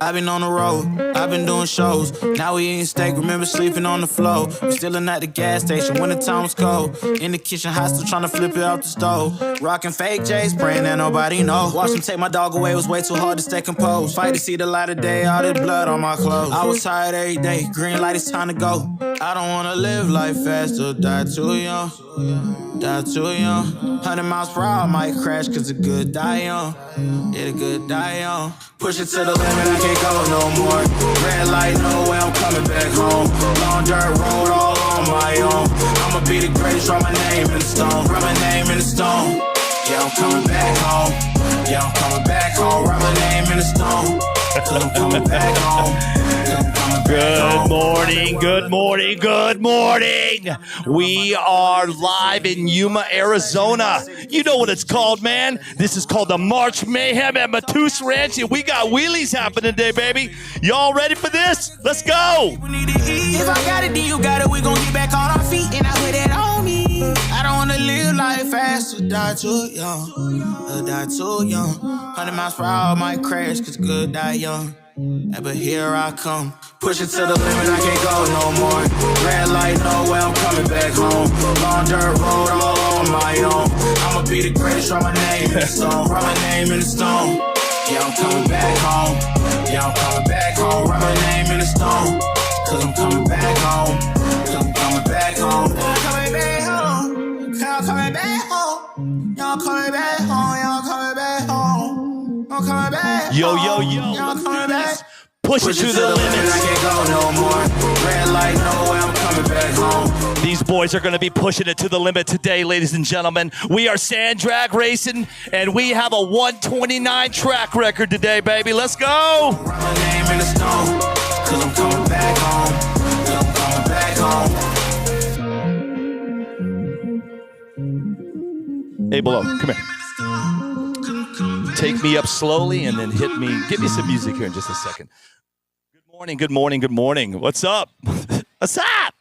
I've been on the road, I've been doing shows. Now we eating steak, remember sleeping on the floor. We stillin' at the gas station when the time was cold. In the kitchen, hot, still tryna flip it out the stove. Rockin' fake J's, praying that nobody know. Watch them take my dog away, it was way too hard to stay composed. Fight to see the light of day, all this blood on my clothes. I was tired every day, green light, it's time to go. I don't wanna live life fast or die too young. Die too young. 100 miles per hour, I might crash, cause the good die young. Yeah, the good die young. Push it to the limit, I can't go no more. Red light, no way, I'm coming back home. Long dirt road, all on my own. I'ma be the greatest, write my name in the stone. Write my name in the stone. Yeah, I'm coming back home. Yeah, I'm coming back home. Write my name in the stone. Cause I'm coming back home. Good morning, good morning, good morning. We are live in Yuma, Arizona. You know what it's called, man. This is called the March Mayhem at MATUS Ranch, and we got wheelies happening today, baby. Y'all ready for this? Let's go. If I got it, then you got it. We gon' get back on our feet, and I put it on me. I don't wanna live life fast or die too young. Or die too young. 100 miles per hour, I might crash, cause good die young. Yeah, but here I come. Push it to the limit, I can't go no more. Red light, no way, I'm coming back home. Long dirt road, all on my own. I'ma be the greatest, write my name in the stone. Write my name in the stone. Yeah, I'm coming back home. Yeah, I'm coming back home. Write my name in the stone. Cause I'm coming back home. Cause I'm coming back home. I'm coming back home. I'm coming back home. Y'all coming back home. Y'all coming back home. I'm coming back home. Yo. Y'all coming back. Push it to the limits. I can't go no more. Red light, no way, I'm coming back home. These boys are going to be pushing it to the limit today, ladies and gentlemen. We are sand drag racing, and we have a 129 track record today, baby. Let's go. Write my name in the stone, cause I'm coming back home. Cause I'm coming back home. Hey, Below, come here. Take me up slowly and then hit me. Give me some music here in just a second. Good morning. What's up? What's up?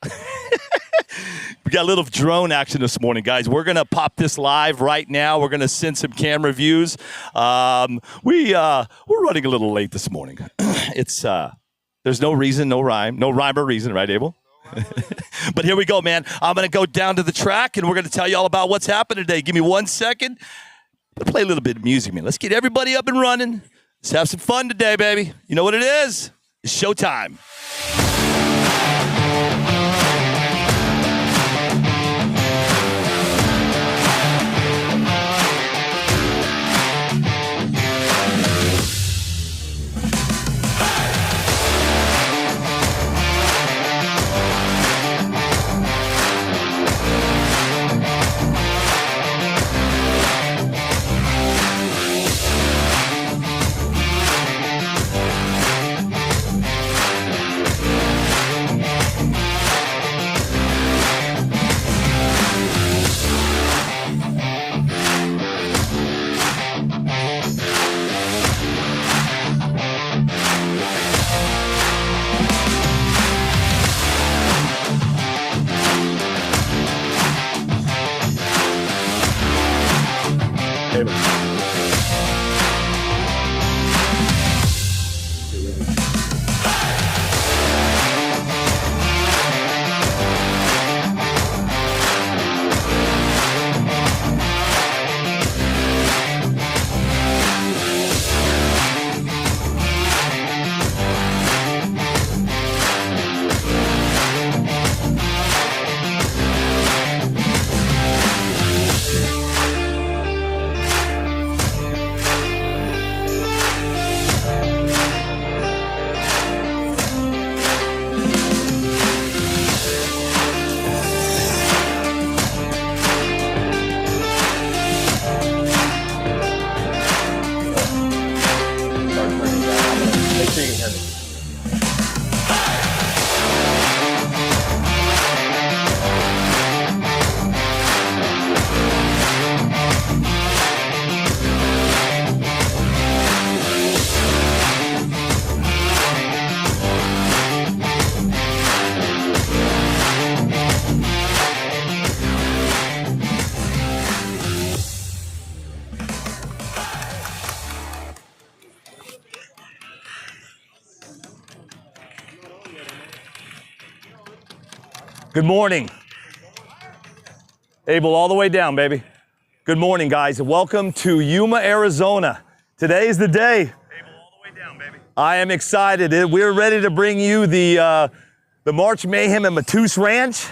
We got a little drone action this morning, guys. We're going to pop this live right now. We're going to send some camera views. We're running a little late this morning. There's no reason, no rhyme or reason, right, Abel? But here we go, man. I'm going to go down to the track, and we're going to tell you all about what's happening today. Give me 1 second. Let's play a little bit of music, man. Let's get everybody up and running. Let's have some fun today, baby. You know what it is? It's showtime. Good morning. Abel, all the way down, baby. Good morning, guys. Welcome to Yuma, Arizona. Today is the day. Abel, all the way down, baby. I am excited. We're ready to bring you the March Mayhem at MATUS Ranch,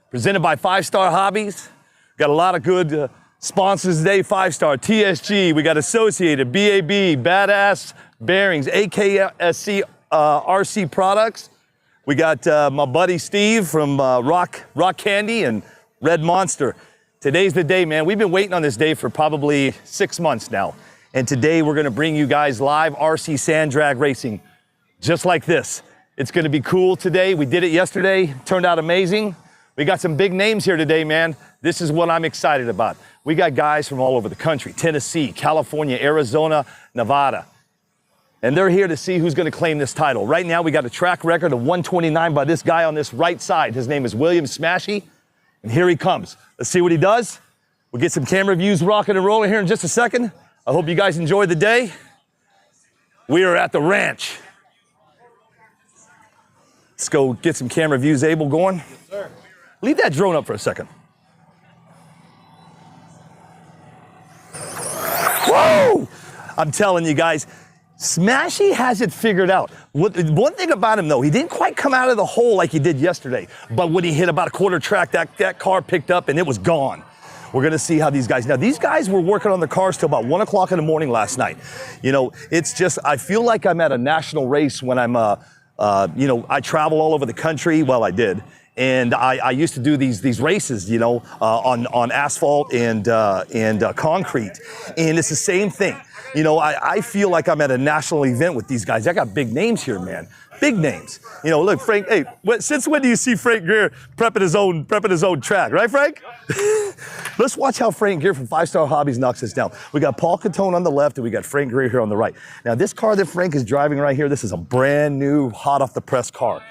presented by 5-Star Hobbies. Got a lot of good sponsors today. 5-Star, TSG. We got Associated, BAB, Badass Bearings, AKSC RC Products. We got my buddy Steve from Rock Candy and Red Monster. Today's the day, man. We've been waiting on this day for probably 6 months now. And today we're gonna bring you guys live RC sand drag racing, just like this. It's gonna be cool today. We did it yesterday, turned out amazing. We got some big names here today, man. This is what I'm excited about. We got guys from all over the country, Tennessee, California, Arizona, Nevada. And they're here to see who's gonna claim this title. Right now, we got a track record of 129 by this guy on this right side. His name is William Smashy, and here he comes. Let's see what he does. We'll get some camera views rocking and rolling here in just a second. I hope you guys enjoy the day. We are at the ranch. Let's go get some camera views, Abel, going. Yes, sir. Leave that drone up for a second. Whoa! I'm telling you guys, Smashy has it figured out. One thing about him, though, he didn't quite come out of the hole like he did yesterday. But when he hit about a quarter track, that car picked up and it was gone. We're gonna see how these guys, now these guys were working on the cars till about 1 o'clock in the morning last night. You know, it's just, I feel like I'm at a national race when I'm, you know, I travel all over the country. Well, I did. And I used to do these races, you know, on asphalt and concrete. And it's the same thing. You know, I feel like I'm at a national event with these guys. I got big names here, man. Big names. You know, look, Frank, hey, since when do you see Frank Greer prepping his own track, right, Frank? Let's watch how Frank Greer from 5-Star Hobbies knocks this down. We got Paul Catone on the left and we got Frank Greer here on the right. Now, this car that Frank is driving right here, this is a brand new, hot off the press car.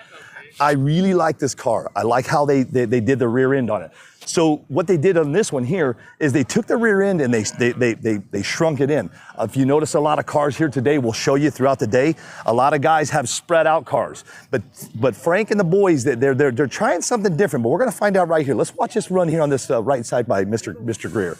I really like this car. I like how they did the rear end on it. So what they did on this one here is they took the rear end and they shrunk it in. If you notice a lot of cars here today, we'll show you throughout the day, a lot of guys have spread out cars. But Frank and the boys, they're trying something different, but we're gonna find out right here. Let's watch this run here on this right side by Mr. Greer.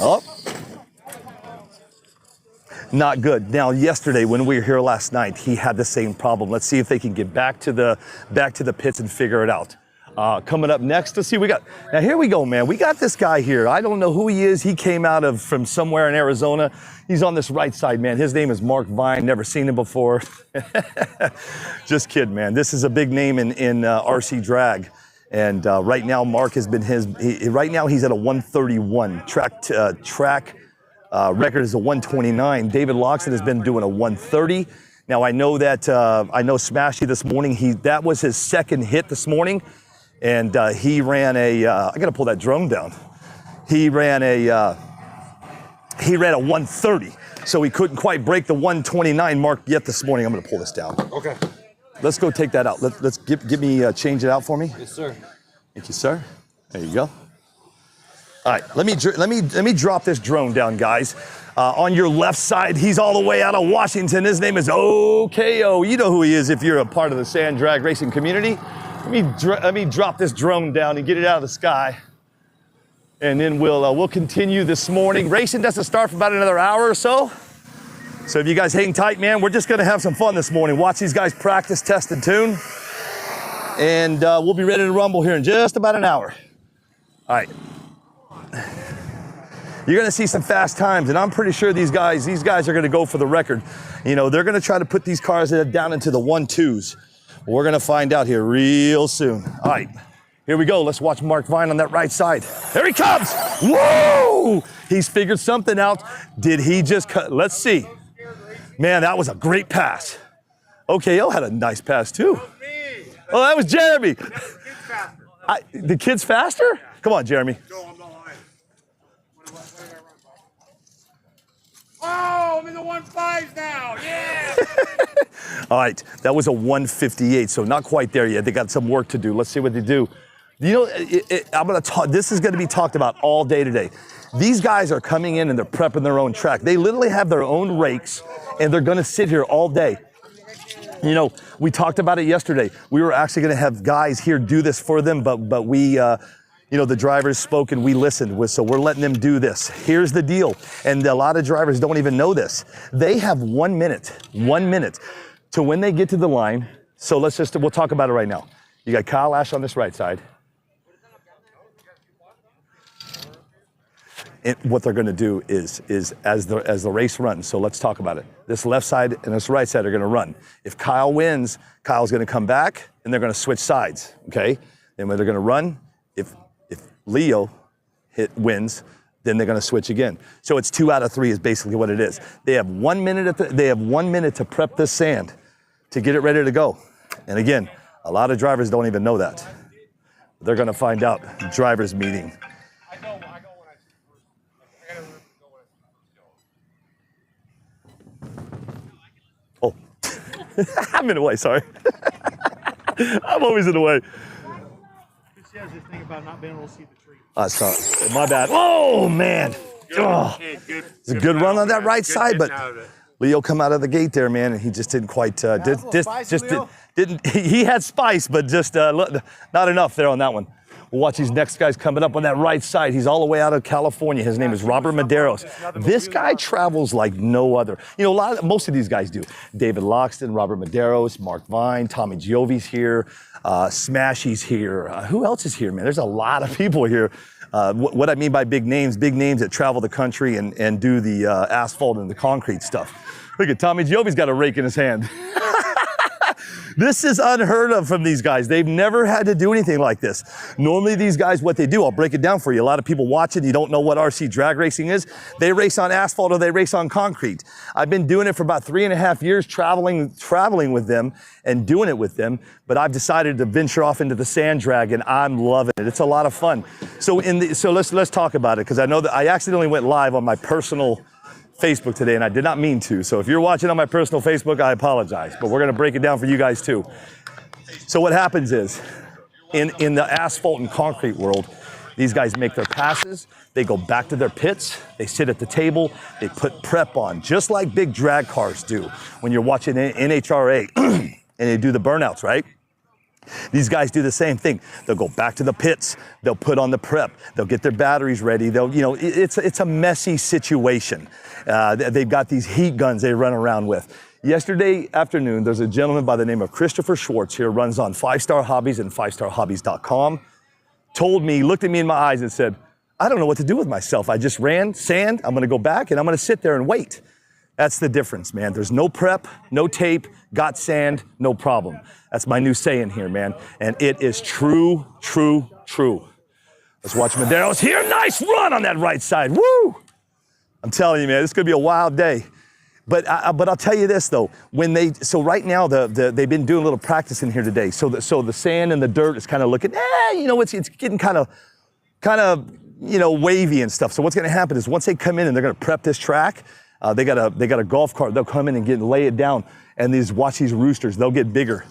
Oh, not good. Now, yesterday when we were here last night, he had the same problem. Let's see if they can get back to the pits and figure it out. Coming up next, let's see we got. Now here we go, man. We got this guy here. I don't know who he is. He came out from somewhere in Arizona. He's on this right side, man. His name is Mark Vine. Never seen him before. Just kidding, man. This is a big name in RC drag. And right now, Mark has been right now he's at a 131. Track record is a 129. David Loxton has been doing a 130. Now I know that I know Smashy this morning. That was his second hit this morning, and he ran a. I gotta pull that drone down. He ran a 130. So he couldn't quite break the 129 mark yet this morning. I'm gonna pull this down. Okay. Let's go take that out. Let's give me change it out for me. Yes, sir. Thank you, sir. There you go. All right, let me drop this drone down, guys. On your left side, he's all the way out of Washington. His name is OKO. You know who he is if you're a part of the sand drag racing community. Let me drop this drone down and get it out of the sky, and then we'll continue this morning. Racing doesn't start for about another hour or so. So if you guys hang tight, man, we're just gonna have some fun this morning. Watch these guys practice, test, and tune. And we'll be ready to rumble here in just about an hour. All right. You're gonna see some fast times, and I'm pretty sure these guys are gonna go for the record. You know, they're gonna try to put these cars down into the 1-2s. We're gonna find out here real soon. All right, here we go. Let's watch Mark Vine on that right side. There he comes. Whoa! He's figured something out. Did he just cut? Let's see. Man, that was a great pass. OKO had a nice pass too. Oh, that was Jeremy. The kid's faster? Come on, Jeremy. Oh, I'm in the 1.5s now. Yeah. All right, that was a 158, so not quite there yet. They got some work to do. Let's see what they do. You know, I'm gonna talk. This is gonna be talked about all day today. These guys are coming in and they're prepping their own track. They literally have their own rakes, and they're gonna sit here all day. You know, we talked about it yesterday. We were actually gonna have guys here do this for them, but we. You know, the drivers spoke and we listened, so we're letting them do this. Here's the deal, and a lot of drivers don't even know this. They have 1 minute to when they get to the line. So we'll talk about it right now. You got Kyle Ash on this right side. And what they're gonna do is as the race runs, so let's talk about it. This left side and this right side are gonna run. If Kyle wins, Kyle's gonna come back and they're gonna switch sides, okay? And when they're gonna run, if Leo wins, then they're going to switch again. So it's 2 out of 3 is basically what it is. They have 1 minute. They have 1 minute to prep this sand to get it ready to go. And again, a lot of drivers don't even know that. They're going to find out. Drivers meeting. I go when I gotta go when I first go. Oh, I'm in the way. Sorry. I'm always in the way. She has this thing about not being able to see the tree. Sorry. My bad. Oh, man. Oh. It's a good run on that right side, but Leo come out of the gate there, man, and he just didn't quite, didn't, he had spice, but just not enough there on that one. We'll watch these next guys coming up on that right side. He's all the way out of California. His name is Robert Medeiros. This guy travels like no other. You know, most of these guys do. David Loxton, Robert Medeiros, Mark Vine, Tommy Giovi's here, Smashy's here. Who else is here, man? There's a lot of people here. What I mean by big names that travel the country and do the asphalt and the concrete stuff. Look at Tommy Giovi's got a rake in his hand. This is unheard of from these guys. They've never had to do anything like this. Normally these guys, what they do, I'll break it down for you. A lot of people watching, you don't know what RC drag racing is. They race on asphalt or they race on concrete. I've been doing it for about 3.5 years, traveling with them and doing it with them, but I've decided to venture off into the sand drag and I'm loving it. It's a lot of fun. So let's talk about it, because I know that I accidentally went live on my personal Facebook today, and I did not mean to. So if you're watching on my personal Facebook, I apologize, but we're gonna break it down for you guys too. So what happens is, in the asphalt and concrete world, these guys make their passes, they go back to their pits, they sit at the table, they put prep on, just like big drag cars do when you're watching NHRA and they do the burnouts, right? These guys do the same thing. They'll go back to the pits. They'll put on the prep. They'll get their batteries ready. It's a messy situation. They've got these heat guns they run around with. Yesterday afternoon, there's a gentleman by the name of Christopher Schwartz here, runs on 5-Star Hobbies and 5starhobbies.com. Looked at me in my eyes and said, I don't know what to do with myself. I just ran sand. I'm going to go back and I'm going to sit there and wait. That's the difference, man. There's no prep, no tape, got sand, no problem. That's my new saying here, man. And it is true, true, true. Let's watch Medeiros here. Nice run on that right side. Woo! I'm telling you, man, this could be a wild day. But I'll tell you this though, so right now they've been doing a little practice in here today. So the sand and the dirt is kind of looking, it's getting kind of wavy and stuff. So what's going to happen is once they come in and they're going to prep this track, they got a golf cart. They'll come in and lay it down, and watch these roosters. They'll get bigger.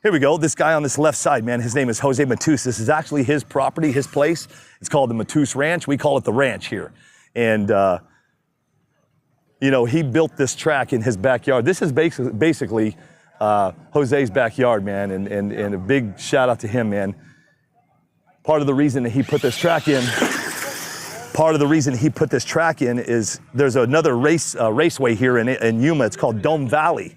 Here we go. This guy on this left side, man, his name is Jose Matus. This is actually his property, his place. It's called the Matus Ranch. We call it the ranch here. And, he built this track in his backyard. This is basically Jose's backyard, man, and a big shout out to him, man. Part of the reason that he put this track in is there's another raceway here in Yuma. It's called Dome Valley.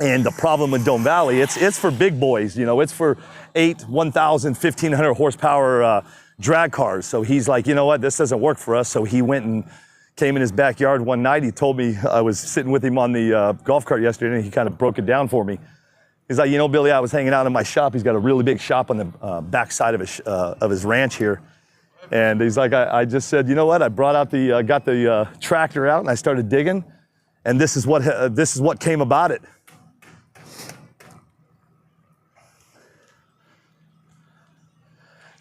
And the problem with Dome Valley, it's for big boys, it's for 1,000, 1,500 horsepower drag cars. So he's like, you know what, this doesn't work for us. So he went and came in his backyard one night. He told me, I was sitting with him on the golf cart yesterday, and he kind of broke it down for me. He's like, Billy, I was hanging out in my shop. He's got a really big shop on the backside of his ranch here. And he's like, I just said, you know what, I brought out got the tractor out and I started digging. And this is what came about it.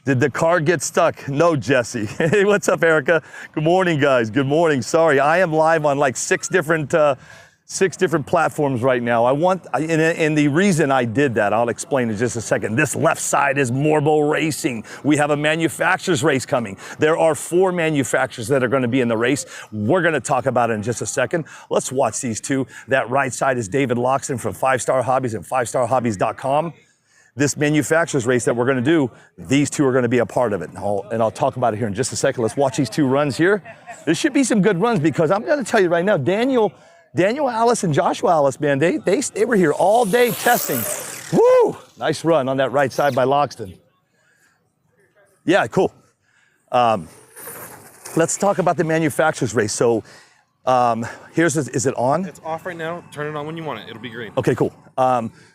Did the car get stuck? No, Jesse. Hey, what's up, Erica? Good morning, guys. Good morning. Sorry, I am live on like six different platforms right now. And the reason I did that, I'll explain in just a second. This left side is Morbo Racing. We have a manufacturers race coming. There are 4 manufacturers that are going to be in the race. We're going to talk about it in just a second. Let's watch these two. That right side is David Loxton from 5-Star Hobbies and 5starhobbies.com. This manufacturers race that we're going to do, these two are going to be a part of it. And I'll talk about it here in just a second. Let's watch these 2 runs here. There should be some good runs because I'm going to tell you right now, Daniel Alice and Joshua Alice, man, they were here all day testing. Woo! Nice run on that right side by Loxton. Yeah, cool. Let's talk about the manufacturers race. So is it on? It's off right now. Turn it on when you want it. It'll be green. Okay, cool.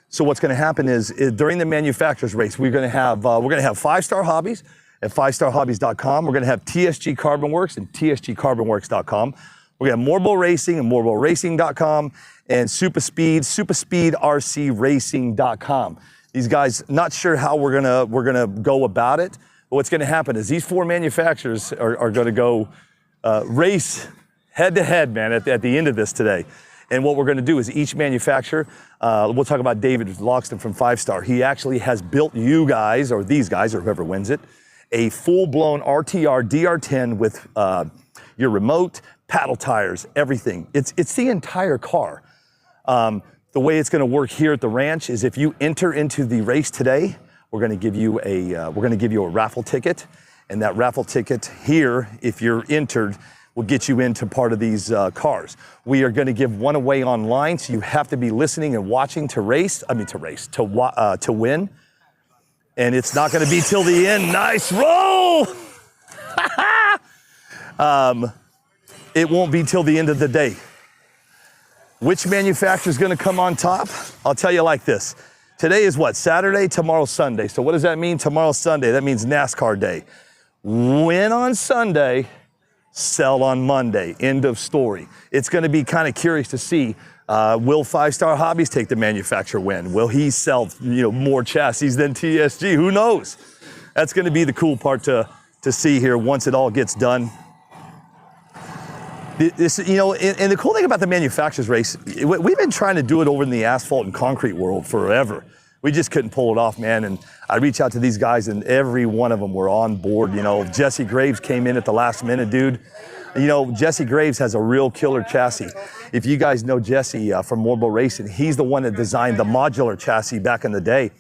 So what's going to happen is during the manufacturers race, we're going to have 5-Star Hobbies at 5starhobbies.com. We're going to have TSG Carbon Works and TSGCarbonWorks.com. We're going to have Morbo Racing and MorboRacing.com and SuperSpeedRC Racing.com. These guys, not sure how we're gonna go about it, but what's going to happen is these 4 manufacturers are going to go race head to head, man, at the end of this today. And what we're going to do is each manufacturer, we'll talk about David Loxton from 5-Star. He actually has built you guys, or these guys, or whoever wins it, a full-blown RTR DR10 with your remote, paddle tires, everything. It's the entire car. The way it's going to work here at the ranch is if you enter into the race today, we're going to give you a raffle ticket, and that raffle ticket here, if you're entered, will get you into part of these cars. We are going to give one away online, so you have to be listening and watching to win. And it's not going to be till the end. Nice roll! It won't be till the end of the day. Which manufacturer is going to come on top? I'll tell you like this. Today is what? Saturday, tomorrow's Sunday. So what does that mean? Tomorrow's Sunday. That means NASCAR day. Win on Sunday, sell on Monday. End of story. It's going to be kind of curious to see, will 5-Star Hobbies take the manufacturer win? Will he sell more chassis than TSG? Who knows? That's going to be the cool part to see here once it all gets done. And the cool thing about the manufacturers race, we've been trying to do it over in the asphalt and concrete world forever. We just couldn't pull it off, man. And I reached out to these guys, and every one of them were on board. Jesse Graves came in at the last minute, dude. Jesse Graves has a real killer chassis. If you guys know Jesse from Morbo Racing, he's the one that designed the modular chassis back in the day.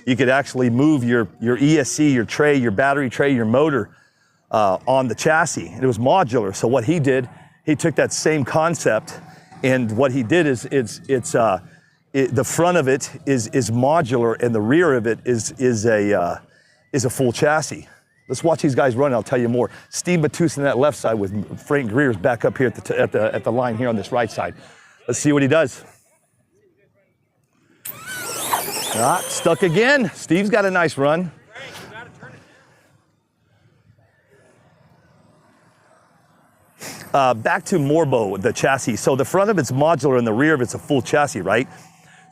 You could actually move your ESC, your tray, your battery tray, your motor on the chassis. And it was modular. So what he did, he took that same concept, and what he did is the front of it is modular, and the rear of it is a full chassis. Let's watch these guys run. I'll tell you more. Steve MATUS on that left side with Frank Greer's back up here at the line here on this right side. Let's see what he does. Stuck again. Steve's got a nice run. Back to Morbo, the chassis. So the front of it's modular and the rear of it's a full chassis, right?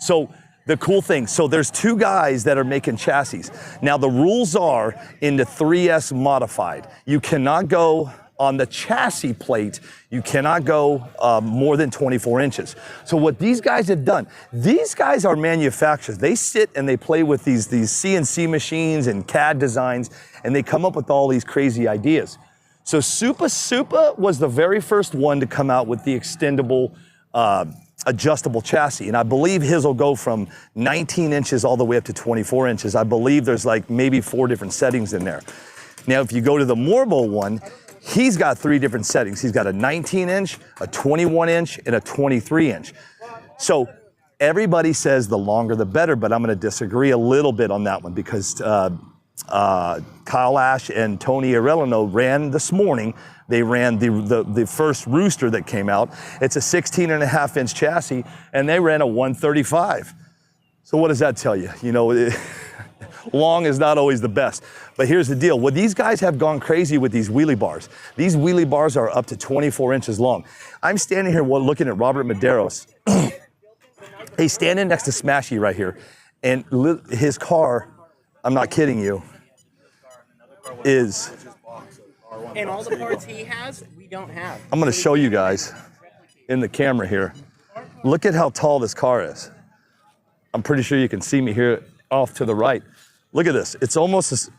So the cool thing, so there's 2 guys that are making chassis. Now the rules are in the 3S modified. You cannot go on the chassis plate, you cannot go more than 24 inches. So what these guys have done, these guys are manufacturers. They sit and they play with these CNC machines and CAD designs, and they come up with all these crazy ideas. So Supa was the very first one to come out with the extendable, adjustable chassis. And I believe his will go from 19 inches all the way up to 24 inches. I believe there's like maybe 4 different settings in there. Now, if you go to the Morbo one, he's got 3 different settings. He's got a 19 inch, a 21 inch, and a 23 inch. So everybody says the longer the better, but I'm gonna disagree a little bit on that one because Kyle Ash and Tony Arellano ran this morning. They ran the first Rooster that came out. It's a 16.5-inch chassis, and they ran a 135. So what does that tell you? Long is not always the best. But here's the deal. Well, these guys have gone crazy with these wheelie bars. These wheelie bars are up to 24 inches long. I'm standing here looking at Robert Medeiros. He's standing next to Smashy right here. And his car, I'm not kidding you, is, And all the parts he has, we don't have. I'm gonna show you guys in the camera here. Look at how tall this car is. I'm pretty sure you can see me here off to the right. Look at this. It's almost as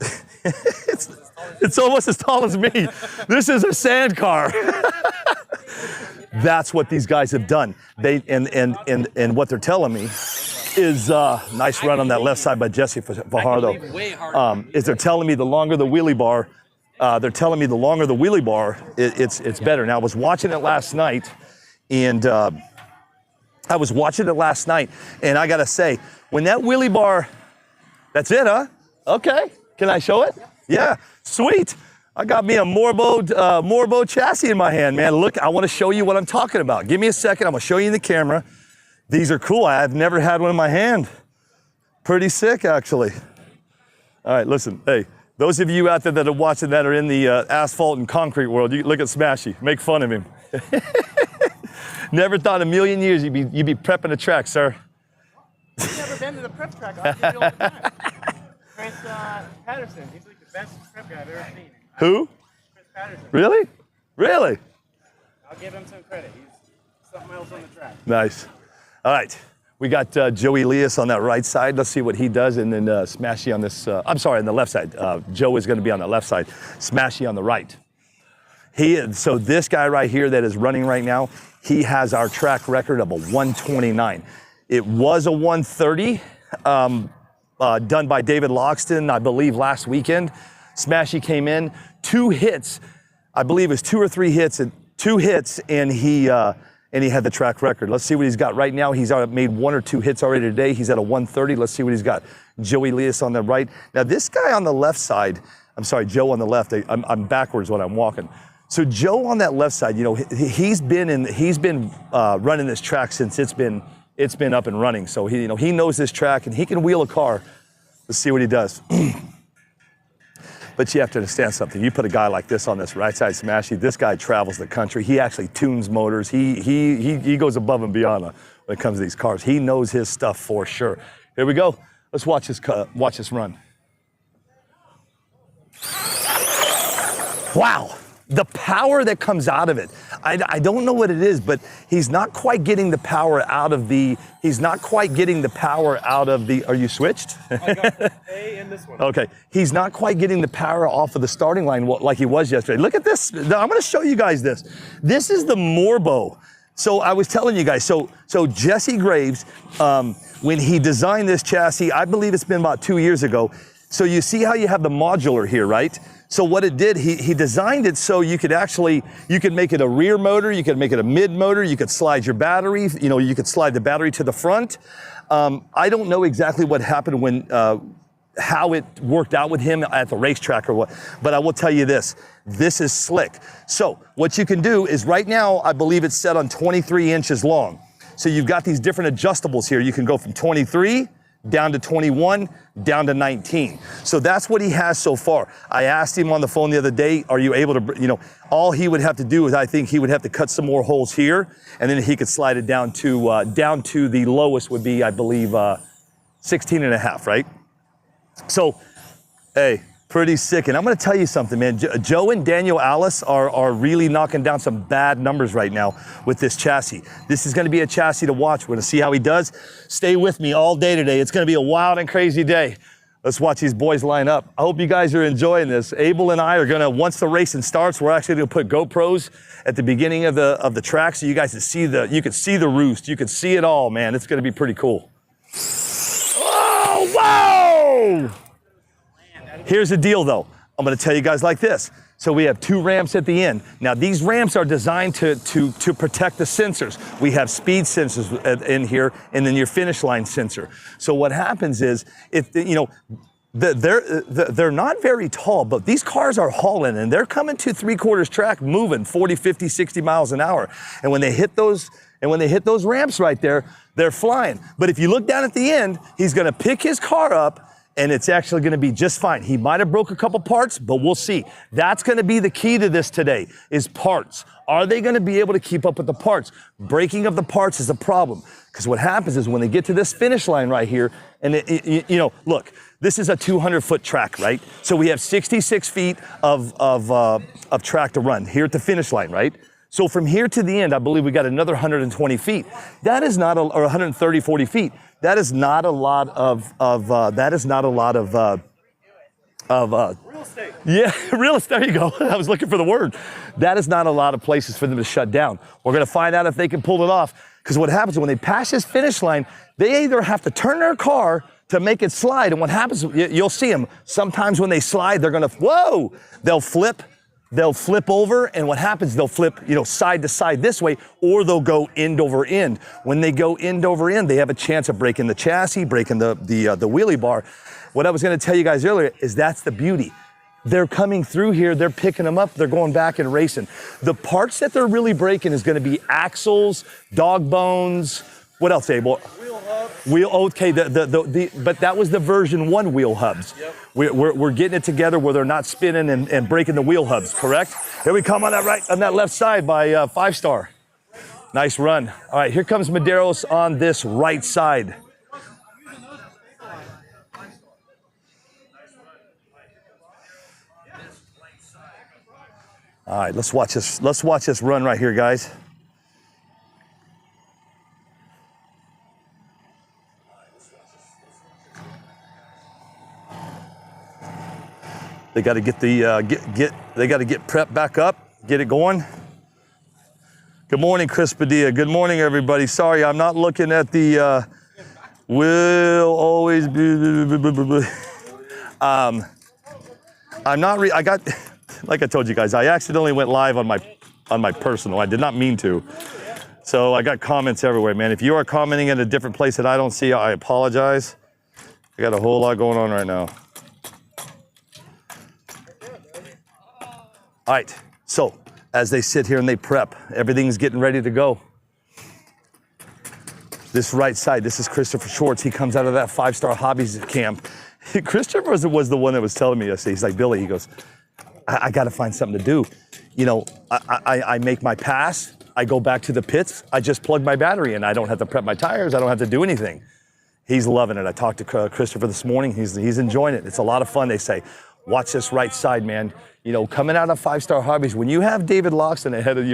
it's almost as tall as me. This is a sand car. That's what these guys have done. They and what they're telling me is nice run on that left side by Jesse Fajardo. Is they're telling me the longer the wheelie bar, it's better. Now I was watching it last night, and I gotta say, when that wheelie bar, that's it, huh? Okay, can I show it? Yeah, sweet. I got me a Morbo chassis in my hand, man. Look, I wanna show you what I'm talking about. Give me a second, I'm gonna show you in the camera. These are cool, I've never had one in my hand. Pretty sick, actually. All right, listen, hey, those of you out there that are watching that are in the asphalt and concrete world, you look at Smashy, make fun of him. Never thought in a million years you'd be prepping a track, sir. I've never been to the prep track. I do all the time. Chris Patterson, he's like the best prep guy I've ever seen. Who? Chris Patterson. Really? Really? I'll give him some credit. He's something else on the track. Nice. All right. We got Joey Elias on that right side. Let's see what he does. And then Smashy on this, I'm sorry, on the left side. Joe is going to be on the left side. Smashy on the right. So this guy right here that is running right now, he has our track record of a 129. It was a 130 done by David Loxton, I believe, last weekend. Smashy came in, 2 hits. I believe it was 2 or 3 hits, and he had the track record. Let's see what he's got right now. He's made 1 or 2 hits already today. He's at a 130. Let's see what he's got. Joey Elias on the right. Now this guy on the left side, I'm sorry, Joe on the left. I'm backwards when I'm walking. So Joe on that left side, you know, he's been running this track since it's been up and running. So he knows this track and he can wheel a car. Let's see what he does. But you have to understand something. You put a guy like this on this right side Smashy, this guy travels the country. He actually tunes motors. He goes above and beyond when it comes to these cars. He knows his stuff for sure. Here we go. Let's watch this run. Wow. The power that comes out of it. I don't know what it is, but he's not quite getting the power out of the, are you switched? I got the A in this one. Okay, he's not quite getting the power off of the starting line like he was yesterday. Look at this, I'm gonna show you guys this. This is the Morbo. So I was telling you guys, so Jesse Graves, when he designed this chassis, I believe it's been about 2 years ago. So you see how you have the modular here, right? So what it did, he designed it so you could make it a rear motor, you could make it a mid motor, you could slide your battery, you could slide the battery to the front. I don't know exactly what happened when, how it worked out with him at the racetrack or what, but I will tell you this is slick. So what you can do is right now, I believe it's set on 23 inches long. So you've got these different adjustables here. You can go from 23 down to 21, down to 19. So that's what he has so far. I asked him on the phone the other day, are you able to, all he would have to do is I think he would have to cut some more holes here, and then he could slide it down to the lowest would be, I believe, 16 and a half, right? So, hey, pretty sick. And I'm gonna tell you something, man. Joe and Daniel Alice are really knocking down some bad numbers right now with this chassis. This is gonna be a chassis to watch. We're gonna see how he does. Stay with me all day today. It's gonna be a wild and crazy day. Let's watch these boys line up. I hope you guys are enjoying this. Abel and I are gonna, once the racing starts, we're actually gonna put GoPros at the beginning of the track so you guys can see you can see the roost. You can see it all, man. It's gonna be pretty cool. Oh, whoa! Here's the deal though. I'm gonna tell you guys like this. So we have 2 ramps at the end. Now these ramps are designed to protect the sensors. We have speed sensors in here and then your finish line sensor. So what happens is, they're not very tall, but these cars are hauling and they're coming to 3/4 track moving 40, 50, 60 miles an hour. And when they hit those ramps right there, they're flying. But if you look down at the end, he's gonna pick his car up and it's actually gonna be just fine. He might have broke a couple parts, but we'll see. That's gonna be the key to this today, is parts. Are they gonna be able to keep up with the parts? Breaking of the parts is a problem, because what happens is when they get to this finish line right here, and look, This is a 200-foot track, right? So we have 66 feet of track to run here at the finish line, right? So from here to the end, I believe we got another 120 feet. That is not, or 130, 40 feet. That is not a lot of Real estate. yeah, real estate, there you go. I was looking for the word. That is not a lot of places for them to shut down. We're gonna find out if they can pull it off. Because what happens when they pass this finish line, they either have to turn their car to make it slide. And what happens, you'll see them, sometimes when they slide, they're gonna, whoa, they'll flip over, and what happens, they'll flip, side to side this way, or they'll go end over end. When they go end over end, they have a chance of breaking the chassis, breaking the wheelie bar. What I was gonna tell you guys earlier is that's the beauty. They're coming through here, they're picking them up, they're going back and racing. The parts that they're really breaking is gonna be axles, dog bones, what else, Abel? Wheel hubs. Okay, but that was the version 1 wheel hubs. Yep. We're getting it together where they're not spinning and breaking the wheel hubs, correct? Here we come on that left side by 5 Star. Nice run. All right, here comes Medeiros on this right side. All right, let's watch this. Let's watch this run right here, guys. They got to get they got to get prep back up, get it going. Good morning, Chris Padilla. Good morning, everybody. Sorry, I'm not looking at the will always be. I'm not. I got, like I told you guys, I accidentally went live on my personal. I did not mean to. So I got comments everywhere, man. If you are commenting in a different place that I don't see, I apologize. I got a whole lot going on right now. All right, so as they sit here and they prep, everything's getting ready to go. This right side, this is Christopher Schwartz. He comes out of that 5 Star Hobbies camp. Christopher was the one that was telling me yesterday. He's like, Billy, he goes, I got to find something to do. I make my pass. I go back to the pits. I just plug my battery in. I don't have to prep my tires. I don't have to do anything. He's loving it. I talked to Christopher this morning. He's enjoying it. It's a lot of fun. They say, watch this right side, man. Coming out of 5 Star Hobbies, when you have David Loxton ahead of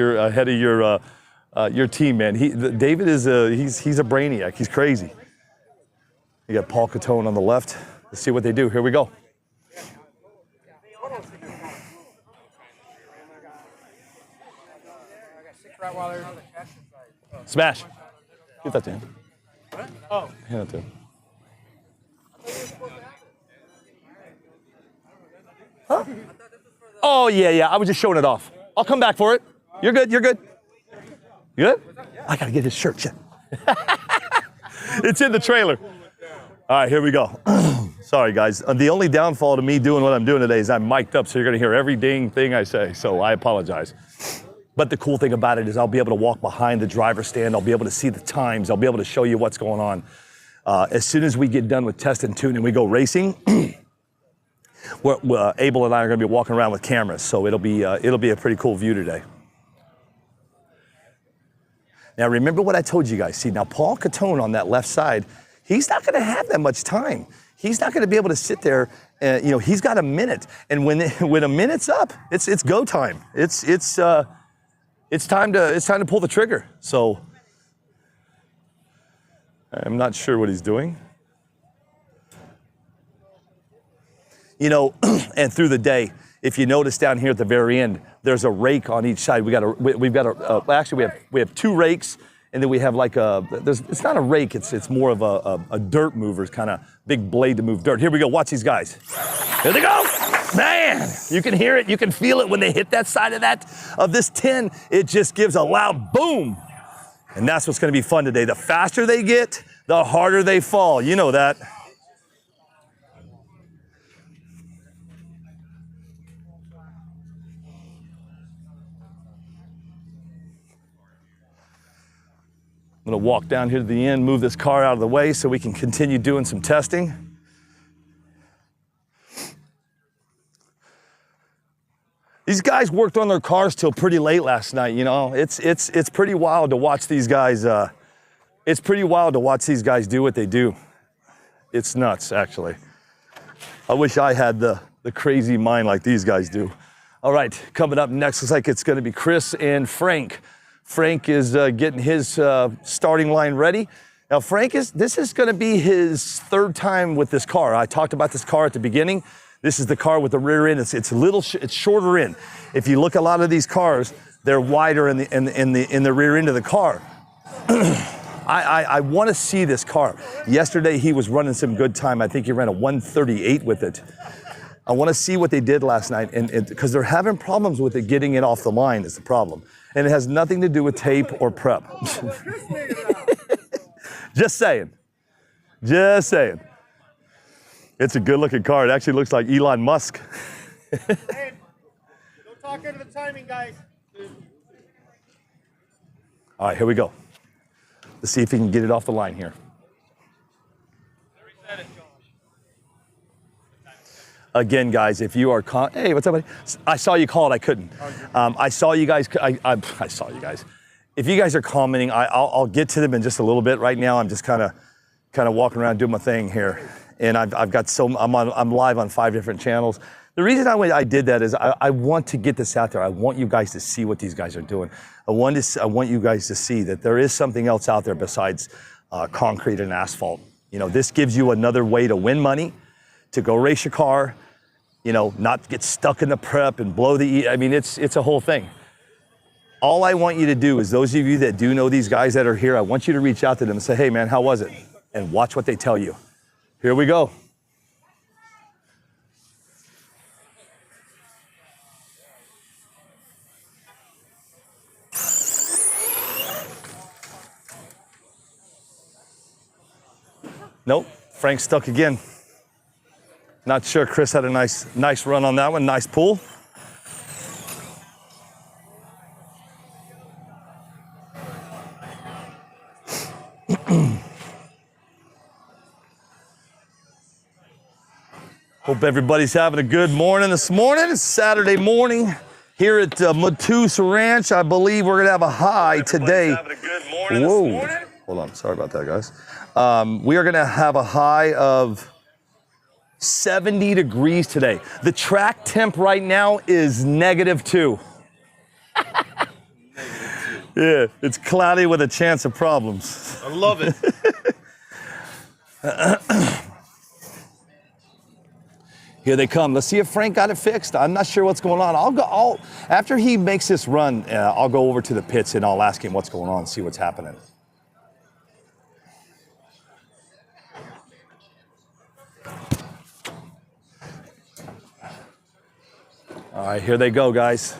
your team, man, David is he's a brainiac. He's crazy. You got Paul Catone on the left. Let's see what they do. Here we go. Smash. Give that to him. Oh. Hand that to him. Huh? Oh, yeah. I was just showing it off. I'll come back for it. You're good. You good? I got to get his shirt. Shit. It's in the trailer. All right, here we go. Sorry, guys. The only downfall to me doing what I'm doing today is I'm mic'd up, so you're going to hear every dang thing I say. So I apologize. But the cool thing about it is I'll be able to walk behind the driver's stand. I'll be able to see the times. I'll be able to show you what's going on. As soon as we get done with test and tune and we go racing, Abel and I are going to be walking around with cameras, so it'll be a pretty cool view today. Now remember what I told you guys. See, now Paul Catone on that left side, he's not going to have that much time. He's not going to be able to sit there. He's got a minute, and when a minute's up, it's go time. It's time to pull the trigger. So I'm not sure what he's doing. And through the day, if you notice down here at the very end, there's a rake on each side. We have 2 rakes, and then we have it's not a rake, it's more of a dirt mover, kind of big blade to move dirt. Here we go, watch these guys. Here they go. Man, you can hear it, you can feel it when they hit that side of this tin. It just gives a loud boom. And that's what's gonna be fun today. The faster they get, the harder they fall. You know that. I'm gonna walk down here to the end, move this car out of the way so we can continue doing some testing. These guys worked on their cars till pretty late last night, It's pretty wild to watch these guys, do what they do. It's nuts, actually. I wish I had the crazy mind like these guys do. All right, coming up next, looks like it's gonna be Chris and Frank. Frank is getting his starting line ready. Now Frank this is gonna be his third time with this car. I talked about this car at the beginning. This is the car with the rear end. It's shorter in. If you look at a lot of these cars, they're wider in the rear end of the car. I want to see this car. Yesterday he was running some good time. I think he ran a 138 with it. I want to see what they did last night, and because they're having problems with it getting it off the line is the problem, and it has nothing to do with tape or prep. Just saying. Just saying. It's a good-looking car. It actually looks like Elon Musk. Hey, don't talk into the timing, guys. All right, here we go. Let's see if he can get it off the line here. Again, guys, if you are hey, what's up, buddy? I saw you call it. I couldn't. I saw you guys. I saw you guys. If you guys are commenting, I'll get to them in just a little bit. Right now, I'm just kind of walking around doing my thing here, and I'm live on 5 different channels. The reason I did that is I want to get this out there. I want you guys to see what these guys are doing. I want you guys to see that there is something else out there besides concrete and asphalt. You know, this gives you another way to win money, to go race your car, you know, not get stuck in the prep and blow I mean, it's a whole thing. All I want you to do is those of you that do know these guys that are here, I want you to reach out to them and say, hey man, how was it? And watch what they tell you. Here we go. Nope, Frank's stuck again. Not sure. Chris had a nice run on that one. Nice pull. Hope everybody's having a good morning this morning. It's Saturday morning here at MATUS Ranch. I believe we're gonna have a high today. Having a good morning this morning. Hold on, sorry about that, guys. We are gonna have a high of 70 degrees today. The track temp right now is -2. Yeah, it's cloudy with a chance of problems. I love it. Here they come. Let's see if Frank got it fixed. I'm not sure what's going on. After he makes this run, I'll go over to the pits and I'll ask him what's going on, see what's happening. All right, here they go, guys.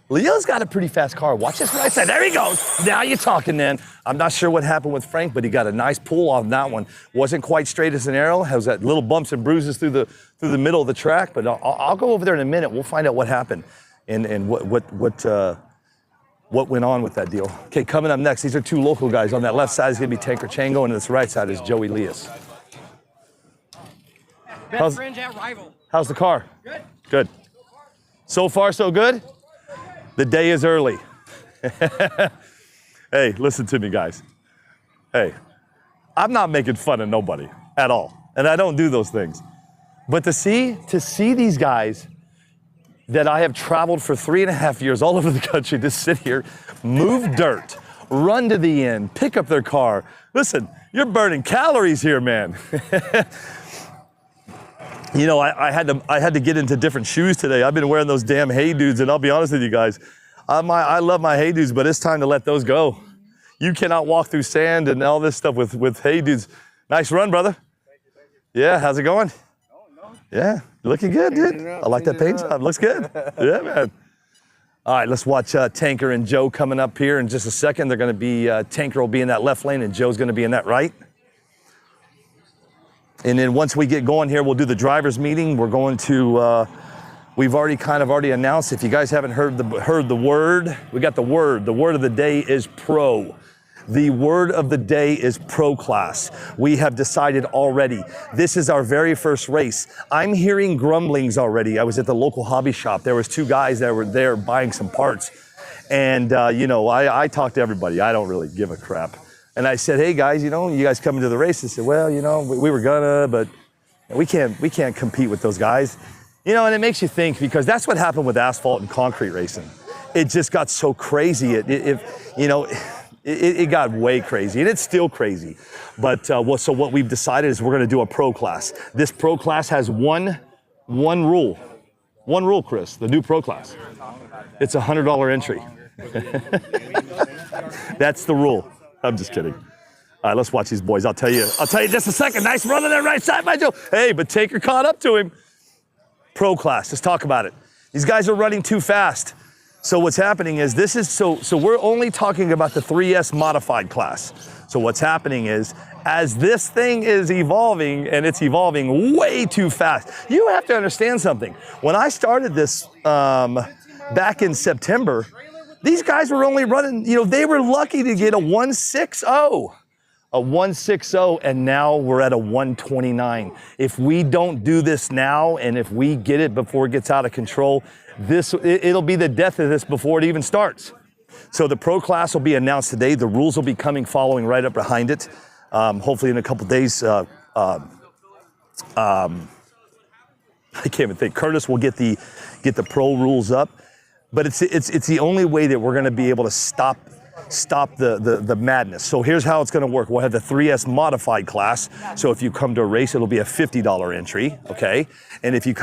Leo's got a pretty fast car. Watch this right side. There he goes. Now you're talking, then. I'm not sure what happened with Frank, but he got a nice pull on that one. Wasn't quite straight as an arrow. Has that little bumps and bruises through the middle of the track. But I'll go over there in a minute. We'll find out what happened and what went on with that deal. Okay, coming up next, these are 2 local guys. On that left side is going to be Tanker Chango, and on this right side is Joey Leas. Best friends at rival. How's the car? Good. Good. So far, so good? The day is early. Hey, listen to me, guys. Hey, I'm not making fun of nobody at all, and I don't do those things. But to see these guys that I have traveled for 3.5 years all over the country to sit here, move dirt, run to the end, pick up their car. Listen, you're burning calories here, man. You know, I had to get into different shoes today. I've been wearing those damn Hey Dudes, and I'll be honest with you guys, I love my Hey Dudes, but it's time to let those go. You cannot walk through sand and all this stuff with Hey Dudes. Nice run, brother. Thank you. Yeah, how's it going? Yeah, looking good, dude. I like that paint job. Looks good. Yeah, man. All right, let's watch Tanker and Joe coming up here in just a second. They're going to be, Tanker will be in that left lane and Joe's going to be in that right. And then once we get going here, we'll do the driver's meeting. We're going to, we've already announced, if you guys haven't heard the word, we got the word. The word of the day is pro. The word of the day is pro class. We have decided already. This is our very first race. I'm hearing grumblings already. I was at the local hobby shop. There was 2 guys that were there buying some parts. And, you know, I talk to everybody. I don't really give a crap. And I said, hey, guys, you know, you guys coming to the race? They said, well, you know, we were gonna, but we can't compete with those guys. You know, and it makes you think, because that's what happened with asphalt and concrete racing. It just got so crazy. It got way crazy, and it's still crazy. But so what we've decided is we're going to do a pro class. This pro class has one rule. One rule, Chris, the new pro class. It's a $100 entry. That's the rule. I'm just kidding. All right, let's watch these boys. I'll tell you just a second. Nice run on that right side by Joe. Hey, but Taker caught up to him. Pro class, let's talk about it. These guys are running too fast. So what's happening is so we're only talking about the 3S modified class. So what's happening is, as this thing is evolving, and it's evolving way too fast, you have to understand something. When I started this back in September, these guys were only running, you know, they were lucky to get a 160. A 160, and now we're at a 129. If we don't do this now, and if we get it before it gets out of control, it'll be the death of this before it even starts. So the pro class will be announced today. The rules will be coming following right up behind it. Hopefully in a couple days. I can't even think. Curtis will get the pro rules up, but it's the only way that we're going to be able to stop the madness. So here's how it's going to work. We'll have the 3S modified class. So if you come to a race, it'll be a $50 entry, okay? And if you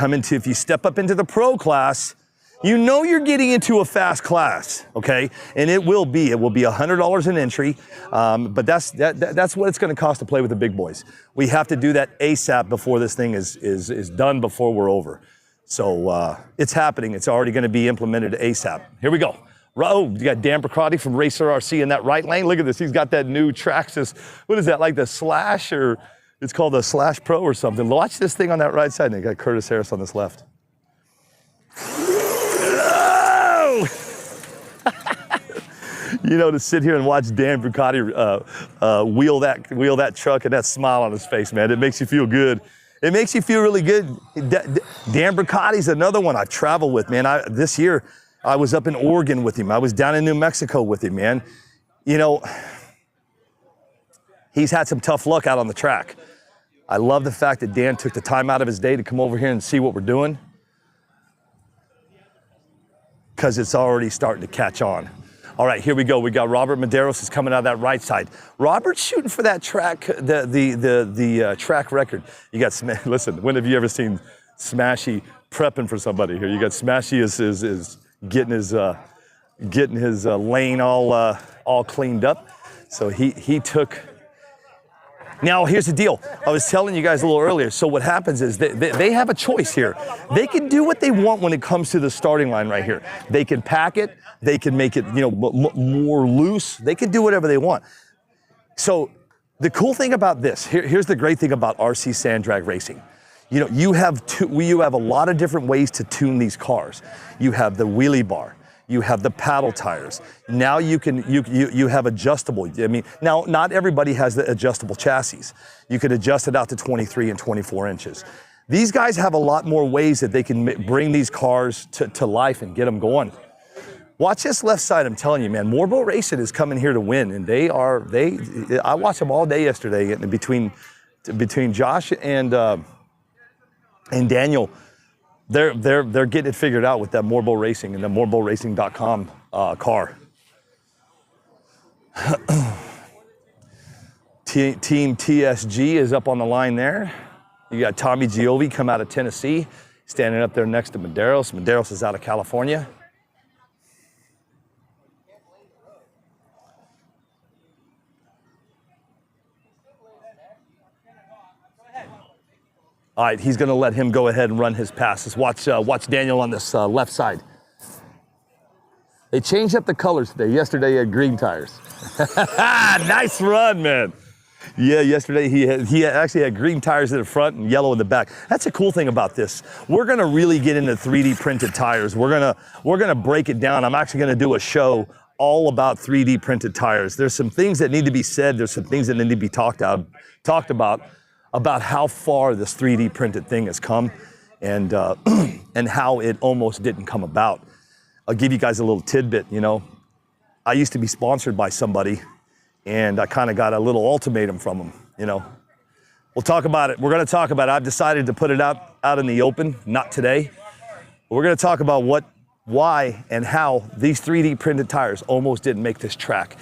step up into the pro class, you know you're getting into a fast class, okay? And it will be $100 an entry, but that's what it's going to cost to play with the big boys. We have to do that ASAP before this thing is done, before we're over. So it's happening. It's already going to be implemented ASAP. Here we go. Oh, you got Dan Bricrotti from Racer RC in that right lane. Look at this. He's got that new Traxxas. What is that, like the Slash, or it's called the Slash Pro or something? Watch this thing on that right side. And you got Curtis Harris on this left. Oh! You know, to sit here and watch Dan Bricrotti wheel that truck and that smile on his face, man, it makes you feel good. It makes you feel really good. Dan Bricotti's another one I've traveled with, man. This year, I was up in Oregon with him. I was down in New Mexico with him, man. You know, he's had some tough luck out on the track. I love the fact that Dan took the time out of his day to come over here and see what we're doing, because it's already starting to catch on. All right, here we go. We got Robert Medeiros is coming out of that right side. Robert's shooting for that track, the track record. You got, listen, when have you ever seen Smashy prepping for somebody here? You got Smashy is getting his lane all cleaned up. So he took. Now here's the deal. I was telling you guys a little earlier. So what happens is they have a choice here. They can do what they want when it comes to the starting line right here. They can pack it. They can make it, you know, more loose. They can do whatever they want. So the cool thing about this, here's the great thing about RC sand drag racing. You know, you have a lot of different ways to tune these cars. You have the wheelie bar. You have the paddle tires. Now you have adjustable. I mean, now not everybody has the adjustable chassis. You can adjust it out to 23 and 24 inches. These guys have a lot more ways that they can bring these cars to life and get them going. Watch this left side. I'm telling you, man, Moorboat Racing is coming here to win, and I watched them all day yesterday between Josh and Daniel. They're getting it figured out with that Moorboat Racing and the moorboatracing.com car. Team TSG is up on the line there. You got Tommy Giovi come out of Tennessee, standing up there next to Medeiros. Medeiros is out of California. All right, he's going to let him go ahead and run his passes. Watch Daniel on this left side. They changed up the colors today. Yesterday he had green tires. Nice run, man. Yeah, yesterday he actually had green tires in the front and yellow in the back. That's a cool thing about this. We're going to really get into 3D printed tires. We're going to break it down. I'm actually going to do a show all about 3D printed tires. There's some things that need to be said. There's some things that need to be talked about how far this 3D printed thing has come, and how it almost didn't come about. I'll give you guys a little tidbit, you know. I used to be sponsored by somebody, and I kind of got a little ultimatum from them, you know. We'll talk about it. We're going to talk about it. I've decided to put it out in the open, not today. We're going to talk about why, and how these 3D printed tires almost didn't make this track.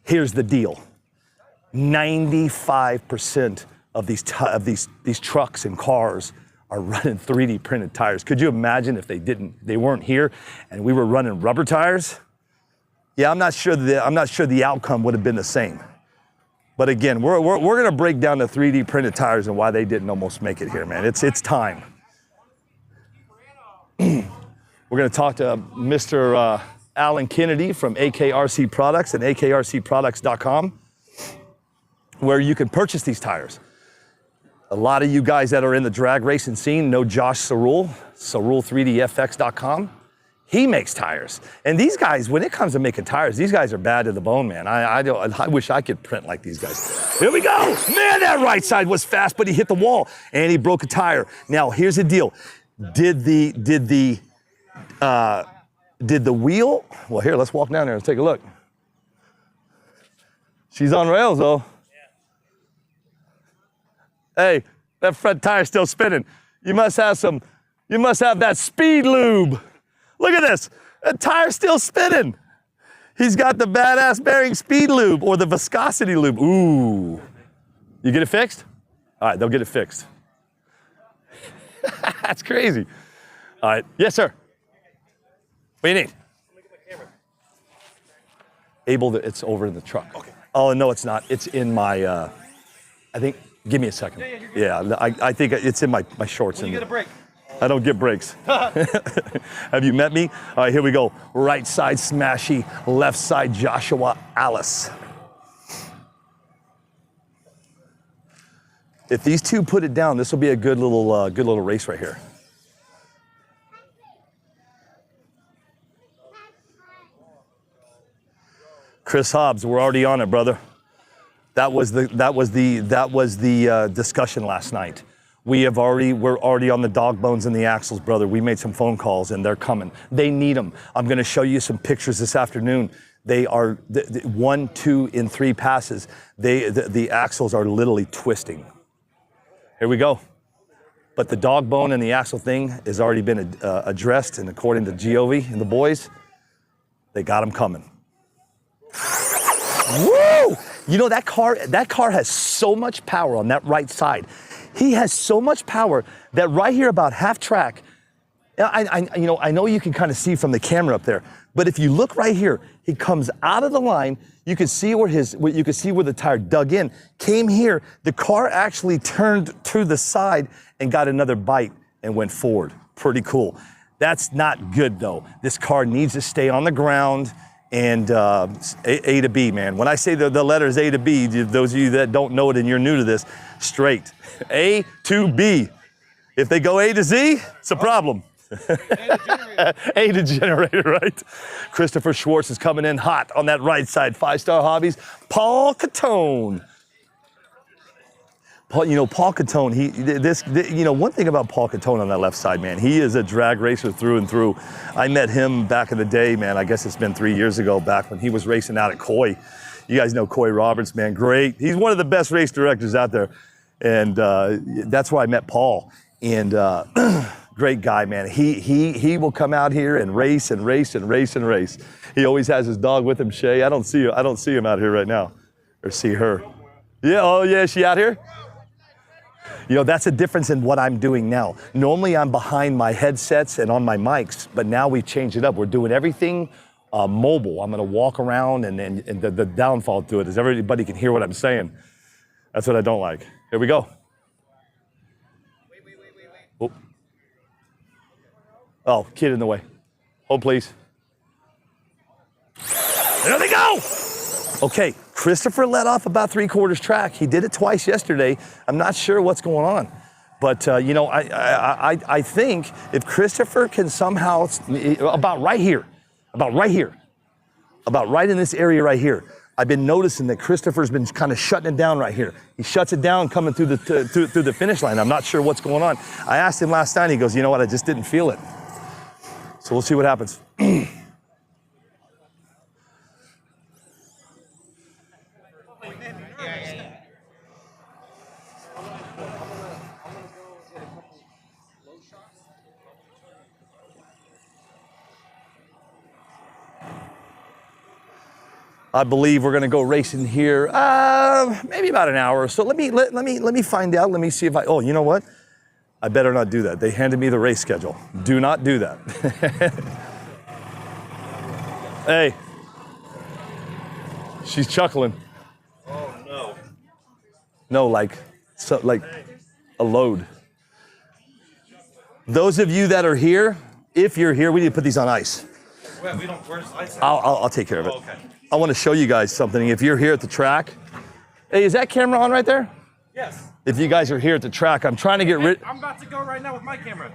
Here's the deal. 95% of these trucks and cars are running 3D printed tires. Could you imagine if they weren't here and we were running rubber tires? Yeah, I'm not sure the outcome would have been the same. But again, we're going to break down the 3D printed tires and why they didn't almost make it here, man. It's time. We're going to talk to Mr. Alan Kennedy from AKRC Products and akrcproducts.com, where you can purchase these tires. A lot of you guys that are in the drag racing scene know Josh Sarul, Sarul3dfx.com. He makes tires. And these guys, when it comes to making tires, these guys are bad to the bone, man. I wish I could print like these guys. Here we go. Man, that right side was fast, but he hit the wall and he broke a tire. Now, here's the deal. Did the wheel, well, here, let's walk down there and take a look. She's on rails, though. Hey, that front tire's still spinning. You must have that speed lube. Look at this, that tire's still spinning. He's got the badass bearing speed lube or the viscosity lube. Ooh, you get it fixed? All right, they'll get it fixed. That's crazy. All right, yes, sir. What do you need? It's over in the truck. Okay. Oh, no, it's not. It's in my, I think, give me a second. Yeah, I think it's in my shorts. When you get a break. I don't get breaks. Have you met me? All right, here we go. Right side Smashy, left side Joshua Alice. If these two put it down, this will be a good little race right here. Chris Hobbs, we're already on it, brother. That was the discussion last night. We're already on the dog bones and the axles, brother. We made some phone calls and they're coming. They need them. I'm going to show you some pictures this afternoon. They are 1, 2, and 3 passes. The axles are literally twisting. Here we go. But the dog bone and the axle thing has already been addressed, and according to Giove and the boys, they got them coming. Woo! You know, that car has so much power on that right side. He has so much power that right here about half track, I know you can kind of see from the camera up there, but if you look right here, he comes out of the line. You can see where the tire dug in, came here. The car actually turned to the side and got another bite and went forward. Pretty cool. That's not good though. This car needs to stay on the ground. And A to B, man. When I say the letters A to B, those of you that don't know it and you're new to this, straight. A to B. If they go A to Z, it's a problem. A to generator, right? Christopher Schwartz is coming in hot on that right side. 5-Star Hobbies. Paul Catone. Paul Catone, one thing about Paul Catone on that left side, man, he is a drag racer through and through. I met him back in the day, man. I guess it's been 3 years ago, back when he was racing out at Coy. You guys know Coy Roberts, man, great. He's one of the best race directors out there. And that's where I met Paul. And great guy, man. He will come out here and race and race and race and race. He always has his dog with him, Shay. I don't see him out here right now, or see her. Yeah, oh yeah, is she out here? You know, that's a difference in what I'm doing now. Normally I'm behind my headsets and on my mics, but now we've changed it up. We're doing everything mobile. I'm gonna walk around, and the downfall to it is everybody can hear what I'm saying. That's what I don't like. Here we go. Wait. Oh, kid in the way. Hold, please. There they go! Okay, Christopher let off about 3/4 track. He did it twice yesterday. I'm not sure what's going on. But, I think if Christopher can somehow, about right in this area right here, I've been noticing that Christopher's been kind of shutting it down right here. He shuts it down coming through the finish line. I'm not sure what's going on. I asked him last night, he goes, you know what, I just didn't feel it. So we'll see what happens. I believe we're gonna go racing here, maybe about an hour. So let me find out. Let me see if oh, you know what? I better not do that. They handed me the race schedule. Do not do that. Hey, she's chuckling. Oh no. No, like a load. Those of you that are here, if you're here, we need to put these on ice. Wait, we don't. Where's the ice? I'll take care of it. Oh, okay. I want to show you guys something. If you're here at the track, hey, is that camera on right there? Yes. If you guys are here at the track, I'm trying to get rid. I'm about to go right now with my camera.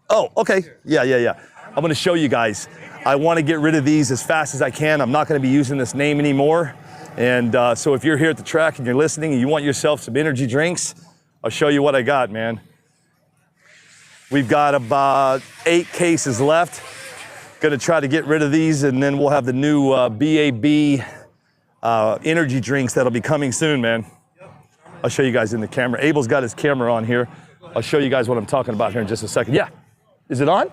Oh, okay. Yeah. I'm going to show you guys. I want to get rid of these as fast as I can. I'm not going to be using this name anymore. And so if you're here at the track and you're listening and you want yourself some energy drinks, I'll show you what I got, man. We've got about 8 cases left. Gonna try to get rid of these, and then we'll have the new BAB energy drinks that'll be coming soon, man. I'll show you guys in the camera. Abel's got his camera on here. I'll show you guys what I'm talking about here in just a second. Yeah, is it on?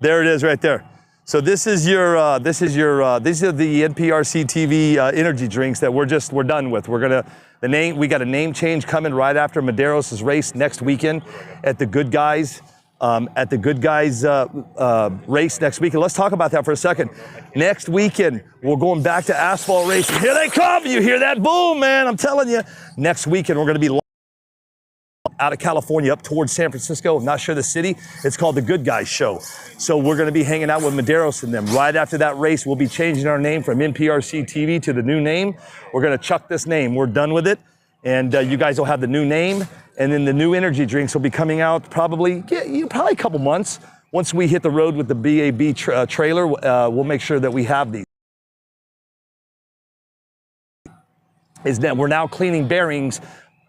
There it is right there. So this is your, these are the NPRC TV energy drinks that we're done with. We got a name change coming right after Medeiros' race next weekend at the Good Guys. Race next weekend. Let's talk about that for a second. Next weekend, we're going back to asphalt racing. Here they come. You hear that boom, man? I'm telling you. Next weekend, we're going to be out of California up towards San Francisco. I'm not sure the city. It's called the Good Guys Show. So we're going to be hanging out with Medeiros and them. Right after that race, we'll be changing our name from NPRC TV to the new name. We're going to chuck this name. We're done with it. And you guys will have the new name. And then the new energy drinks will be coming out probably a couple months. Once we hit the road with the BAB trailer, we'll make sure that we have these. Is that we're now cleaning bearings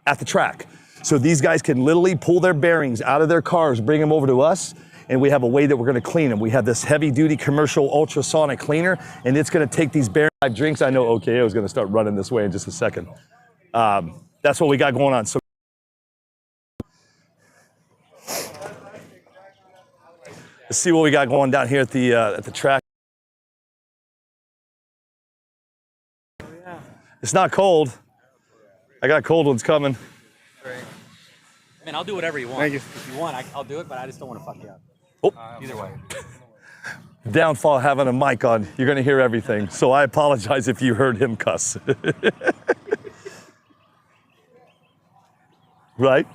at the track. So these guys can literally pull their bearings out of their cars, bring them over to us, and we have a way that we're gonna clean them. We have this heavy-duty commercial ultrasonic cleaner, and it's gonna take these bearing drinks. I know OKO is gonna start running this way in just a second. That's what we got going on. So let's see what we got going down here at the track. It's not cold. I got cold ones coming. I mean, I'll do whatever you want. Thank you. If you want, I'll do it, but I just don't want to fuck you up. Oh. Either way. Downfall having a mic on. You're going to hear everything. So I apologize if you heard him cuss. Right?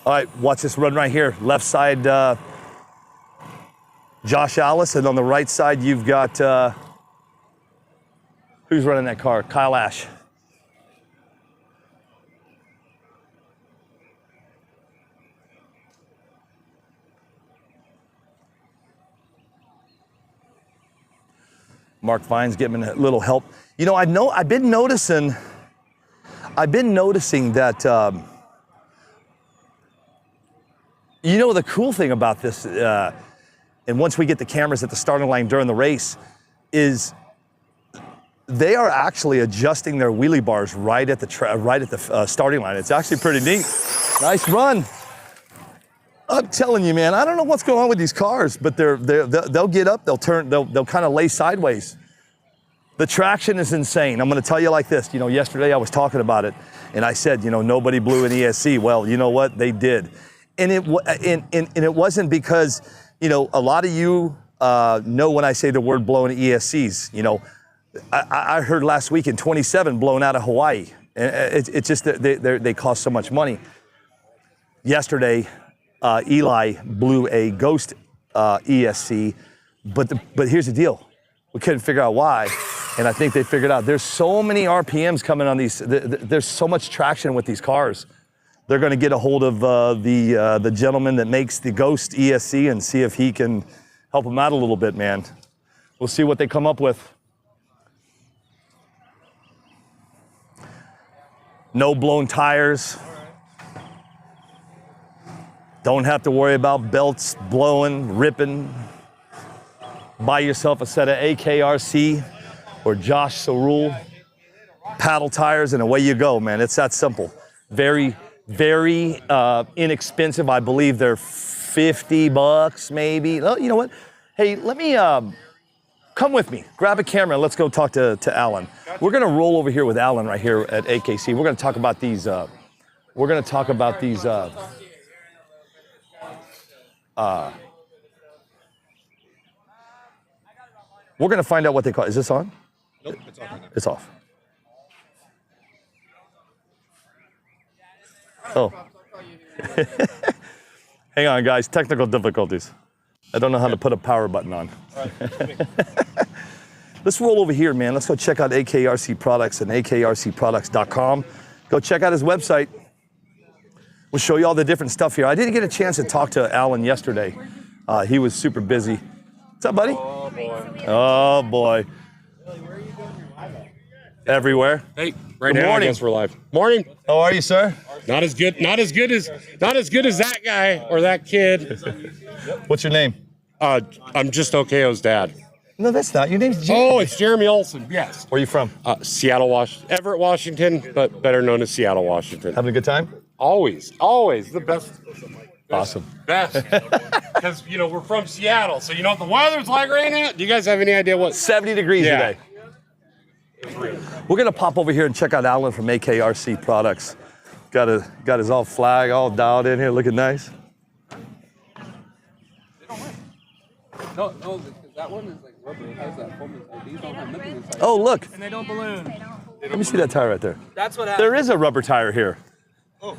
All right, watch this run right here. Left side, Josh Alice, and on the right side, you've got, who's running that car? Kyle Ash. Mark Vine's getting a little help. You know, I've been noticing that, you know, the cool thing about this, and once we get the cameras at the starting line during the race, is they are actually adjusting their wheelie bars right at the starting line. It's actually pretty neat. Nice run. I'm telling you, man, I don't know what's going on with these cars, but they'll get up, they'll turn, they'll kind of lay sideways. The traction is insane. I'm going to tell you like this. You know, yesterday I was talking about it, and I said, you know, nobody blew an ESC. Well, you know what? They did. And it wasn't because, you know, a lot of you know when I say the word blowing ESCs. You know, I heard last week in 27 blown out of Hawaii. It's just that they cost so much money. Yesterday, Eli blew a ghost ESC, but here's the deal. We couldn't figure out why, and I think they figured out there's so many RPMs coming on these, there's so much traction with these cars. They're gonna get a hold of the gentleman that makes the ghost ESC and see if he can help them out a little bit, man. We'll see what they come up with. No blown tires. Don't have to worry about belts blowing, ripping. Buy yourself a set of AKRC or Josh Sorul. paddle tires, and away you go, man. It's that simple. Very, very inexpensive. I believe they're $50 maybe. Oh, you know what? Hey, let me come with me. Grab a camera. Let's go talk to Alan. We're gonna roll over here with Alan right here at AKC. We're gonna talk about these. We're gonna talk about these. We're gonna find out what they call. Is this on? Nope, it's off right now. It's off. Oh. Hang on, guys. Technical difficulties. I don't know how to put a power button on. Let's roll over here, man. Let's go check out AKRC Products and AKRCproducts.com. Go check out his website. We'll show you all the different stuff here. I didn't get a chance to talk to Alan yesterday. He was super busy. What's up, buddy? Oh, boy. Oh, boy. Everywhere. Hey, right Good now morning. I guess we're live. Morning. How are you, sir? Not as good as that guy or that kid. What's your name? I'm just Okeo's dad. No, that's not. Your name's Jeremy. Oh, it's Jeremy Olson. Yes. Where are you from? Seattle, Everett, Washington, but better known as Seattle, Washington. Having a good time? Always the best. Awesome. Best. Because we're from Seattle, so you know what the weather's like right now. Do you guys have any idea what? 70 degrees Yeah. today. We're gonna pop over here and check out Alan from AKRC Products. Got his all flag all dialed in here, looking nice. No, that one is like rubber. It has that foam inside. These don't have nothing inside. Oh, look. And they don't balloon. Let me see that tire right there. That's what There happens. is a rubber tire here. Oh,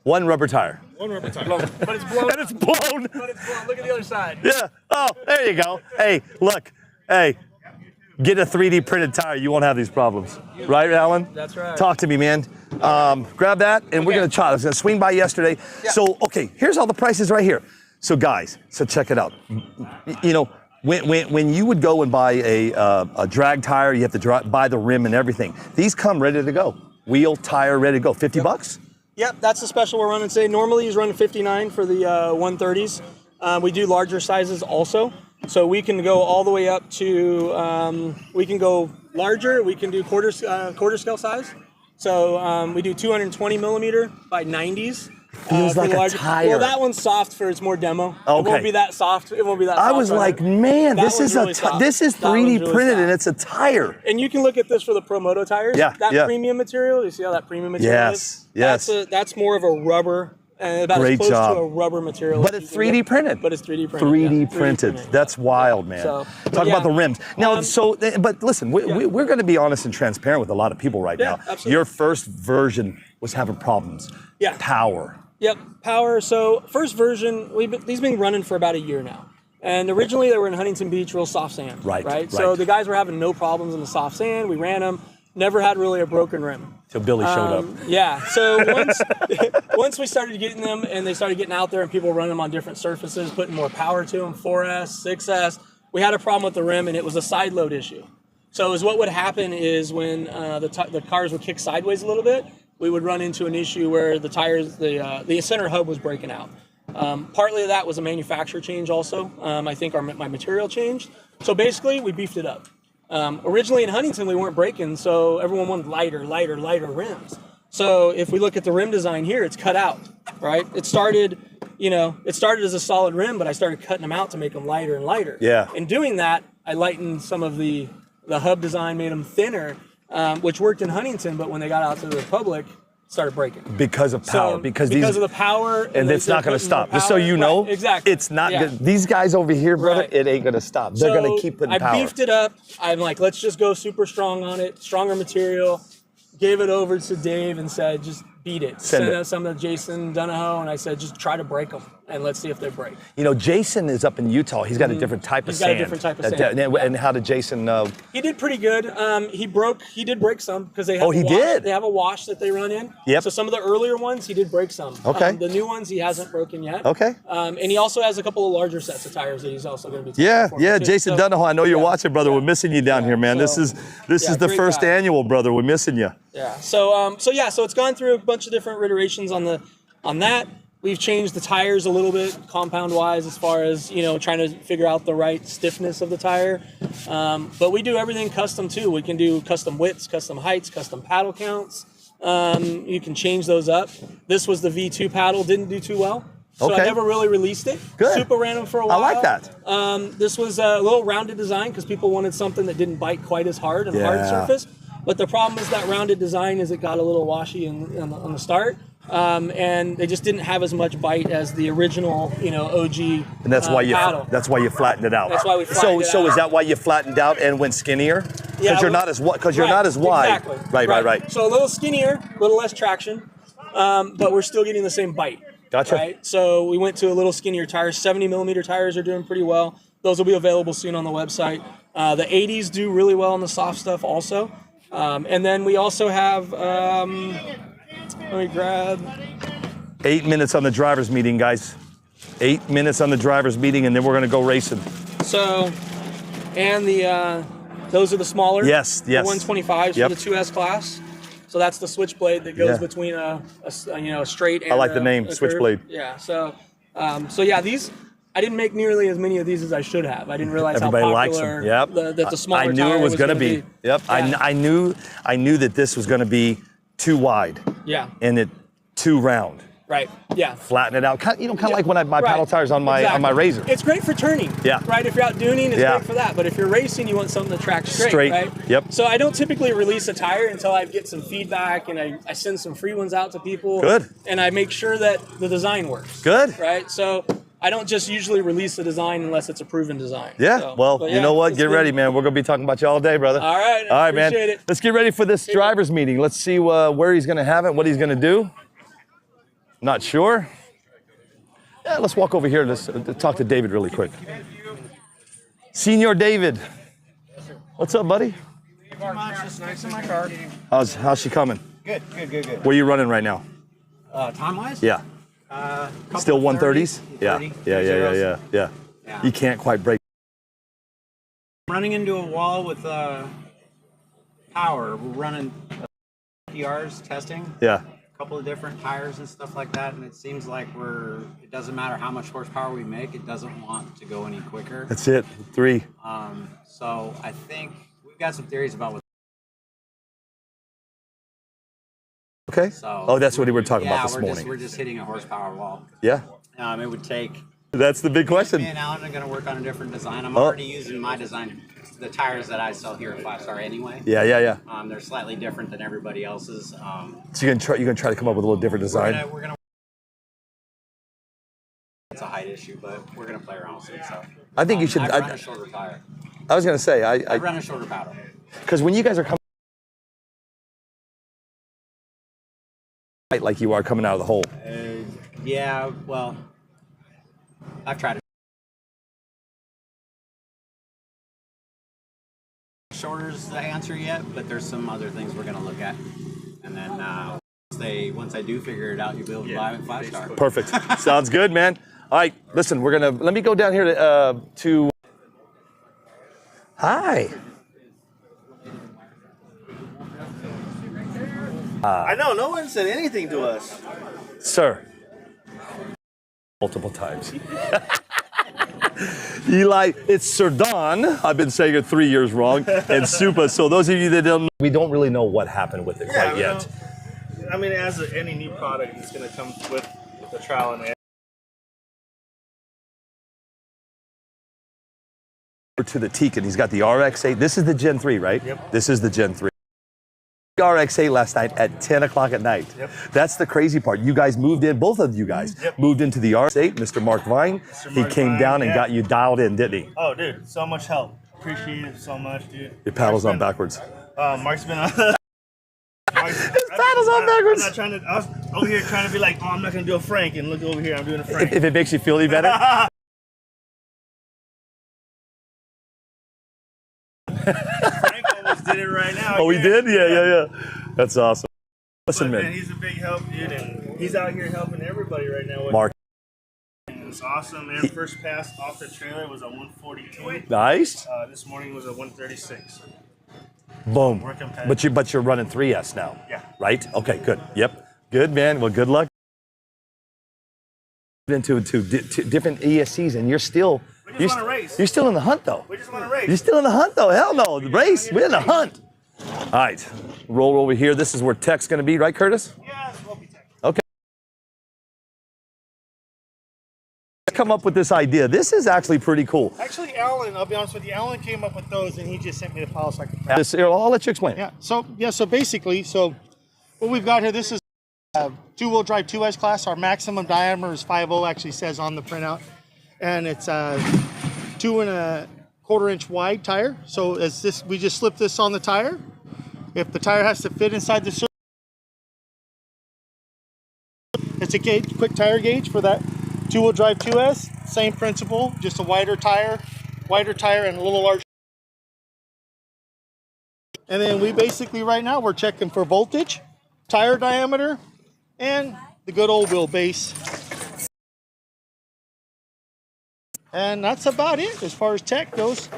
One rubber tire. one rubber tire. But it's blown. And it's blown. But it's blown. Look at the other side. Yeah. Oh, there you go. Hey, look. Hey, get a 3D printed tire. You won't have these problems. Right, Alan? That's right. Talk to me, man. Grab that, and we're going to try. I was going to swing by yesterday. Yeah. So, okay, here's all the prices right here. So, guys, check it out. When you would go and buy a drag tire, you have to buy the rim and everything. These come ready to go. Wheel, tire, ready to go. $50? Yep, that's the special we're running today. Normally he's running 59 for the 130s. We do larger sizes also. So we can go all the way up to, we can go larger, we can do quarter scale size. So we do 220 millimeter by 90s. Feels for like the a larger- tire. Well, that one's soft for its more demo. Okay. It won't be that soft. It won't be that soft. I was like, right? man, That this one's is really soft. this is That one's 3D really printed soft. and it's a tire. And you can look at this for the Pro Moto tires. Yeah, That yeah. premium material, you see how that premium material is? Yes. That's more of a rubber, about Great as close job. to a rubber material. But as it's you can 3D get. printed. But it's 3D printed. 3D yeah. printed. That's wild, man. So, Talk but about the yeah. rims. Now, but listen, we're going to be honest and transparent with a lot of people right Yeah, now. absolutely. Your first version was having problems. Yeah. Power. Yep, power. So first version, these been running for about a year now. And originally they were in Huntington Beach, real soft sand. Right. So the guys were having no problems in the soft sand. We ran them. Never had really a broken rim. Till Billy showed up. Yeah. So once we started getting them and they started getting out there and people running them on different surfaces, putting more power to them, 4S, 6S, we had a problem with the rim and it was a side load issue. So what would happen is when the cars would kick sideways a little bit, we would run into an issue where the tires, the center hub was breaking out. Partly of that was a manufacturer change also. I think my material changed. So basically we beefed it up. Originally in Huntington we weren't braking, so everyone wanted lighter rims. So if we look at the rim design here, it's cut out, right? It started as a solid rim, but I started cutting them out to make them lighter and lighter. Yeah. In doing that, I lightened some of the hub design, made them thinner, which worked in Huntington, but when they got out to the public, started breaking. Because of power. So, because of the power. And it's not going to stop. Just so you know, right, exactly. it's not Yeah. good. These guys over here, brother, Right. it ain't going to stop. They're going to keep putting power. I beefed it up. I'm like, let's just go super strong on it, stronger material. Gave it over to Dave and said, just beat it. Send it. Sent some to Jason Donahoe, and I said, just try to break them, and let's see if they break. You know, Jason is up in Utah. He's got a different type of He's sand. got a different type of sand. And how did Jason know? He did pretty good. He did break some because they have Oh, he a wash. did? They have a wash that they run in. Yep. So some of the earlier ones, he did break some. Okay. The new ones, he hasn't broken yet. Okay. And he also has a couple of larger sets of tires that he's also going to be Yeah, taking for me, too. Jason So, Donahoe, I know you're yeah. watching, brother. We're missing you down here, man. This is the great first guy. annual, brother. We're missing you. Yeah. So it's gone through a bunch of different iterations on that. We've changed the tires a little bit, compound-wise, as far as, you know, trying to figure out the right stiffness of the tire. But we do everything custom, too. We can do custom widths, custom heights, custom paddle counts. You can change those up. This was the V2 paddle, didn't do too well. So Okay. I never really released it. Good. Super random for a while. I like that. This was a little rounded design because people wanted something that didn't bite quite as hard and hard Yeah. surface. But the problem is that rounded design is it got a little washy on the start. And they just didn't have as much bite as the original, you know, OG And that's why you paddle. flattened it out. That's why we flattened it So out. is that why you flattened out and went skinnier? Because Yeah, you're not as wide. Exactly. Right. So a little skinnier, a little less traction, but we're still getting the same bite. Gotcha. Right. So we went to a little skinnier tires. 70mm tires are doing pretty well. Those will be available soon on the website. The 80s do really well on the soft stuff also. And then we also have. Let me grab. 8 minutes on the driver's meeting, guys. 8 minutes on the driver's meeting, and then we're gonna go racing. So, and the those are the smaller. Yes. The 125s Yep. for the 2S class. So that's the switchblade that goes Yeah. between a straight and I like the name, a curve. switchblade. Yeah. So yeah, these I didn't make nearly as many of these as I should have. I didn't realize Everybody how likes popular them. Yep. that the smaller I knew tire it was gonna gonna be. Yep. Yeah. I knew that this was gonna be too wide Yeah. and it too round. Right. Yeah. Flatten it out. Kind of like when I have my paddle tires on my Exactly. Razor. It's great for turning. Yeah. Right. If you're out dooning, it's Yeah. great for that. But if you're racing, you want something that tracks straight. Straight. Right. Yep. So I don't typically release a tire until I get some feedback and I send some free ones out to people. Good. And I make sure that the design works. Good. Right. So I don't just usually release a design unless it's a proven design. Yeah. So, Well, but you yeah, know what? it's Get been- ready, man. We're gonna be talking about you all day, brother. All right. All right, man. Appreciate it. Let's get ready for this driver's meeting. Let's see where he's gonna have it, what he's gonna do. Not sure. Yeah, let's walk over here. Let's talk to David really quick. Senior David. What's up, buddy? Just next to my car. How's she coming? Good. Where are you running right now? Time-wise? Yeah. Still 130s? Yeah. 30, Yeah. Yeah. You can't quite break. Running into a wall with power. We're running PRs testing. Yeah. Couple of different tires and stuff like that, and it seems like it doesn't matter how much horsepower we make, it doesn't want to go any quicker. That's it. 3. So I think we've got some theories about what. Okay. So Oh, that's what we were talking about this we're morning. we're just hitting a horsepower wall. Yeah. It would take. That's the big question. Me and Alan are going to work on a different design. I'm Oh. already using my design, the tires that I sell here at 5-Star anyway. Yeah. They're slightly different than everybody else's. So you're gonna try to come up with a little different design. We're gonna. It's a height issue, but we're gonna play around with it. So I think you should. I run a shorter tire. I was gonna say I run a shorter paddle. because when you guys are coming like you are coming out of the hole. Yeah, well, I've tried it. Shorter's the answer yet, but there's some other things we're gonna look at, and then once I do figure it out, you'll be able to buy it at 5-Star. Perfect. Sounds good, man. All right, listen, let me go down here to Hi. I know, no one said anything to us. Sir. Multiple times. Eli, it's Sir Don. I've been saying it 3 years wrong. And Supa. So those of you that don't know, we don't really know what happened with it quite yet. I mean, as any new product, it's going to come with the trial and error. To the Tekin, he's got the RX-8. This is the Gen 3, right? Yep. This is the Gen 3. RX-8 last night at 10 o'clock at night. Yep. That's the crazy part. You guys moved in, both of you guys moved into the RX-8. Mr. Mark Vine, he came down and got you dialed in, didn't he? Oh, dude, so much help. Appreciate it so much, dude. Your paddle's on backwards. Mark's been on. His paddle's on backwards. I'm not trying to. I was over here trying to be like, oh, I'm not gonna do a Frank, and look over here, I'm doing a Frank. If it makes you feel any better. Frank almost did it right now. Oh, he again. did? Yeah. That's awesome. Listen, But, man. he's a big help, dude, and he's out here helping everybody right now. Mark. It's awesome, man. First pass off the trailer was a 142. Nice. This morning was a 136. Boom. Working past. But you're running 3S now. Yeah. Right? Okay, good. Yep. Good, man. Well, good luck. into different ESCs, and you're still We just want to race. you're still in the hunt though. We just want to race. You're still in the hunt though. Hell no, the race. We're in the hunt. All right, roll over here. This is where Tech's going to be, right, Curtis? Yeah, we'll be tech. Okay. Come up with this idea. This is actually pretty cool. Actually, Alan, I'll be honest with you, Alan came up with those, and he just sent me the file so I could. This, I'll let you explain. Yeah. So basically, what we've got here, this is a two-wheel drive 2S class. Our maximum diameter is 5.0, actually says on the printout, and it's a 2 1/4 inch wide tire. So as this, we just slip this on the tire. If the tire has to fit inside the circle, it's a gauge, quick tire gauge for that two-wheel drive 2S. Same principle, just a wider tire and a little larger. And then we basically, right now, we're checking for voltage, tire diameter, and the good old wheelbase. And that's about it as far as tech goes.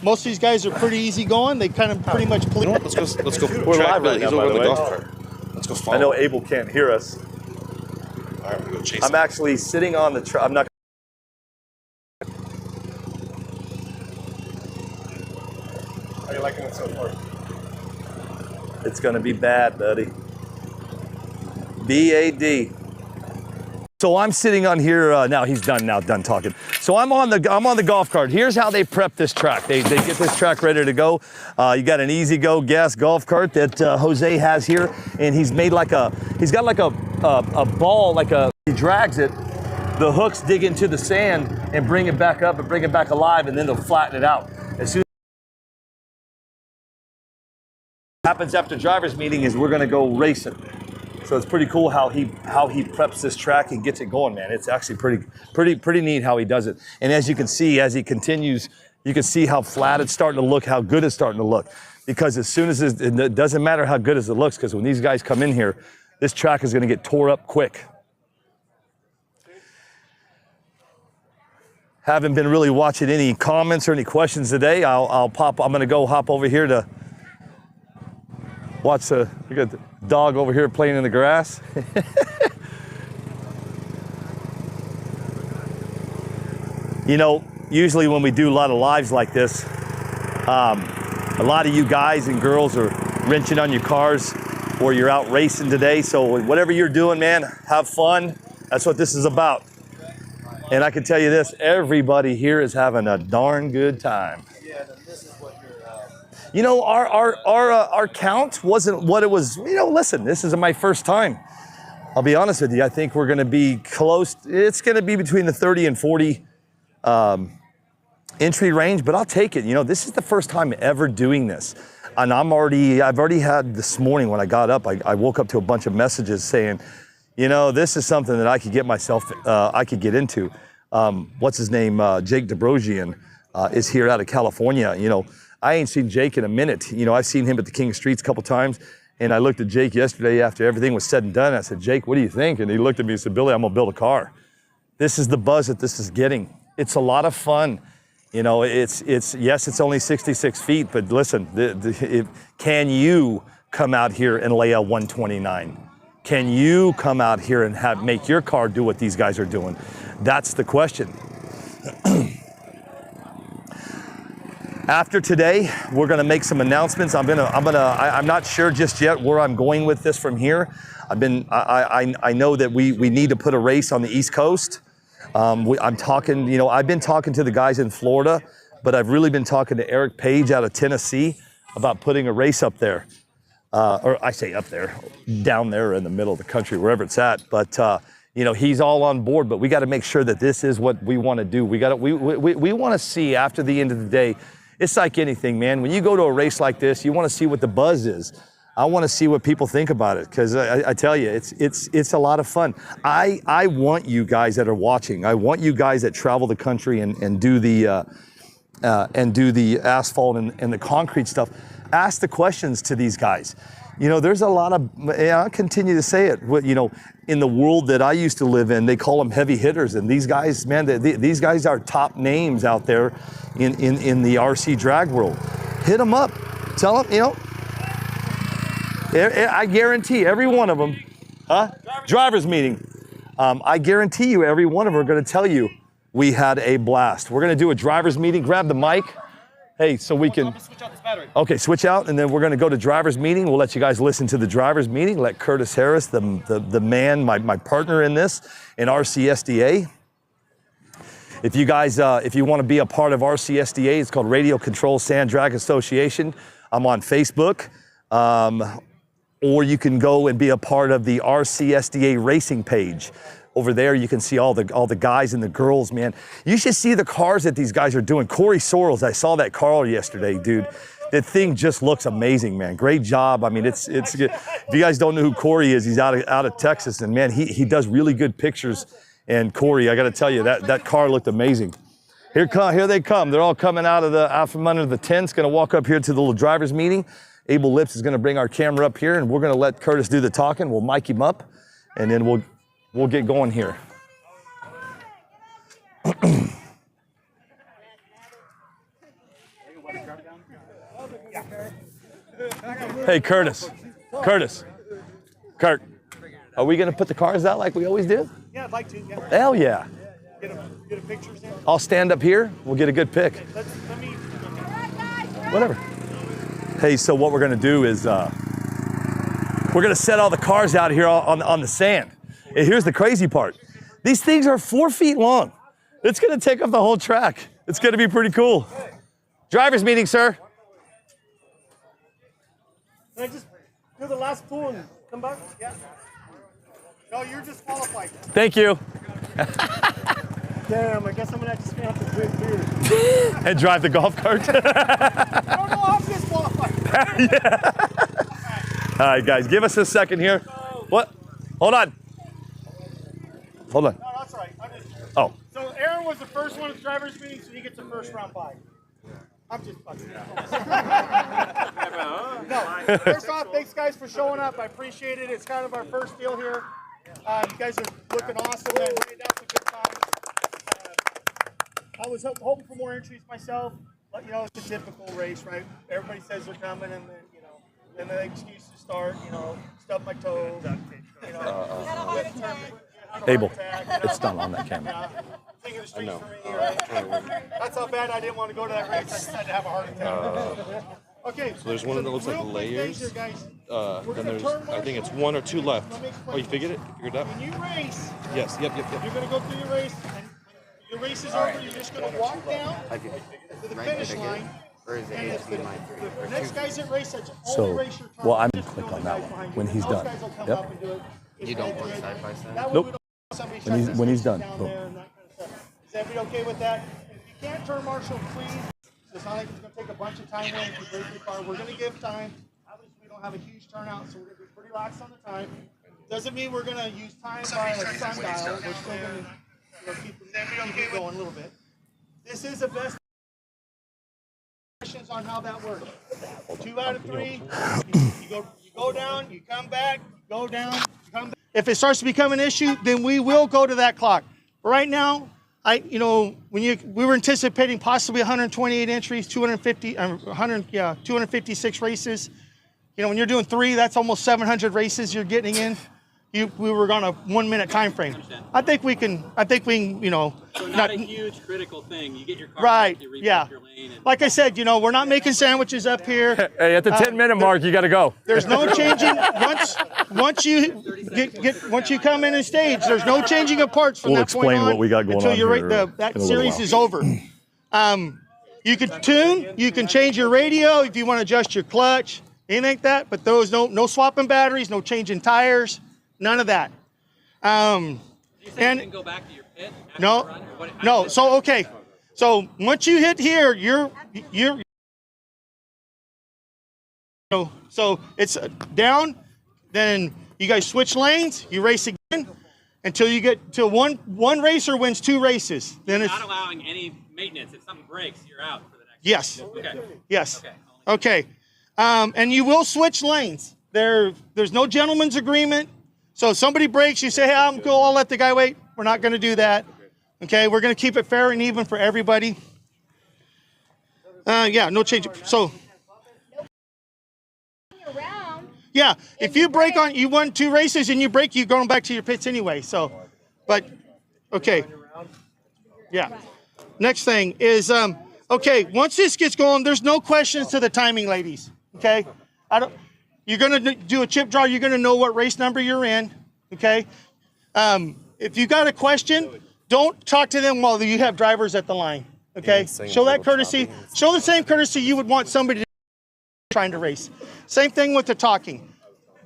Most of these guys are pretty easy going. They kind of pretty much please. Let's go. We're track live right Billy. He's now, over by the the way. golf cart. Let's go follow. I know Abel can't hear us. All right, we'll go chase I'm him. actually sitting on the truck. I'm not. How are you liking it so far? It's gonna be bad, buddy. BAD. So I'm sitting on here now. He's done now. Done talking. So I'm on the golf cart. Here's how they prep this track. They get this track ready to go. You got an easy go gas golf cart that Jose has here, and he's got like a ball, he drags it. The hooks dig into the sand and bring it back up and bring it back alive, and then they'll flatten it out. As soon as happens after driver's meeting is we're gonna go racing. So it's pretty cool how he preps this track and gets it going, man. It's actually pretty neat how he does it. And as you can see, as he continues, you can see how flat it's starting to look, how good it's starting to look. Because as soon as it doesn't matter how good as it looks, because when these guys come in here, this track is going to get tore up quick. Haven't been really watching any comments or any questions today. I'm going to go hop over here to watch we got the dog over here playing in the grass. You know, usually when we do a lot of lives like this, a lot of you guys and girls are wrenching on your cars or you're out racing today. So whatever you're doing, man, have fun. That's what this is about. And I can tell you this, everybody here is having a darn good time. You know, our count wasn't what it was. You know, listen, this is my first time. I'll be honest with you. I think we're going to be close. It's going to be between the 30 and 40 entry range, but I'll take it. You know, this is the first time ever doing this. And I've already had this morning when I got up, I woke up to a bunch of messages saying, you know, this is something that I could get myself, I could get into. What's his name? Jake Dobrosian is here out of California. You know, I ain't seen Jake in a minute. You know, I've seen him at the King of Streets a couple times, and I looked at Jake yesterday after everything was said and done. I said, Jake, what do you think? And he looked at me and said, Billy, I'm gonna build a car. This is the buzz that this is getting. It's a lot of fun. You know, yes, it's only 66 feet, but listen, can you come out here and lay a 129? Can you come out here and make your car do what these guys are doing? That's the question. After today, we're gonna make some announcements. I'm not sure just yet where I'm going with this from here. I know that we need to put a race on the East Coast. I'm talking, you know, I've been talking to the guys in Florida, but I've really been talking to Eric Page out of Tennessee about putting a race up there. Or I say up there, down there in the middle of the country, wherever it's at. But you know, he's all on board. But we got to make sure that this is what we want to do. We want to see after the end of the day. It's like anything, man. When you go to a race like this, you want to see what the buzz is. I want to see what people think about it because I tell you, it's a lot of fun. I want you guys that are watching. I want you guys that travel the country and do the asphalt and the concrete stuff. Ask the questions to these guys. You know, there's a lot of, I'll continue to say it, you know, in the world that I used to live in, they call them heavy hitters. And these guys, man, these guys are top names out there in the RC drag world. Hit them up. Tell them, you know, I guarantee every one of them, driver's meeting. I guarantee you, every one of them are going to tell you we had a blast. We're going to do a driver's meeting. Grab the mic. Hey, so we can. Switch out this battery. Okay, switch out, and then we're going to go to driver's meeting. We'll let you guys listen to the driver's meeting. Let Curtis Harris, the man, my partner in this, in RCSDA. If you guys, if you want to be a part of RCSDA, it's called Radio Control Sand Drag Association. I'm on Facebook. Or you can go and be a part of the RCSDA racing page. Over there, you can see all the guys and the girls, man. You should see the cars that these guys are doing. Corey Sorrells, I saw that car yesterday, dude. That thing just looks amazing, man. Great job. I mean, it's good. If you guys don't know who Corey is, he's out of Texas, and man, he does really good pictures. And Corey, I got to tell you, that car looked amazing. Here they come. They're all coming out from under the tents. Going to walk up here to the little drivers meeting. Abel Lips is going to bring our camera up here, and we're going to let Curtis do the talking. We'll mic him up, and then we'll get going here. Hey, Curtis. Kurt, are we going to put the cars out like we always do? Yeah, I'd like to. Yeah. Hell yeah. Get a pictures in. I'll stand up here. We'll get a good pic. Let me. Whatever. Hey, so what we're going to do is we're going to set all the cars out here on the sand. And here's the crazy part. These things are 4 feet long. It's going to take up the whole track. It's going to be pretty cool. Drivers meeting, sir. Can I just do the last pool and come back? Yeah. No, you're disqualified. Thank you. Damn, I guess I'm going to have to drink beer. And drive the golf cart. No, I'm disqualified. Yeah. All right, guys, give us a second here. What? Hold on. No, that's all right. Oh. So Aaron was the first one at the driver's meeting, so he gets a first round bye. I'm just fucking. No, first off, thanks guys for showing up. I appreciate it. It's kind of our first deal here. You guys are looking awesome. And that's a good time. I was hoping for more entries myself, but you know, it's a typical race, right? Everybody says they're coming, and then then the excuse to start, stub my toe, Abel, it's done on that camera. Thinking the streets for me, right? That's how bad I didn't want to go to that race. I decided to have a heart attack. Okay. So there's one that looks like layers. Then there's, I think it's one or two left. Oh, you figured it? Figured it out? When you race, Yes. Yep. you're going to go through your race, and your race is over. You're just going to walk down to the finish line. And if the next guys that race, that's only race your turn. Well, I'm going to click on that one when he's done. Yep. You don't want side by side? Nope. When he's done. Boom. Is everybody okay with that? If you can't turn marshal, please. It's not like it's going to take a bunch of time when you break your car. We're going to give time. Obviously, we don't have a huge turnout, so we're going to be pretty lax on the time. Doesn't mean we're going to use time by a sundial. We're still going to keep it going a little bit. This is the best questions on how that works. 2 out of 3. You go down, you come back, go down, you come back. If it starts to become an issue, then we will go to that clock. But right now, we were anticipating possibly 128 entries, 256 races. When you're doing 3, that's almost 700 races you're getting in. We were on a 1 minute time frame. I think we can. So not a huge critical thing. You get your car right. Back, you Yeah. your lane and Like I said, we're not making sandwiches up here. Hey, at the 10-minute mark, you got to go. There's no changing once you come in and stage. There's no changing of parts from that point on. We'll explain what we got going until on you're that series is over. You can tune. You can change your radio if you want to adjust your clutch, anything like that. But no swapping batteries, no changing tires, none of that. you can go back to your pit after No, the run, or what, no. So okay. So once you hit here, you're so it's down. Then you guys switch lanes. You race again until you get to one racer wins 2 races. Then you're it's not allowing any maintenance. If something breaks, you're out for the next. yes, Okay. yes, Okay. okay. And you will switch lanes. There's no gentleman's agreement. So if somebody breaks, you say, hey, I'm cool. I'll let the guy wait. We're not going to do that. Okay, we're going to keep it fair and even for everybody. Yeah, no change. So, yeah, if you break you won 2 races and you break, you're going back to your pits anyway. So, But, okay. Yeah. Next thing is, okay, once this gets going, there's no questions to the timing, ladies. Okay? You're going to do a chip draw. You're going to know what race number you're in. Okay? If you got a question, don't talk to them while you have drivers at the line. Okay? Show that courtesy. Show the same courtesy you would want somebody to trying to race. Same thing with the talking.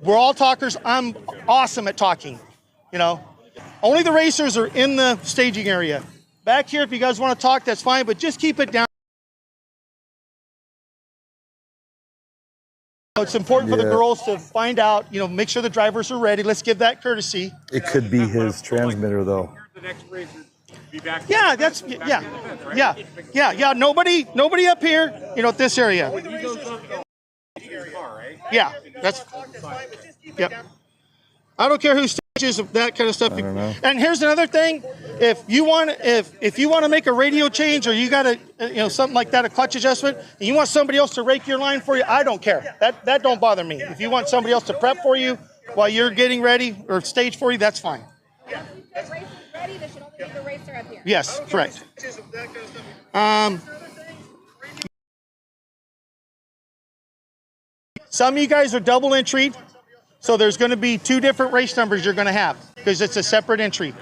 We're all talkers. I'm awesome at talking. You know? Only the racers are in the staging area. Back here, if you guys want to talk, that's fine, but just keep it down. It's important for the girls to find out, you know, make sure the drivers are ready. Let's give that courtesy. It could be his transmitter, though. Yeah, that's, yeah. Nobody up here, you know, this area. Yeah, that's, yep. I don't care who stages that kind of stuff. And here's another thing: if you want to make a radio change, or you got a, you know, something like that, a clutch adjustment, and you want somebody else to rake your line for you, I don't care. That don't bother me. If you want somebody else to prep for you while you're getting ready or stage for you, that's fine. Yeah. The race is ready. There should only be the racer up here. Yes, correct. Some of you guys are double entry. So there's going to be 2 different race numbers you're going to have because it's a separate entry.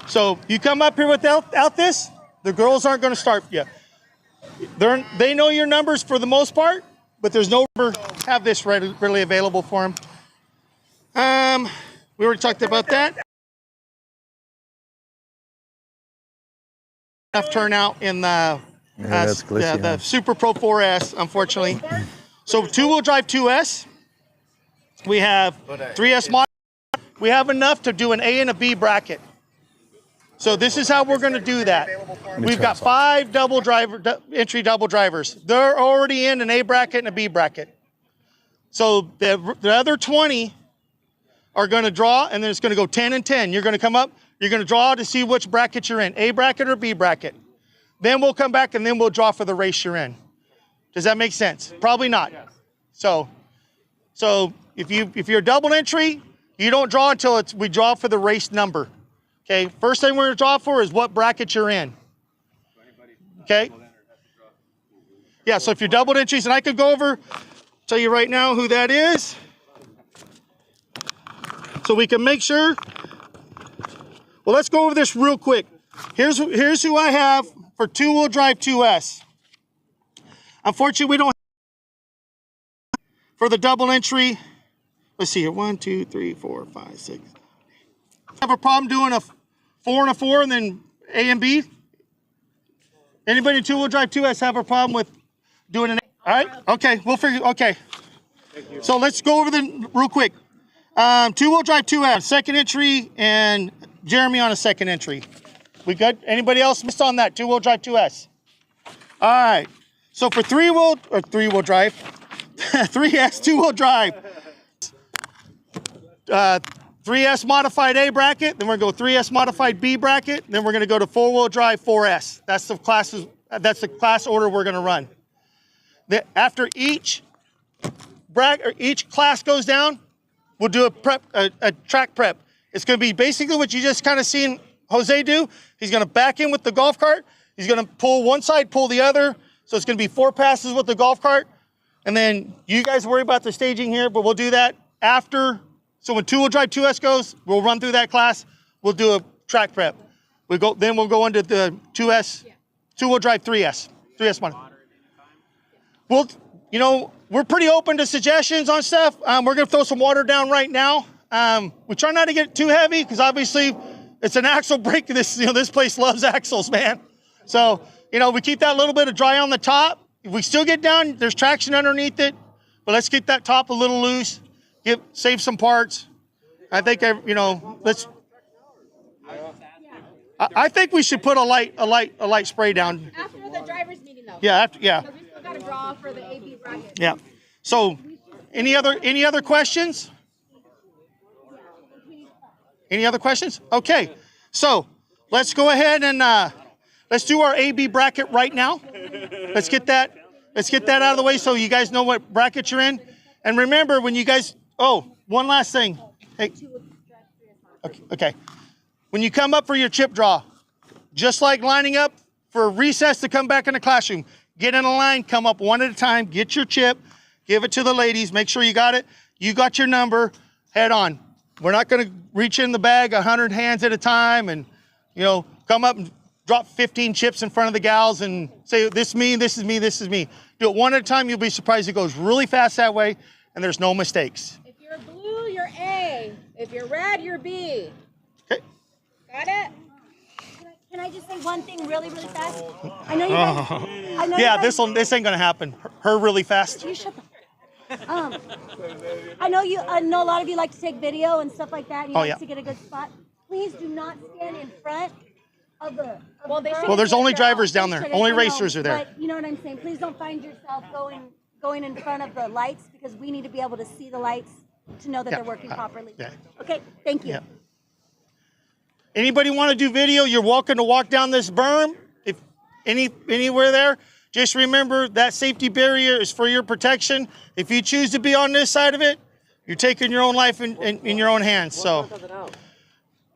So you come up here without this, the girls aren't going to start you. They know your numbers for the most part, but there's no have this readily available for them. We already talked about that. Enough turnout in the Super Pro 4S, unfortunately. So 2-wheel drive 2S. We have 3S mod. We have enough to do an A and a B bracket. So this is how we're going to do that. We've got 5 entry double drivers. They're already in an A bracket and a B bracket. So the other 20 are going to draw, and then it's going to go 10 and 10. You're going to come up. You're going to draw to see which bracket you're in, A bracket or B bracket. Then we'll come back and then we'll draw for the race you're in. Does that make sense? Probably not. So if you're double entry, you don't draw until we draw for the race number. Okay, first thing we're going to draw for is what bracket you're in. Okay? Yeah, so if you're double entries, and I could go over, tell you right now who that is, so we can make sure. Well, let's go over this real quick. Here's who I have for 2-wheel drive 2S. Unfortunately, we don't have for the double entry. Let's see here. 1, 2, 3, 4, 5, 6. Have a problem doing a 4 and a 4 and then A and B? Anybody in 2-wheel drive 2S have a problem with doing an A? All right. Okay. We'll figure. Okay. So let's go over them real quick. 2-wheel drive 2S, second entry, and Jeremy on a second entry. We good? Anybody else missed on that? 2-wheel drive 2S. All right. So for 3-wheel drive, 3S 2-wheel drive. 3S modified A bracket, then we're going to go 3S modified B bracket, then we're going to go to 4-wheel drive 4S. That's the class order we're going to run. After each class goes down, we'll do a track prep. It's going to be basically what you just kind of seen Jose do. He's going to back in with the golf cart. He's going to pull one side, pull the other. So it's going to be 4 passes with the golf cart. And then you guys worry about the staging here, but we'll do that after. So when 2-wheel drive 2S goes, we'll run through that class. We'll do a track prep. Then we'll go into the 2-wheel drive 3S. 3S one. Well, you know, we're pretty open to suggestions on stuff. We're going to throw some water down right now. We try not to get too heavy because obviously it's an axle brake. This place loves axles, man. So, we keep that little bit of dry on the top. If we still get down, there's traction underneath it, but let's keep that top a little loose. Save some parts. I think I think we should put a light spray down. After the driver's meeting, though. Yeah. So we still got to draw for the AB bracket. Yeah. So, any other questions? Any other questions? Okay. So let's go ahead and let's do our AB bracket right now. Let's get that out of the way so you guys know what bracket you're in. And remember, when you guys, one last thing. Hey. Okay. when you come up for your chip draw, just like lining up for recess to come back in the classroom, get in a line, come up one at a time, get your chip, give it to the ladies, make sure you got it. You got your number, head on. We're not going to reach in the bag 100 hands at a time and, you know, come up and drop 15 chips in front of the gals and say, this is me, this is me, this is me. Do it one at a time. You'll be surprised. It goes really fast that way, and there's no mistakes. If you're blue, you're A. If you're red, you're B. Okay. Got it? Can I just say one thing really, really fast? I know you guys. I know Yeah, you guys, this ain't gonna happen. Her really fast. You shut the. I know you. I know a lot of you like to take video and stuff like that. And you like to get a good spot. Please do not stand in front of the. Well, there's only drivers down there. Only racers are there. But you know what I'm saying. Please don't find yourself going in front of the lights because we need to be able to see the lights to know that they're working properly. Yeah. Okay. Thank you. Yeah. Anybody want to do video? You're welcome to walk down this berm. If anywhere there, just remember that safety barrier is for your protection. If you choose to be on this side of it, you're taking your own life in your own hands. So,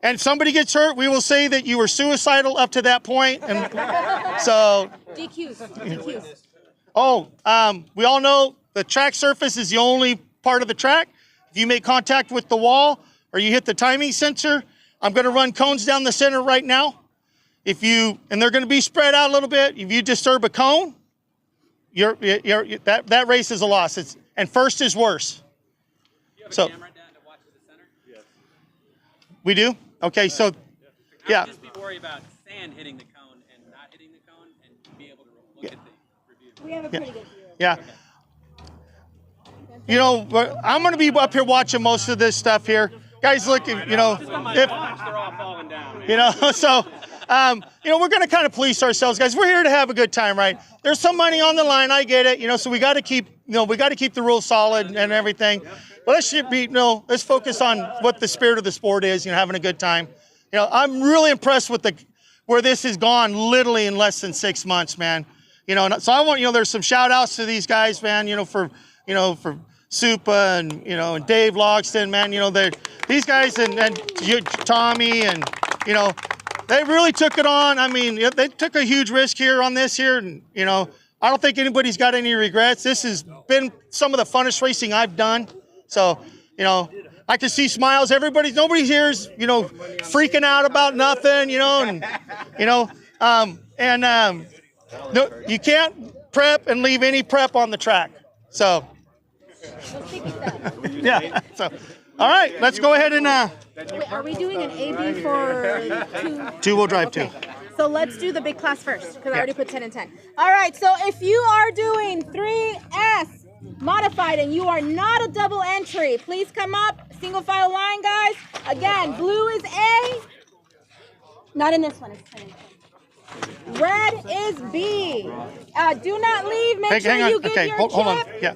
and somebody gets hurt, we will say that you were suicidal up to that point. And so, DQs. Oh, we all know the track surface is the only part of the track. If you make contact with the wall or you hit the timing sensor, I'm going to run cones down the center right now. And they're going to be spread out a little bit. If you disturb a cone, that race is a loss. And first is worse. So, camera down to watch the center? Yes. We do? Okay, so, yeah. Just be worried about sand hitting the cone and not hitting the cone and be able to look at the review. We have a pretty good view. Yeah. You know, I'm going to be up here watching most of this stuff here. Guys, look, so, we're going to kind of police ourselves, guys. We're here to have a good time, right? There's some money on the line, I get it, so we got to keep, the rules solid and everything. But let's focus on what the spirit of the sport is, having a good time. I'm really impressed with where this has gone literally in less than 6 months, man. So I want, there's some shout outs to these guys, man, for Supa and Dave Logston, man, these guys and Tommy and they really took it on. I mean, they took a huge risk here on this here, and I don't think anybody's got any regrets. This has been some of the funnest racing I've done. So I can see smiles. Nobody here is freaking out about nothing, no, you can't prep and leave any prep on the track. So. Yeah. So, all right. Let's go ahead and. Wait, are we doing an AB for two-wheel drive too? So let's do the big class first because I already put 10 and 10. All right. So if you are doing 3S modified and you are not a double entry, please come up. Single file line, guys. Again, blue is A. Not in this one. It's 10 and 10. Red is B. Do not leave. Make sure hang you on. get Okay, your hold on. chip. Yeah.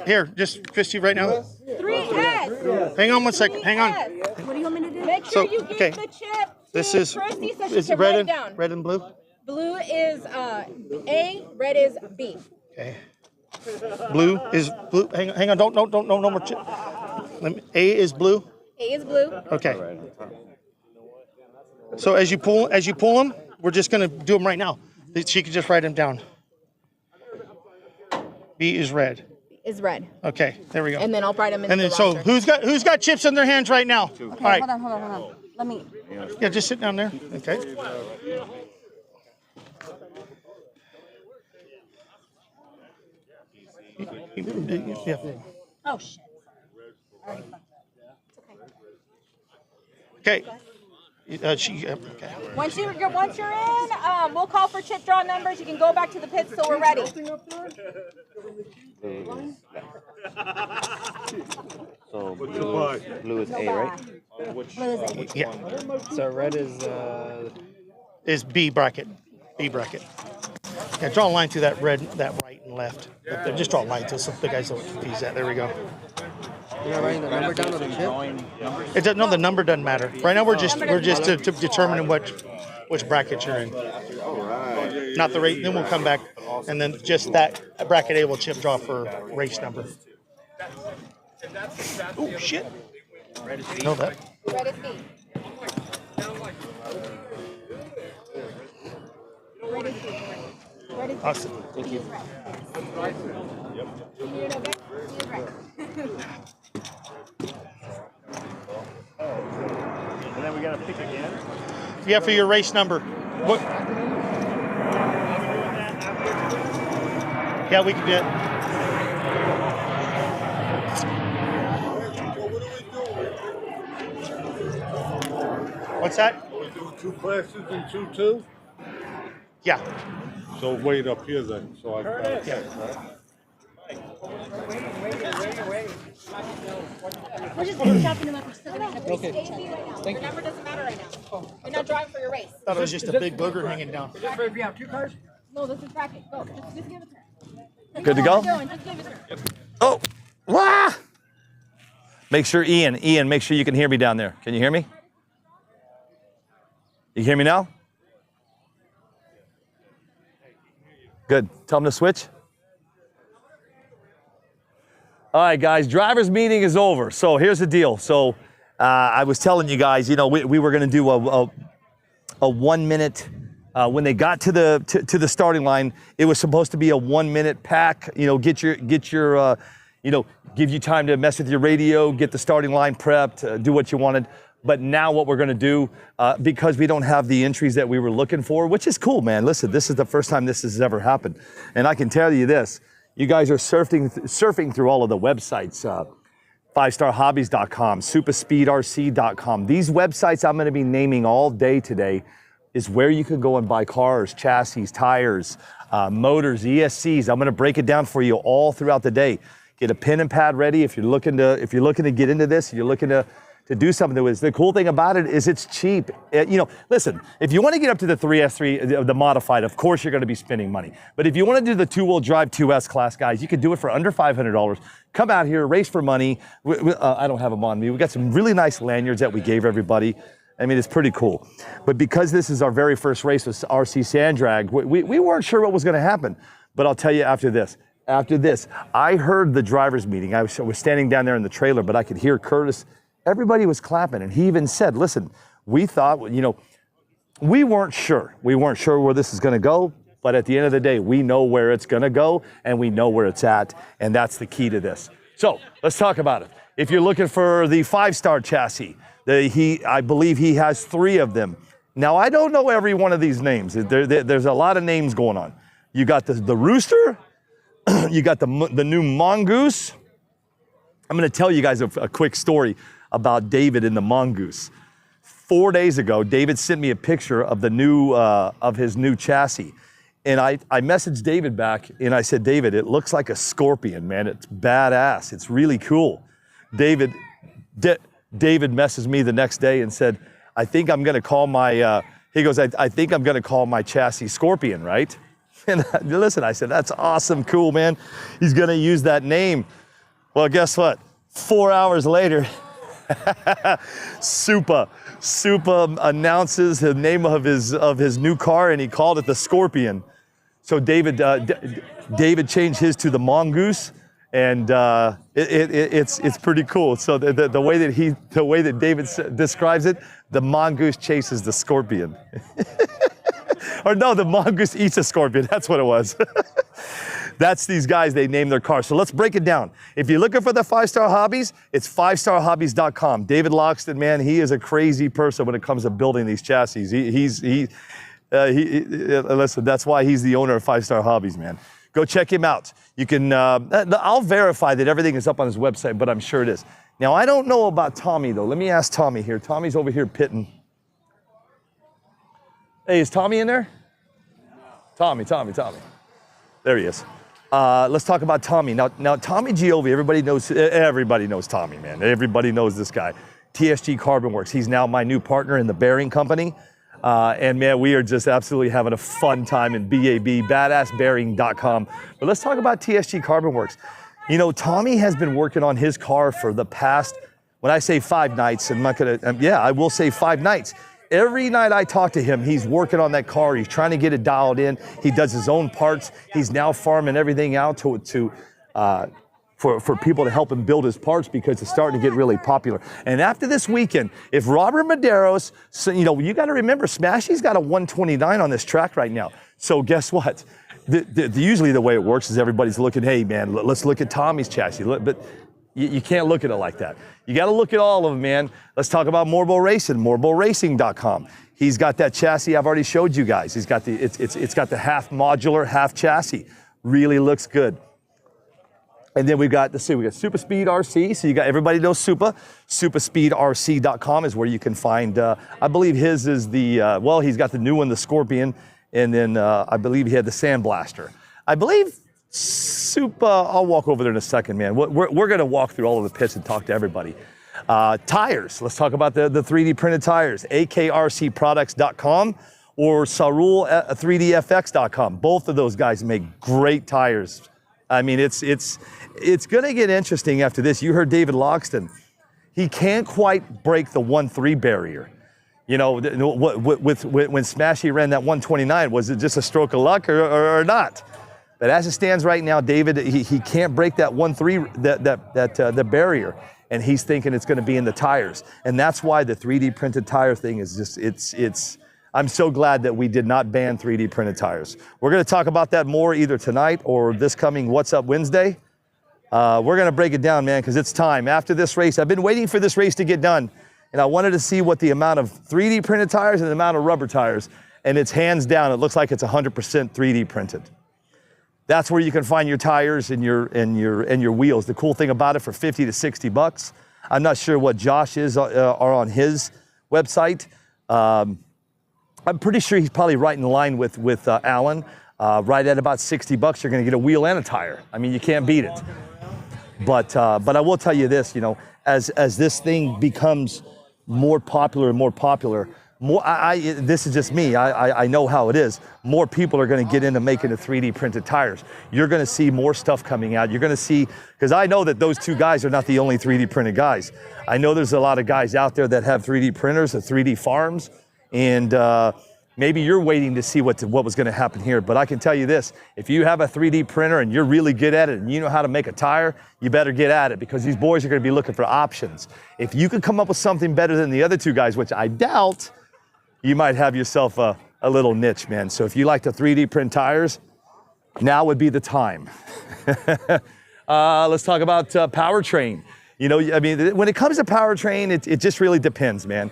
Here, just Christy right now. 3S. Hang on 1 second. Hang on. What do you want me to do? Make sure you get the chip. This is red and blue. Blue is A. Red is B. Okay. Blue is blue. Hang on. Don't no more chip. A is blue. A is blue. Okay. So as you pull them, we're just gonna do them right now. She can just write them down. B is red. Is red. Okay, there we go. And then I'll write them in. And then so who's got chips in their hands right now? Okay, all right. hold on. Let me. Yeah, just sit down there. Okay. Yeah. Oh shit. Okay. Okay. Once you're in, we'll call for chip draw numbers. You can go back to the pits so we're ready. So blue is A, right? Blue is A. Yeah. So red is B bracket. B bracket. Yeah, draw a line through that red, that right and left. Just draw a line so the guys don't confuse that. There we go. You're not writing the number down on the chip? It doesn't. No, the number doesn't matter. Right now we're just determining which bracket you're in. Not the rate. Then we'll come back and then just that bracket A will chip draw for race number. Oh shit! Red is B. Know that. Red is B. Ready? Ready? Awesome. Thank you. And then we got to pick again. Yeah, for your race number. What? Yeah, we can do it. What's that? We do 2 classes and 2-2? Yeah. So wait up here then, so I can. Yeah. We're just gonna chopping them up. We're still gonna have a Okay. race. Thank you. Number doesn't matter right now. You're not driving for your race. Thought it was just a big booger hanging down. If you have 2 cars? No, this is bracket. Go. Just give it to her. Good to go? Just give it to her. Oh, wah! Make sure, Ian, make sure you can hear me down there. Can you hear me? You hear me now? Good. Tell them to switch. All right, guys, driver's meeting is over. So here's the deal. So I was telling you guys, you know, we were going to do a 1 minute. When they got to the starting line, it was supposed to be a 1 minute pack. You know, get your you know, give you time to mess with your radio, get the starting line prepped, do what you wanted. But now what we're going to do, because we don't have the entries that we were looking for, which is cool, man. Listen, this is the first time this has ever happened. And I can tell you this, you guys are surfing through all of the websites, 5starhobbies.com, superspeedrc.com. These websites I'm going to be naming all day today is where you can go and buy cars, chassis, tires, motors, ESCs. I'm going to break it down for you all throughout the day. Get a pen and pad ready if you're looking to get into this. You're looking to do something with it. The cool thing about it is it's cheap. You know, listen, if you want to get up to the 3S3, the modified, of course you're going to be spending money. But if you want to do the 2-wheel drive 2S class, guys, you can do it for under $500. Come out here, race for money. I don't have them on me. We got some really nice lanyards that we gave everybody. I mean, it's pretty cool. But because this is our very first race with RC Sand Drag, we weren't sure what was going to happen. But I'll tell you after this, I heard the driver's meeting. I was standing down there in the trailer, but I could hear Curtis. Everybody was clapping, and he even said, listen, we thought, you know, we weren't sure. We weren't sure where this is going to go, but at the end of the day, we know where it's going to go, and we know where it's at, and that's the key to this. So let's talk about it. If you're looking for the 5-star chassis, I believe he has 3 of them. Now, I don't know every one of these names. There's a lot of names going on. You got the Rooster, you got the new Mongoose. I'm going to tell you guys a quick story about David and the Mongoose. 4 days ago, David sent me a picture of the new of his new chassis, and I messaged David back and I said, David, it looks like a Scorpion, man. It's badass. It's really cool. David messaged me the next day and said, I think I'm going to call my. He goes, I think I'm going to call my chassis Scorpion, right? And listen, I said, that's awesome, cool, man. He's going to use that name. Well, guess what? 4 hours later, Supa announces the name of his new car, and he called it the Scorpion. So David changed his to the Mongoose, and it's pretty cool. So the way that David describes it, the Mongoose chases the Scorpion. Or no, the Mongoose eats a Scorpion. That's what it was. That's these guys, they name their cars. So let's break it down. If you're looking for the 5-star hobbies, it's 5starhobbies.com. David Loxton, man, he is a crazy person when it comes to building these chassis. Listen, that's why he's the owner of 5-Star Hobbies, man. Go check him out. You can, I'll verify that everything is up on his website, but I'm sure it is. Now, I don't know about Tommy, though. Let me ask Tommy here. Tommy's over here pitting. Hey, is Tommy in there? Tommy. There he is. Let's talk about Tommy. Now Tommy Giovi, everybody knows Tommy, man. Everybody knows this guy. TSG Carbon Works. He's now my new partner in the bearing company. And man, we are just absolutely having a fun time in BAB, badassbearing.com. But let's talk about TSG Carbon Works. You know, Tommy has been working on his car for the past, when I say 5 nights, I'm not gonna, I will say 5 nights. Every night I talk to him, he's working on that car. He's trying to get it dialed in. He does his own parts. He's now farming everything out for people to help him build his parts because it's starting to get really popular. And after this weekend, if Robert Medeiros, so, you know, you got to remember, Smashy's got a 129 on this track right now. So guess what? Usually the way it works is everybody's looking, hey man, let's look at Tommy's chassis. But you can't look at it like that. You got to look at all of them, man. Let's talk about Morbo Racing, morboracing.com. He's got that chassis I've already showed you guys. He's got it's got the half modular, half chassis. Really looks good. And then we got Super Speed RC. So you got, everybody knows superspeedrc.com is where you can find, I believe his is the, he's got the new one, the Scorpion. And then I believe he had the Sandblaster. I believe I'll walk over there in a second, man. We're going to walk through all of the pits and talk to everybody. Tires, let's talk about the 3D printed tires, akrcproducts.com or Sarul3dfx.com. Both of those guys make great tires. I mean, it's going to get interesting after this. You heard David Loxton. He can't quite break the 1.3 barrier. You know, when Smashy ran that 129, was it just a stroke of luck or not? But as it stands right now, David, he can't break that 1.3, the barrier. And he's thinking it's going to be in the tires. And that's why the 3D printed tire thing is just, I'm so glad that we did not ban 3D printed tires. We're going to talk about that more either tonight or this coming What's Up Wednesday. We're going to break it down, man, because it's time. After this race, I've been waiting for this race to get done. And I wanted to see what the amount of 3D printed tires and the amount of rubber tires. And it's hands down, it looks like it's 100% 3D printed. That's where you can find your tires and your wheels. The cool thing about it, for 50 to 60 bucks. I'm not sure what Josh are on his website. I'm pretty sure he's probably right in line with Alan. Right at about 60 bucks, you're going to get a wheel and a tire. I mean, you can't beat it. But I will tell you this, you know, as this thing becomes more popular and more popular, this is just me. I know how it is. More people are going to get into making the 3D printed tires. You're going to see more stuff coming out. You're going to see, because I know that those two guys are not the only 3D printed guys. I know there's a lot of guys out there that have 3D printers, the 3D farms, and maybe you're waiting to see what was going to happen here. But I can tell you this: if you have a 3D printer and you're really good at it and you know how to make a tire, you better get at it, because these boys are going to be looking for options. If you can come up with something better than the other two guys, which I doubt, you might have yourself a little niche, man. So if you like to 3D print tires, now would be the time. Let's talk about powertrain. You know, I mean, when it comes to powertrain, it just really depends, man.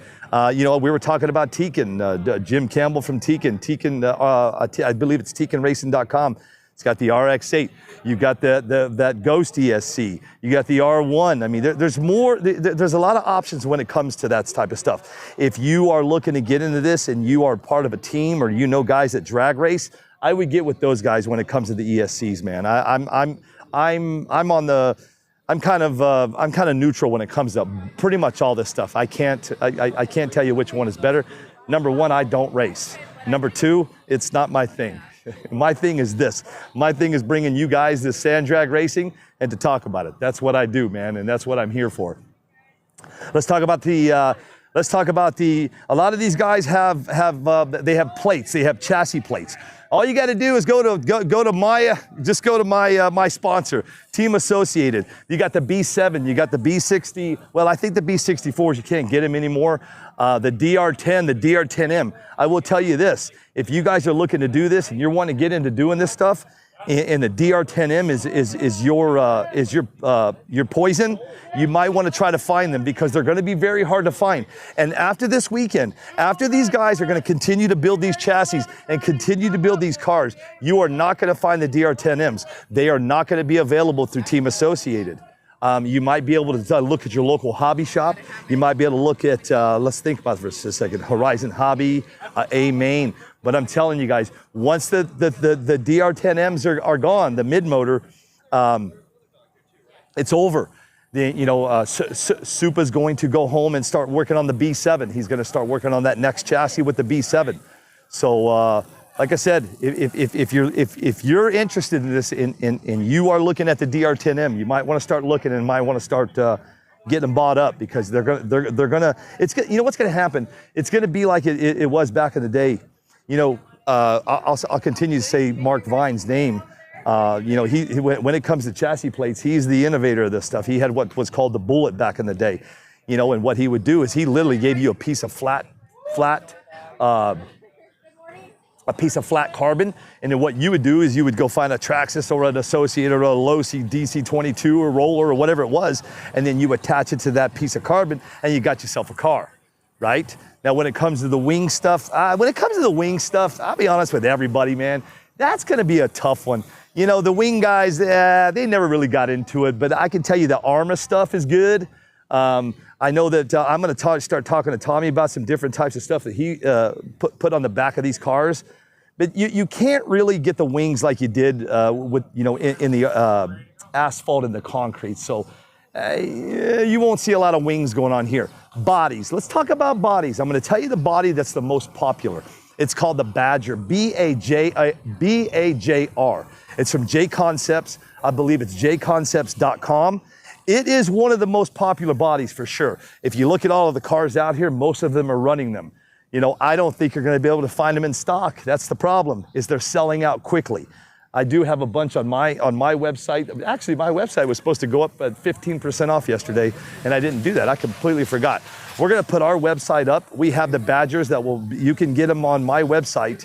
You know, we were talking about Tekin, Jim Campbell from Tekin. I believe it's tekinracing.com. It's got the RX-8. You got that Ghost ESC. You got the R1. I mean, there's more. There's a lot of options when it comes to that type of stuff. If you are looking to get into this and you are part of a team, or you know guys that drag race, I would get with those guys when it comes to the ESCs, man. I'm kind of neutral when it comes to pretty much all this stuff. I can't tell you which one is better. Number one, I don't race. Number two, it's not my thing. My thing is this. My thing is bringing you guys this sand drag racing and to talk about it. That's what I do, man, and that's what I'm here for. Let's talk about a lot of these guys have plates. They have chassis plates. All you got to do is go to my sponsor, Team Associated. You got the B7, you got the B60. Well, I think the B64s, you can't get them anymore. The DR10, the DR10M. I will tell you this: if you guys are looking to do this and you're wanting to get into doing this stuff, and the DR10M is your poison, you might want to try to find them, because they're going to be very hard to find. And after this weekend, after these guys are going to continue to build these chassis and continue to build these cars, you are not going to find the DR10Ms. They are not going to be available through Team Associated. You might be able to look at your local hobby shop. You might be able to look at, let's think about it for a second, Horizon Hobby, A-Main. But I'm telling you guys, once the DR10Ms are gone, the mid-motor, it's over. Supa's going to go home and start working on the B7. He's going to start working on that next chassis with the B7. So, like I said, if you're interested in this and you are looking at the DR10M, you might want to start looking and might want to start getting them bought up, because they're gonna. You know what's going to happen? It's going to be like it was back in the day. You know, I'll continue to say Mark Vine's name. You know, when it comes to chassis plates, he's the innovator of this stuff. He had what was called the Bullet back in the day. You know, and what he would do is he literally gave you a piece of flat a piece of flat carbon, and then what you would do is you would go find a Traxxas or an Associated or a Losi DC22 or roller or whatever it was, and then you attach it to that piece of carbon, and you got yourself a car, right? Now, when it comes to the wing stuff, I'll be honest with everybody, man, that's gonna be a tough one. You know, the wing guys, they never really got into it, but I can tell you the Arma stuff is good. I know that I'm going to start talking to Tommy about some different types of stuff that he put on the back of these cars. But you can't really get the wings like you did with, you know, in the asphalt and the concrete. So you won't see a lot of wings going on here. Bodies. Let's talk about bodies. I'm going to tell you the body that's the most popular. It's called the Badger, B-A-J-R. It's from J Concepts. I believe it's jconcepts.com. It is one of the most popular bodies for sure. If you look at all of the cars out here, most of them are running them. You know, I don't think you're going to be able to find them in stock. That's the problem, is they're selling out quickly. I do have a bunch on my website. Actually, my website was supposed to go up at 15% off yesterday, and I didn't do that. I completely forgot. We're going to put our website up. We have the Badgers you can get them on my website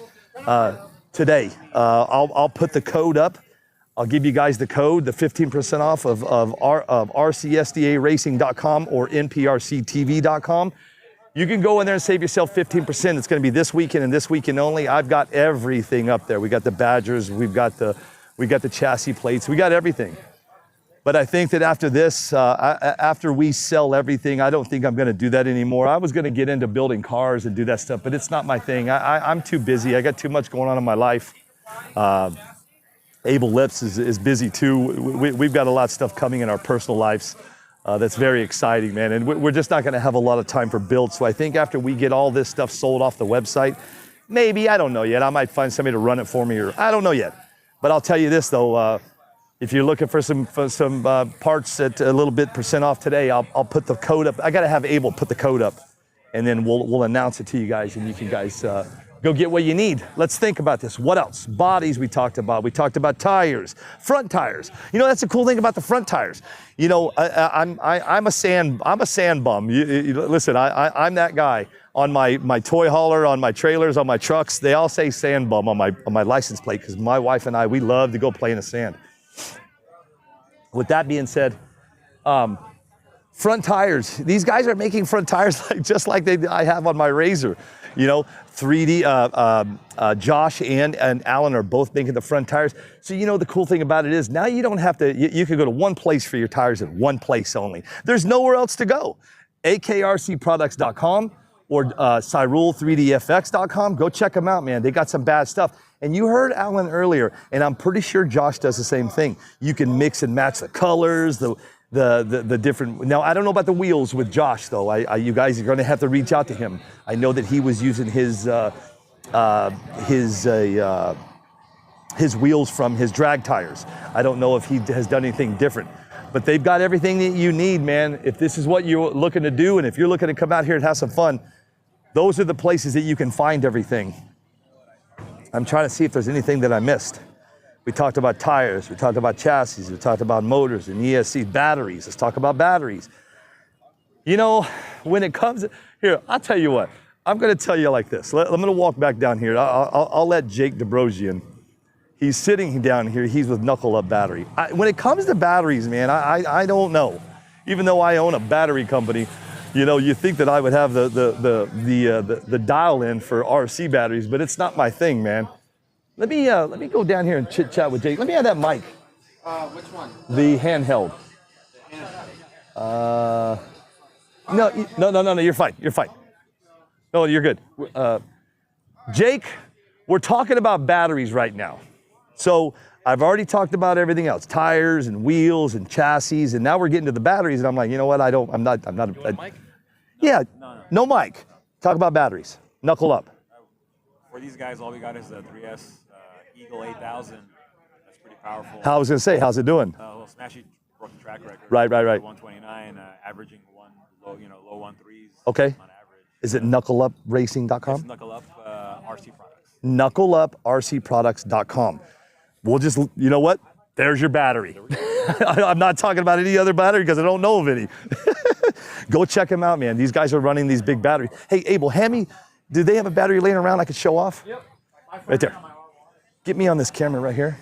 today. I'll put the code up. I'll give you guys the code, the 15% off of rcsdaracing.com or nprctv.com. You can go in there and save yourself 15%. It's going to be this weekend and this weekend only. I've got everything up there. We got the Badgers, we got the chassis plates, we got everything. But I think that after this, after we sell everything, I don't think I'm going to do that anymore. I was going to get into building cars and do that stuff, but it's not my thing. I'm too busy. I got too much going on in my life. Abel Lips is busy too. We've got a lot of stuff coming in our personal lives that's very exciting, man. And we're just not going to have a lot of time for build. So I think after we get all this stuff sold off the website, maybe, I don't know yet, I might find somebody to run it for me, or I don't know yet. But I'll tell you this though, if you're looking for some parts at a little bit % off today, I'll put the code up. I got to have Abel put the code up, and then we'll announce it to you guys, and you can guys go get what you need. Let's think about this. What else? Bodies we talked about. We talked about tires, front tires. You know, that's the cool thing about the front tires. You know, I'm a sand bum. Listen, I'm that guy. On my toy hauler, on my trailers, on my trucks, they all say sand bum on my license plate, because my wife and I, we love to go play in the sand. With that being said, front tires. These guys are making front tires just like I have on my Razor. You know, 3D, Josh and Alan are both making the front tires. So, you know, the cool thing about it is now you don't have to, you can go to one place for your tires in one place only. There's nowhere else to go. AKRCproducts.com or Cyrul3DFX.com. Go check them out, man. They got some bad stuff. And you heard Alan earlier, and I'm pretty sure Josh does the same thing. You can mix and match the colors, the different. Now, I don't know about the wheels with Josh though. You guys are going to have to reach out to him. I know that he was using his wheels from his drag tires. I don't know if he has done anything different, but they've got everything that you need, man. If this is what you're looking to do, and if you're looking to come out here and have some fun, those are the places that you can find everything. I'm trying to see if there's anything that I missed. We talked about tires, we talked about chassis, we talked about motors and ESC, batteries. Let's talk about batteries. You know, when it comes, here, I'll tell you what, I'm gonna tell you like this. I'm gonna walk back down here. I'll let Jake Dobrosian, he's sitting down here, he's with Knuckle Up Battery. When it comes to batteries, man, I don't know. Even though I own a battery company, you know, you think that I would have the dial in for RC batteries, but it's not my thing, man. Let me go down here and chit chat with Jake. Let me have that mic. Which one? The handheld. No, you're fine. You're fine. No, you're good. Jake, we're talking about batteries right now. So I've already talked about everything else, tires and wheels and chassis, and now we're getting to the batteries, and I'm like, you know what? I'm not. You want a mic? Yeah, no mic. Talk about batteries. Knuckle up. For these guys, all we got is the 3S Eagle 8000. That's pretty powerful. I was gonna say, how's it doing? Well, Smashy broke the track record. Right. 129, averaging low 1.3s. Okay. On average. Is it knuckleupracing.com? It's Knuckle Up RC Products. Knuckleuprcproducts.com. We'll just, you know what? There's your battery. I'm not talking about any other battery because I don't know of any. Go check them out, man. These guys are running these big batteries. Hey, Abel, hand me, do they have a battery laying around I could show off? Yep. Right there. Get me on this camera right here.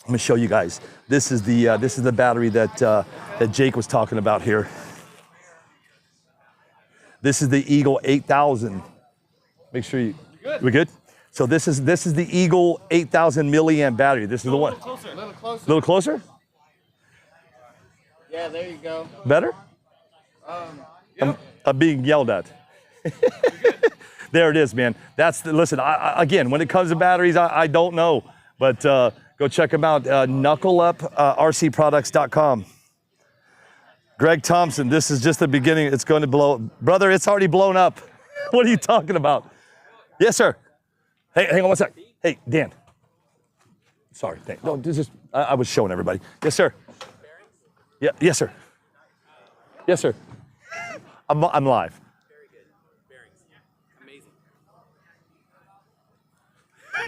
I'm gonna show you guys. This is the battery that that Jake was talking about here. This is the Eagle 8000. Make sure we good? So this is the Eagle 8000 milliamp battery. This is the one. A little closer. A little closer? Yeah, there you go. Better? I'm being yelled at. There it is, man. Listen, again, when it comes to batteries, I don't know, but go check them out, knuckleupRCproducts.com. Greg Thompson, this is just the beginning. It's going to blow. Brother, it's already blown up. What are you talking about? Yes, sir. Hey, hang on one sec. Hey, Dan. Sorry, Dan. No, this is, I was showing everybody. Yes, sir. Yeah, yes, sir. Yes, sir. I'm live. Very good. Bearings.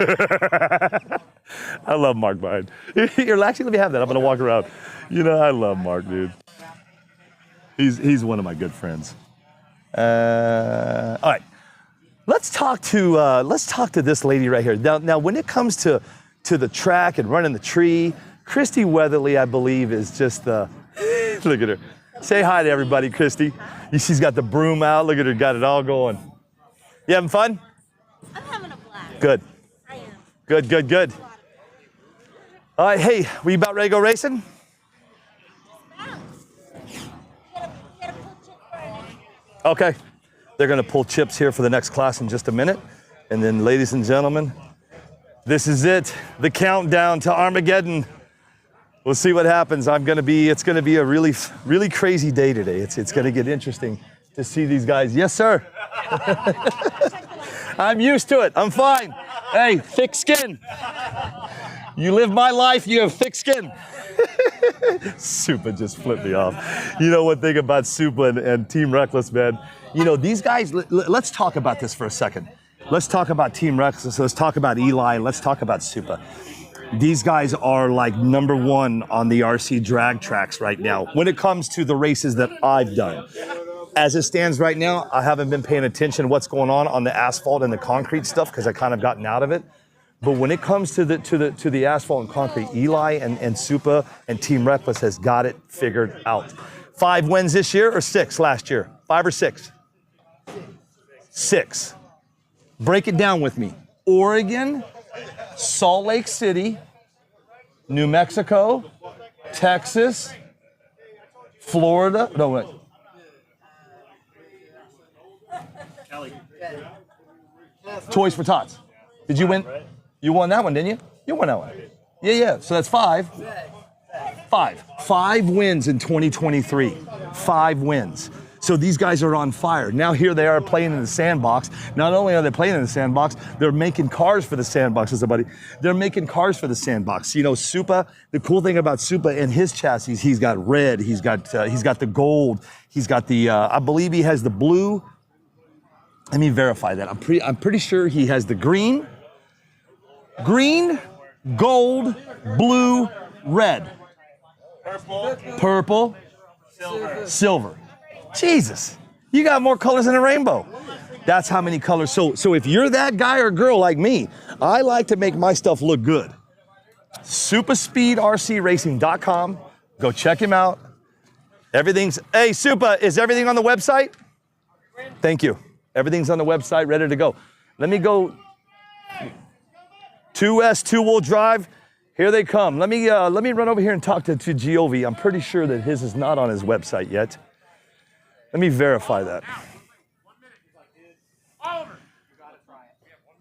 Amazing. I love Mark Biden. Here, actually, let me have that. I'm gonna walk around. You know, I love Mark, dude. He's one of my good friends. All right, let's talk to this lady right here. Now, when it comes to the track and running the tree, Christy Weatherly, I believe, is just the. Look at her. Say hi to everybody, Christy. She's got the broom out. Look at her, got it all going. You having fun? I'm having a blast. Good. I am. Good, good, good. All right, hey, we about ready to go racing? Okay. They're gonna pull chips here for the next class in just a minute. And then, ladies and gentlemen, this is it. The countdown to Armageddon. We'll see what happens. It's gonna be a really, really crazy day today. It's gonna get interesting to see these guys. Yes, sir. I'm used to it. I'm fine. Hey, thick skin. You live my life, you have thick skin. Supa just flipped me off. You know one thing about Supa and Team Reckless, man? You know, these guys, let's talk about this for a second. Let's talk about Team Reckless, let's talk about Eli, let's talk about Supa. These guys are like #1 on the RC drag tracks right now when it comes to the races that I've done. As it stands right now, I haven't been paying attention to what's going on the asphalt and the concrete stuff because I kind of gotten out of it. But when it comes to the asphalt and concrete, Eli and Supa and Team Reckless has got it figured out. 5 wins this year or 6 last year? 5 or 6? 6. Break it down with me. Oregon, Salt Lake City, New Mexico, Texas, Florida. No, wait. Toys for Tots. Did you win? You won that one, didn't you? You won that one. Yeah. So that's 5. 5 wins in 2023. 5 wins. So these guys are on fire. Now here they are playing in the sandbox. Not only are they playing in the sandbox, they're making cars for the sandbox, buddy. They're making cars for the sandbox. You know, Supa, the cool thing about Supa in his chassis, he's got red, he's got the gold, he's got the, I believe he has the blue. Let me verify that. I'm pretty sure he has the green, gold, blue, red, purple, silver. Jesus, you got more colors than a rainbow. That's how many colors. So if you're that guy or girl like me, I like to make my stuff look good. SupaSpeedRCRacing.com. Go check him out. Hey, Supa, is everything on the website? Thank you. Everything's on the website, ready to go. Let me go. 2S, 2-wheel drive. Here they come. Let me run over here and talk to Giove. I'm pretty sure that his is not on his website yet. Let me verify that.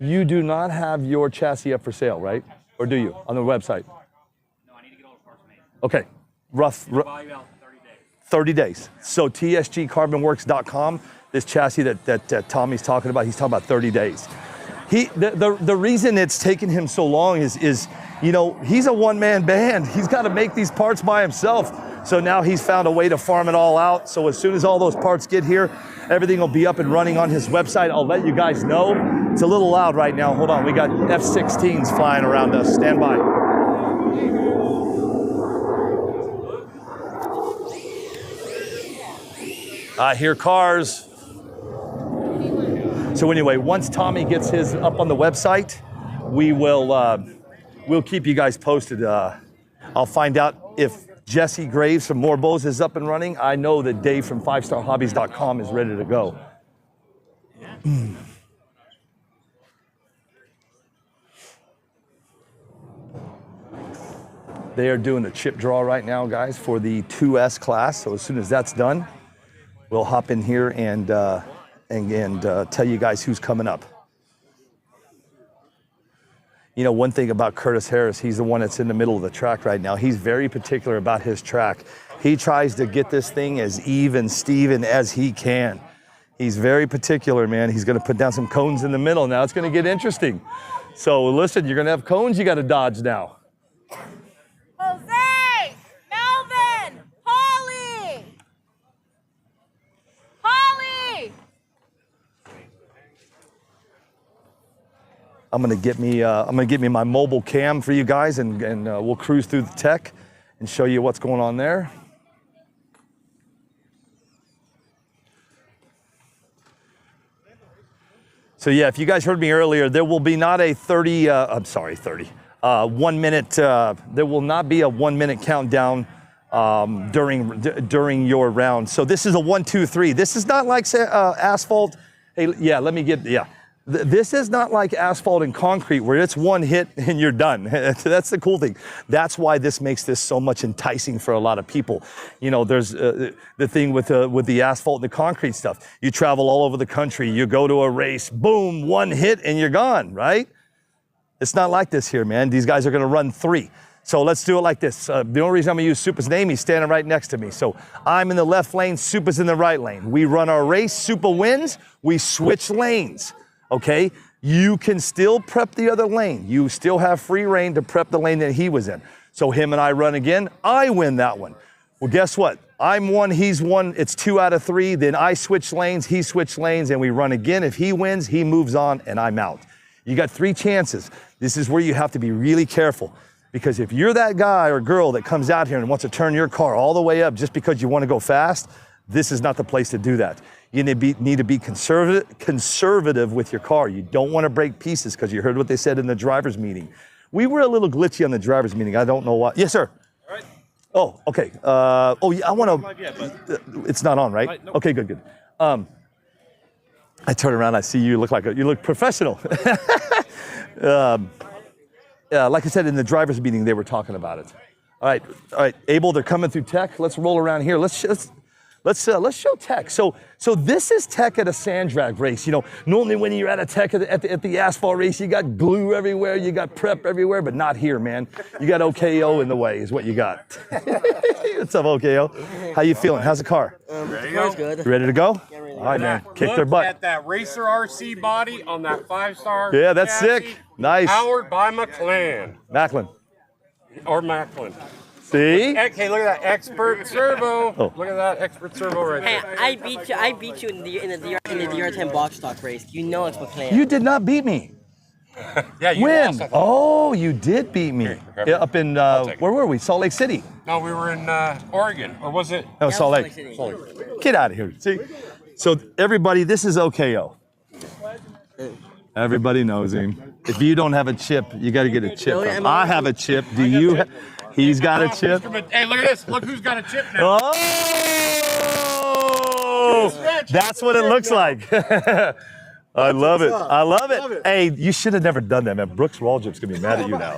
You do not have your chassis up for sale, right? Or do you, on the website? No, I need to get all the parts made. Okay, rough. 30 days. So TSGCarbonWorks.com, this chassis that Tommy's talking about, he's talking about 30 days. The reason it's taken him so long is, you know, he's a one-man band. He's got to make these parts by himself. So now he's found a way to farm it all out. So as soon as all those parts get here, everything will be up and running on his website. I'll let you guys know. It's a little loud right now. Hold on, we got F-16s flying around us. Stand by. I hear cars. So anyway, once Tommy gets his up on the website, we will we'll keep you guys posted. I'll find out if Jesse Graves from More Bows is up and running. I know that Dave from 5starhobbies.com is ready to go. They are doing the chip draw right now, guys, for the 2S class. So as soon as that's done, we'll hop in here and tell you guys who's coming up. You know, one thing about Curtis Harris, he's the one that's in the middle of the track right now. He's very particular about his track. He tries to get this thing as even, Steven, as he can. He's very particular, man. He's gonna put down some cones in the middle. Now it's gonna get interesting. So listen, you're gonna have cones you gotta dodge now. Jose, Melvin, Holly, Holly. I'm gonna get me my mobile cam for you guys, and we'll cruise through the tech and show you what's going on there. So yeah, if you guys heard me earlier, there will be not a 1 minute. There will not be a 1 minute countdown during your round. So this is a 1, 2, 3. This is not like asphalt. Hey, yeah, let me get This is not like asphalt and concrete where it's one hit and you're done. That's the cool thing. That's why this makes this so much enticing for a lot of people. You know, there's the thing with the asphalt and the concrete stuff. You travel all over the country, you go to a race, boom, one hit and you're gone, right? It's not like this here, man. These guys are gonna run 3. So let's do it like this. The only reason I'm gonna use Supa's name, he's standing right next to me. So I'm in the left lane, Supa's in the right lane. We run our race, Supa wins, we switch lanes. Okay, you can still prep the other lane. You still have free reign to prep the lane that he was in. So him and I run again, I win that one. Well, guess what? I'm 1, he's 1, it's 2 out of 3. Then I switch lanes, he switched lanes, and we run again. If he wins, he moves on, and I'm out. You got 3 chances. This is where you have to be really careful. Because if you're that guy or girl that comes out here and wants to turn your car all the way up just because you want to go fast, this is not the place to do that. You need to be conservative with your car. You don't want to break pieces because you heard what they said in the driver's meeting. We were a little glitchy on the driver's meeting. I don't know why. Yes, sir. All right. Oh, okay. Oh, yeah, I want to. It's not on, right? Nope. Okay, good. I turn around, I see you look professional. Like I said in the driver's meeting, they were talking about it. All right, Abel, they're coming through tech. Let's roll around here. Let's show tech. So this is tech at a sand drag race. You know, normally when you're at a tech at the asphalt race, you got glue everywhere, you got prep everywhere, but not here, man. You got OKO in the way is what you got. What's up, OKO? How you feeling? How's the car? The car's good. You ready to go? All right, man. Kick their butt. At that Racer RC body on that 5-star. Yeah, that's chassis, sick. Nice. Powered by Maclan. Macklin. Or Macklin. See? Hey, look at that expert servo. Oh. Look at that expert servo right there. Hey, I beat you in the DR10 box stock race. You know it's McLaren. You did not beat me. Yeah, you when? lost, I thought. Oh, you did beat me. Yeah, up in, where were we? Salt Lake City. No, we were in Oregon, or was it? No, Salt Lake. Get out of here. See? So everybody, this is OKO. Everybody knows him. If you don't have a chip, you got to get a chip. I have a chip. Do you? He's got a chip. Hey, look at this. Look who's got a chip now. Oh! That's what it looks like. I love it. I love it. Hey, you should have never done that, man. Brooks Waljip's going to be mad at you now.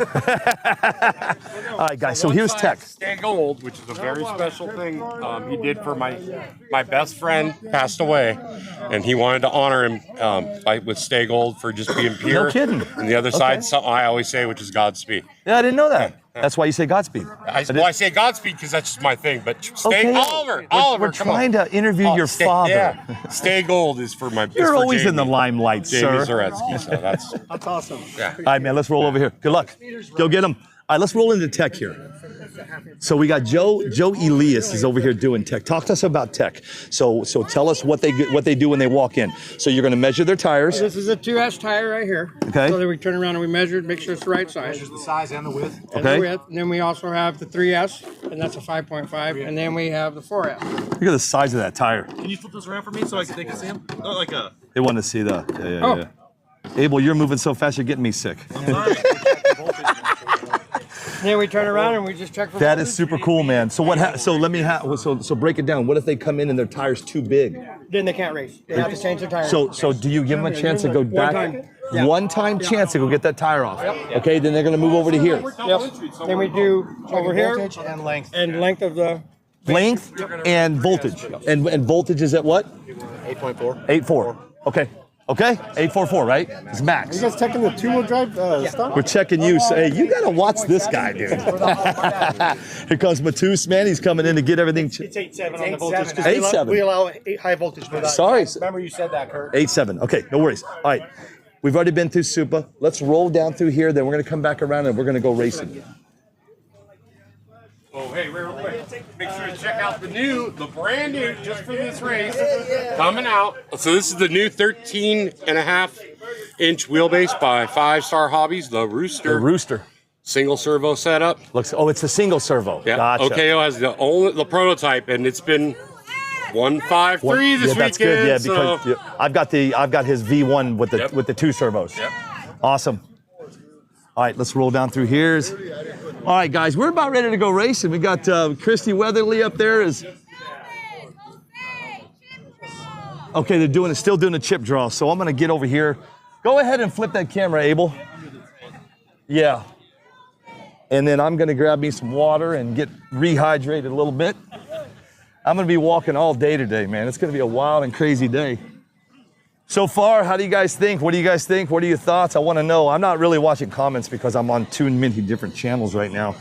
All right, guys, so here's tech. Stay Gold, which is a very special thing he did for my best friend, passed away, and he wanted to honor him with Stay Gold for just being pure. No kidding. And the other side, something I always say, which is Godspeed. Yeah, I didn't know that. That's why you say Godspeed. I say Godspeed because that's just my thing. But Okay. Oliver, We're trying to interview your father. Yeah. Stay Gold is for my. You're always in the limelight, Jamie sir. Zaretsky, so that's awesome. Yeah. All right, man, let's roll over here. Good luck. Go get him. All right, let's roll into tech here. So we got Joe Elias is over here doing tech. Talk to us about tech. So tell us what they do when they walk in. So you're going to measure their tires. This is a 2S tire right here. Okay. So then we turn around and we measure it, make sure it's the right size. Measures the size and the width. And the width. And then we also have the 3S, and that's a 5.5. And then we have the 4S. Look at the size of that tire. Can you flip this around for me so they can see him? Oh, like a They want to see the. Yeah. Oh. Yeah. Abel, you're moving so fast, you're getting me sick. Then we turn around and we just check for. That is super cool, man. So what? So let me so break it down. What if they come in and their tire's too big? Then they can't race. They have to change their tires. So do you give them a chance to go back? One-time chance to go get that tire off. Yep. Okay, then they're gonna move over to here. Yep. Then we do over here Voltage and length. and length of the. Length and voltage. And voltage is at what? 8.4. 8.4. Okay. Okay. 8.44, right? It's max. You guys checking the two-wheel drive stuff? We're checking you. So, hey, you gotta watch this guy, dude. Here comes Matus, man. He's coming in to get everything. It's 8.7 on the voltage. 8.7. We allow high voltage for that. Sorry. Remember you said that, Kurt. 8.7. Okay, no worries. All right. We've already been through Supa. Let's roll down through here. Then we're gonna come back around and we're gonna go racing. Oh, hey, real quick. Make sure to check out the brand new, just for this race, coming out. So this is the new 13.5-inch wheelbase by 5 Star Hobbies, the Rooster. The Rooster. Single servo setup. Looks. Oh, it's a single servo. Yeah. Gotcha. OKO has the prototype, and it's been 153 this weekend. That's good. Yeah, because so. I've got his V1 with the 2 servos. Yep. Awesome. All right, let's roll down through here. All right, guys, we're about ready to go racing. We got Christy Weatherly up there. Okay, they're still doing a chip draw. So I'm gonna get over here. Go ahead and flip that camera, Abel. Yeah. And then I'm gonna grab me some water and get rehydrated a little bit. I'm gonna be walking all day today, man. It's gonna be a wild and crazy day. So far, how do you guys think? What do you guys think? What are your thoughts? I wanna know. I'm not really watching comments because I'm on too many different channels right now.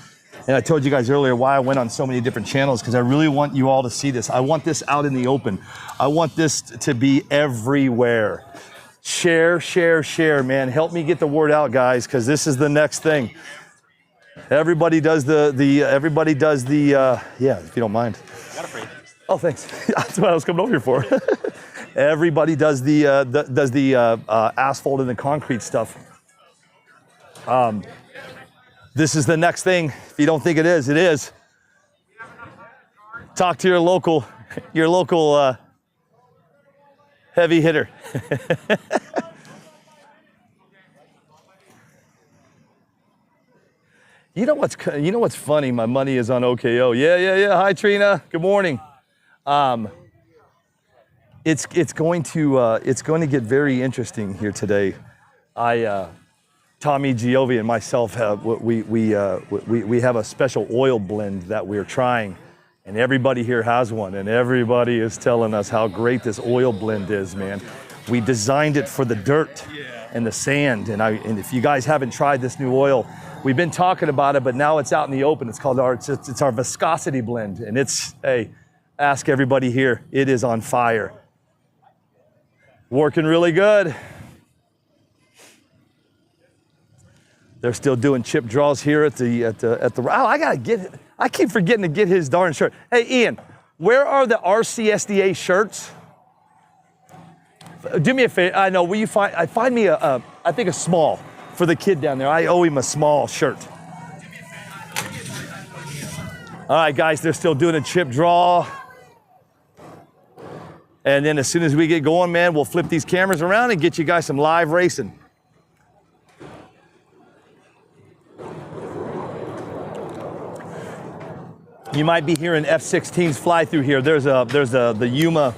And I told you guys earlier why I went on so many different channels, because I really want you all to see this. I want this out in the open. I want this to be everywhere. Share, share, share, man. Help me get the word out, guys, because this is the next thing. Everybody does yeah, if you don't mind. Oh, thanks. That's what I was coming over here for. Everybody does the asphalt and the concrete stuff. This is the next thing. If you don't think it is, it is. Talk to your local heavy hitter. You know what's funny? My money is on OKO. Yeah. Hi, Trina. Good morning. It's going to get very interesting here today. Tommy Giovi and myself we have a special oil blend that we're trying, and everybody here has one, and everybody is telling us how great this oil blend is, man. We designed it for the dirt and the sand, and if you guys haven't tried this new oil, we've been talking about it, but now it's out in the open. It's called it's our viscosity blend, and hey, ask everybody here. It is on fire. Working really good. They're still doing chip draws here at the. Oh, I keep forgetting to get his darn shirt. Hey, Ian, where are the RCSDA shirts? Do me a favor. I know. Will you find me I think a small for the kid down there. I owe him a small shirt. All right, guys, they're still doing a chip draw. And then as soon as we get going, man, we'll flip these cameras around and get you guys some live racing. You might be hearing F-16s fly through here. There's the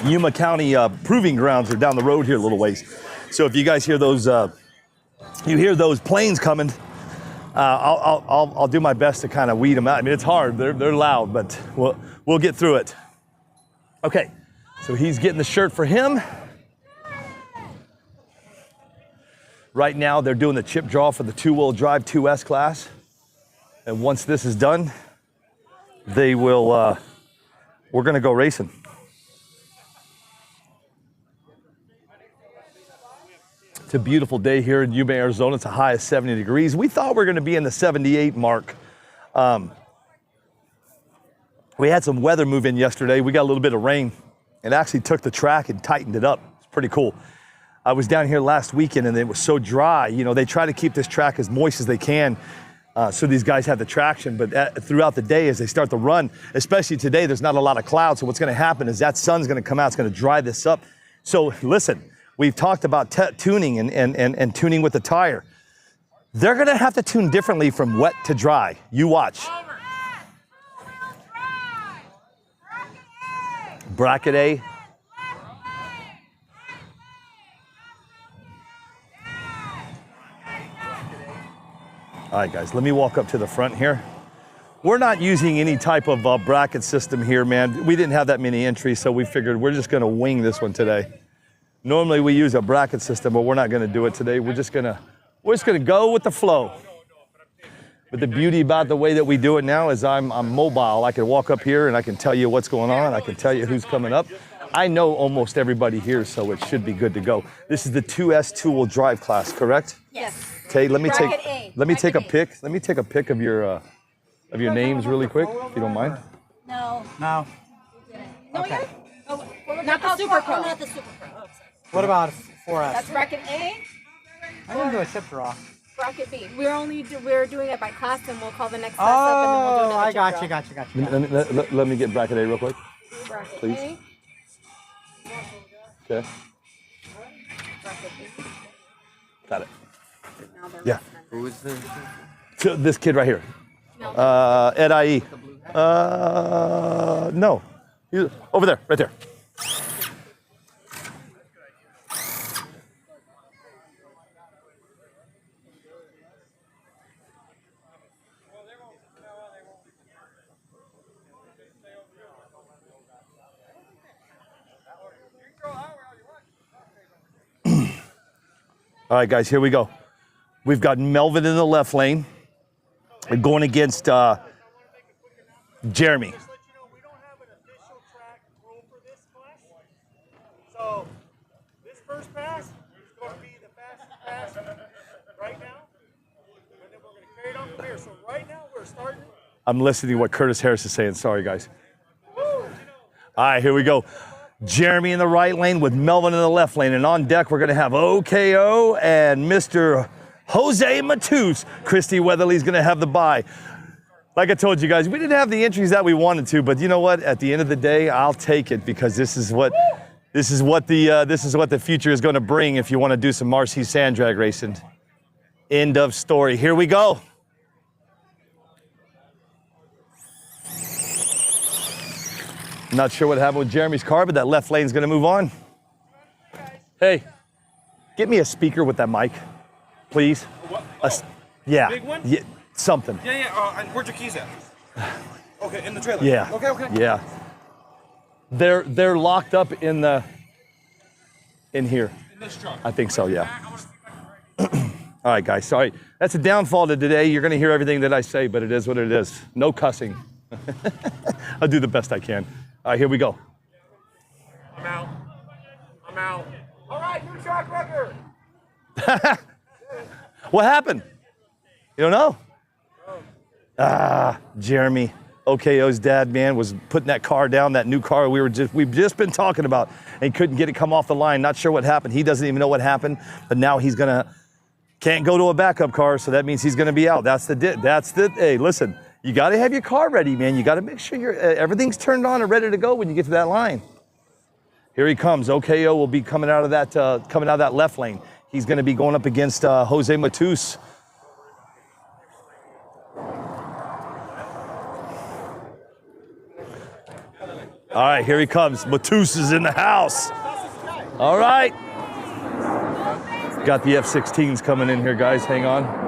Yuma County proving grounds are down the road here a little ways. So if you guys hear those planes coming, I'll do my best to kind of weed them out. I mean, it's hard. They're loud, but we'll get through it. Okay, so he's getting the shirt for him. Right now, they're doing the chip draw for the two-wheel drive 2S class. And once this is done, we're gonna go racing. It's a beautiful day here in Yuma, Arizona. It's a high of 70 degrees. We thought we were gonna be in the 78 mark. We had some weather move in yesterday. We got a little bit of rain. It actually took the track and tightened it up. It's pretty cool. I was down here last weekend and it was so dry. You know, they try to keep this track as moist as they can so these guys have the traction. But throughout the day as they start the run, especially today, there's not a lot of clouds. So what's gonna happen is that sun's gonna come out. It's gonna dry this up. So listen, we've talked about tuning and tuning with the tire. They're gonna have to tune differently from wet to dry. You watch. Bracket A. All right, guys, let me walk up to the front here. We're not using any type of bracket system here, man. We didn't have that many entries, so we figured we're just gonna wing this one today. Normally we use a bracket system, but we're not gonna do it today. We're just gonna go with the flow. But the beauty about the way that we do it now is I'm mobile. I can walk up here and I can tell you what's going on. I can tell you who's coming up. I know almost everybody here, so it should be good to go. This is the 2S two-wheel drive class, correct? Yes. Okay, let me take a pic. Let me take a pic of your names really quick, if you don't mind. No. No. Okay. Oh, Not the Super Pro. Not the Super Pro. What about 4S? That's bracket A. I didn't do a chip draw. Bracket B. We're doing it by class, and we'll call the next class up, and then we'll do another I got chip you, draw. got you. Let me get bracket A real quick. Bracket Please. A. Okay. Bracket B. Got it. Now they're Yeah. Who is this? So this kid right here. Ed IE. No. Over there, right there. All right, guys, here we go. We've got Melvin in the left lane. We're going against Jeremy. So this first pass is going to be the fastest pass right now, and then we're going to carry it on from here. So right now we're starting. I'm listening to what Curtis Harris is saying. Sorry, guys. All right, here we go. Jeremy in the right lane with Melvin in the left lane. And on deck, we're going to have OKO and Mr. Jose Matus. Christy Weatherly's going to have the bye. Like I told you guys, we didn't have the entries that we wanted to, but you know what? At the end of the day, I'll take it because this is what the future is going to bring if you want to do some RC sand drag racing. End of story. Here we go. Not sure what happened with Jeremy's car, but that left lane's going to move on. Hey, get me a speaker with that mic, please. Yeah. Big one? Yeah, something. Yeah. And where'd your keys at? Okay, in the trailer. Yeah. Okay. Yeah. They're locked up in here. In this truck. I think so, yeah. All right, guys, sorry. That's a downfall to today. You're going to hear everything that I say, but it is what it is. No cussing. I'll do the best I can. All right, here we go. I'm out. All right, new track record. What happened? You don't know? Jeremy, OKO's dad, man, was putting that car down, that new car we've just been talking about, and couldn't get it come off the line. Not sure what happened. He doesn't even know what happened, but now he's can't go to a backup car, so that means he's gonna be out. Hey, listen, you gotta have your car ready, man. You gotta make sure everything's turned on and ready to go when you get to that line. Here he comes. OKO will be coming out of that left lane. He's gonna be going up against Jose Matus. All right, here he comes. Matus is in the house. All right. Got the F-16s coming in here, guys. Hang on.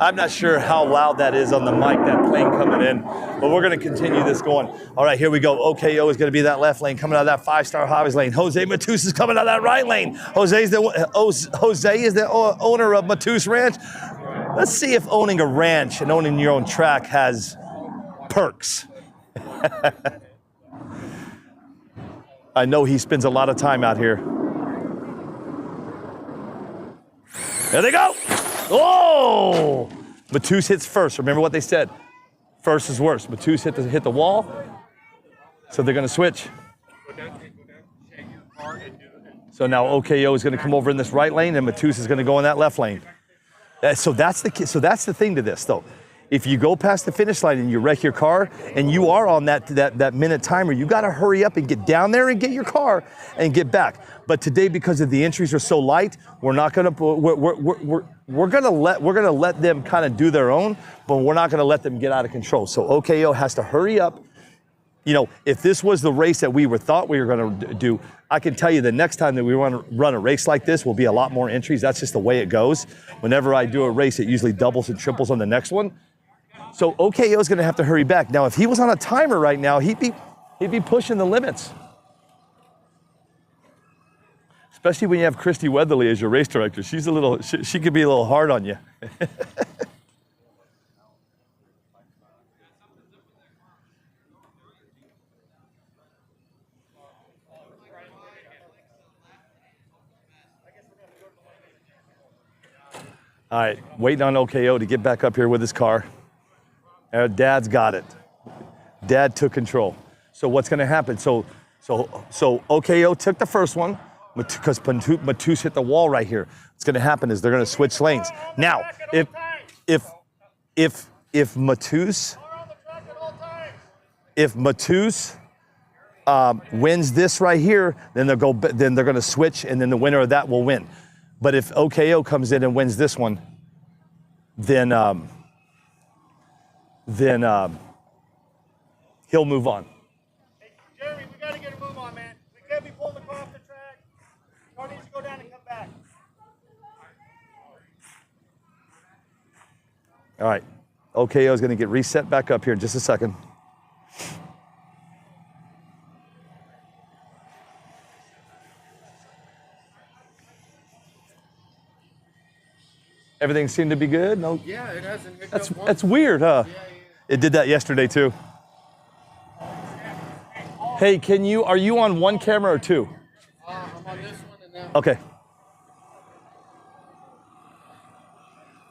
I'm not sure how loud that is on the mic, that plane coming in, but we're going to continue this going. All right, here we go. OKO is going to be that left lane, coming out of that 5-star Hobbies lane. Jose Matus is coming out of that right lane. Jose is the owner of Matus Ranch. Let's see if owning a ranch and owning your own track has perks. I know he spends a lot of time out here. There they go. Oh! Matus hits first. Remember what they said. First is worst. Matus hit the wall. So they're going to switch. So now OKO is going to come over in this right lane, and Matus is going to go in that left lane. So that's the thing to this, though. If you go past the finish line and you wreck your car, and you are on that minute timer, you got to hurry up and get down there and get your car and get back. But today, because of the entries are so light, we're not going to we're going to let them kind of do their own, but we're not going to let them get out of control. So OKO has to hurry up. You know, if this was the race that we thought we were going to do, I can tell you the next time that we run a race like this will be a lot more entries. That's just the way it goes. Whenever I do a race, it usually doubles and triples on the next one. So OKO is going to have to hurry back. Now, if he was on a timer right now, he'd be pushing the limits. Especially when you have Christy Weatherly as your race director. She could be a little hard on you. All right, waiting on OKO to get back up here with his car. Dad's got it. Dad took control. So what's going to happen? So OKO took the first one because Matus hit the wall right here. What's going to happen is they're going to switch lanes. Now, if Matus wins this right here, then they're going to switch, and then the winner of that will win. But if OKO comes in and wins this one, then he'll move on. Hey, Jeremy, we got to get a move on, man. We can't be pulling the car off the track. Car needs to go down and come back. All right. OKO is going to get reset back up here in just a second. Everything seemed to be good? No. Yeah, it hasn't hit That's weird, huh? Yeah. It did that yesterday too. Hey, are you on one camera or two? I'm on this one and that. Okay.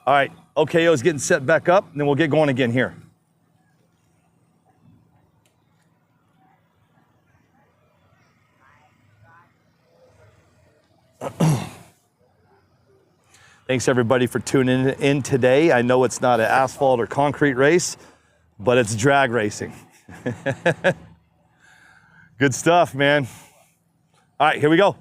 All right, OKO is getting set back up, and then we'll get going again here. Thanks everybody for tuning in today. I know it's not an asphalt or concrete race, but it's drag racing. Good stuff, man. All right, here we go.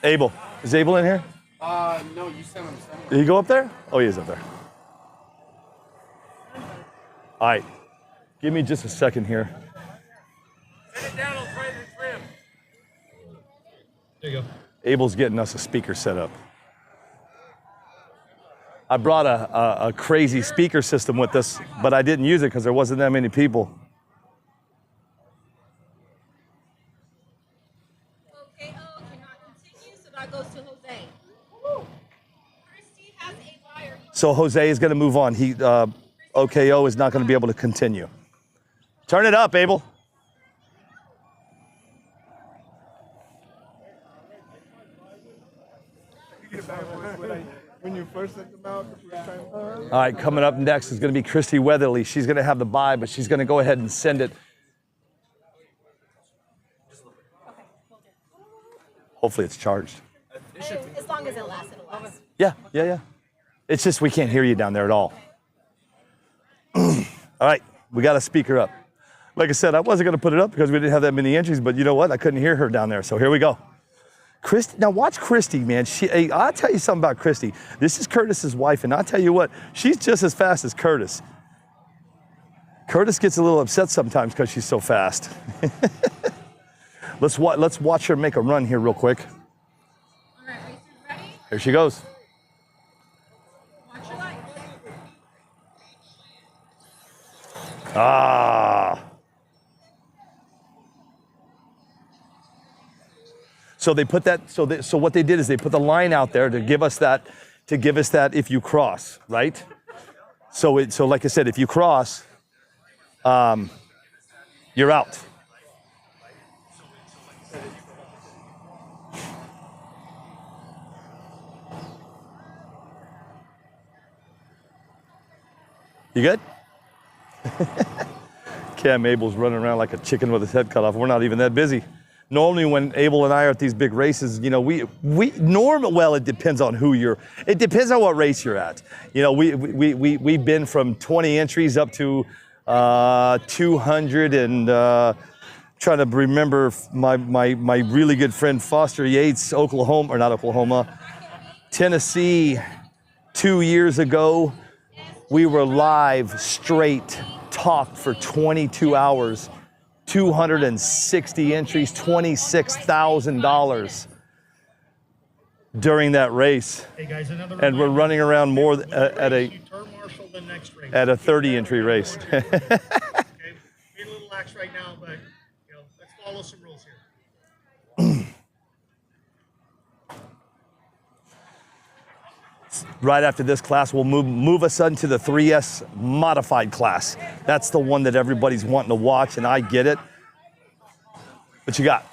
Abel. Is Abel in here? No, you sent him somewhere. Did he go up there? Oh, he is up there. All right. Give me just a second here. Set it down, I'll try the trim. There you go. Abel's getting us a speaker set up. I brought a crazy speaker system with us, but I didn't use it because there wasn't that many people. Goes to Jose. Christy has a wire. So Jose is going to move on. OKO is not going to be able to continue. Turn it up, Abel. When you first sent them out the first time. All right, coming up next is going to be Christy Weatherly. She's going to have the bye, but she's going to go ahead and send it. Hopefully it's charged. As long as it lasts, it'll last. Yeah. It's just we can't hear you down there at all. All right, we got a speaker up. Like I said, I wasn't going to put it up because we didn't have that many entries, but you know what? I couldn't hear her down there, so here we go. Christy, now watch Christy, man. I'll tell you something about Christy. This is Curtis's wife, and I'll tell you what, she's just as fast as Curtis. Curtis gets a little upset sometimes because she's so fast. Let's watch her make a run here real quick. All right, racers ready? Here she goes. Watch your light. Ah. So they put that. So what they did is they put the line out there to give us that. If you cross, right? So like I said, if you cross, you're out. You good? Cam Abel's running around like a chicken with his head cut off. We're not even that busy. Normally when Abel and I are at these big races, you know, well, it depends on it depends on what race you're at. You know, we've been from 20 entries up to 200 and trying to remember my really good friend Foster Yates, Tennessee 2 years ago. We were live, straight, talk for 22 hours, 260 entries, $26,000 during that race. Hey guys, and we're running around more at a 30 entry race. Okay, being a little lax right now, but you know, let's follow some rules here. Right after this class, we'll move us into the 3S modified class. That's the one that everybody's wanting to watch, and I get it. What you got?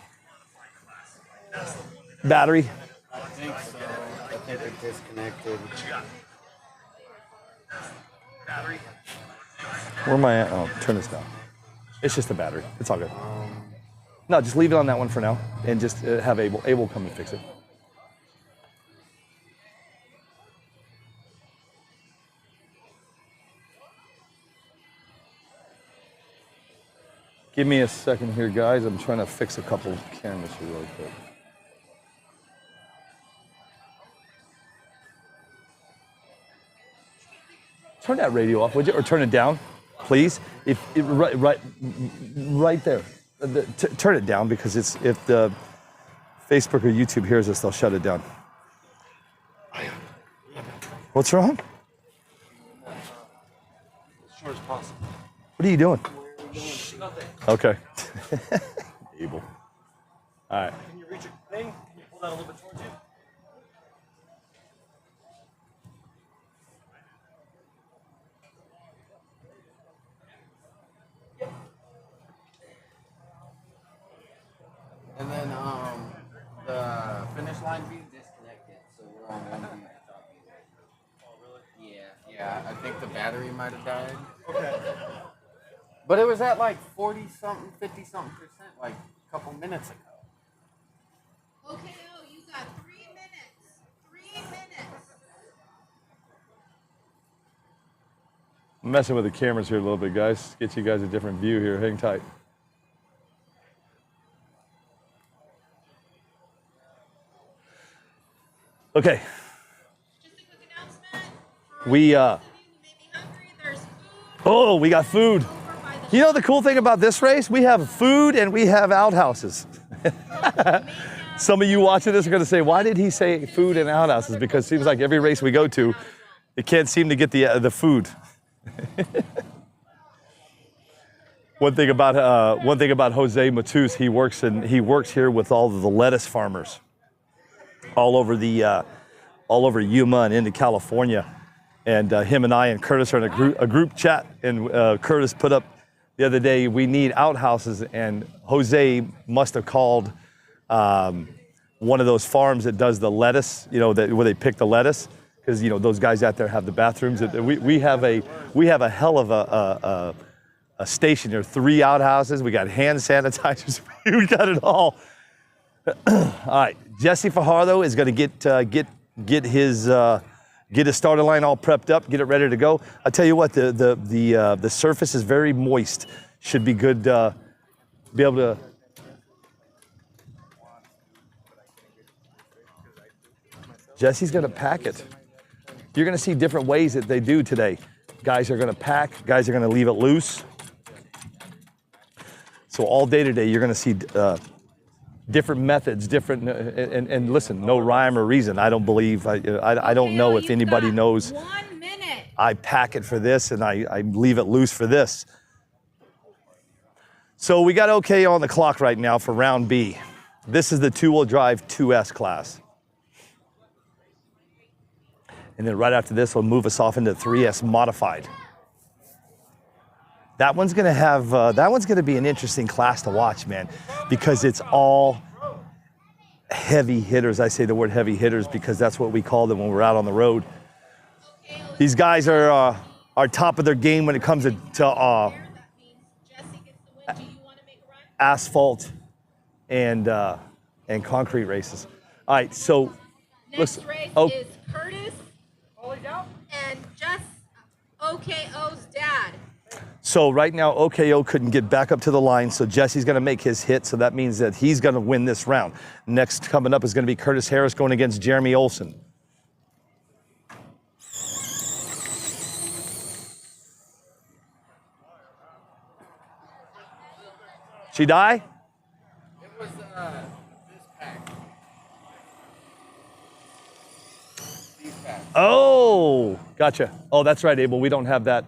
Battery? I think so. I think they're disconnected. What you got? Battery? Where am I at? Oh, turn this down. It's just a battery. It's all good. No, just leave it on that one for now, and just have Abel come and fix it. Give me a second here, guys. I'm trying to fix a couple of cameras here real quick. Turn that radio off, would you? Or turn it down, please. Right there. Turn it down, because if the Facebook or YouTube hears us, they'll shut it down. What's wrong? As short as possible. What are you doing? Okay. Abel. All right. Can you reach a thing? Can you pull that a little bit towards you? And then the finish line view disconnected, so we're on one view. Oh, really? Yeah. I think the battery might have died. Okay. But it was at like 40-something, 50-something% like a couple minutes ago. Okay, you got 3 minutes. 3 minutes. I'm messing with the cameras here a little bit, guys. Get you guys a different view here. Hang tight. Okay. We we got food. You know the cool thing about this race? We have food and we have outhouses. Some of you watching this are going to say, why did he say food and outhouses? Because it seems like every race we go to, it can't seem to get the food. One thing about Jose Matus, he works here with all of the lettuce farmers all over Yuma and into California. And him and I and Curtis are in a group chat, and Curtis put up the other day, we need outhouses, and Jose must have called one of those farms that does the lettuce, you know, where they pick the lettuce, because you know those guys out there have the bathrooms. We have a hell of a station here. 3 outhouses. We got hand sanitizers. We got it all. All right, Jesse Fajardo is going to get his starter line all prepped up, get it ready to go. I tell you what, the surface is very moist. Should be good. Be able to. Jesse's going to pack it. You're going to see different ways that they do today. Guys are going to pack. Guys are going to leave it loose. So all day today, you're going to see different methods, different, and listen, no rhyme or reason. I don't believe, I don't know if anybody knows. 1 minute. I pack it for this and I leave it loose for this. So we got OK on the clock right now for round B. This is the two-wheel drive 2S class. And then right after this, we'll move us off into 3S modified. That one's gonna have, that one's gonna be an interesting class to watch, man, because it's all heavy hitters. I say the word heavy hitters because that's what we call them when we're out on the road. These guys are top of their game when it comes to asphalt and concrete races. All right, so Next listen. race Oh, is Curtis and just OKO's dad. so right now OKO couldn't get back up to the line, so Jesse's gonna make his hit, so that means that he's gonna win this round. Next coming up is gonna be Curtis Harris going against Jeremy Olson. She die? It was this pack. These packs. Oh, gotcha. Oh, that's right, Abel. We don't have that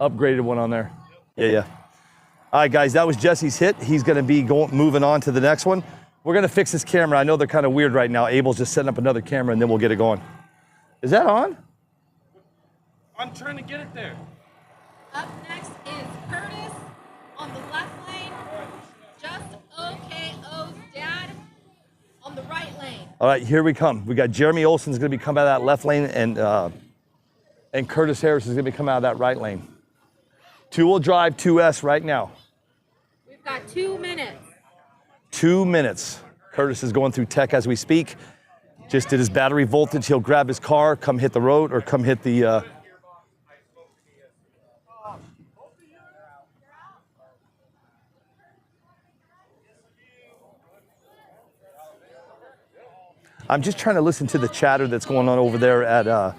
upgraded one on there. Yeah. All right, guys, that was Jesse's hit. He's going to be moving on to the next one. We're going to fix this camera. I know they're kind of weird right now. Abel's just setting up another camera, and then we'll get it going. Is that on? I'm trying to get it there. Up next is Curtis on the left lane. Just OKO's dad on the right lane. All right, here we come. We got Jeremy Olson's going to be coming out of that left lane, and Curtis Harris is going to be coming out of that right lane. Two-wheel drive 2S right now. We've got 2 minutes. 2 minutes. Curtis is going through tech as we speak. Just did his battery voltage. He'll grab his car, come hit the road, or come hit the... I'm just trying to listen to the chatter that's going on over there at... That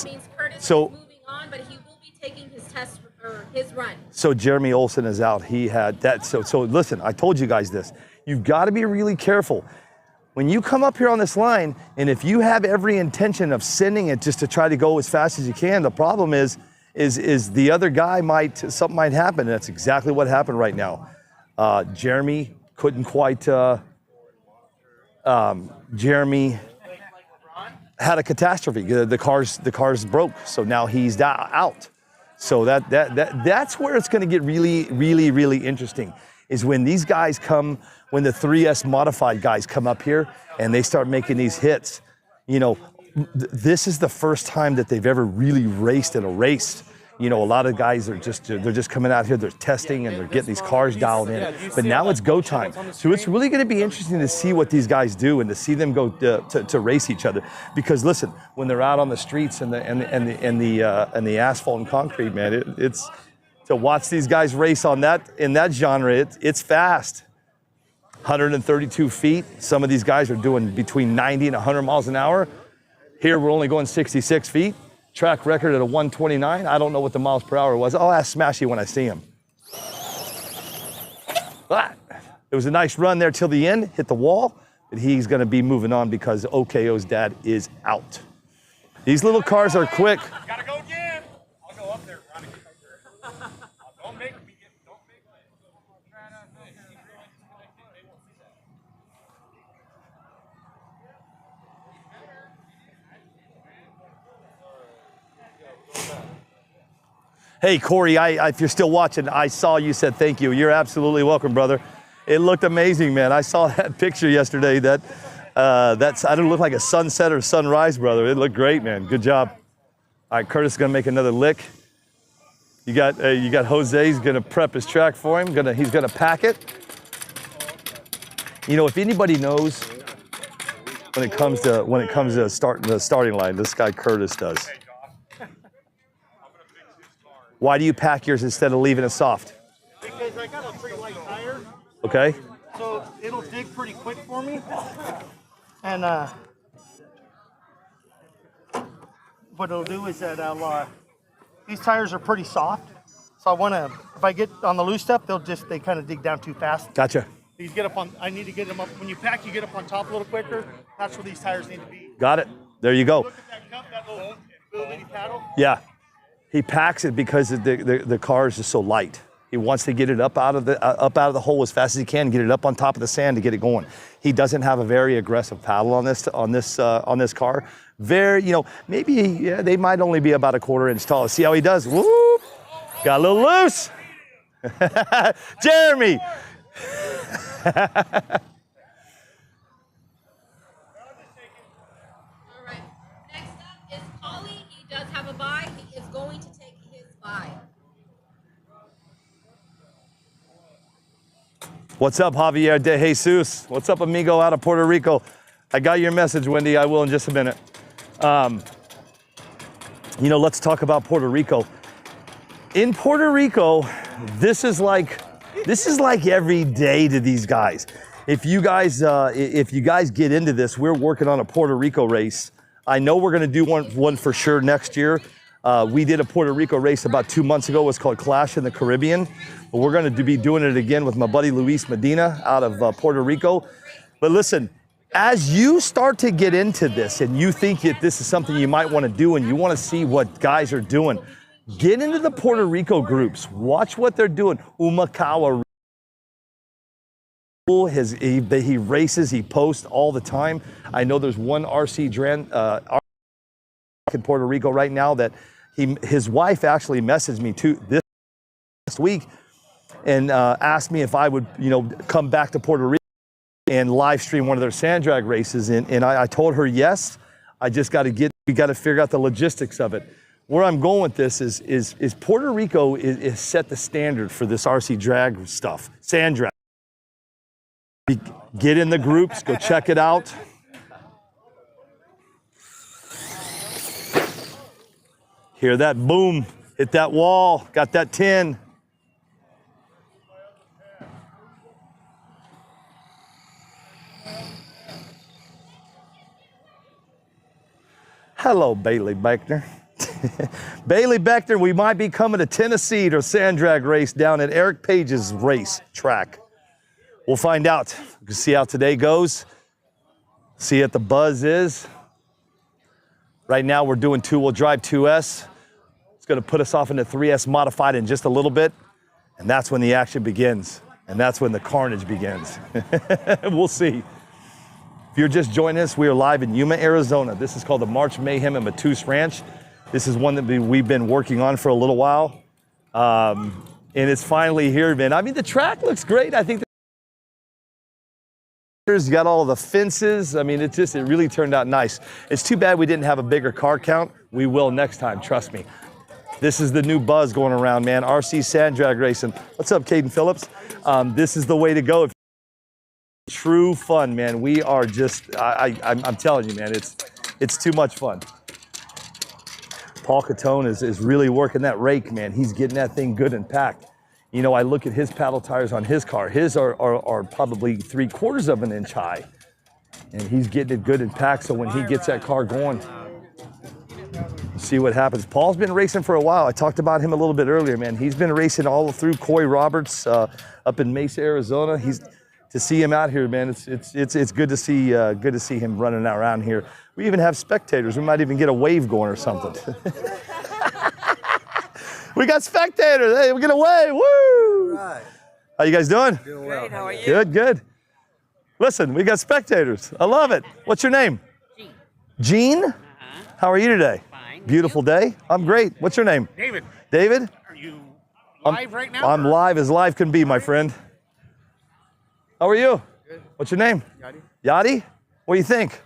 means Curtis is moving on, but he will be taking his test or his run. So Jeremy Olson is out. He had that. So listen, I told you guys this. You've got to be really careful. When you come up here on this line, and if you have every intention of sending it just to try to go as fast as you can, the problem is the other guy something might happen. And that's exactly what happened right now. Jeremy couldn't quite, Jeremy had a catastrophe. The car's broke, so now he's out. So that's where it's going to get really, really, really interesting. Is when these guys come, when the 3S modified guys come up here and they start making these hits. You know, this is the first time that they've ever really raced in a race. You know, a lot of guys are they're just coming out here, they're testing and they're getting these cars dialed in. But now it's go time. So it's really going to be interesting to see what these guys do and to see them go to race each other. Because listen, when they're out on the streets and the asphalt and concrete, man, it's to watch these guys race in that genre. It's fast. 132 feet. Some of these guys are doing between 90 and 100 miles an hour. Here we're only going 66 feet. Track record at a 129. I don't know what the miles per hour was. I'll ask Smashy when I see him. But it was a nice run there till the end, hit the wall, but he's going to be moving on because OKO's dad is out. These little cars are quick. Gotta go again. I'll go up there, Ronnie. Don't make me get. Don't make me. Try not to. They won't see that. Hey, Corey, if you're still watching, I saw you said thank you. You're absolutely welcome, brother. It looked amazing, man. I saw that picture yesterday. I didn't look like a sunset or sunrise, brother. It looked great, man. Good job. All right, Curtis is gonna make another lick. You got Jose. He's gonna prep his track for him. He's gonna pack it. You know, if anybody knows when it comes to starting the starting line, this guy Curtis does. Why do you pack yours instead of leaving it soft? Because I got a pretty light tire. Okay. So it'll dig pretty quick for me. And what it'll do is that these tires are pretty soft. So if I get on the loose stuff, they kind of dig down too fast. Gotcha. I need to get them up. When you pack, you get up on top a little quicker. That's where these tires need to be. Got it. There you go. Look at that cup, that little bitty paddle. Yeah. He packs it because the car is just so light. He wants to get it up out of the hole as fast as he can, get it up on top of the sand to get it going. He doesn't have a very aggressive paddle on this car. Very, you know, maybe they might only be about a 1/4 inch tall. See how he does? Whoop! Got a little loose. Jeremy. He does have a bye. He is going to take his bye. What's up, Javier de Jesus? What's up, amigo out of Puerto Rico? I got your message, Wendy. I will in just a minute. You know, let's talk about Puerto Rico. In Puerto Rico, this is like every day to these guys. If you guys get into this, we're working on a Puerto Rico race. I know we're going to do one for sure next year. We did a Puerto Rico race about 2 months ago. It was called Clash in the Caribbean. But we're going to be doing it again with my buddy Luis Medina out of Puerto Rico. But listen, as you start to get into this and you think that this is something you might want to do and you want to see what guys are doing, get into the Puerto Rico groups. Watch what they're doing. Humacao. He races, he posts all the time. I know there's one RC in Puerto Rico right now that his wife actually messaged me this last week and asked me if I would, you know, come back to Puerto Rico and live stream one of their sand drag races. And I told her yes. I just we got to figure out the logistics of it. Where I'm going with this is Puerto Rico is set the standard for this RC drag stuff, sand drag. Get in the groups, go check it out. Hear that boom, hit that wall, got that 10. Hello, Bailey Beckner. Bailey Beckner, we might be coming to Tennessee to a sand drag race down at Eric Page's race track. We'll find out. We can see how today goes. See what the buzz is. Right now we're doing 2-wheel drive 2S. It's going to put us off into 3S modified in just a little bit. And that's when the action begins. And that's when the carnage begins. We'll see. If you're just joining us, we are live in Yuma, Arizona. This is called the March Mayhem at MATUS Ranch. This is one that we've been working on for a little while. And it's finally here, man. I mean, the track looks great. I think you got all the fences. I mean, it really turned out nice. It's too bad we didn't have a bigger car count. We will next time, trust me. This is the new buzz going around, man. RC sand drag racing. What's up, Caden Phillips? This is the way to go. True fun, man. We are just, I'm telling you, man, it's too much fun. Paul Catone is really working that rake, man. He's getting that thing good and packed. You know, I look at his paddle tires on his car. His are probably 3/4 of an inch high. And he's getting it good and packed, so when he gets that car going, see what happens. Paul's been racing for a while. I talked about him a little bit earlier, man. He's been racing all through Coy Roberts up in Mesa, Arizona. To see him out here, man, it's good to see him running around here. We even have spectators. We might even get a wave going or something. We got spectators. Hey, we get a wave. Woo! Right. How you guys doing? Doing well. Great, how are you? Good, good. Listen, we got spectators. I love it. What's your name? Gene. Gene? How are you today? Fine. Beautiful day. I'm great. What's your name? David. David? Are you live right now? I'm live as live can be, my friend. How are you? Good. What's your name? Yadi. Yadi? What do you think?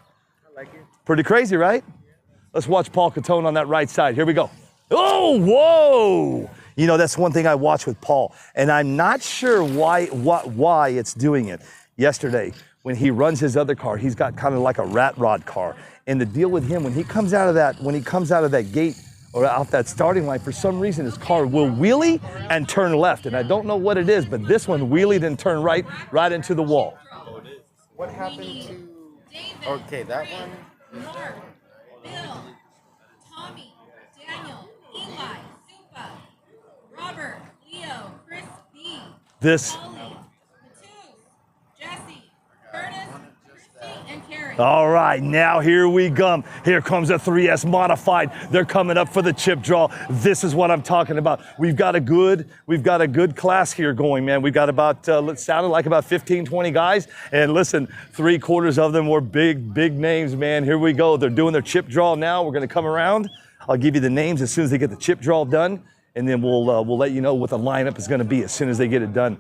I like it. Pretty crazy, right? Let's watch Paul Catone on that right side. Here we go. Oh, whoa! You know, that's one thing I watch with Paul, and I'm not sure why it's doing it. Yesterday, when he runs his other car, he's got kind of like a rat rod car. And the deal with him, when he comes out of that gate or out that starting line, for some reason his car will wheelie and turn left. And I don't know what it is, but this one wheelied and turned right into the wall. What happened to? Okay, that one. Mark, Bill, Tommy, Daniel, Eli, Supa, Robert, Leo, Chris B, This. Ollie, Matus, Jesse, Curtis, Christy, and Karen. All right, now here we come. Here comes a 3S modified. They're coming up for the chip draw. This is what I'm talking about. We've got a good class here going, man. We've got about, it sounded like about 15, 20 guys. And listen, 3/4 of them were big names, man. Here we go. They're doing their chip draw now. We're gonna come around. I'll give you the names as soon as they get the chip draw done. And then we'll let you know what the lineup is gonna be as soon as they get it done.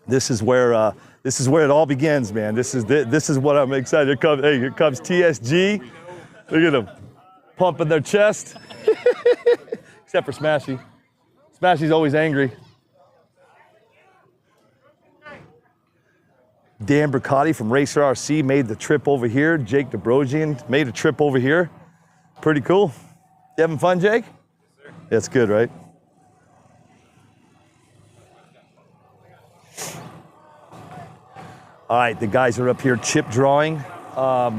This is where it all begins, man. This is what I'm excited. Here comes TSG. Look at them pumping their chest. Except for Smashy. Smashy's always angry. Dan Bricati from Racer RC made the trip over here. Jake DeBrogian made a trip over here. Pretty cool. You having fun, Jake? Yes, sir. That's good, right? All right, the guys are up here chip drawing. I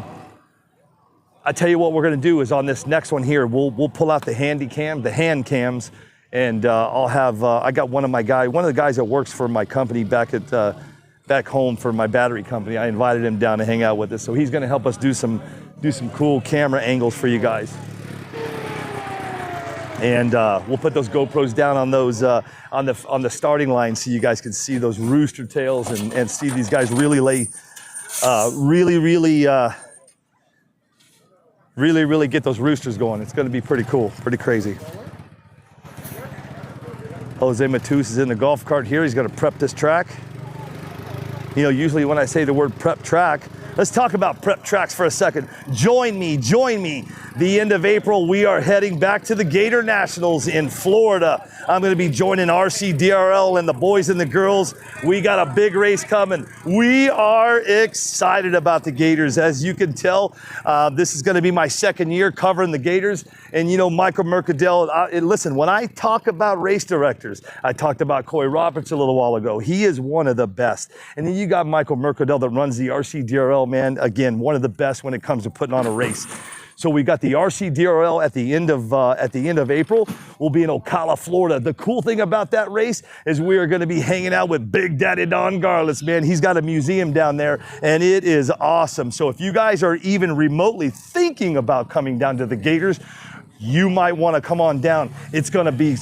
tell you what we're gonna do is on this next one here, we'll pull out the hand cams, and I'll have, I got one of the guys that works for my company back home for my battery company. I invited him down to hang out with us, so he's gonna help us do some cool camera angles for you guys. And we'll put those GoPros down on those on the starting line so you guys can see those rooster tails and see these guys really lay, really get those roosters going. It's going to be pretty cool, pretty crazy. Jose Matus is in the golf cart here. He's going to prep this track. You know, usually when I say the word prep track, let's talk about prep tracks for a second. Join me. The end of April, we are heading back to the Gator Nationals in Florida. I'm gonna be joining RCDRL and the boys and the girls. We got a big race coming. We are excited about the Gators. As you can tell, this is gonna be my second year covering the Gators. And you know, Michael Mercadell, listen, when I talk about race directors, I talked about Coy Roberts a little while ago. He is one of the best. And then you got Michael Mercadell that runs the RCDRL, man. Again, one of the best when it comes to putting on a race. So we got the RCDRL at the end of April. We'll be in Ocala, Florida. The cool thing about that race is we are going to be hanging out with Big Daddy Don Garlits, man. He's got a museum down there, and it is awesome. So if you guys are even remotely thinking about coming down to the Gators, you might want to come on down. It's gonna be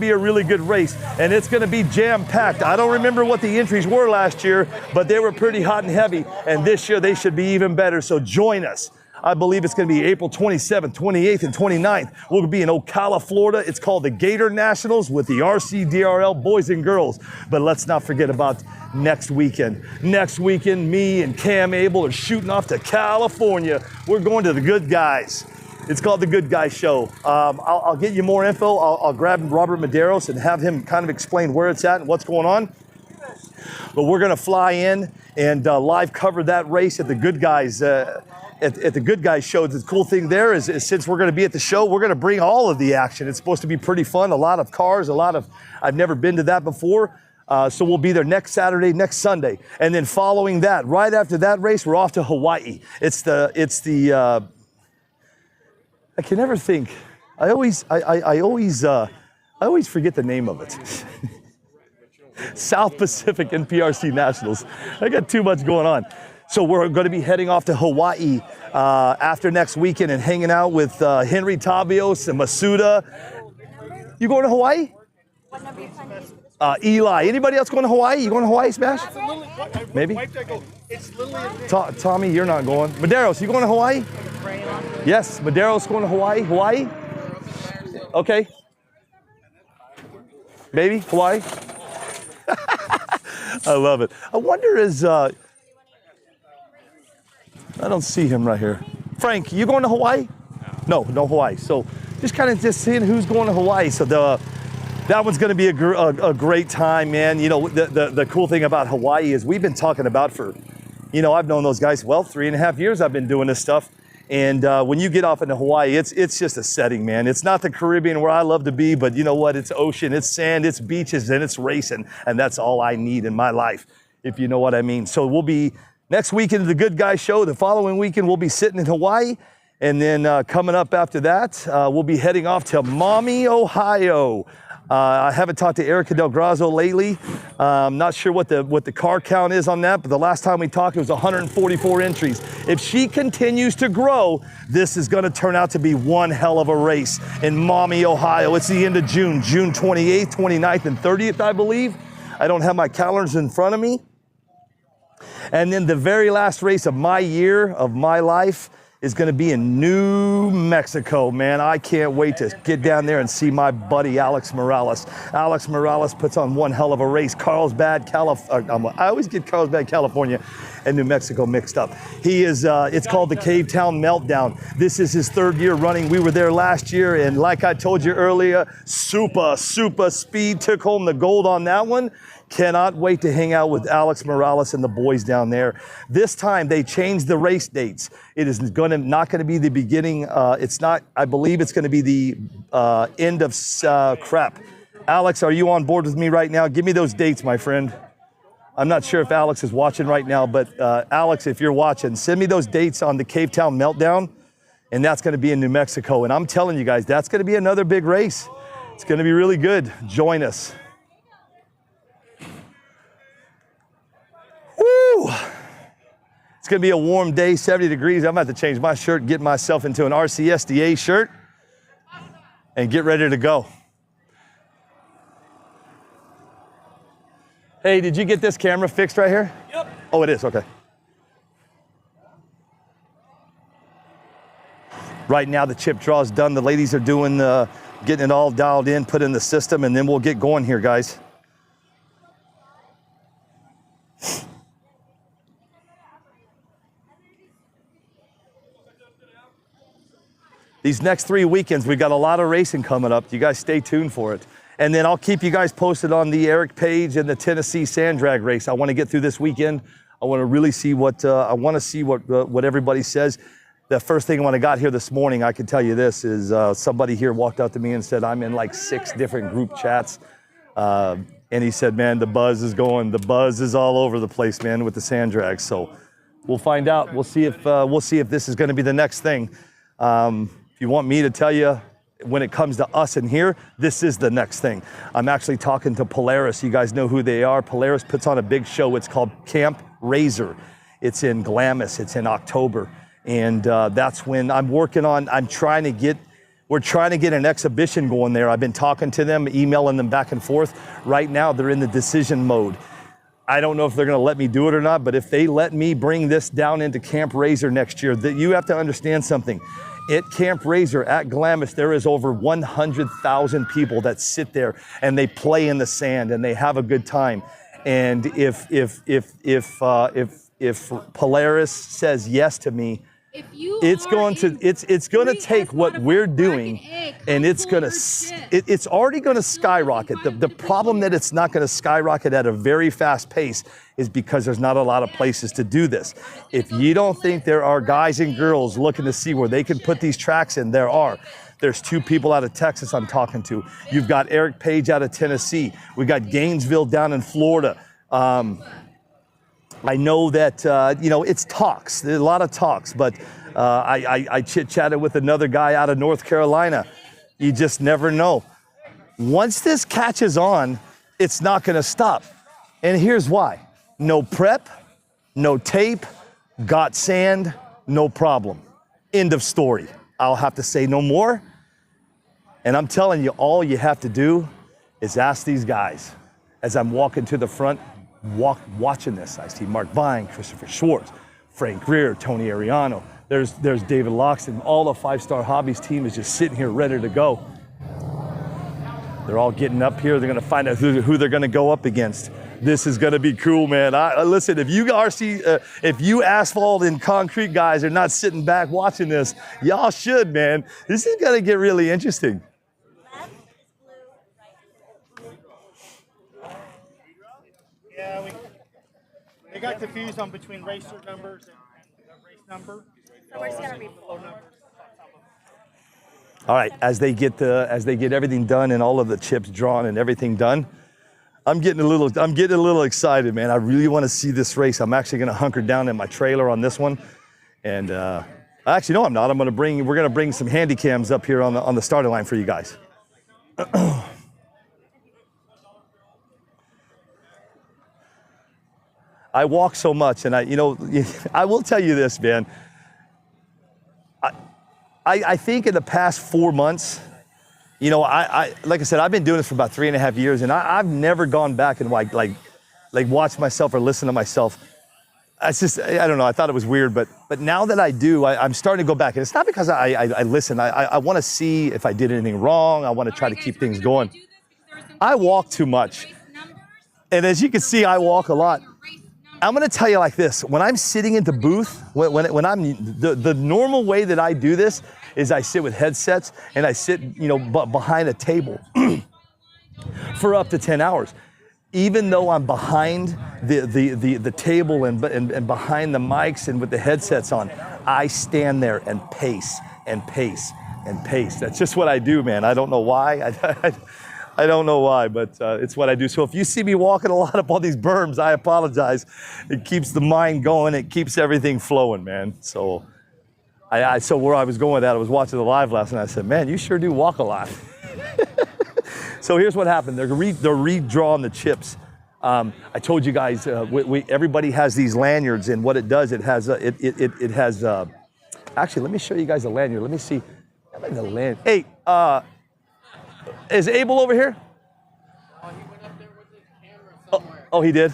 a really good race, and it's gonna be jam-packed. I don't remember what the entries were last year, but they were pretty hot and heavy, and this year they should be even better, so join us. I believe it's going to be April 27th, 28th, and 29th. We'll be in Ocala, Florida. It's called the Gator Nationals with the RCDRL boys and girls. But let's not forget about next weekend. Next weekend, me and Cam Abel are shooting off to California. We're going to the Good Guys. It's called the Good Guys Show. I'll get you more info. I'll grab Robert Medeiros and have him kind of explain where it's at and what's going on. But we're going to fly in and live cover that race at the Good Guys at the Good Guys Show. The cool thing there is since we're going to be at the show, we're going to bring all of the action. It's supposed to be pretty fun. A lot of cars, I've never been to that before. So we'll be there next Saturday, next Sunday. And then following that, right after that race, we're off to Hawaii. I can never think. I always forget the name of it. South Pacific NPRC Nationals. I got too much going on. So we're going to be heading off to Hawaii after next weekend and hanging out with Henry Tavios and Masuda. You going to Hawaii? What number you planning? Eli. Anybody else going to Hawaii? You going to Hawaii, Smash? Maybe. Tommy, you're not going. Medeiros, you going to Hawaii? Yes, Medeiros going to Hawaii. Hawaii? Okay. Maybe Hawaii. I love it. I wonder I don't see him right here. Frank, you going to Hawaii? No, no Hawaii. So just seeing who's going to Hawaii. So that one's going to be a great time, man. You know, the cool thing about Hawaii is we've been talking about I've known those guys, 3.5 years I've been doing this stuff. And when you get off into Hawaii, it's just a setting, man. It's not the Caribbean where I love to be, but you know what? It's ocean, it's sand, it's beaches, and it's racing. And that's all I need in my life, if you know what I mean. So we'll be next weekend at the Good Guys Show. The following weekend, we'll be sitting in Hawaii. And then coming up after that, we'll be heading off to Maumee, Ohio. I haven't talked to Erica Del Grazo lately. I'm not sure what the car count is on that, but the last time we talked, it was 144 entries. If she continues to grow, this is going to turn out to be one hell of a race in Maumee, Ohio. It's the end of June, June 28th, 29th, and 30th, I believe. I don't have my calendars in front of me. And then the very last race of my year, of my life, is going to be in New Mexico, man. I can't wait to get down there and see my buddy Alex Morales. Alex Morales puts on one hell of a race. Carlsbad, California. I always get Carlsbad, California and New Mexico mixed up. He is, it's called the Cave Town Meltdown. This is his 3rd year running. We were there last year, and like I told you earlier, super speed took home the gold on that one. Cannot wait to hang out with Alex Morales and the boys down there. This time they changed the race dates. It is not going to be the beginning. I believe it's going to be the end of crap. Alex, are you on board with me right now? Give me those dates, my friend. I'm not sure if Alex is watching right now, but Alex, if you're watching, send me those dates on the Cave Town Meltdown, and that's going to be in New Mexico. And I'm telling you guys, that's going to be another big race. It's going to be really good. Join us. Woo! It's going to be a warm day, 70 degrees. I'm about to change my shirt, get myself into an RCSDA shirt, and get ready to go. Hey, did you get this camera fixed right here? Yep. Oh, it is, okay. Right now the chip draw is done. The ladies are doing getting it all dialed in, put in the system, and then we'll get going here, guys. These next 3 weekends, we've got a lot of racing coming up. You guys stay tuned for it. And then I'll keep you guys posted on the Eric Page and the Tennessee Sand Drag race. I want to get through this weekend. I want to really see what everybody says. The first thing when I got here this morning, I can tell you this, is somebody here walked up to me and said, I'm in like 6 different group chats. And he said, man, the buzz is all over the place, man, with the sand drag. So we'll find out. We'll see if this is going to be the next thing. If you want me to tell you, when it comes to us in here, this is the next thing. I'm actually talking to Polaris. You guys know who they are. Polaris puts on a big show. It's called Camp Razor. It's in Glamis. It's in October. And that's when we're trying to get an exhibition going there. I've been talking to them, emailing them back and forth. Right now, they're in the decision mode. I don't know if they're going to let me do it or not, but if they let me bring this down into Camp Razor next year, you have to understand something. At Camp Razor, at Glamis, there is over 100,000 people that sit there and they play in the sand and they have a good time. And if Polaris says yes to me, it's going to take what we're doing and it's already going to skyrocket. The problem that it's not going to skyrocket at a very fast pace is because there's not a lot of places to do this. If you don't think there are guys and girls looking to see where they can put these tracks in, there are. There's 2 people out of Texas I'm talking to. You've got Eric Page out of Tennessee. We got Gainesville down in Florida. I know that, it's talks. There's a lot of talks, but I chit-chatted with another guy out of North Carolina. You just never know. Once this catches on, it's not going to stop. And here's why. No prep, no tape, got sand, no problem. End of story. I'll have to say no more. And I'm telling you, all you have to do is ask these guys. As I'm walking to the front, watching this, I see Mark Vine, Christopher Schwartz, Frank Greer, Tony Ariano. There's David Loxton. All the 5-Star Hobbies team is just sitting here ready to go. They're all getting up here. They're going to find out who they're going to go up against. This is going to be cool, man. Listen, if you asphalt and concrete guys are not sitting back watching this, y'all should, man. This is going to get really interesting. Yeah, they got confused on between racer numbers and the race number. So we're just gonna read below numbers. All right, as they get everything done and all of the chips drawn and everything done, I'm getting a little excited, man. I really want to see this race. I'm actually going to hunker down in my trailer on this one, and actually no, I'm not. We're going to bring some handy cams up here on the starting line for you guys. I walk so much, and I will tell you this, man. I think in the past 4 months, like I said, I've been doing this for about 3.5 years, and I've never gone back and like watch myself or listen to myself. It's just, I don't know, I thought it was weird, but now that I do, I'm starting to go back. And it's not because I listen. I want to see if I did anything wrong. I want to try to keep things going. I walk too much. And as you can see, I walk a lot. I'm going to tell you like this. When I'm sitting in the booth, when I'm, the normal way that I do this is I sit with headsets and I sit, behind a table for up to 10 hours. Even though I'm behind the table and behind the mics and with the headsets on, I stand there and pace and pace and pace. That's just what I do, man. I don't know why. I don't know why, but it's what I do. So if you see me walking a lot up all these berms, I apologize. It keeps the mind going. It keeps everything flowing, man. So so where I was going with that, I was watching the live last night. I said, man, you sure do walk a lot. So here's what happened. They're redrawing the chips. I told you guys, everybody has these lanyards, and what it does, it has, actually, let me show you guys the lanyard. Let me see. The lanyard. Hey, is Abel over here? Oh, he went up there with his camera somewhere. Oh, he did?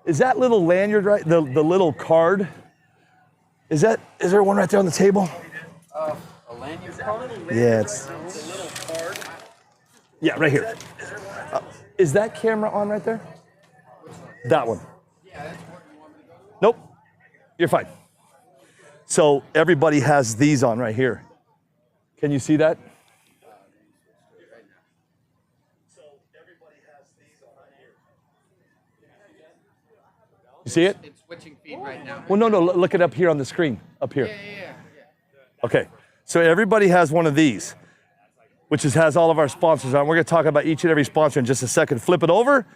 Is that little lanyard right, the little card? Is there one right there on the table? A lanyard card? Yeah, it's a little card. Yeah, right here. Is that camera on right there? That one. Nope. You're fine. So everybody has these on right here. Can you see that? You see it? It's switching feed right now. Well, no, look it up here on the screen, up here. Yeah. Okay, so everybody has one of these, which has all of our sponsors on. We're gonna talk about each and every sponsor in just a second. Flip it over,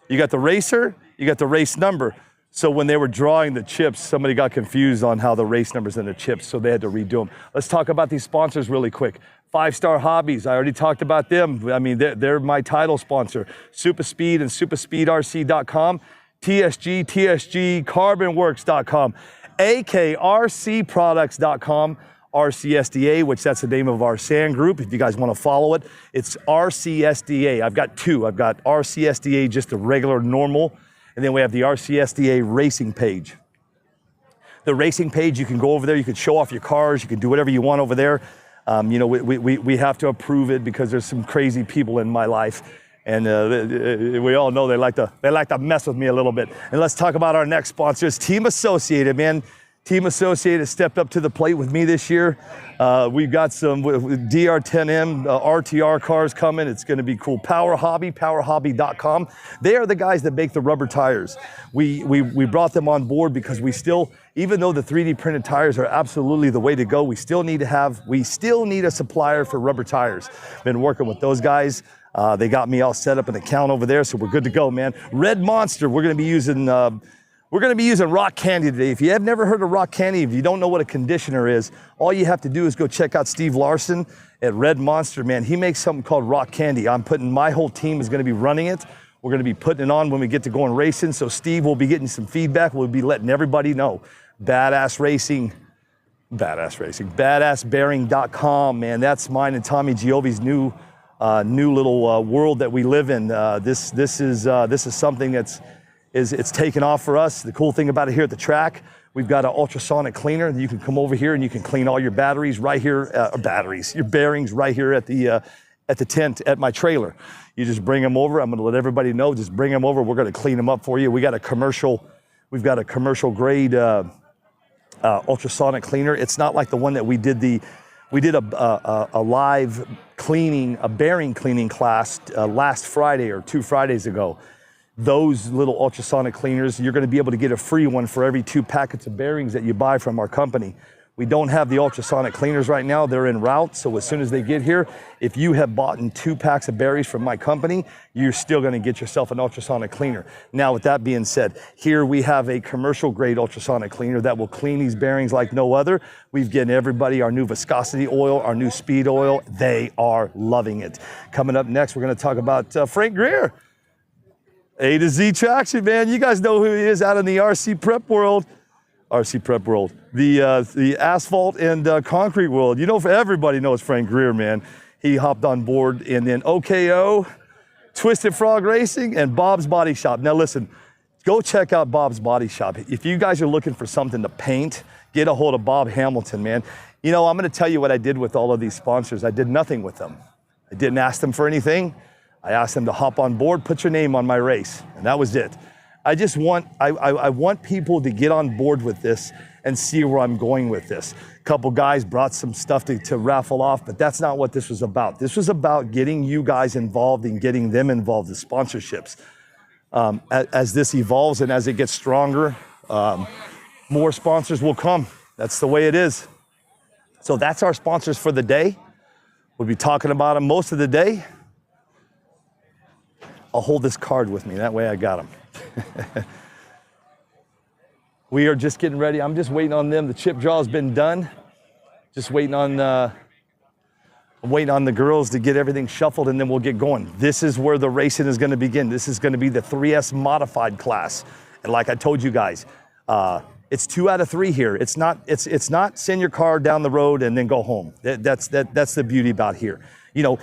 you got the racer, you got the race number. So when they were drawing the chips, somebody got confused on how the race numbers and the chips, so they had to redo them. Let's talk about these sponsors really quick. 5-Star Hobbies, I already talked about them. I mean, they're my title sponsor. Super Speed and superspeedrc.com. TSG, carbonworks.com, AKRCproducts.com, RCSDA, which that's the name of our sand group. If you guys want to follow it, it's RCSDA. I've got two. I've got RCSDA, just a regular, normal, and then we have the RCSDA racing page. The racing page, you can go over there, you can show off your cars, you can do whatever you want over there. We have to approve it because there's some crazy people in my life. And we all know they like to mess with me a little bit. And let's talk about our next sponsors, Team Associated, man. Team Associated stepped up to the plate with me this year. We've got some DR10M RTR cars coming. It's going to be cool. Power Hobby, powerhobby.com. They are the guys that make the rubber tires. We brought them on board because we still, even though the 3D printed tires are absolutely the way to go, we still need a supplier for rubber tires. Been working with those guys. They got me all set up an account over there, so we're good to go, man. Red Monster, we're gonna be using rock candy today. If you have never heard of rock candy, if you don't know what a conditioner is, all you have to do is go check out Steve Larson at Red Monster, man. He makes something called rock candy. My whole team is gonna be running it. We're gonna be putting it on when we get to going racing, so Steve will be getting some feedback. We'll be letting everybody know. Badassbearing.com, man. That's mine and Tommy Giovi's new little world that we live in. This is something it's taken off for us. The cool thing about it here at the track, we've got an ultrasonic cleaner. You can come over here and you can clean all your batteries right here, your bearings right here at the tent at my trailer. You just bring them over. I'm going to let everybody know. Just bring them over. We're going to clean them up for you. We've got a commercial grade ultrasonic cleaner. It's not like the one that we did a live cleaning, a bearing cleaning class last Friday or 2 Fridays ago. Those little ultrasonic cleaners, you're gonna be able to get a free one for every 2 packets of bearings that you buy from our company. We don't have the ultrasonic cleaners right now. They're en route, so as soon as they get here, if you have bought 2 packs of bearings from my company, you're still gonna get yourself an ultrasonic cleaner. Now, with that being said, here we have a commercial grade ultrasonic cleaner that will clean these bearings like no other. We've given everybody our new viscosity oil, our new speed oil. They are loving it. Coming up next, we're gonna talk about Frank Greer. A to Z Traction, man. You guys know who he is out in the RC prep world. The asphalt and concrete world. You know, for everybody knows Frank Greer, man. He hopped on board, and then OKO, Twisted Frog Racing, and Bob's Body Shop. Now listen, go check out Bob's Body Shop. If you guys are looking for something to paint, get a hold of Bob Hamilton, man. You know, I'm gonna tell you what I did with all of these sponsors. I did nothing with them. I didn't ask them for anything. I asked them to hop on board, put your name on my race, and that was it. I just want, I want people to get on board with this and see where I'm going with this. A couple guys brought some stuff to raffle off, but that's not what this was about. This was about getting you guys involved and getting them involved in sponsorships. As this evolves and as it gets stronger, more sponsors will come. That's the way it is. So that's our sponsors for the day. We'll be talking about them most of the day. I'll hold this card with me, that way I got them. We are just getting ready. I'm just waiting on them. The chip draw has been done. Just waiting on the girls to get everything shuffled, and then we'll get going. This is where the racing is going to begin. This is going to be the 3S modified class. And like I told you guys, it's 2 out of 3 here. It's not send your car down the road and then go home. That's the beauty about here. You know,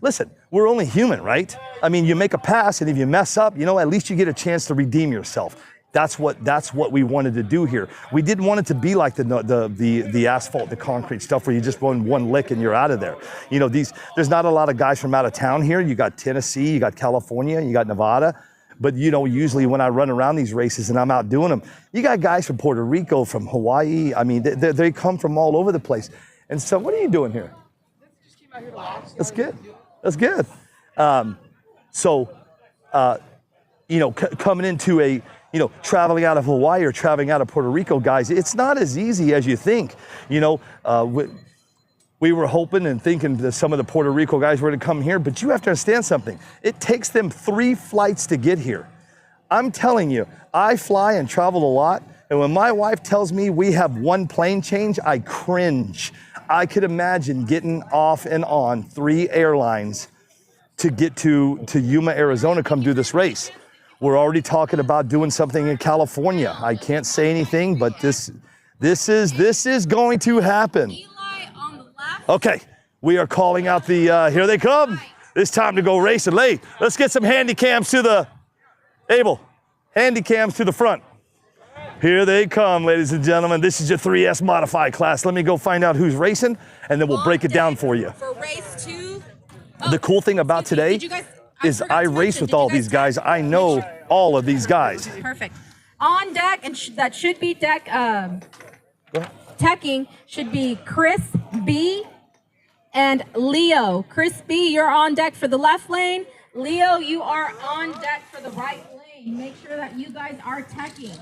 listen, we're only human, right? I mean, you make a pass, and if you mess up, you know, at least you get a chance to redeem yourself. That's what we wanted to do here. We didn't want it to be like the asphalt, the concrete stuff where you just run one lick and you're out of there. You know, there's not a lot of guys from out of town here. You got Tennessee, you got California, you got Nevada. But you know, usually when I run around these races and I'm out doing them, you got guys from Puerto Rico, from Hawaii. I mean, they come from all over the place. And so, what are you doing here? That's good. That's good. You know, coming into traveling out of Hawaii or traveling out of Puerto Rico, guys, it's not as easy as you think. You know, we were hoping and thinking that some of the Puerto Rico guys were to come here, but you have to understand something. It takes them 3 flights to get here. I'm telling you, I fly and travel a lot, and when my wife tells me we have 1 plane change, I cringe. I could imagine getting off and on 3 airlines to get to Yuma, Arizona, come do this race. We're already talking about doing something in California. I can't say anything, but this is going to happen. Okay, we are calling out the, here they come. It's time to go racing. Let's get some handy cams to the, Abel, handy cams to the front. Here they come, ladies and gentlemen. This is your 3S modified class. Let me go find out who's racing, and then we'll break it down for you. For race 2. The cool thing about today is I race with all these guys. I know all of these guys. Perfect. On deck, and that should be deck, teching should be Chris B and Leo. Chris B, you're on deck for the left lane. Leo, you are on deck for the right lane. Make sure that you guys are teching.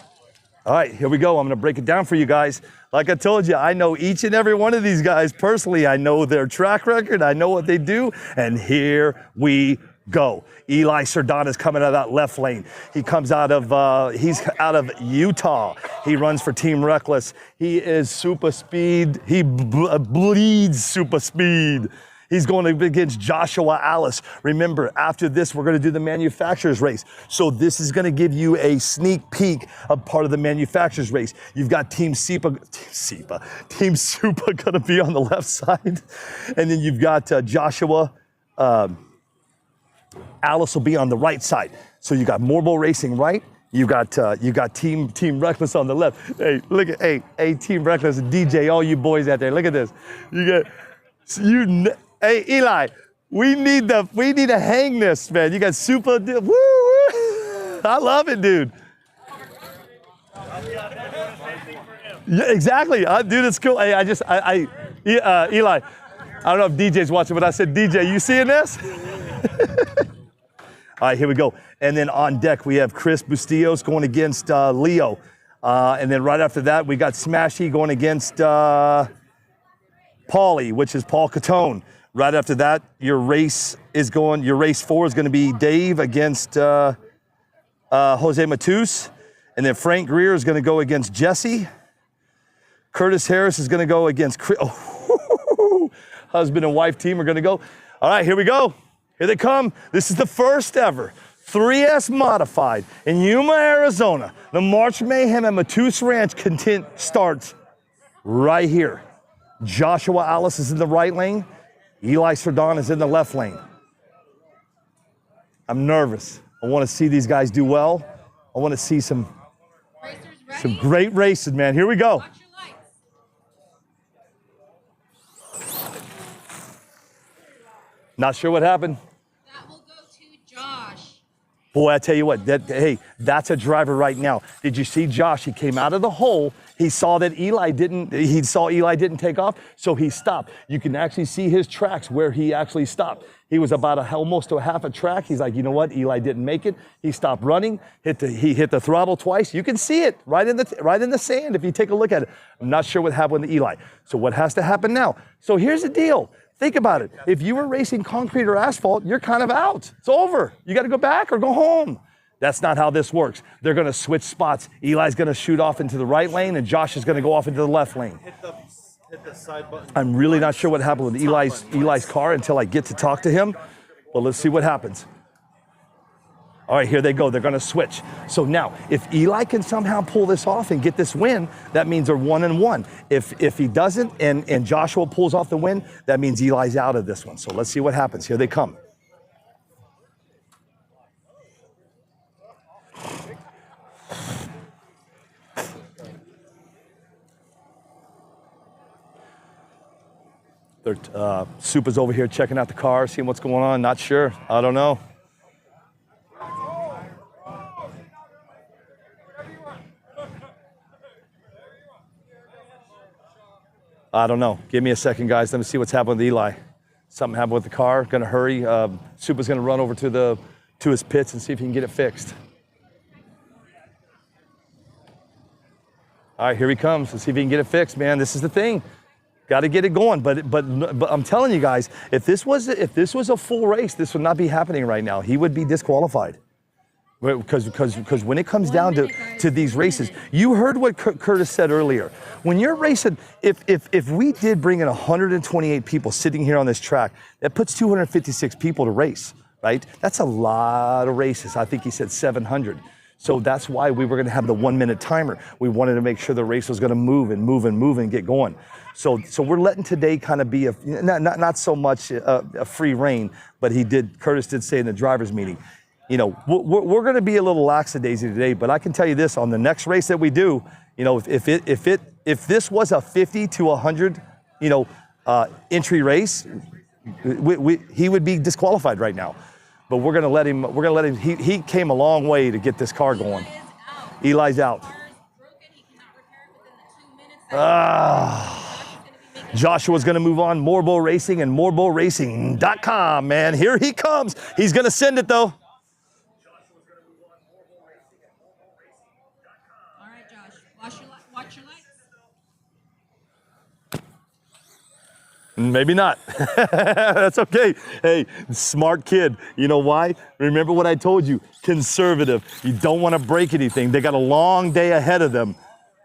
All right, here we go. I'm going to break it down for you guys. Like I told you, I know each and every one of these guys personally. I know their track record. I know what they do. And here we go. Eli Sardana is coming out of that left lane. He comes out of, he's out of Utah. He runs for Team Reckless. He is super speed. He bleeds super speed. He's going against Joshua Alice. Remember, after this, we're going to do the manufacturer's race. So this is going to give you a sneak peek of part of the manufacturer's race. You've got Team Supa going to be on the left side. And then you've got Joshua, Alice will be on the right side. So you got Morbo Racing right. You got Team Reckless on the left. Hey, look at, hey, Team Reckless, DJ, all you boys out there, look at this. You got, hey, Eli, we need to hang this, man. You got super, woo, woo. I love it, dude. Yeah, exactly, dude, it's cool. Hey, Eli, I don't know if DJ's watching, but I said, DJ, you seeing this? All right, here we go. And then on deck, we have Chris Bustillos going against Leo. And then right after that, we got Smashy going against Paulie, which is Paul Catone. Right after that, your race 4 is going to be Dave against Jose Matus. And then Frank Greer is going to go against Jesse. Curtis Harris is going to go against Chris. Oh, husband and wife team are going to go. All right, here we go. Here they come. This is the first ever 3S modified in Yuma, Arizona. The March Mayhem at MATUS Ranch content starts right here. Joshua Alice is in the right lane. Eli Sardon is in the left lane. I'm nervous. I want to see these guys do well. I want to see some great races, man. Here we go. Not sure what happened. That will go to Josh. Boy, I tell you what, hey, that's a driver right now. Did you see Josh? He came out of the hole. He saw that Eli didn't take off, so he stopped. You can actually see his tracks where he actually stopped. He was about almost to a half a track. He's like, you know what? Eli didn't make it. He stopped running. He hit the throttle twice. You can see it right in the sand if you take a look at it. I'm not sure what happened to Eli. So what has to happen now? So here's the deal. Think about it. If you were racing concrete or asphalt, you're kind of out. It's over. You got to go back or go home. That's not how this works. They're going to switch spots. Eli's going to shoot off into the right lane, and Josh is going to go off into the left lane. Hit the side button. I'm really not sure what happened with Eli's car until I get to talk to him. But let's see what happens. All right, here they go. They're going to switch. So now, if Eli can somehow pull this off and get this win, that means they're 1-1. If he doesn't and Joshua pulls off the win, that means Eli's out of this one. So let's see what happens. Here they come. Supa's over here checking out the car, seeing what's going on. Not sure. I don't know. I don't know. Give me a second, guys. Let me see what's happened with Eli. Something happened with the car. Gonna hurry. Supa's gonna run over to his pits and see if he can get it fixed. All right, here he comes. Let's see if he can get it fixed, man. This is the thing. Got to get it going. But I'm telling you guys, if this was a full race, this would not be happening right now. He would be disqualified. Because when it comes down to these races, you heard what Curtis said earlier. When you're racing, if we did bring in 128 people sitting here on this track, that puts 256 people to race, right? That's a lot of races. I think he said 700. So that's why we were going to have the 1 minute timer. We wanted to make sure the race was going to move and get going. So we're letting today kind of be not so much a free reign, but Curtis did say in the drivers meeting, you know, we're going to be a little lackadaisy today, but I can tell you this: on the next race that we do, you know, if this was a 50 to 100, you know, entry race, he would be disqualified right now. But we're going to let him. We're going to let him. He came a long way to get this car going. Eli's out. Joshua's going to move on. Morbo Racing and MorboRacing.com. Man, here he comes. He's going to send it though. Watch your lights. Maybe not. That's okay. Hey, smart kid. You know why? Remember what I told you. Conservative. You don't want to break anything. They got a long day ahead of them.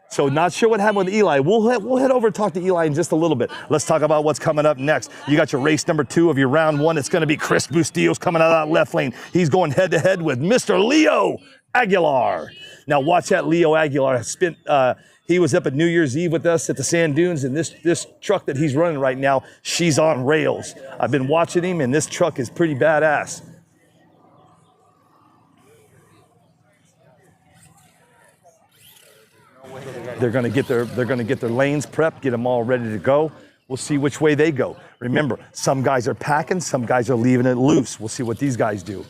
So not sure what happened with Eli. We'll head over and talk to Eli in just a little bit. Let's talk about what's coming up next. You got your race number 2 of your round 1. It's going to be Chris Bustillos coming out of that left lane. He's going head to head with Mr. Leo Aguilar. Now watch that. Leo Aguilar he was up at New Year's Eve with us at the Sand Dunes, and this truck that he's running right now, she's on rails. I've been watching him, and this truck is pretty badass. They're going to get their lanes prepped, get them all ready to go. We'll see which way they go. Remember, some guys are packing, some guys are leaving it loose. We'll see what these guys do.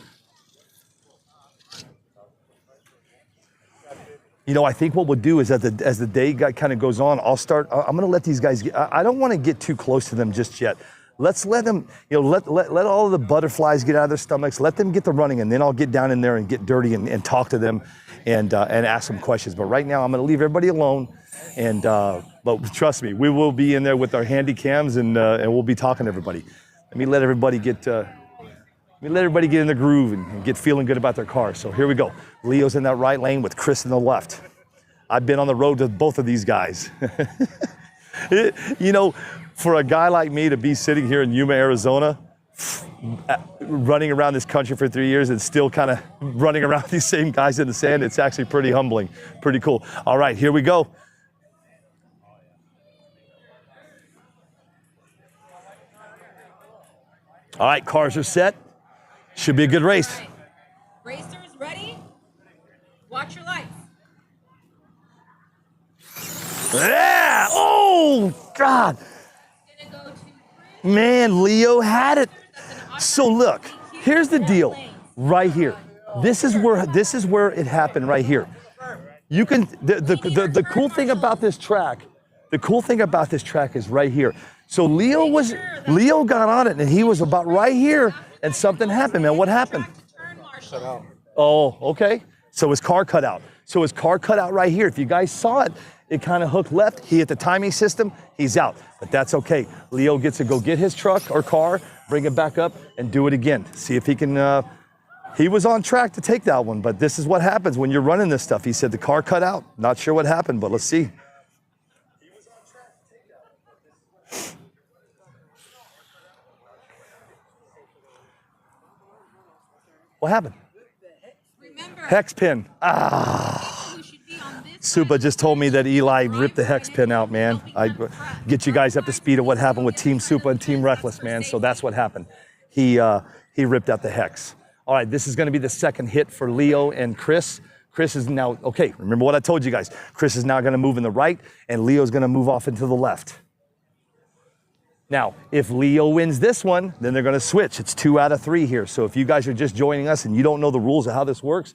You know, I think what we'll do is as the day kind of goes on, I'm going to let these guys I don't want to get too close to them just yet. Let's let them, you know, let all of the butterflies get out of their stomachs. Let them get the running, and then I'll get down in there and get dirty and talk to them and ask them questions. But right now, I'm going to leave everybody alone. But trust me, we will be in there with our handy cams and we'll be talking to everybody. Let me let everybody get in the groove and get feeling good about their car. So here we go. Leo's in that right lane with Chris in the left. I've been on the road with both of these guys. You know, for a guy like me to be sitting here in Yuma, Arizona, running around this country for 3 years and still kind of running around these same guys in the sand. It's actually pretty humbling, pretty cool. All right, here we go. All right, cars are set. Should be a good race. Racers, ready? Watch your lights. Yeah! Oh, God. Man, Leo had it. So look, here's the deal. Right here. This is where it happened right here. You can the cool thing about this track, is right here. So Leo got on it and he was about right here and something happened, man. What happened? Oh, okay. So his car cut out. Right here. If you guys saw it, it kind of hooked left. He hit the timing system. He's out. But that's okay. Leo gets to go get his truck or car, bring it back up, and do it again. See if he can. He was on track to take that one, but this is what happens when you're running this stuff. He said the car cut out. Not sure what happened, but let's see. What happened? Hex pin. Supa just told me that Eli ripped the hex pin out, man. I get you guys up to speed of what happened with Team Supa and Team Reckless, man. So that's what happened. He ripped out the hex. All right, this is going to be the second hit for Leo and Chris. Chris is now, okay, remember what I told you guys. Chris is now going to move in the right, and Leo's going to move off into the left. Now, if Leo wins this one, then they're going to switch. It's 2 out of 3 here. So if you guys are just joining us and you don't know the rules of how this works,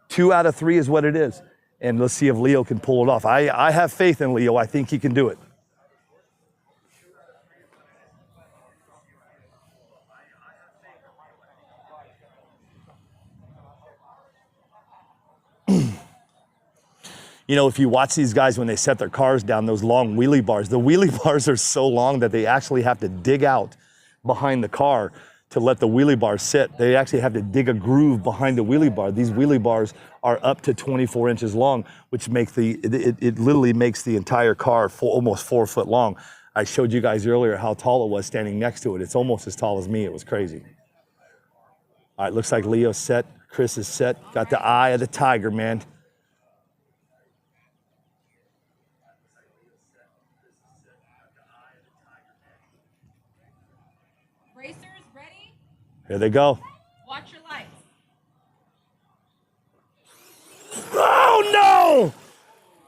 2 out of 3 is what it is. And let's see if Leo can pull it off. I have faith in Leo. I think he can do it. You know, if you watch these guys when they set their cars down, those long wheelie bars, the wheelie bars are so long that they actually have to dig out behind the car to let the wheelie bar sit. They actually have to dig a groove behind the wheelie bar. These wheelie bars are up to 24 inches long, which makes it literally makes the entire car almost 4 foot long. I showed you guys earlier how tall it was standing next to it. It's almost as tall as me. It was crazy. All right, looks like Leo's set. Chris is set. Got the eye of the tiger, man. Racers, ready? Here they go. Watch your lights. Oh, no!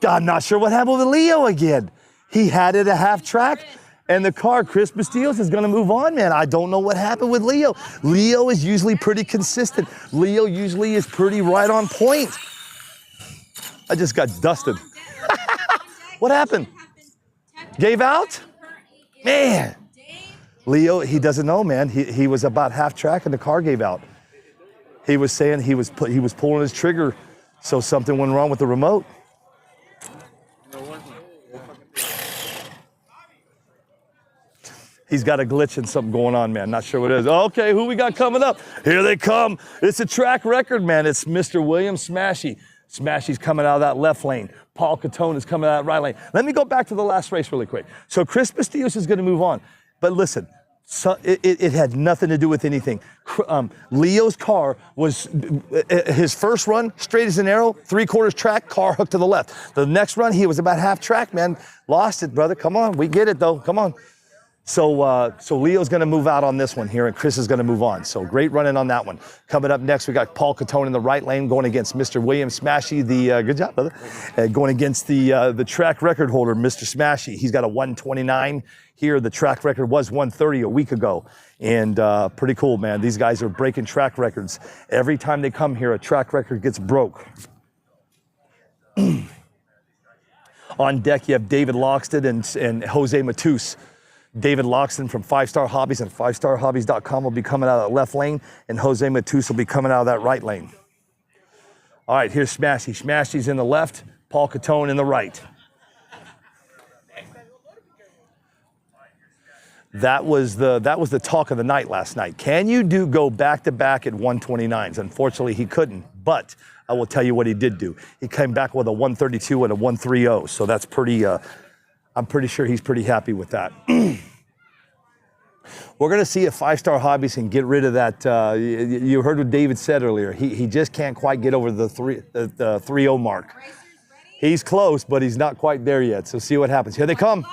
God, I'm not sure what happened with Leo again. He had it a half track, and the car, Chris Bastillos, is going to move on, man. I don't know what happened with Leo. Leo is usually pretty consistent. Leo usually is pretty right on point. I just got dusted. What happened? Gave out? Man. Leo, he doesn't know, man. He was about half track and the car gave out. He was saying he was pulling his trigger, so something went wrong with the remote. He's got a glitch and something going on, man. Not sure what it is. Okay, who we got coming up? Here they come. It's a track record, man. It's Mr. William Smashy. Smashy's coming out of that left lane. Paul Catone is coming out of that right lane. Let me go back to the last race really quick. So Chris Bastillos is going to move on. But listen, it had nothing to do with anything. Leo's car was, his first run, straight as an arrow, 3/4 track, car hooked to the left. The next run, he was about half track, man. Lost it, brother. Come on, we get it, though. Come on. So Leo's going to move out on this one here, and Chris is going to move on. So great running on that one. Coming up next, we got Paul Catone in the right lane going against Mr. William Smashy. Good job, brother. Going against the track record holder, Mr. Smashy. He's got a 129 here. The track record was 130 a week ago, and pretty cool, man. These guys are breaking track records. Every time they come here, a track record gets broke. On deck, you have David Loxton and Jose Matus. David Loxton from 5-Star Hobbies and 5starhobbies.com will be coming out of that left lane, and Jose Matus will be coming out of that right lane. All right, here's Smashy. Smashy's in the left, Paul Catone in the right. That was the talk of the night last night. Can you go back-to-back at 129s? Unfortunately, he couldn't, but I will tell you what he did do. He came back with a 132 and a 130, so that's pretty... I'm pretty sure he's pretty happy with that. We're going to see if 5-Star Hobbies can get rid of that. You heard what David said earlier. He just can't quite get over the 3-0 mark. He's close, but he's not quite there yet. So see what happens. Here they come.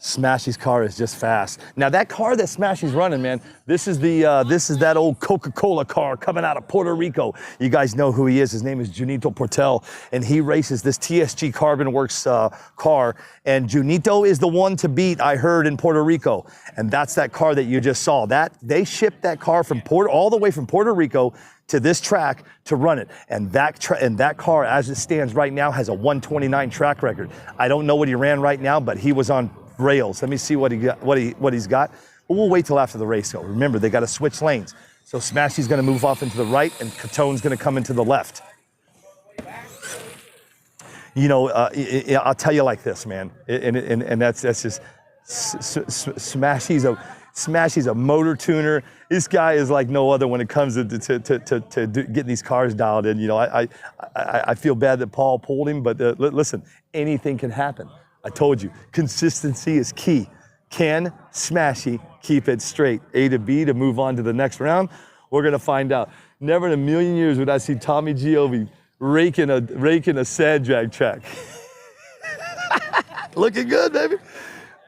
Smashy's car is just fast. Now that car that Smashy's running, man, this is that old Coca-Cola car coming out of Puerto Rico. You guys know who he is. His name is Junito Portel, and he races this TSG Carbon Works car. And Junito is the one to beat, I heard, in Puerto Rico. And that's that car that you just saw. They shipped that car from all the way from Puerto Rico to this track to run it. And that car, as it stands right now, has a 129 track record. I don't know what he ran right now, but he was on rails. Let me see what he's got. But we'll wait till after the race. So remember, they got to switch lanes. So Smashy's going to move off into the right, and Catone's going to come into the left. You know, I'll tell you like this, man, and that's just Smashy's a motor tuner. This guy is like no other when it comes to getting these cars dialed in. You know, I feel bad that Paul pulled him, but listen, anything can happen. I told you, consistency is key. Can Smashy keep it straight? A to B to move on to the next round? We're gonna find out. Never in a million years would I see Tommy Giovi raking a sand drag track. Looking good, baby.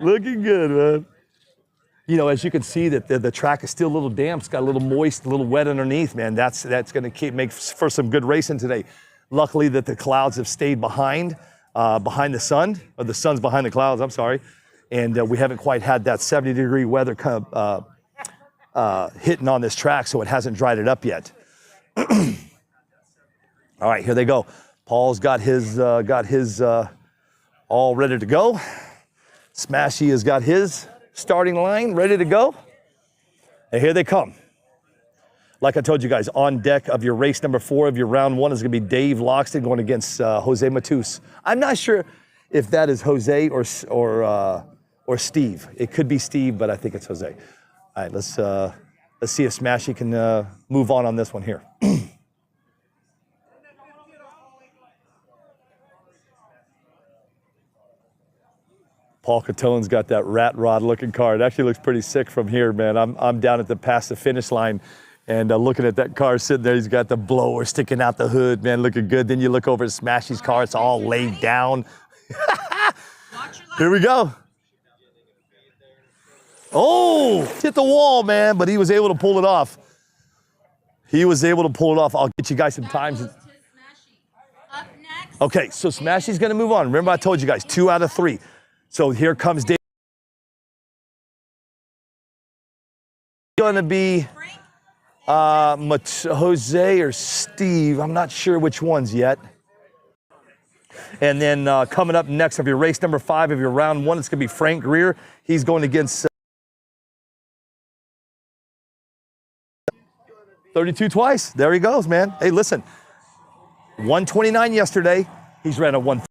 Looking good, man. You know, as you can see, that the track is still a little damp. It's got a little moist, a little wet underneath, man. That's gonna make for some good racing today. Luckily that the clouds have stayed behind the sun, or the sun's behind the clouds, I'm sorry. And we haven't quite had that 70-degree weather kind of hitting on this track, so it hasn't dried it up yet. All right, here they go. Paul's got his all ready to go. Smashy has got his starting line ready to go. And here they come. Like I told you guys, on deck of your race number 4 of your round 1 is going to be Dave Loxton going against Jose Matus. I'm not sure if that is Jose or Steve. It could be Steve, but I think it's Jose. All right, let's see if Smashy can move on this one here. Paul Catone's got that rat rod looking car. It actually looks pretty sick from here, man. I'm down at past the finish line. And looking at that car sitting there, he's got the blower sticking out the hood, man, looking good. Then you look over at Smashy's car, it's all laid down. Here we go. Oh, hit the wall, man, but he was able to pull it off. I'll get you guys some times. Okay, so Smashy's gonna move on. Remember I told you guys, 2 out of 3. So here comes Dave. Gonna be Jose or Steve. I'm not sure which ones yet. And then coming up next of your race number 5 of your round 1, it's going to be Frank Greer. He's going against 32 twice. There he goes, man. Hey, listen, 129 yesterday. He's ran a 1.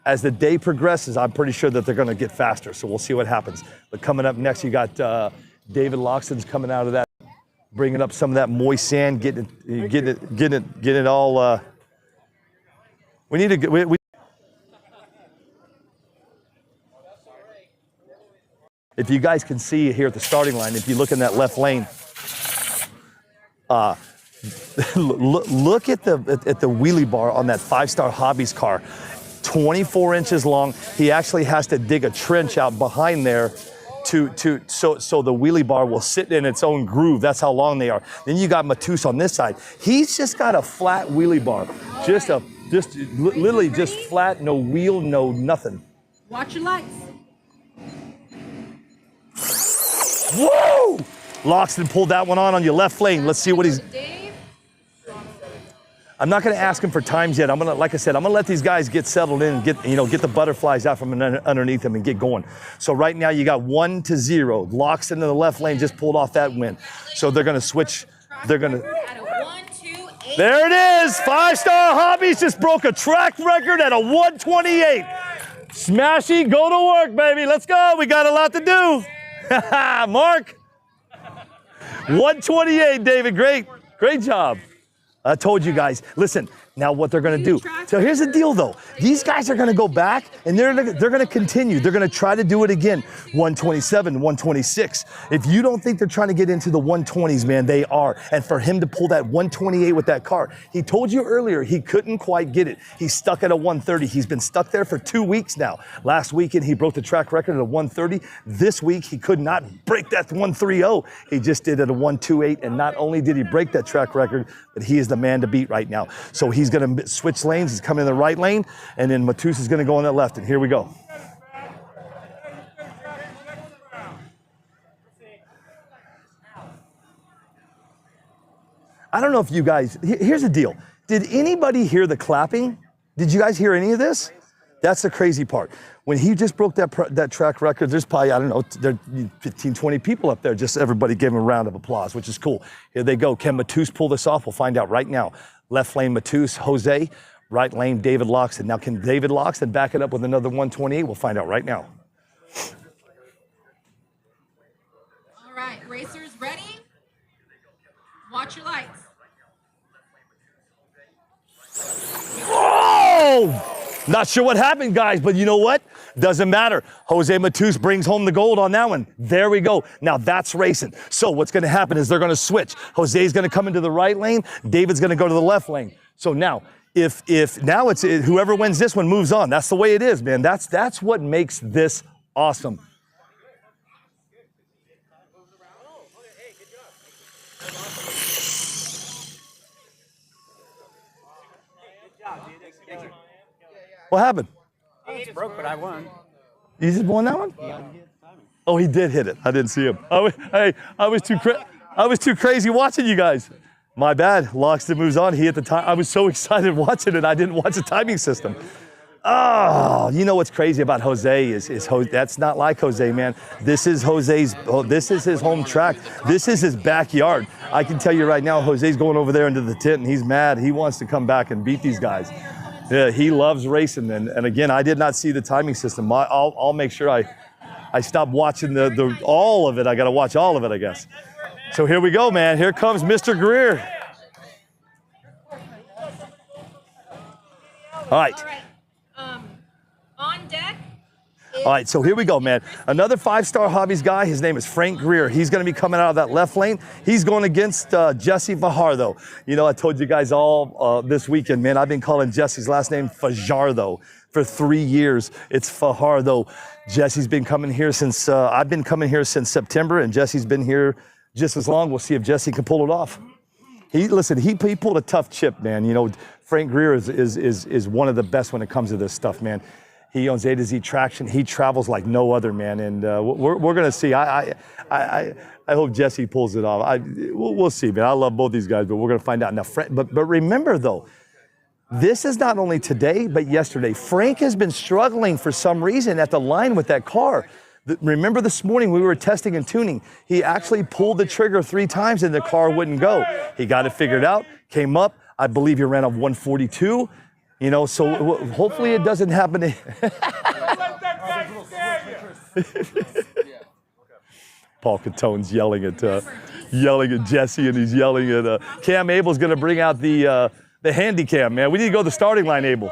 As the day progresses, I'm pretty sure that they're going to get faster, so we'll see what happens. But coming up next, you got David Loxton's coming out of that, bringing up some of that moist sand, getting it all. We need to get. If you guys can see here at the starting line, if you look in that left lane, look at the wheelie bar on that 5-Star Hobbies car. 24 inches long. He actually has to dig a trench out behind there so the wheelie bar will sit in its own groove. That's how long they are. Then you got Matus on this side. He's just got a flat wheelie bar. Literally just flat, no wheel, no nothing. Watch your lights. Whoa! Loxton pulled that one on your left lane. Let's see what he's. I'm not going to ask him for times yet. Like I said, I'm going to let these guys get settled in and get the butterflies out from underneath them and get going. So right now you got 1-0. Loxton in the left lane just pulled off that win. So they're going to switch. They're going to. There it is. 5-Star Hobbies just broke a track record at a 128. Smashy, go to work, baby. Let's go. We got a lot to do. Mark. 128, David. Great job. I told you guys. Listen, now what they're going to do. So here's the deal, though. These guys are going to go back, and they're going to continue. They're going to try to do it again. 127, 126. If you don't think they're trying to get into the 120s, man, they are. And for him to pull that 128 with that car, he told you earlier he couldn't quite get it. He's stuck at a 130. He's been stuck there for 2 weeks now. Last weekend, he broke the track record at a 130. This week, he could not break that 130. He just did it at a 128, and not only did he break that track record, but he is the man to beat right now. So he's going to switch lanes. He's coming in the right lane, and then Matus is going to go in the left. And here we go. I don't know if you guys, here's the deal. Did anybody hear the clapping? Did you guys hear any of this? That's the crazy part. When he just broke that track record, there's probably, I don't know, there 15, 20 people up there. Just everybody gave him a round of applause, which is cool. Here they go. Can Matus pull this off? We'll find out right now. Left lane, Matus, Jose. Right lane, David Loxton. Now, can David Loxton back it up with another 128? We'll find out right now. All right, racers ready? Watch your lights. Oh! Not sure what happened, guys, but you know what? Doesn't matter. Jose Matus brings home the gold on that one. There we go. Now that's racing. So what's going to happen is they're going to switch. Jose's going to come into the right lane. David's going to go to the left lane. So now, if now it's whoever wins this one moves on. That's the way it is, man. That's what makes this awesome. What happened? It's broke, but I won. You just won that one? Oh, he did hit it. I didn't see him. I was too crazy watching you guys. My bad. Loxton moves on. He hit the time. I was so excited watching it. I didn't watch the timing system. Oh, you know what's crazy about Jose is that's not like Jose, man. This is Jose's. This is his home track. This is his backyard. I can tell you right now, Jose's going over there into the tent, and he's mad. He wants to come back and beat these guys. Yeah, he loves racing, and again, I did not see the timing system. I'll make sure I stop watching the all of it. I got to watch all of it, I guess. So here we go, man. Here comes Mr. Greer. All right. On deck. All right, so here we go, man. Another five-star Hobbies guy. His name is Frank Greer. He's going to be coming out of that left lane. He's going against Jesse Fajardo. You know, I told you guys all this weekend, man, I've been calling Jesse's last name Fajardo for 3 years. It's Fajardo. Jesse's been coming here since, I've been coming here since September, and Jesse's been here just as long. We'll see if Jesse can pull it off. He pulled a tough chip, man. You know, Frank Greer is one of the best when it comes to this stuff, man. He owns A to Z Traction. He travels like no other, man, and we're gonna see. I hope Jesse pulls it off. We'll see, man. I love both these guys, but we're gonna find out now. But remember though, this is not only today but yesterday. Frank has been struggling for some reason at the line with that car. Remember this morning we were testing and tuning. He actually pulled the trigger 3 times and the car wouldn't go. He got it figured out. Came up. I believe he ran a 142. You know, so hopefully it doesn't happen to Paul Catone's yelling at Jesse, and he's yelling at Cam. Abel's going to bring out the handy cam, man. We need to go to the starting line, Abel.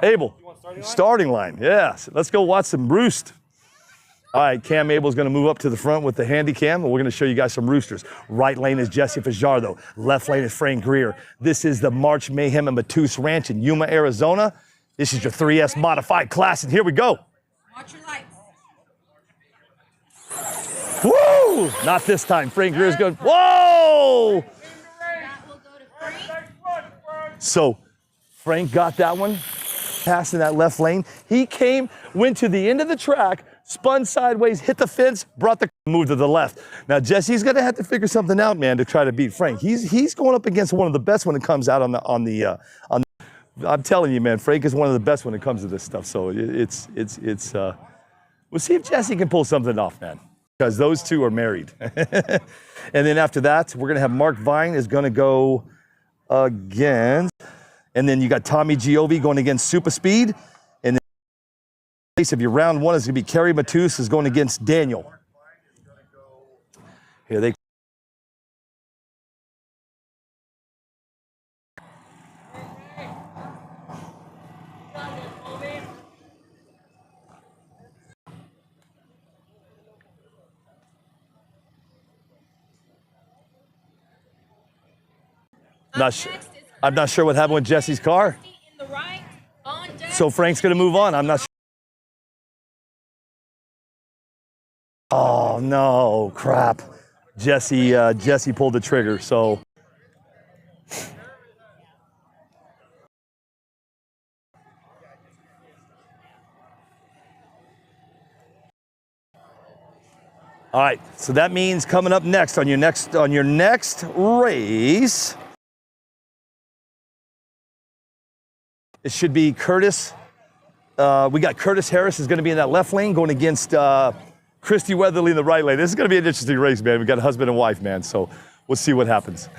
Abel, starting line, yes. Let's go watch some roost. All right, Cam Abel's going to move up to the front with the handy cam, and we're going to show you guys some roosters. Right lane is Jesse Fajardo. Left lane is Frank Greer. This is the March Mayhem and Matus Ranch in Yuma, Arizona. This is your 3S modified class, and here we go. Watch your lights. Woo! Not this time. Frank Greer's going, whoa! So Frank got that one, passing that left lane. He went to the end of the track, spun sideways, hit the fence, brought the move to the left. Now Jesse's gonna have to figure something out, man, to try to beat Frank. He's going up against one of the best when it comes out on the. I'm telling you, man, Frank is one of the best when it comes to this stuff. So we'll see if Jesse can pull something off, man, because those two are married. And then after that, we're gonna have Mark Vine is gonna go against, and then you got Tommy Giovi going against Super Speed. Of your round one is going to be Kerry Matus is going against Daniel. Here they I'm not sure what happened with Jesse's car. So Frank's gonna move on. I'm not sure. Oh no, crap. Jesse pulled the trigger, so. All right, so that means coming up next on your next race, it should be Curtis. We got Curtis Harris is going to be in that left lane going against Christy Weatherly in the right lane. This is going to be an interesting race, man. We got a husband and wife, man. So we'll see what happens.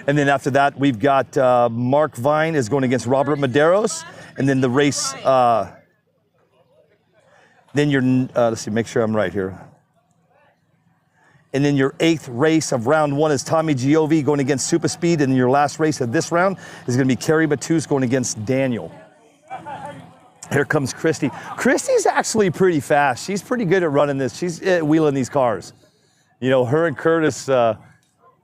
And then after that, we've got Mark Vine is going against Robert Medeiros, and then the race. Then your, let's see, make sure I'm right here. And then your 8th race of round 1 is Tommy Giovi going against Super Speed. And your last race of this round is going to be Kerry Matus going against Daniel. Here comes Christy. Christy's actually pretty fast. She's pretty good at running this. She's wheeling these cars. You know, her and Curtis, yeah,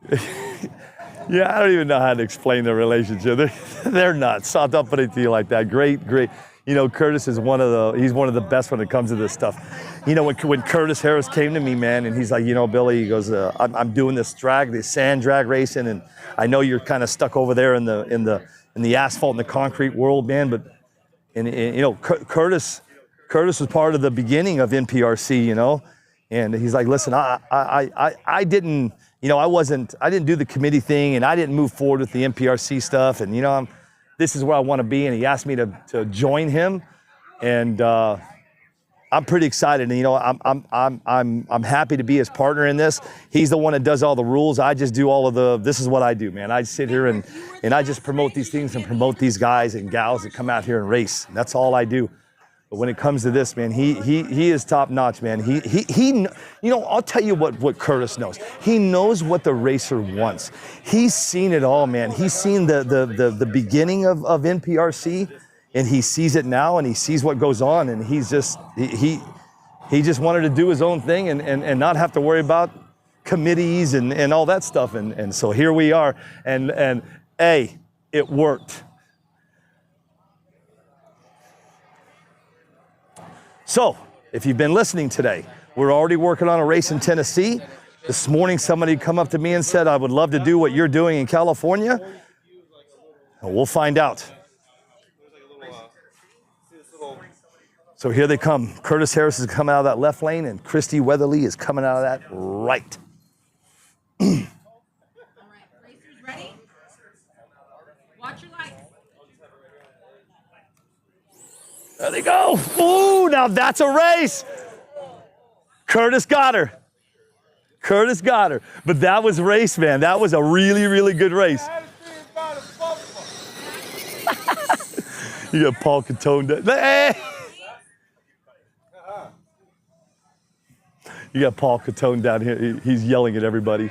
I don't even know how to explain their relationship. They're nuts. I'll put it to you like that. Great. You know, Curtis is he's one of the best when it comes to this stuff. You know, when Curtis Harris came to me, man, and he's like, you know, Billy, he goes, I'm doing this sand drag racing, and I know you're kind of stuck over there in the asphalt and the concrete world, man, but, and you know, Curtis was part of the beginning of NPRC, you know, and he's like, listen, I didn't, you know, I didn't do the committee thing, and I didn't move forward with the NPRC stuff, and, you know, this is where I want to be, and he asked me to join him, and I'm pretty excited. And you know, I'm happy to be his partner in this. He's the one that does all the rules. I just do all of this is what I do, man. I sit here and I just promote these things and promote these guys and gals that come out here and race. And that's all I do. But when it comes to this, man, he is top notch, man. You know, I'll tell you what Curtis knows. He knows what the racer wants. He's seen it all, man. He's seen the beginning of NPRC, and he sees it now, and he sees what goes on, and he just wanted to do his own thing and not have to worry about committees and all that stuff. And so here we are, and hey, it worked. So, if you've been listening today, we're already working on a race in Tennessee. This morning, somebody come up to me and said, I would love to do what you're doing in California. And we'll find out. So here they come. Curtis Harris is coming out of that left lane, and Christy Weatherly is coming out of that right. All right, racers ready? Watch your lights. There they go. Ooh, now that's a race. Curtis got her. But that was race, man. That was a really, really good race. You got Paul Catone. Hey! You got Paul Catone down here. He's yelling at everybody.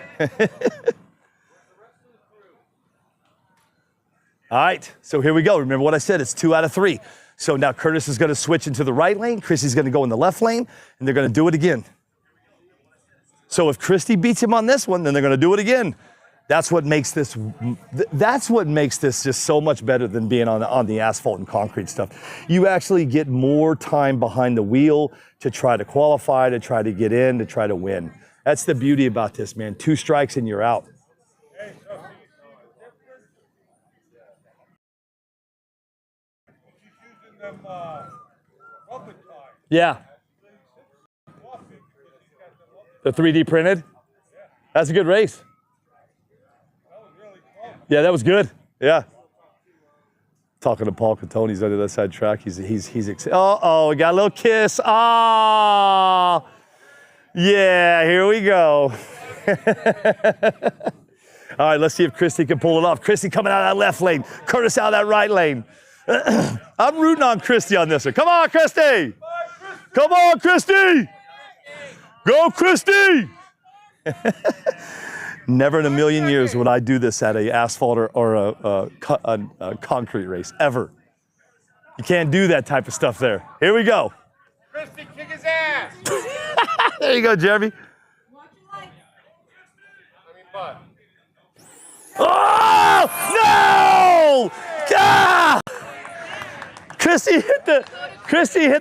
All right, so here we go. Remember what I said, it's 2 out of 3. So now Curtis is going to switch into the right lane. Christy's going to go in the left lane, and they're going to do it again. So if Christy beats him on this one, then they're going to do it again. That's what makes this just so much better than being on the asphalt and concrete stuff. You actually get more time behind the wheel to try to qualify, to try to get in, to try to win. That's the beauty about this, man. 2 strikes and you're out. Yeah. The 3D printed? That's a good race. Yeah, that was good. Yeah. Talking to Paul Catone, he's under that side track. He's uh-oh, we got a little kiss. Oh, yeah, here we go. All right, let's see if Christy can pull it off. Christy coming out of that left lane. Curtis out of that right lane. I'm rooting on Christy on this one. Come on, Christy. Come on, Christy. Go, Christy. Never in a million years would I do this at a asphalt or a concrete race, ever. You can't do that type of stuff there. Here we go. Christy, kick his ass. There you go, Jeremy. Oh, no! Ah! Christy hit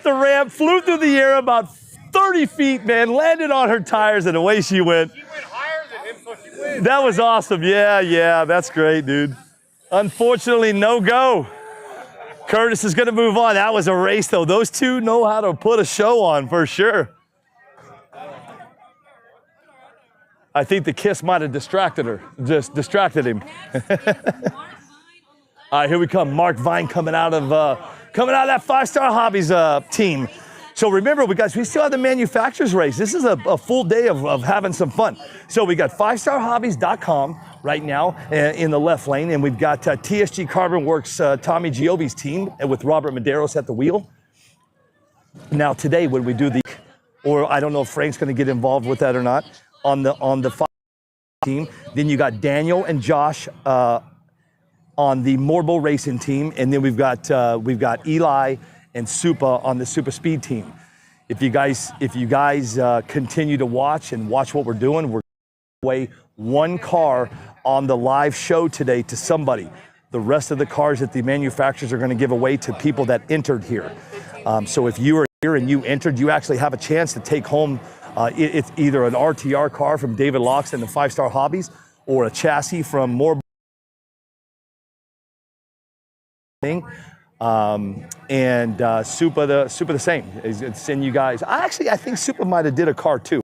the ramp, flew through the air about 30 feet, man, landed on her tires, and away she went. She went higher than him, so she wins. That was awesome. Yeah, that's great, dude. Unfortunately, no go. Curtis is going to move on. That was a race, though. Those two know how to put a show on for sure. I think the kiss might have distracted him. All right, here we come. Mark Vine coming out of that 5-Star Hobbies team. So remember, we still have the manufacturers race. This is a full day of having some fun. So we got 5starhobbies.com right now in the left lane, and we've got TSG Carbon Works, Tommy Giovie's team, with Robert Medeiros at the wheel. Now today, when we do or I don't know if Frank's going to get involved with that or not, on the team, then you got Daniel and Josh on the Morbo Racing team, and then we've got Eli and Supa on the Super Speed team. If you guys continue to watch what we're doing, we're giving away one car on the live show today to somebody. The rest of the cars that the manufacturers are going to give away to people that entered here. So if you are here and you entered, you actually have a chance to take home. It's either an RTR car from David Loxton and 5-Star Hobbies, or a chassis from Morbo. And Supa the same. It's send you guys. I think Supa might have did a car too.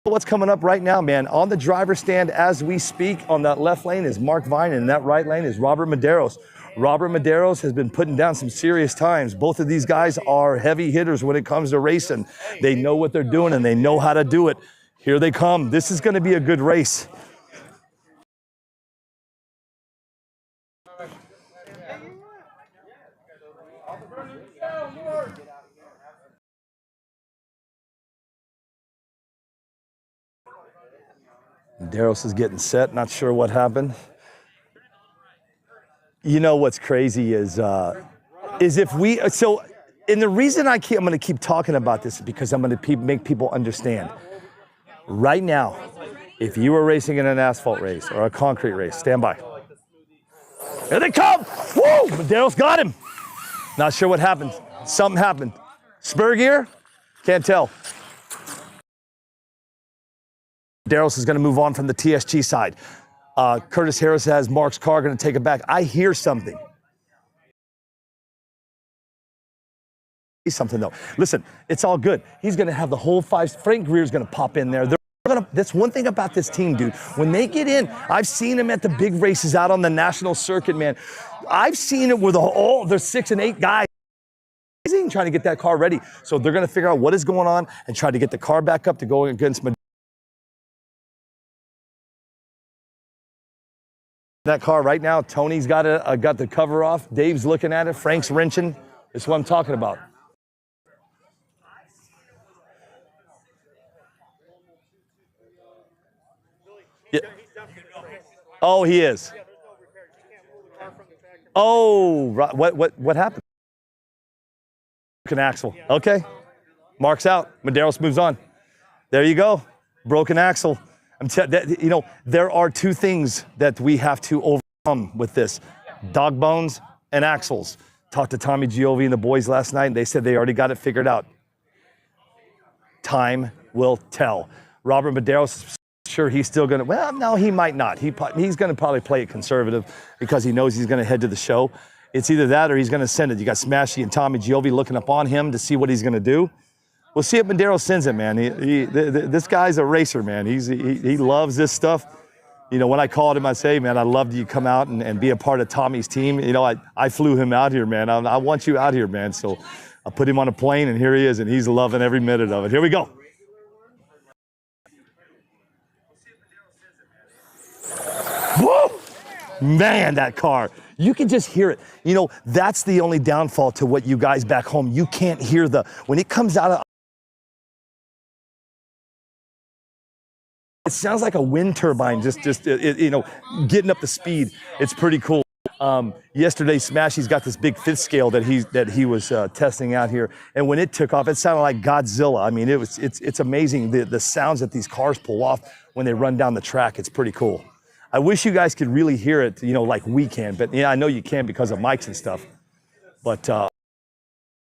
What's coming up right now, man? On the driver's stand as we speak, on that left lane is Mark Vine, and that right lane is Robert Medeiros. Robert Medeiros has been putting down some serious times. Both of these guys are heavy hitters when it comes to racing. They know what they're doing and they know how to do it. Here they come. This is going to be a good race. Medeiros is getting set. Not sure what happened. You know what's crazy is if we, and the reason I'm going to keep talking about this is because I'm going to make people understand. Right now, if you were racing in an asphalt race or a concrete race, stand by. Here they come! Woo! Medeiros got him. Not sure what happened. Something happened. Spur gear? Can't tell. Medeiros is going to move on from the TSG side. Curtis Harris has Mark's car, going to take it back. I hear something. Something though. Listen, it's all good. He's going to have the whole five. Frank Greer's going to pop in there. That's one thing about this team, dude. When they get in, I've seen them at the big races out on the national circuit, man. I've seen it with there's 6 and 8 guys trying to get that car ready. So they're going to figure out what is going on and try to get the car back up to go against that car right now. Tony's got the cover off. Dave's looking at it. Frank's wrenching. That's what I'm talking about. Yeah. Oh, he is. Oh, right. What happened? Broken axle. Okay. Mark's out. Medeiros moves on. There you go. Broken axle. There are 2 things that we have to overcome with this: dog bones and axles. Talked to Tommy Giovie and the boys last night, and they said they already got it figured out. Time will tell. Robert Medeiros, sure he's still going to, well, no, he might not. He's going to probably play it conservative because he knows he's going to head to the show. It's either that or he's going to send it. You got Smashy and Tommy Giovie looking up on him to see what he's going to do. We'll see if Medeiros sends it, man. This guy's a racer, man. He loves this stuff. You know, when I called him, I say, hey, man, I'd love you to come out and be a part of Tommy's team. You know, I flew him out here, man. I want you out here, man. So I put him on a plane, and here he is, and he's loving every minute of it. Here we go. Woo! Man, that car. You can just hear it. You know, that's the only downfall to what you guys back home. You can't hear when it comes out of, it sounds like a wind turbine just getting up the speed. It's pretty cool. Yesterday, Smashy's got this big fifth scale that he was testing out here, and when it took off, it sounded like Godzilla. I mean, it's amazing the sounds that these cars pull off when they run down the track. It's pretty cool. I wish you guys could really hear it, you know, like we can, but yeah, I know you can because of mics and stuff. But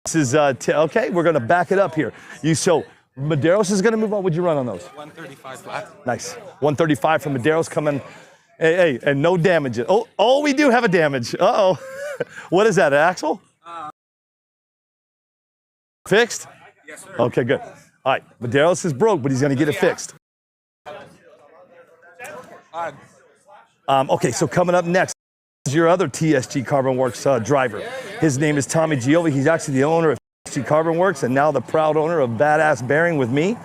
this is okay. We're gonna back it up here. So Medeiros is gonna move on. What'd you run on those? 135 flat. Nice. 135 from Medeiros coming. Hey, and no damage. Oh, we do have a damage. Uh-oh. What is that, an axle? Fixed? Yes, sir. Okay, good. All right, Medeiros is broke, but he's gonna get it fixed. Okay, so coming up next is your other TSG Carbon Works driver. His name is Tommy Giovi. He's actually the owner of TSG Carbon Works and now the proud owner of Badass Bearing with me.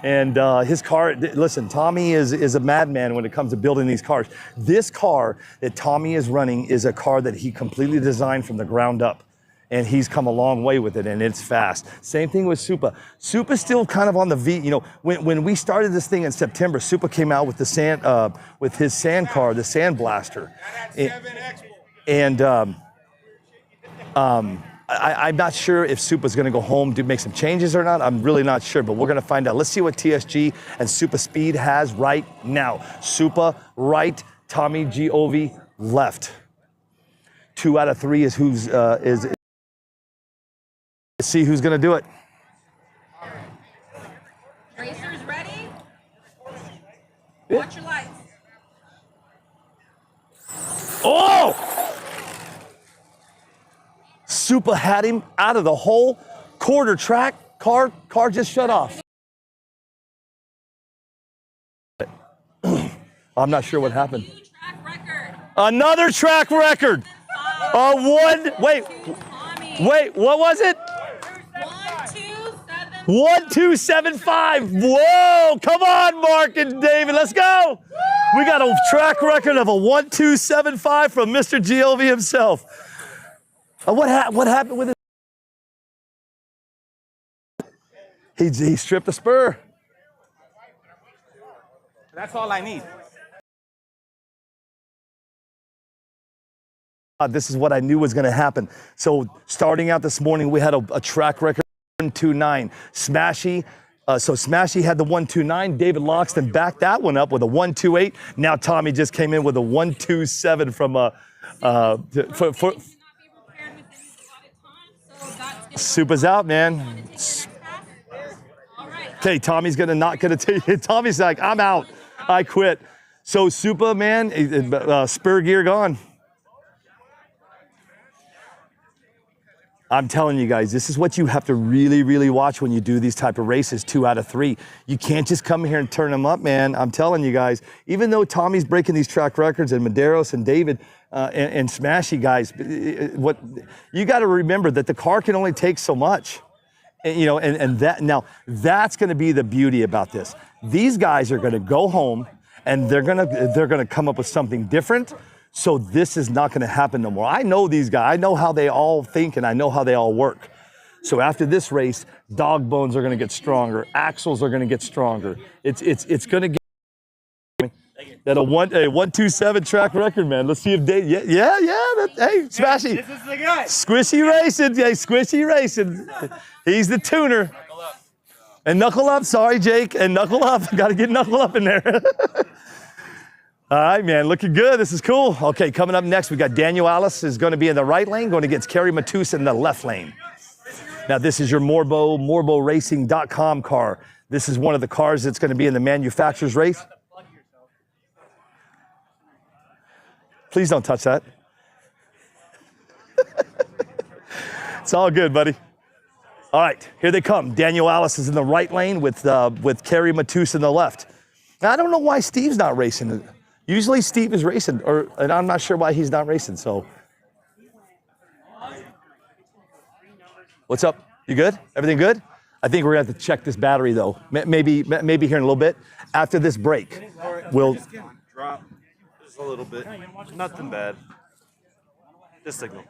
And his car, listen, Tommy is a madman when it comes to building these cars. This car that Tommy is running is a car that he completely designed from the ground up. And he's come a long way with it, and it's fast. Same thing with Supa. Supa's still kind of on the V. You know, when we started this thing in September, Supa came out with the sand, with his sand car, the Sand Blaster. I'm not sure if Supa's going to go home to make some changes or not. I'm really not sure, but we're going to find out. Let's see what TSG and Supa Speed has right now. Supa right, Tommy Giovi left. 2 out of 3 is who's is. Let's see who's going to do it. Racers ready? Watch your lights. Oh! Supa had him out of the hole. Quarter track. Car just shut off. I'm not sure what happened. Another track record. Wait, what was it? 1275. Whoa, come on, Mark and David, let's go. We got a track record of a 1275 from Mr. Giovi himself. What happened with it? He stripped the spur. That's all I need. This is what I knew was going to happen. So starting out this morning, we had a track record 129. Smashy. So Smashy had the 129. David Loxton backed that one up with a 128. Now Tommy just came in with a 127 from Supa's out, man. Okay, Tommy's not gonna take it. Tommy's like, I'm out. I quit. So Supa, man, spur gear gone. I'm telling you guys, this is what you have to really, really watch when you do these type of races, 2 out of 3. You can't just come here and turn them up, man. I'm telling you guys, even though Tommy's breaking these track records and Medeiros and David and Smashy guys, what you got to remember that the car can only take so much. And, you know, and that's going to be the beauty about this. These guys are going to go home and they're going to come up with something different. So this is not going to happen no more. I know these guys. I know how they all think and I know how they all work. So after this race, dog bones are going to get stronger. Axles are going to get stronger. It's going to get that a 127 track record, man. Let's see if Dave. Yeah. Hey, Smashy. This is the guy. Squishy racing. Hey, Squishy racing. He's the tuner. And knuckle up. Sorry, Jake. And knuckle up. Got to get knuckle up in there. All right, man, looking good. This is cool. Okay, coming up next, we got Daniel Alice is going to be in the right lane, going against Kerry Matus in the left lane. Now, this is your MorboRacing.com car. This is one of the cars that's going to be in the manufacturer's race. Please don't touch that. It's all good, buddy. All right, here they come. Daniel Alice is in the right lane with Kerry Matus in the left. Now, I don't know why Steve's not racing. Usually Steve is racing, and I'm not sure why he's not racing, so. What's up? You good? Everything good? I think we're gonna have to check this battery though. Maybe here in a little bit. After this break, we'll. Drop just a little bit. Nothing bad. Just signal.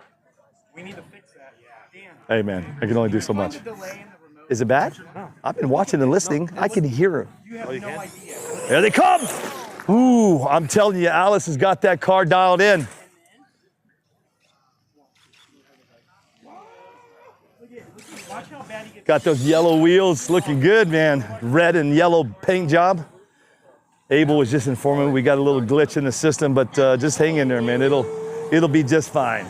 We need to fix that. Dan. Hey man, I can only do so much. Is it bad? I've been watching and listening. I can hear her. You have no idea. There they come. Ooh, I'm telling you, Alice has got that car dialed in. Got those yellow wheels looking good, man. Red and yellow paint job. Abel was just informing me we got a little glitch in the system, but just hang in there, man. It'll be just fine.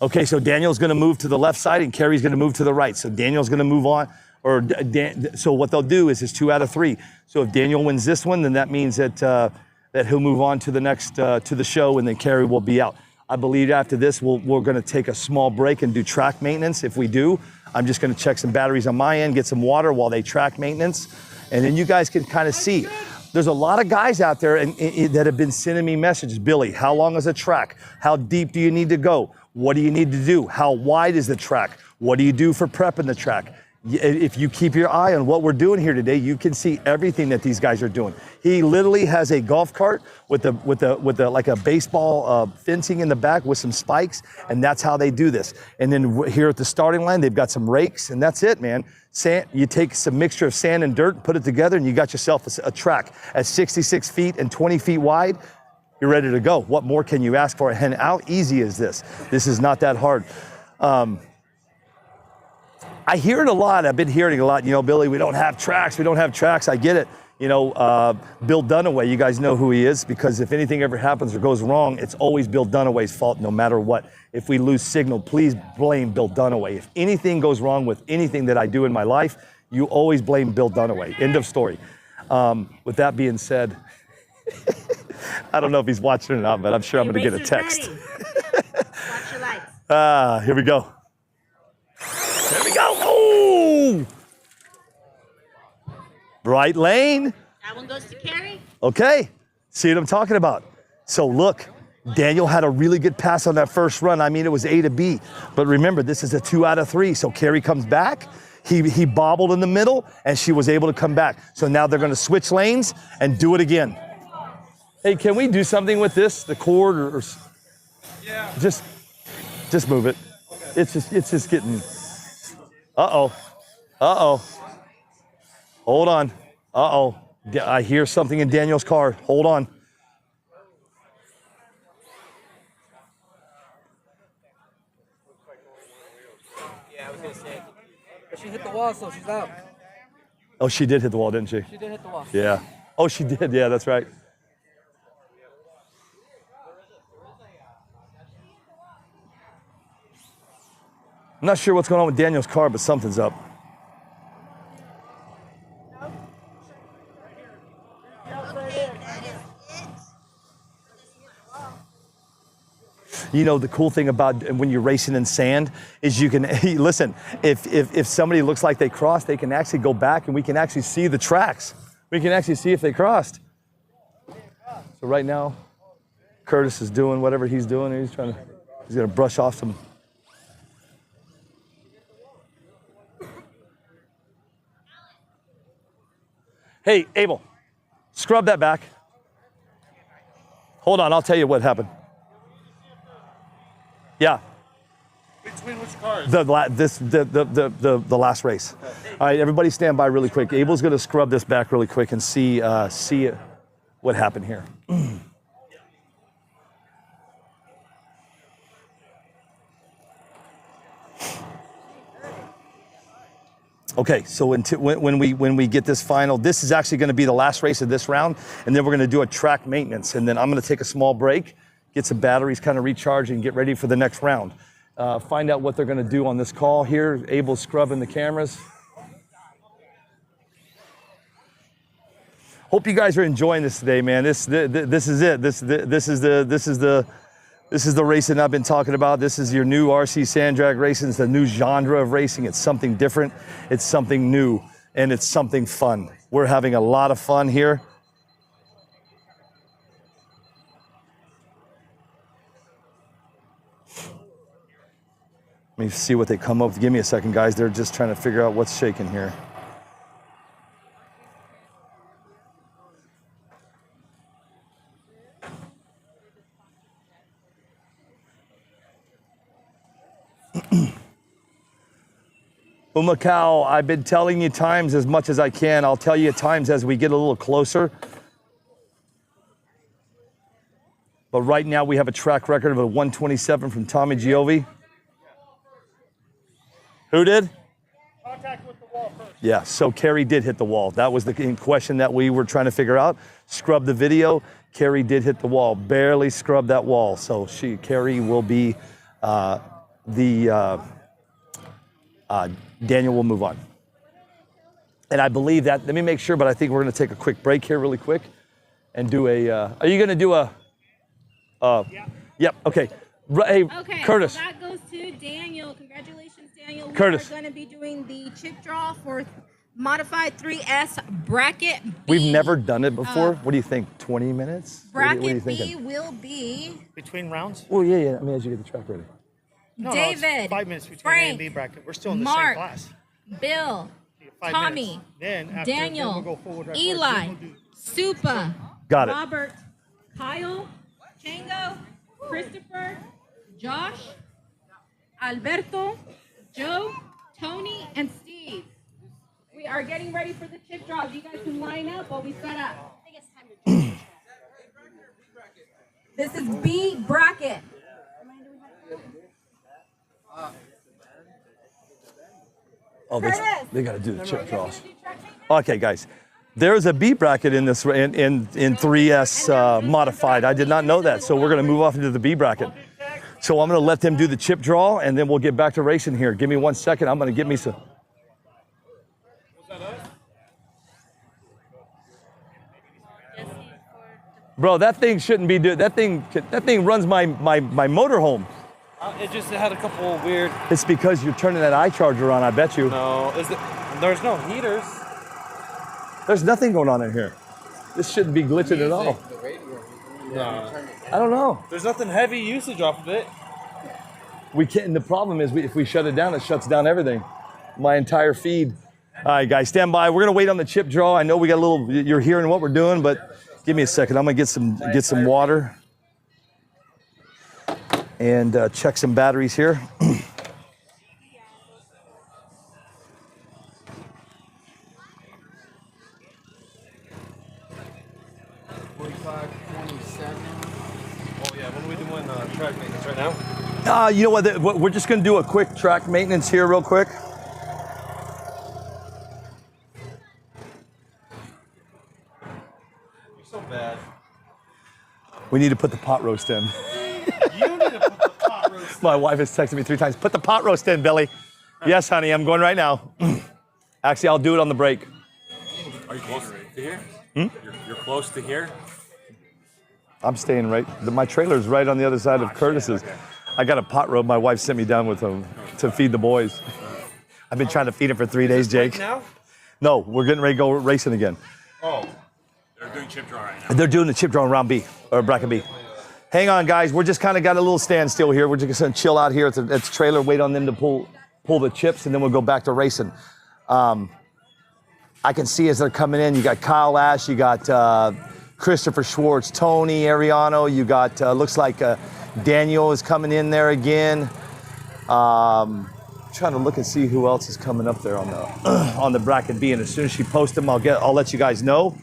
Okay, so Daniel's gonna move to the left side and Carrie's gonna move to the right. So Daniel's gonna move on, so what they'll do is it's 2 out of 3. So if Daniel wins this one, then that means that that he'll move on to the next, to the show, and then Carrie will be out. I believe after this, we're gonna take a small break and do track maintenance. If we do, I'm just gonna check some batteries on my end, get some water while they track maintenance, and then you guys can kind of see. There's a lot of guys out there that have been sending me messages. Billy, how long is a track? How deep do you need to go? What do you need to do? How wide is the track? What do you do for prepping the track? If you keep your eye on what we're doing here today, you can see everything that these guys are doing. He literally has a golf cart with like a baseball fencing in the back with some spikes, and that's how they do this. And then here at the starting line, they've got some rakes, and that's it, man. Sand, you take some mixture of sand and dirt, put it together, and you got yourself a track at 66 feet and 20 feet wide. You're ready to go. What more can you ask for? And how easy is this? This is not that hard. I hear it a lot. I've been hearing it a lot. You know, Billy, we don't have tracks. We don't have tracks. I get it. You know, Bill Dunaway, you guys know who he is, because if anything ever happens or goes wrong, it's always Bill Dunaway's fault no matter what. If we lose signal, please blame Bill Dunaway. If anything goes wrong with anything that I do in my life, you always blame Bill Dunaway. End of story. With that being said, I don't know if he's watching or not, but I'm sure I'm going to get a text. Watch your lights. Here we go. There we go. Oh! Bright lane. That one goes to Carrie. Okay. See what I'm talking about? So look, Daniel had a really good pass on that first run. I mean, it was A to B. But remember, this is a 2 out of 3. So Carrie comes back. He bobbled in the middle, and she was able to come back. So now they're going to switch lanes and do it again. Hey, can we do something with this, the cord, or yeah. Just move it. It's just getting. Uh-oh. Hold on. I hear something in Daniel's car. Hold on. Yeah, I was gonna say. But she hit the wall, so she's out. Oh, she did hit the wall, didn't she? She did hit the wall. Yeah. Oh, she did. Yeah, that's right. I'm not sure what's going on with Daniel's car, but something's up. You know, the cool thing about when you're racing in sand is you can, listen, if somebody looks like they crossed, they can actually go back and we can actually see the tracks. We can actually see if they crossed. So right now, Curtis is doing whatever he's doing. He's going to brush off some. Hey, Abel, scrub that back. Hold on, I'll tell you what happened. Yeah. Between which cars? The last race. All right, everybody stand by really quick. Abel's gonna scrub this back really quick and see what happened here. Okay, so when we get this final, this is actually going to be the last race of this round, and then we're going to do a track maintenance, and then I'm going to take a small break, get some batteries kind of recharged, and get ready for the next round. Find out what they're going to do on this call here. Abel's scrubbing the cameras. Hope you guys are enjoying this today, man. This is it. This is the racing I've been talking about. This is your new RC sand drag racing. It's a new genre of racing. It's something different. It's something new, and it's something fun. We're having a lot of fun here. Let me see what they come up with. Give me a second, guys. They're just trying to figure out what's shaking here. Macau, I've been telling you times as much as I can. I'll tell you times as we get a little closer. But right now we have a track record of a 127 from Tommy Giovi. Who did? Contact with the wall first. Yeah, so Carrie did hit the wall. That was the question that we were trying to figure out. Scrub the video. Carrie did hit the wall, barely scrubbed that wall. So Carrie will be Daniel will move on. And I believe that, let me make sure, but I think we're gonna take a quick break here really quick and do a, are you gonna do a, yep, okay. Hey, Okay, Curtis. so that goes to Daniel. Congratulations, Daniel. We Curtis. are going to be doing the chip draw for modified 3S bracket B. We've never done it before. What do you think, 20 minutes? Bracket what are you B thinking? will be Between rounds? Well, yeah, I mean, as you get the track ready. No, David, it's 5 minutes between A Frank, and B bracket. We're still in the Mark, same class. Bill, 5 Tommy, minutes. Then after, Daniel, then we'll go forward right Eli, forward. Then Supa, Got it. Robert, Kyle, Chango, Christopher, Josh, Alberto, Joe, Tony, and Steve. We are getting ready for the chip draws. You guys can line up while we set up. This is B bracket. Oh, they got to do the chip draws. Okay, guys. There's a B bracket in this in 3S modified. I did not know that, so we're going to move off into the B bracket. So I'm going to let them do the chip draw, and then we'll get back to racing here. Give me 1 second. I'm going to get me some. Bro, that thing shouldn't be doing. That thing runs my motorhome. It just had a couple weird. It's because you're turning that eye charger on. I bet you. No, there's no heaters. There's nothing going on in here. This shouldn't be glitching at all. No. I don't know. There's nothing heavy usage off of it. We can't. The problem is, if we shut it down, it shuts down everything. My entire feed. All right, guys, stand by. We're gonna wait on the chip draw. I know we got a little. You're hearing what we're doing, but give me a second. I'm gonna get some water and check some batteries here. Track maintenance right now? You know what? We're just going to do a quick track maintenance here, real quick. You're so bad. We need to put the pot roast in. You need to put the pot roast in. My wife has texted me 3 times. Put the pot roast in, Billy. Yes, honey. I'm going right now. Actually, I'll do it on the break. Are you close to here? Hmm? You're close to here? I'm staying right. My trailer's right on the other side of Curtis's. Okay. I got a pot roast. My wife sent me down with him to feed the boys. I've been trying to feed him for 3 days, Jake. Now? No, we're getting ready to go racing again. Oh. They're doing chip draw right now. They're doing the chip draw in round B, or bracket B. Hang on, guys. We're just kind of got a little standstill here. We're just going to chill out here at the trailer, wait on them to pull the chips, and then we'll go back to racing. I can see as they're coming in, you got Kyle Ash, you got Christopher Schwartz, Tony Ariano, you got, looks like Daniel is coming in there again. Trying to look and see who else is coming up there on the on the bracket B, and as soon as she posts them, I'll let you guys know.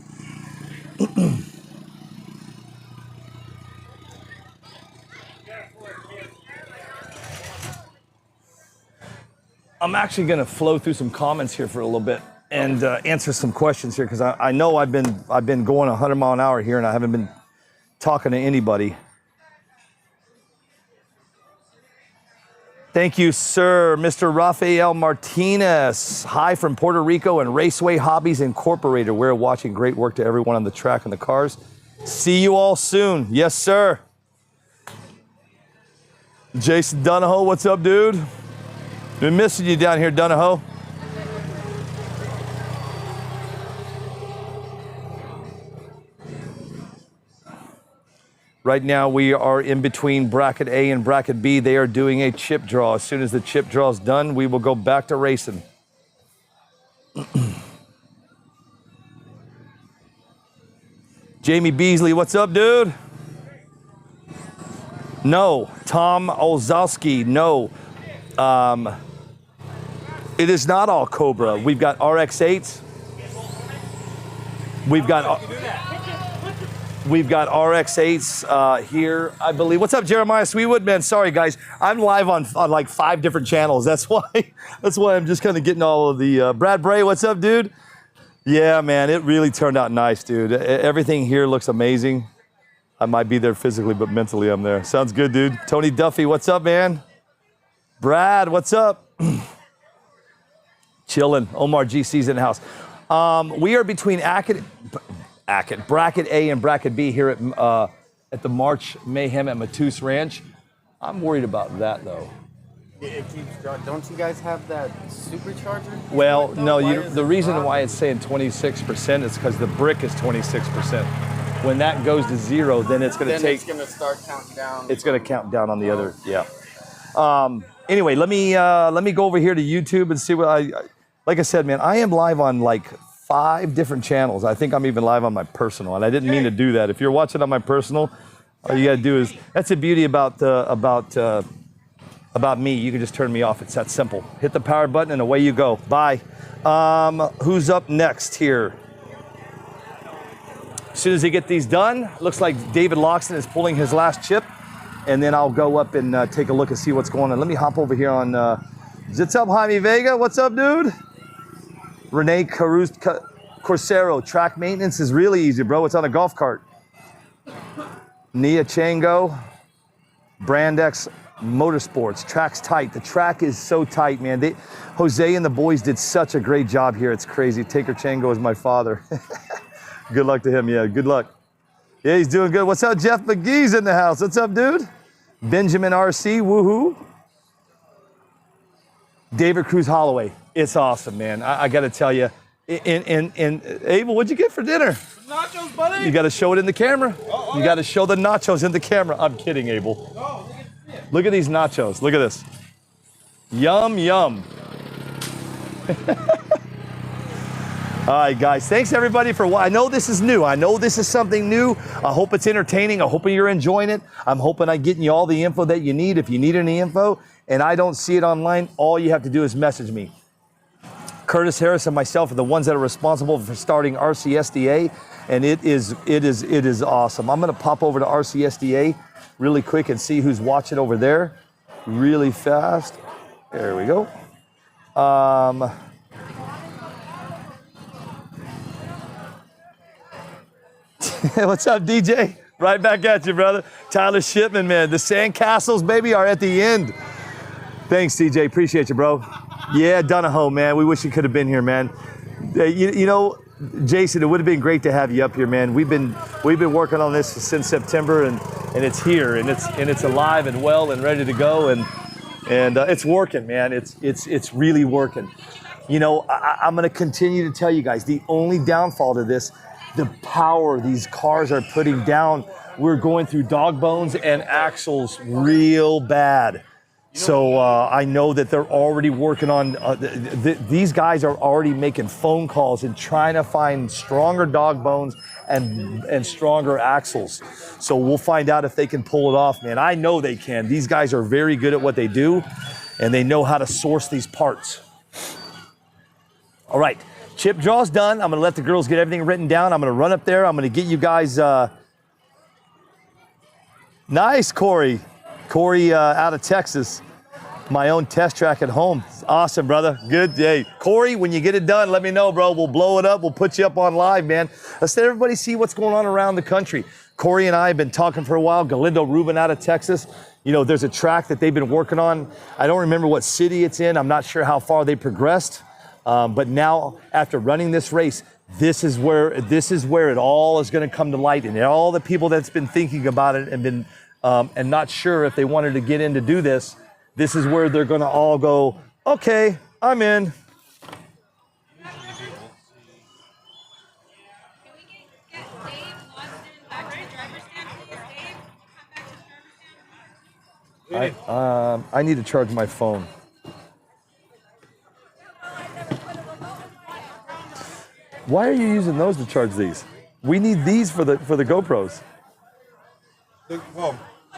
I'm actually going to flow through some comments here for a little bit and answer some questions here, because I know I've been going 100 mile an hour here and I haven't been talking to anybody. Thank you, sir. Mr. Rafael Martinez. Hi from Puerto Rico and Raceway Hobbies Incorporated. We're watching. Great work to everyone on the track and the cars. See you all soon. Yes, sir. Jason Donahoe, what's up, dude? Been missing you down here, Donahoe. Right now we are in between bracket A and bracket B. They are doing a chip draw. As soon as the chip draw is done, we will go back to racing. Jamie Beasley, what's up, dude? No. Tom Olzowski, no. It is not all Cobra. We've got RX-8s. We've got We've got RX8s here, I believe. What's up, Jeremiah Sweetwood? Man, sorry, guys. I'm live on like 5 different channels. That's why I'm just kind of getting all of the... Brad Bray, what's up, dude? Yeah, man, it really turned out nice, dude. Everything here looks amazing. I might be there physically, but mentally I'm there. Sounds good, dude. Tony Duffy, what's up, man? Brad, what's up? Chilling. Omar GC's in the house. We are between bracket A and bracket B here at the March Mayhem at Matus Ranch. I'm worried about that though. It keeps dropping. Don't you guys have that supercharger? Well, no. The reason why it's saying 26% is because the brick is 26%. When that goes to 0, then it's going to take. It's going to start counting down. It's going to count down on the other. Yeah. Anyway, let me go over here to YouTube and see what like I said, man. I am live on like 5 different channels. I think I'm even live on my personal, and I didn't mean to do that. If you're watching on my personal, all you got to do is, that's the beauty about me. You can just turn me off. It's that simple. Hit the power button and away you go. Bye. Who's up next here? As soon as they get these done, looks like David Loxton is pulling his last chip, and then I'll go up and take a look and see what's going on. Let me hop over here on Zits up, Jaime Vega. What's up, dude? Renee Corsero, track maintenance is really easy, bro. It's on a golf cart. Nia Chango, Brandex Motorsports, track's tight. The track is so tight, man. Jose and the boys did such a great job here. It's crazy. Taker Chango is my father. Good luck to him, yeah, good luck. Yeah, he's doing good. What's up, Jeff McGee's in the house? What's up, dude? Benjamin RC, woohoo. David Cruz Holloway, it's awesome, man. I got to tell you, Abel, what'd you get for dinner? Nachos, buddy. You got to show it in the camera. You got to show the nachos in the camera. I'm kidding, Abel. Look at these nachos. Look at this. Yum, yum. All right, guys. Thanks, everybody, for watching. I know this is new. I know this is something new. I hope it's entertaining. I hope you're enjoying it. I'm hoping I'm getting you all the info that you need. If you need any info and I don't see it online, all you have to do is message me. Curtis Harris and myself are the ones that are responsible for starting RCSDA, and it is awesome. I'm going to pop over to RCSDA really quick and see who's watching over there really fast. There we go. What's up, DJ? Right back at you, brother. Tyler Shipman, man. The sandcastles, baby, are at the end. Thanks, DJ. Appreciate you, bro. Yeah, Donahoe, man. We wish you could have been here, man. You know, Jason, it would have been great to have you up here, man. We've been working on this since September, and it's here, and it's alive and well and ready to go, and it's working, man. It's really working. You know, I'm going to continue to tell you guys, the only downfall to this, the power these cars are putting down. We're going through dog bones and axles real bad. So I know that they're already working on, these guys are already making phone calls and trying to find stronger dog bones and stronger axles. So we'll find out if they can pull it off, man. I know they can. These guys are very good at what they do, and they know how to source these parts. All right, chip draw's done. I'm gonna let the girls get everything written down. I'm gonna run up there. I'm gonna get you guys, nice, Corey. Corey out of Texas. My own test track at home. Awesome, brother. Good day. Corey, when you get it done, let me know, bro. We'll blow it up. We'll put you up on live, man. Let's let everybody see what's going on around the country. Corey and I have been talking for a while. Galindo Rubin out of Texas. You know, there's a track that they've been working on. I don't remember what city it's in. I'm not sure how far they progressed. But now, after running this race, this is where it all is going to come to light. And all the people that's been thinking about it and been and not sure if they wanted to get in to do this, this is where they're going to all go, okay, I'm in. I need to charge my phone. Why are you using those to charge these? We need these for the GoPros.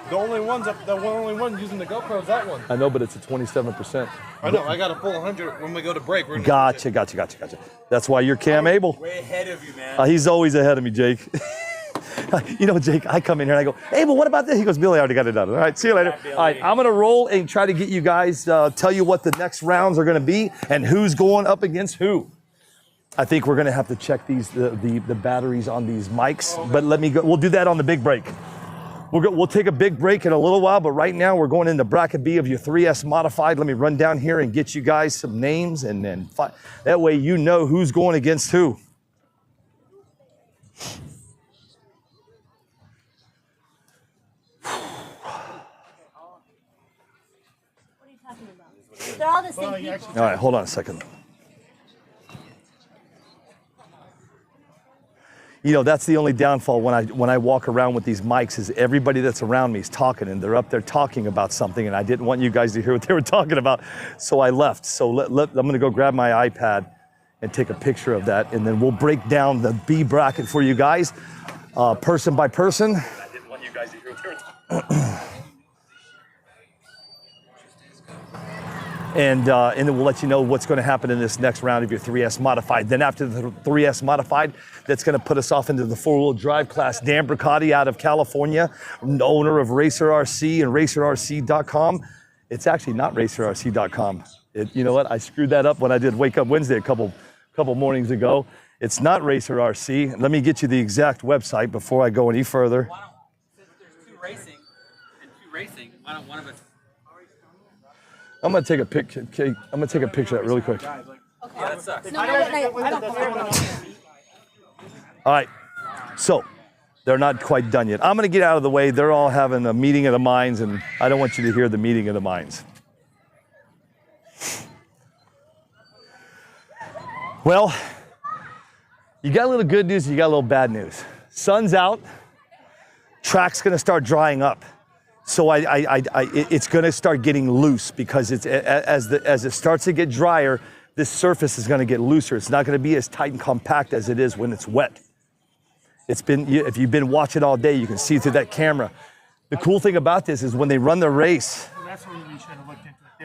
The only one using the GoPro is that one. I know, but it's a 27%. I know. I got a full 100 when we go to break. Gotcha. That's why you're Cam Abel. Way ahead of you, man. He's always ahead of me, Jake. You know, Jake, I come in here and I go, hey, but what about this? He goes, Billy, I already got it done. All right, see you later. All right, I'm going to roll and try to get you guys, tell you what the next rounds are going to be and who's going up against who. I think we're going to have to check the batteries on these mics, but let me go. We'll do that on the big break. We'll take a big break in a little while, but right now we're going into bracket B of your 3S modified. Let me run down here and get you guys some names, and then that way you know who's going against who. They're all the same people. All right, hold on a second. You know, that's the only downfall when I walk around with these mics is everybody that's around me is talking, and they're up there talking about something, and I didn't want you guys to hear what they were talking about, so I left. So I'm going to go grab my iPad and take a picture of that, and then we'll break down the B bracket for you guys, person by person. I didn't want you guys to hear what they were talking about. And then we'll let you know what's going to happen in this next round of your 3S Modified. Then after the 3S Modified, that's going to put us off into the four-wheel drive class. Dan Bricati out of California, owner of Racer RC and RacerRC.com. It's actually not RacerRC.com. You know what? I screwed that up when I did Wake Up Wednesday a couple mornings ago. It's not Racer RC. Let me get you the exact website before I go any further. Since there's two racing and two racing, why don't one of us? I'm gonna take a picture. I'm gonna take a picture of that really quick. Yeah, that sucks. All right, so they're not quite done yet. I'm gonna get out of the way. They're all having a meeting of the minds, and I don't want you to hear the meeting of the minds. Well, you got a little good news, you got a little bad news. Sun's out, track's gonna start drying up. So it's going to start getting loose because as it starts to get drier, this surface is going to get looser. It's not going to be as tight and compact as it is when it's wet. If you've been watching all day, you can see through that camera. The cool thing about this is when they run the race,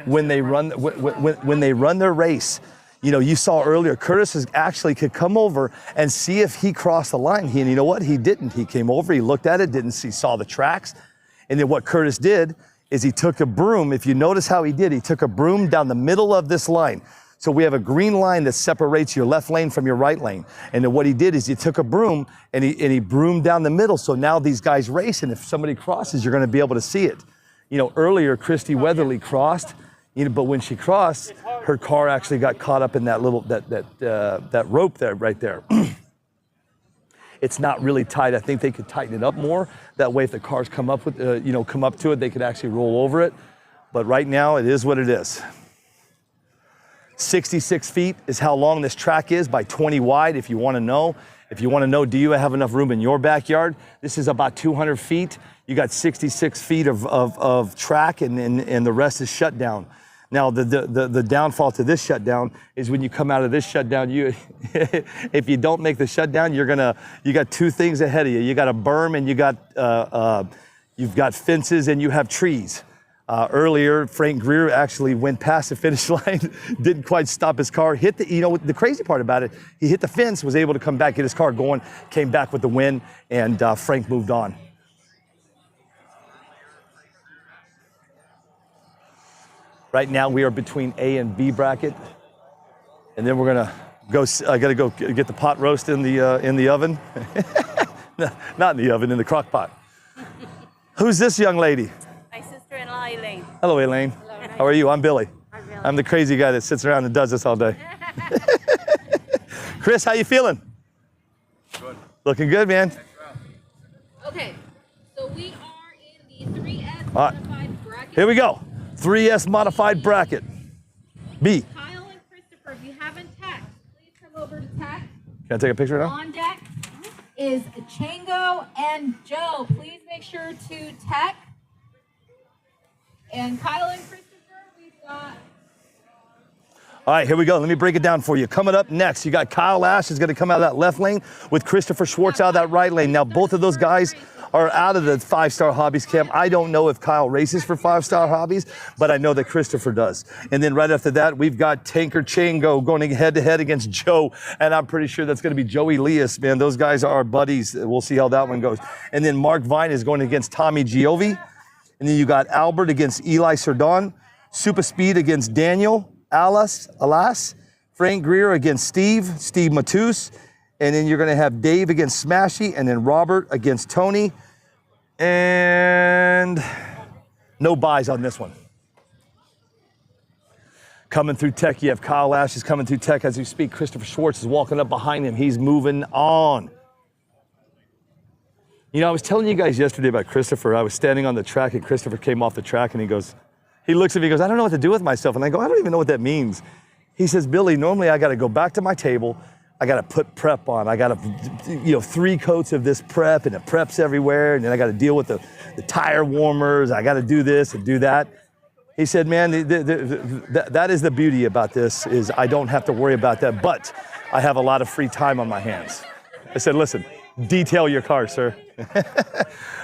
when they run their race, you know, you saw earlier, Curtis actually could come over and see if he crossed the line. And you know what? He didn't. He came over, he looked at it, saw the tracks. And then what Curtis did is he took a broom. If you notice how he did, he took a broom down the middle of this line. So we have a green line that separates your left lane from your right lane. And then what he did is he took a broom and he broomed down the middle. So now these guys race, and if somebody crosses, you're going to be able to see it. You know, earlier Christy Weatherly crossed, you know, but when she crossed, her car actually got caught up in that little that rope there, right there. It's not really tight. I think they could tighten it up more. That way, if the cars come up with, come up to it, they could actually roll over it. But right now, it is what it is. 66 feet is how long this track is by 20 wide. If you want to know, do you have enough room in your backyard? This is about 200 feet. You got 66 feet of track, and the rest is shut down. Now, the downfall to this shutdown is when you come out of this shutdown, if you don't make the shutdown, you got two things ahead of you. You got a berm, and you've got fences, and you have trees. Earlier, Frank Greer actually went past the finish line, didn't quite stop his car, the crazy part about it, he hit the fence, was able to come back, get his car going, came back with the win, and Frank moved on. Right now, we are between A and B bracket, and then we're gonna go. I gotta go get the pot roast in the oven. Not in the oven, in the crock pot. Who's this young lady? My sister-in-law, Elaine. Hello, Elaine. Hello. How are you? I'm Billy. Hi, Billy. I'm the crazy guy that sits around and does this all day. Chris, how you feeling? Good. Looking good, man. Okay, so we are in the 3S All right. modified bracket. Here we go. 3S modified bracket. B. Kyle and Christopher, if you haven't tacked, please come over to tack. Can I take a picture now? On deck is Chango and Joe. Please make sure to tack. And Kyle and Christopher, we've got. All right, here we go. Let me break it down for you. Coming up next, you got Kyle Ash is going to come out of that left lane with Christopher Schwartz out of that right lane. Now, both of those guys are out of the 5-Star Hobbies camp. I don't know if Kyle races for 5-Star Hobbies, but I know that Christopher does. And then right after that, we've got Tanker Chango going head-to-head against Joe, and I'm pretty sure that's going to be Joey Elias, man. Those guys are our buddies. We'll see how that one goes. And then Mark Vine is going against Tommy Giovi. And then you got Albert against Eli Sardon, Super Speed against Daniel Alas, Frank Greer against Steve Matus, and then you're going to have Dave against Smashy, and then Robert against Tony, and no buys on this one. Coming through tech, you have Kyle Ash is coming through tech as we speak. Christopher Schwartz is walking up behind him. He's moving on. You know, I was telling you guys yesterday about Christopher. I was standing on the track, and Christopher came off the track, and he looks at me, he goes, I don't know what to do with myself. And I go, I don't even know what that means. He says, Billy, normally I got to go back to my table. I got to put prep on. I got to, 3 coats of this prep, and it preps everywhere. And then I got to deal with the tire warmers. I got to do this and do that. He said, man, that is the beauty about this, is I don't have to worry about that, but I have a lot of free time on my hands. I said, listen, detail your car, sir. All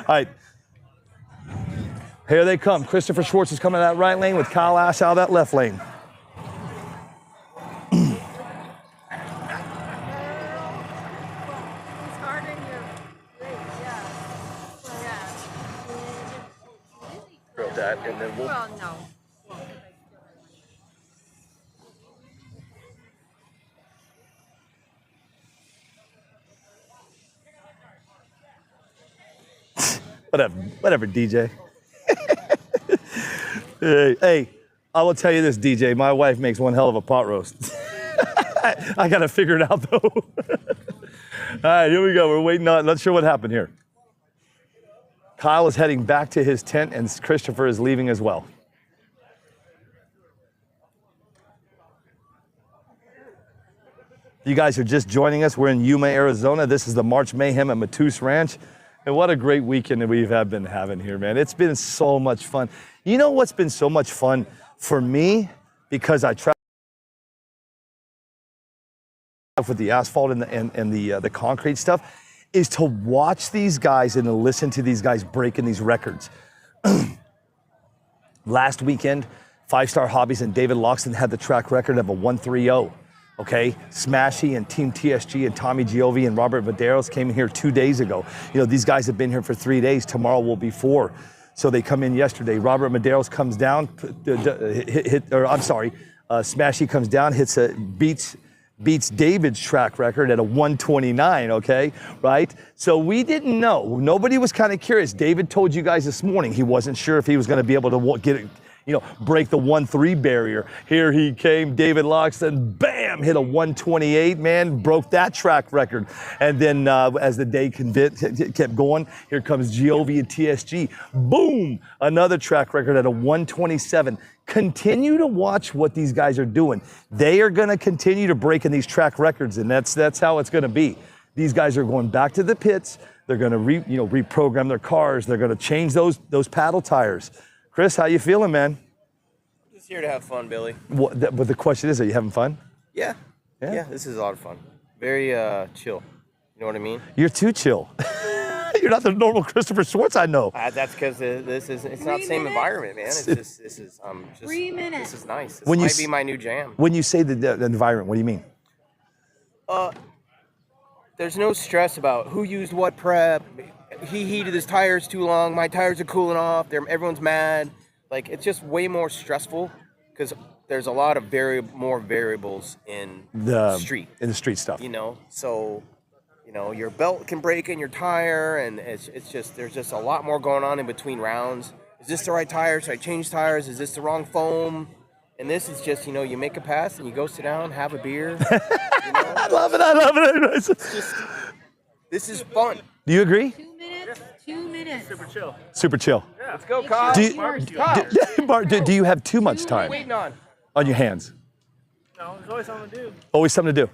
right. Here they come. Christopher Schwartz is coming out that right lane with Kyle Ash out of that left lane. Throw that, and then we'll... Well, no. Whatever, DJ. Hey, I will tell you this, DJ. My wife makes one hell of a pot roast. I got to figure it out, though. All right, here we go. We're waiting on, not sure what happened here. Kyle is heading back to his tent, and Christopher is leaving as well. You guys are just joining us. We're in Yuma, Arizona. This is the March Mayhem at MATUS Ranch. And what a great weekend that we've been having here, man. It's been so much fun. You know what's been so much fun for me? Because I travel with the asphalt and the concrete stuff, is to watch these guys and to listen to these guys breaking these records. Last weekend, 5-Star Hobbies and David Loxton had the track record of a 130. Okay, Smashy and Team TSG and Tommy Giovi and Robert Medeiros came in here 2 days ago. You know, these guys have been here for 3 days. Tomorrow will be 4. So they come in yesterday. Robert Medeiros comes down, Smashy comes down, beats David's track record at a 129, okay, right? So we didn't know. Nobody was kind of curious. David told you guys this morning he wasn't sure if he was going to be able to get it, break the 1-3 barrier. Here he came, David Loxton, bam, hit a 128, man, broke that track record. And then as the day kept going, here comes Giovi and TSG. Boom, another track record at a 127. Continue to watch what these guys are doing. They are gonna continue to break in these track records, and that's how it's gonna be. These guys are going back to the pits. They're gonna reprogram their cars. They're gonna change those paddle tires. Chris, how you feeling, man? Just here to have fun, Billy. But the question is, are you having fun? Yeah. This is a lot of fun. Very chill. You know what I mean? You're too chill. You're not the normal Christopher Schwartz I know. That's because it's not the same environment, man. It's just 3 minutes. This is nice. This might be my new jam. When you say the environment, what do you mean? There's no stress about who used what prep. He heated his tires too long. My tires are cooling off. Everyone's mad. Like, it's just way more stressful because there's a lot of more variables in the street. In the street stuff. So, your belt can break in your tire, and it's just there's just a lot more going on in between rounds. Is this the right tire? Should I change tires? Is this the wrong foam? And this is just, you make a pass and you go sit down, have a beer. I love it. This is fun. Do you agree? 2 minutes. Super chill. Super chill. Yeah. Let's go, Kyle. Do you have too much time Waiting on your hands? No, there's always something to do. Always something to do.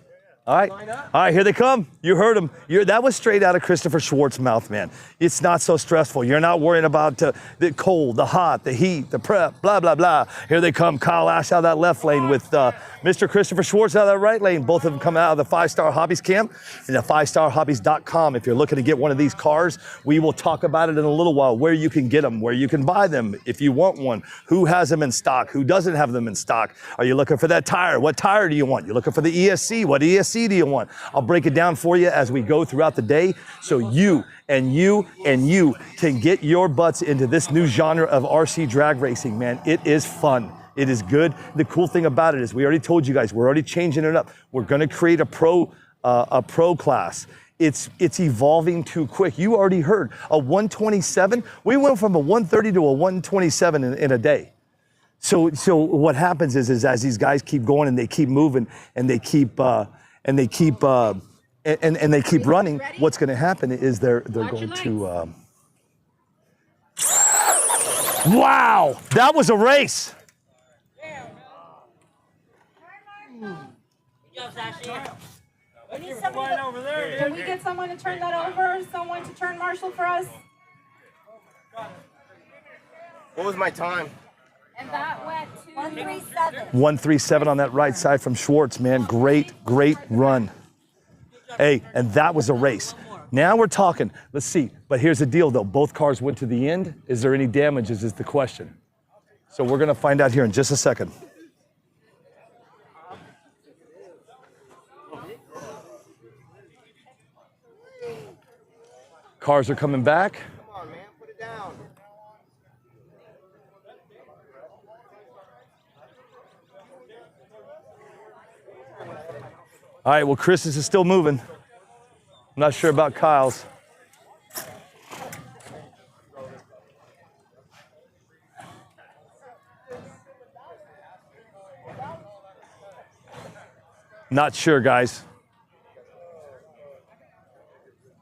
All right, here they come. You heard them. That was straight out of Christopher Schwartz's mouth, man. It's not so stressful. You're not worrying about the cold, the hot, the heat, the prep, blah, blah, blah. Here they come. Kyle Ash out of that left lane with Mr. Christopher Schwartz out of that right lane. Both of them coming out of the 5-Star Hobbies camp and the 5starhobbies.com. If you're looking to get one of these cars, we will talk about it in a little while, where you can get them, where you can buy them if you want one, who has them in stock, who doesn't have them in stock. Are you looking for that tire? What tire do you want? You're looking for the ESC? What ESC do you want? I'll break it down for you as we go throughout the day so you and you and you can get your butts into this new genre of RC drag racing, man. It is fun. It is good. The cool thing about it is we already told you guys, we're already changing it up. We're going to create a pro class. It's evolving too quick. You already heard a 127. We went from a 130 to a 127 in a day. So what happens is as these guys keep going and they keep moving and they keep running, what's going to happen is they're going to. Wow, that was a race. We need somebody over there. Can we get someone to turn that over? Someone to turn Marshall for us? What was my time? And that went to 137. 137 on that right side from Schwartz, man. Great run. Hey, and that was a race. Now we're talking. Let's see. But here's the deal, though. Both cars went to the end. Is there any damages is the question. So we're going to find out here in just a second. Cars are coming back. Come on, man. Put it down. All right, well, Chris's is still moving. I'm not sure about Kyle's. Not sure, guys.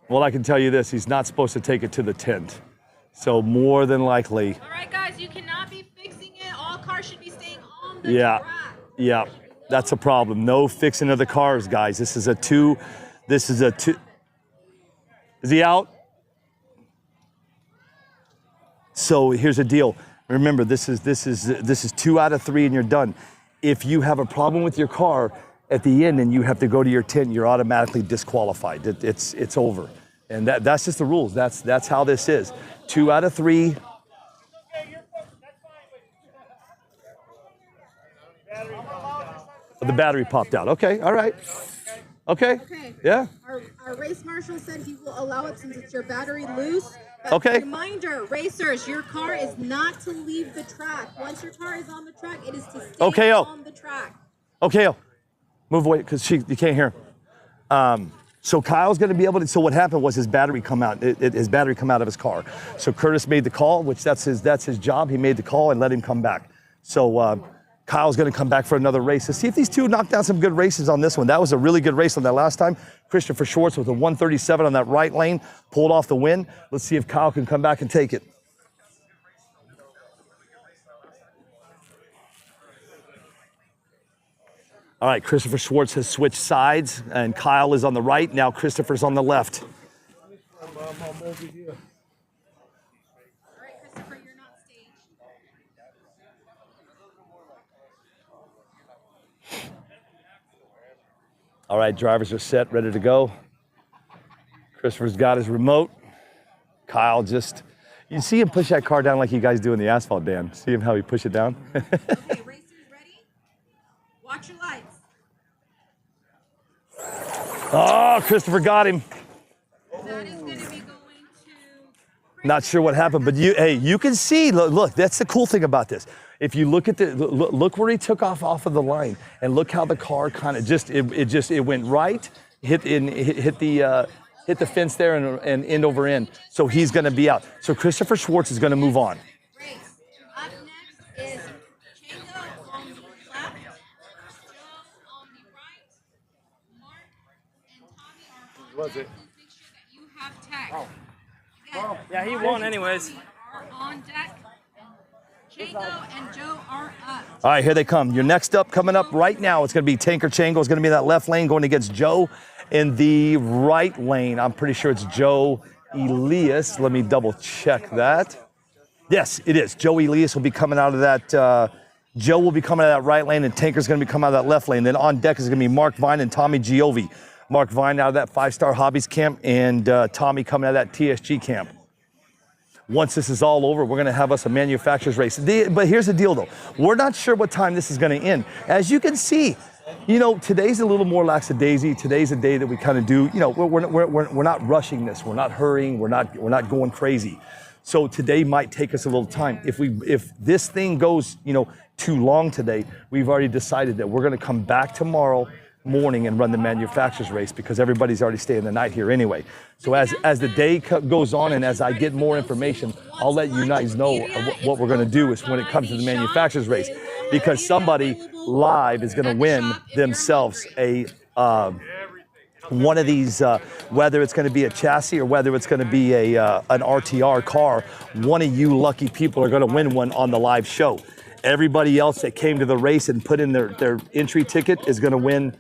Well, I can tell you this, he's not supposed to take it to the tent. So more than likely. All right, guys, you cannot be fixing it. All cars should be staying on the track. Yeah, that's a problem. No fixing of the cars, guys. This is a two. Is he out? So here's the deal. Remember, this is 2 out of 3 and you're done. If you have a problem with your car at the end and you have to go to your tent, you're automatically disqualified. It's over. And that's just the rules. That's how this is. 2 out of 3. The battery popped out. Okay, all right. Okay. Yeah. Our race marshal said he will allow it since it's your battery loose. But Okay. Reminder, racers, your car is not to leave the track. Once your car is on the track, it is to stay Okay, on the track. Okay, move away because you can't hear him. So Kyle's going to be able to. So what happened was his battery come out. His battery come out of his car. So Curtis made the call, which that's his job. He made the call and let him come back. So Kyle's going to come back for another race. Let's see if these two knock down some good races on this one. That was a really good race on that last time. Christopher Schwartz with a 137 on that right lane, pulled off the win. Let's see if Kyle can come back and take it. All right, Christopher Schwartz has switched sides, and Kyle is on the right. Now Christopher's on the left. All right, drivers are set, ready to go. Christopher's got his remote. Kyle just, you see him push that car down like you guys do in the asphalt, Dan. See him how he push it down? Okay, racers ready? Watch your lights. Oh, Christopher got him. That is going to be going to... Not sure what happened, but you can see, look, that's the cool thing about this. If you look at look where he took off of the line, and look how the car kind of it went right, hit the fence there and end over end. So he's going to be out. So Christopher Schwartz is going to move on. Up next is Chango on the left, Joe on the right, Mark and Tommy are on deck. Please make sure that you have tech. Again, Yeah, he won anyways. are on deck. Chango and Joe are up. All right, here they come. Your next up, coming up right now, it's going to be Tanker Chango. It's going to be in that left lane going against Joe in the right lane. I'm pretty sure it's Joe Elias. Let me double check that. Yes, it is. Joe Elias will be coming out of that. Joe will be coming out of that right lane, and Tanker's going to be coming out of that left lane. Then on deck is going to be Mark Vine and Tommy Giovi. Mark Vine out of that 5-Star Hobbies camp, and Tommy coming out of that TSG camp. Once this is all over, we're going to have us a manufacturer's race. But here's the deal, though. We're not sure what time this is going to end. As you can see, you know, today's a little more lackadaisy. Today's a day that we kind of do, you know, we're not rushing this. We're not hurrying. We're not going crazy. So today might take us a little time. If this thing goes, you know, too long today, we've already decided that we're going to come back tomorrow morning and run the manufacturer's race because everybody's already staying the night here anyway. So as the day goes on and as I get more information, I'll let you guys know what we're going to do is when it comes to the manufacturer's race, because somebody live is going to win themselves a one of these, whether it's going to be a chassis or whether it's going to be an RTR car. One of you lucky people are going to win one on the live show. Everybody else that came to the race and put in their entry ticket is going to win.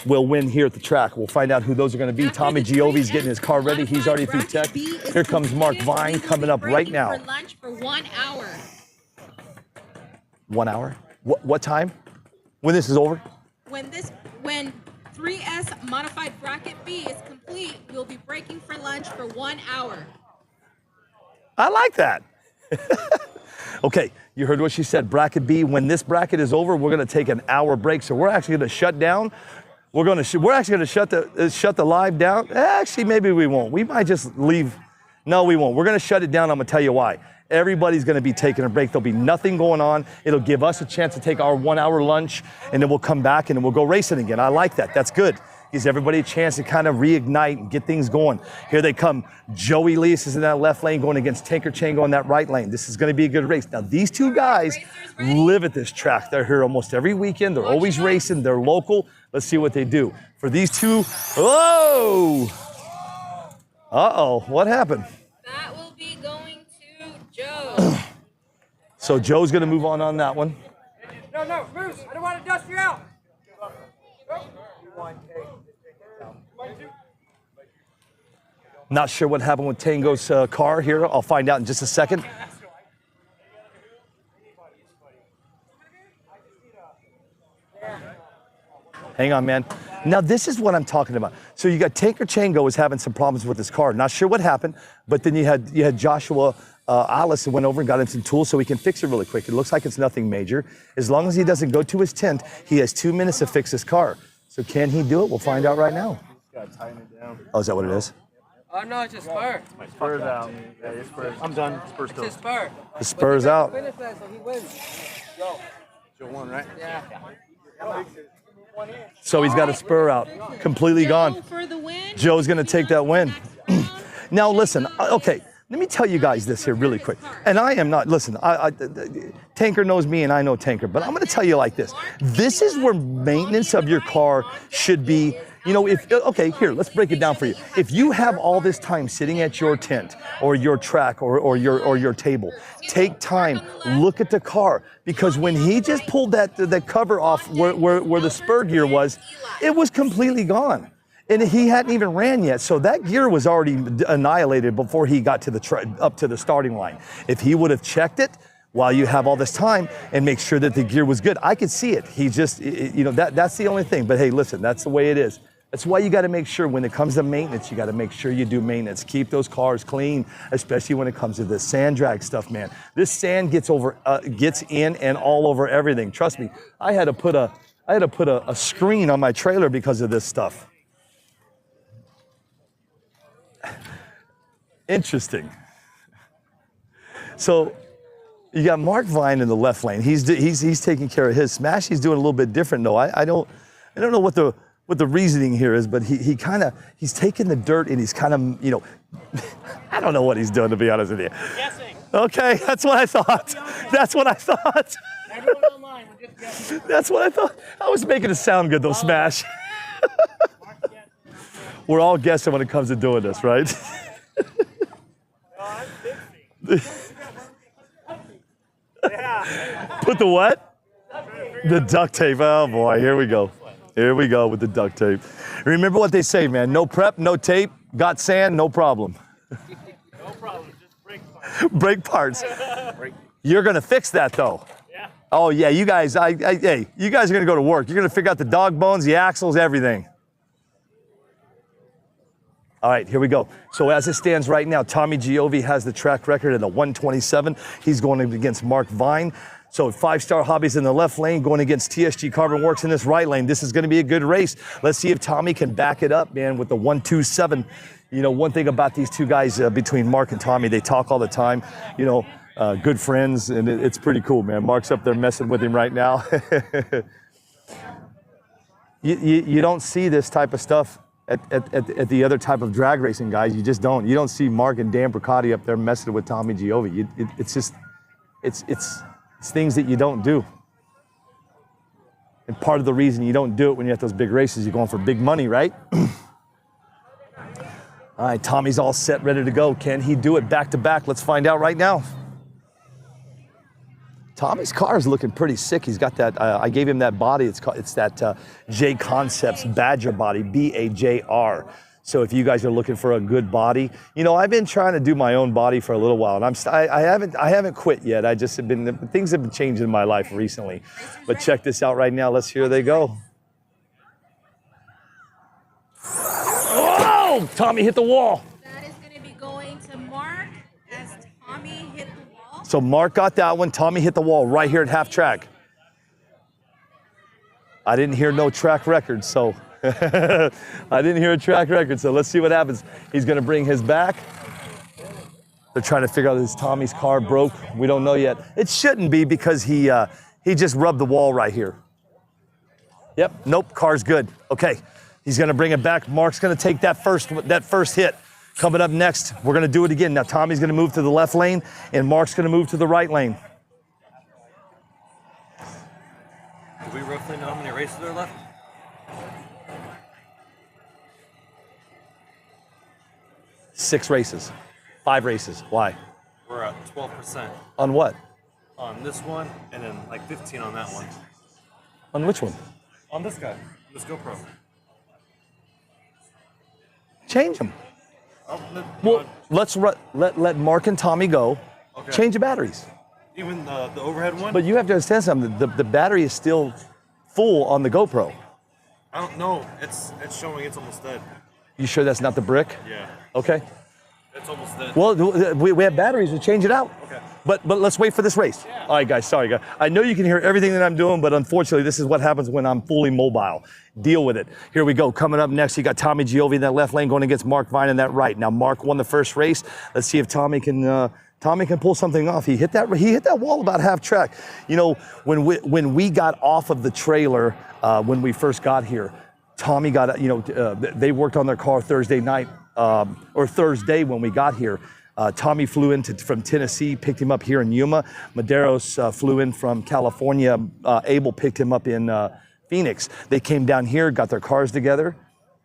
Will win here at the track. We'll find out who those are going to be. Tommy Giovi's getting his car ready. He's already through tech. Here comes Mark Vine coming up right now. For lunch for 1 hour. 1 hour? What time? When this is over? When 3S modified bracket B is complete, we'll be breaking for lunch for 1 hour. I like that. Okay, you heard what she said. Bracket B. When this bracket is over, we're going to take an hour break. So we're actually going to shut down. We're actually going to shut the live down. Actually, maybe we won't. We might just leave. No, we won't. We're going to shut it down. I'm going to tell you why. Everybody's going to be taking a break. There'll be nothing going on. It'll give us a chance to take our 1 hour lunch, and then we'll come back and then we'll go racing again. I like that. That's good. Gives everybody a chance to kind of reignite and get things going. Here they come. Joey Lees is in that left lane going against Tanker Chango in that right lane. This is going to be a good race. Now, these two guys live at this track. They're here almost every weekend. They're always racing. They're local. Let's see what they do. For these two, oh! Uh-oh, what happened? That will be going to Joe. So Joe's going to move on that one. No, Moose, I don't want to dust you out. Not sure what happened with Tango's car here. I'll find out in just a second. Hang on, man. Now, this is what I'm talking about. So you got Tanker Chango was having some problems with his car. Not sure what happened, but then you had Joshua Alice went over and got him some tools so he can fix it really quick. It looks like it's nothing major. As long as he doesn't go to his tent, he has 2 minutes to fix his car. So can he do it? We'll find out right now. Got to tighten it down. Oh, is that what it is? Oh no, it's a spur. My spur's out. Yeah, your spur's. I'm done. Spur's It's still. a spur. The spur's out. Finish that so he wins. Go. Joe won, right? Yeah. So he's got a spur out, completely gone. For the win. Joe's going to take that win. Now, listen, okay, let me tell you guys this here really quick. And I am not, listen, Tanker knows me and I know Tanker, but I'm going to tell you like this. This is where maintenance of your car should be. You know, okay, here, let's break it down for you. If you have all this time sitting at your tent or your track or your table, take time, look at the car, because when he just pulled that cover off where the spur gear was, it was completely gone. And he hadn't even ran yet, so that gear was already annihilated before he got to up to the starting line. If he would have checked it while you have all this time and make sure that the gear was good, I could see it. He just, you know, that's the only thing. But hey, listen, that's the way it is. That's why you got to make sure when it comes to maintenance, you got to make sure you do maintenance. Keep those cars clean, especially when it comes to this sand drag stuff, man. This sand gets in and all over everything. Trust me, I had to put a screen on my trailer because of this stuff. Interesting. So you got Mark Vine in the left lane. He's taking care of his. Smash, he's doing a little bit different though. I don't know what the reasoning here is, but he's taking the dirt and he's kind of, you know, I don't know what he's doing, to be honest with you. Guessing. Okay, that's what I thought. That's what I thought. Everyone online, we're just guessing. That's what I thought. I was making it sound good though, Smash. We're all guessing when it comes to doing this, right? Put the what? The duct tape. Oh boy, here we go. Here we go with the duct tape. Remember what they say, man. No prep, no tape. Got sand, no problem. No problem, just Brake parts. You're gonna fix that though. Yeah. Oh yeah, you guys. Hey, you guys are gonna go to work. You're gonna figure out the dog bones, the axles, everything. All right, here we go. So as it stands right now, Tommy Giovi has the track record at a 127. He's going against Mark Vine. So 5-Star Hobbies in the left lane, going against TSG Carbon Works in this right lane. This is going to be a good race. Let's see if Tommy can back it up, man, with the 127. You know, one thing about these two guys between Mark and Tommy, they talk all the time. You know, good friends, and it's pretty cool, man. Mark's up there messing with him right now. you don't see this type of stuff at the other type of drag racing guys. You just don't. You don't see Mark and Dan Bricati up there messing with Tommy Giovi. It's things that you don't do. And part of the reason you don't do it when you're at those big races, you're going for big money, right? All right, Tommy's all set, ready to go. Can he do it back to back? Let's find out right now. Tommy's car is looking pretty sick. He's got that, I gave him that body. It's that J Concepts Badger body, B-A-J-R. So if you guys are looking for a good body, you know, I've been trying to do my own body for a little while, and I haven't quit yet. I just have been, things have been changing in my life recently. But check this out right now. Let's hear they go. Oh, Tommy hit the wall. That is going to be going to Mark as Tommy hit the wall. So Mark got that one. Tommy hit the wall right here at half track. I didn't hear no track record, so I didn't hear a track record. So let's see what happens. He's going to bring his back. They're trying to figure out if Tommy's car broke. We don't know yet. It shouldn't be because he just rubbed the wall right here. Yep. Nope. Car's good. Okay. He's going to bring it back. Mark's going to take that first hit. Coming up next, we're going to do it again. Now Tommy's going to move to the left lane, and Mark's going to move to the right lane. Do we roughly know how many races are left? Six races. 5 races. Why? We're at 12%. On what? On this one, and then like 15 on that one. On which one? On this guy, this GoPro. Change them. Well, let Mark and Tommy go. Okay. Change the batteries. Even the overhead one? But you have to understand something. The battery is still full on the GoPro. I don't know. It's showing it's almost dead. You sure that's not the brick? Yeah. Okay. It's almost dead. Well, we have batteries. We'll change it out. Okay. But let's wait for this race. Yeah. All right, guys. Sorry, guys. I know you can hear everything that I'm doing, but unfortunately, this is what happens when I'm fully mobile. Deal with it. Here we go. Coming up next, you got Tommy Giovi in that left lane going against Mark Vine in that right. Now, Mark won the first race. Let's see if Tommy can pull something off. He hit that wall about half track. You know, when we got off of the trailer when we first got here, Tommy got, they worked on their car Thursday night or Thursday when we got here. Tommy flew in from Tennessee, picked him up here in Yuma. Medeiros flew in from California. Abel picked him up in Phoenix. They came down here, got their cars together,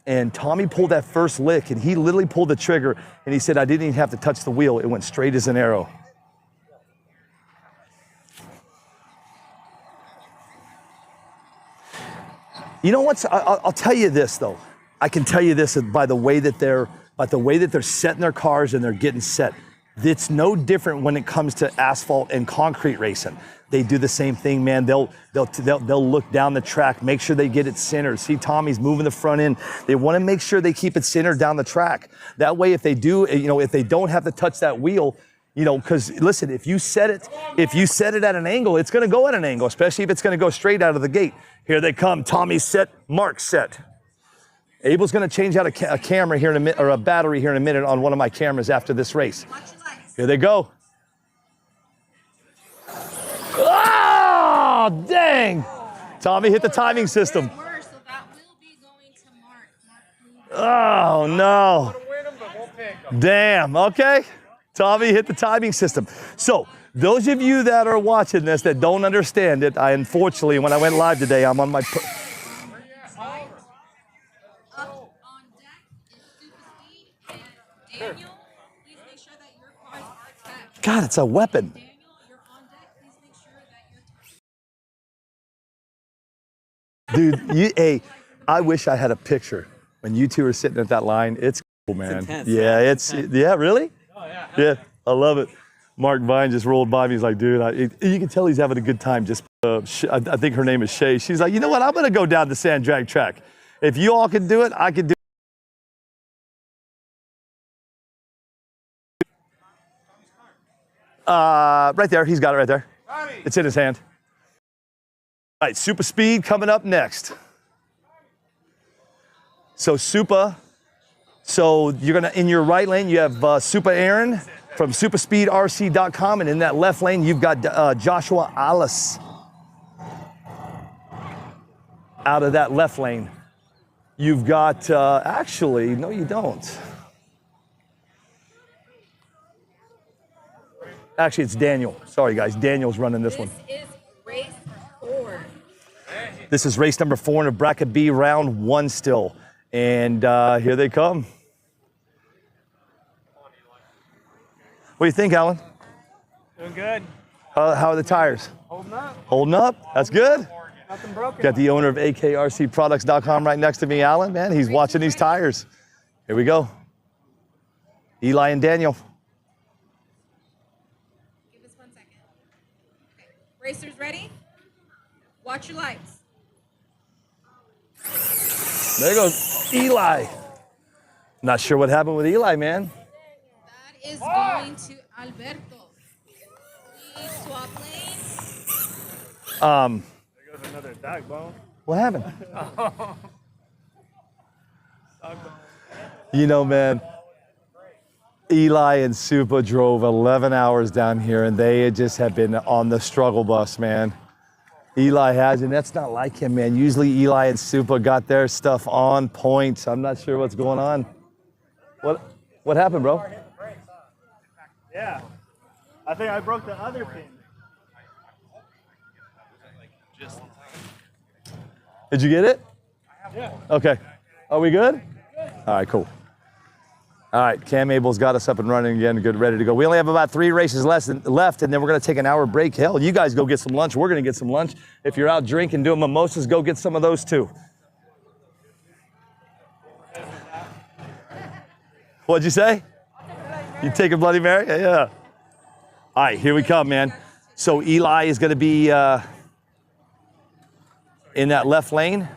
and Tommy pulled that first lick, and he literally pulled the trigger, and he said, I didn't even have to touch the wheel. It went straight as an arrow. You know what? I'll tell you this, though. I can tell you this by the way that they're setting their cars and they're getting set. It's no different when it comes to asphalt and concrete racing. They do the same thing, man. They'll look down the track, make sure they get it centered. See, Tommy's moving the front end. They want to make sure they keep it centered down the track. That way, if they do, if they don't have to touch that wheel, because listen, if you set it at an angle, it's going to go at an angle, especially if it's going to go straight out of the gate. Here they come. Tommy's set. Mark's set. Abel's going to change out a camera here in a minute, or a battery here in a minute on one of my cameras after this race. Here they go. Oh, dang! Tommy hit the timing system. Oh, no. Damn, okay. Tommy hit the timing system. So, those of you that are watching this that don't understand it, unfortunately, when I went live today, I'm on my... God, it's a weapon. Dude, hey, I wish I had a picture when you two are sitting at that line. It's cool, man. intense, yeah, man. it's yeah, really? Oh yeah. Yeah, I love it. Mark Vine just rolled by me. He's like, dude, you can tell he's having a good time. Just, I think her name is Shay. She's like, you know what? I'm gonna go down the sand drag track. If you all can do it, I can do it. Right there. He's got it right there. It's in his hand. All right, Super Speed coming up next. So Supa, so you're gonna, in your right lane, you have Supa Aaron from superspeedrc.com, and in that left lane, you've got Joshua Alice out of that left lane. You've got, actually, no you don't. Actually, it's Daniel. Sorry, guys, Daniel's running this one. This is race 4. This is race number 4 in a bracket B, round 1 still. And here they come. What do you think, Alan? Doing good. How are the tires? Holding up. Holding up? That's good. Nothing broken. Got the owner of AKRCproducts.com right next to me, Alan. Man, he's watching these tires. Here we go. Eli and Daniel. Give us 1 second. Okay. Racers ready? Watch your lights. There goes Eli. Not sure what happened with Eli, man. That is going to Alberto. Please swap lanes. There goes another dog bone. What happened? You know, man, Eli and Supa drove 11 hours down here, and they just have been on the struggle bus, man. Eli has, and that's not like him, man. Usually Eli and Supa got their stuff on point. I'm not sure what's going on. What happened, bro? Yeah. I think I broke the other pin. Did you get it? Yeah. Okay. Are we good? All right, cool. All right, Cam Abel's got us up and running again, good, ready to go. We only have about 3 races left, and then we're gonna take an hour break. Hell, you guys go get some lunch. We're gonna get some lunch. If you're out drinking, doing mimosas, go get some of those too. What'd you say? You take a Bloody Mary? Yeah. All right, here we come, man. So Eli is gonna be in that left lane,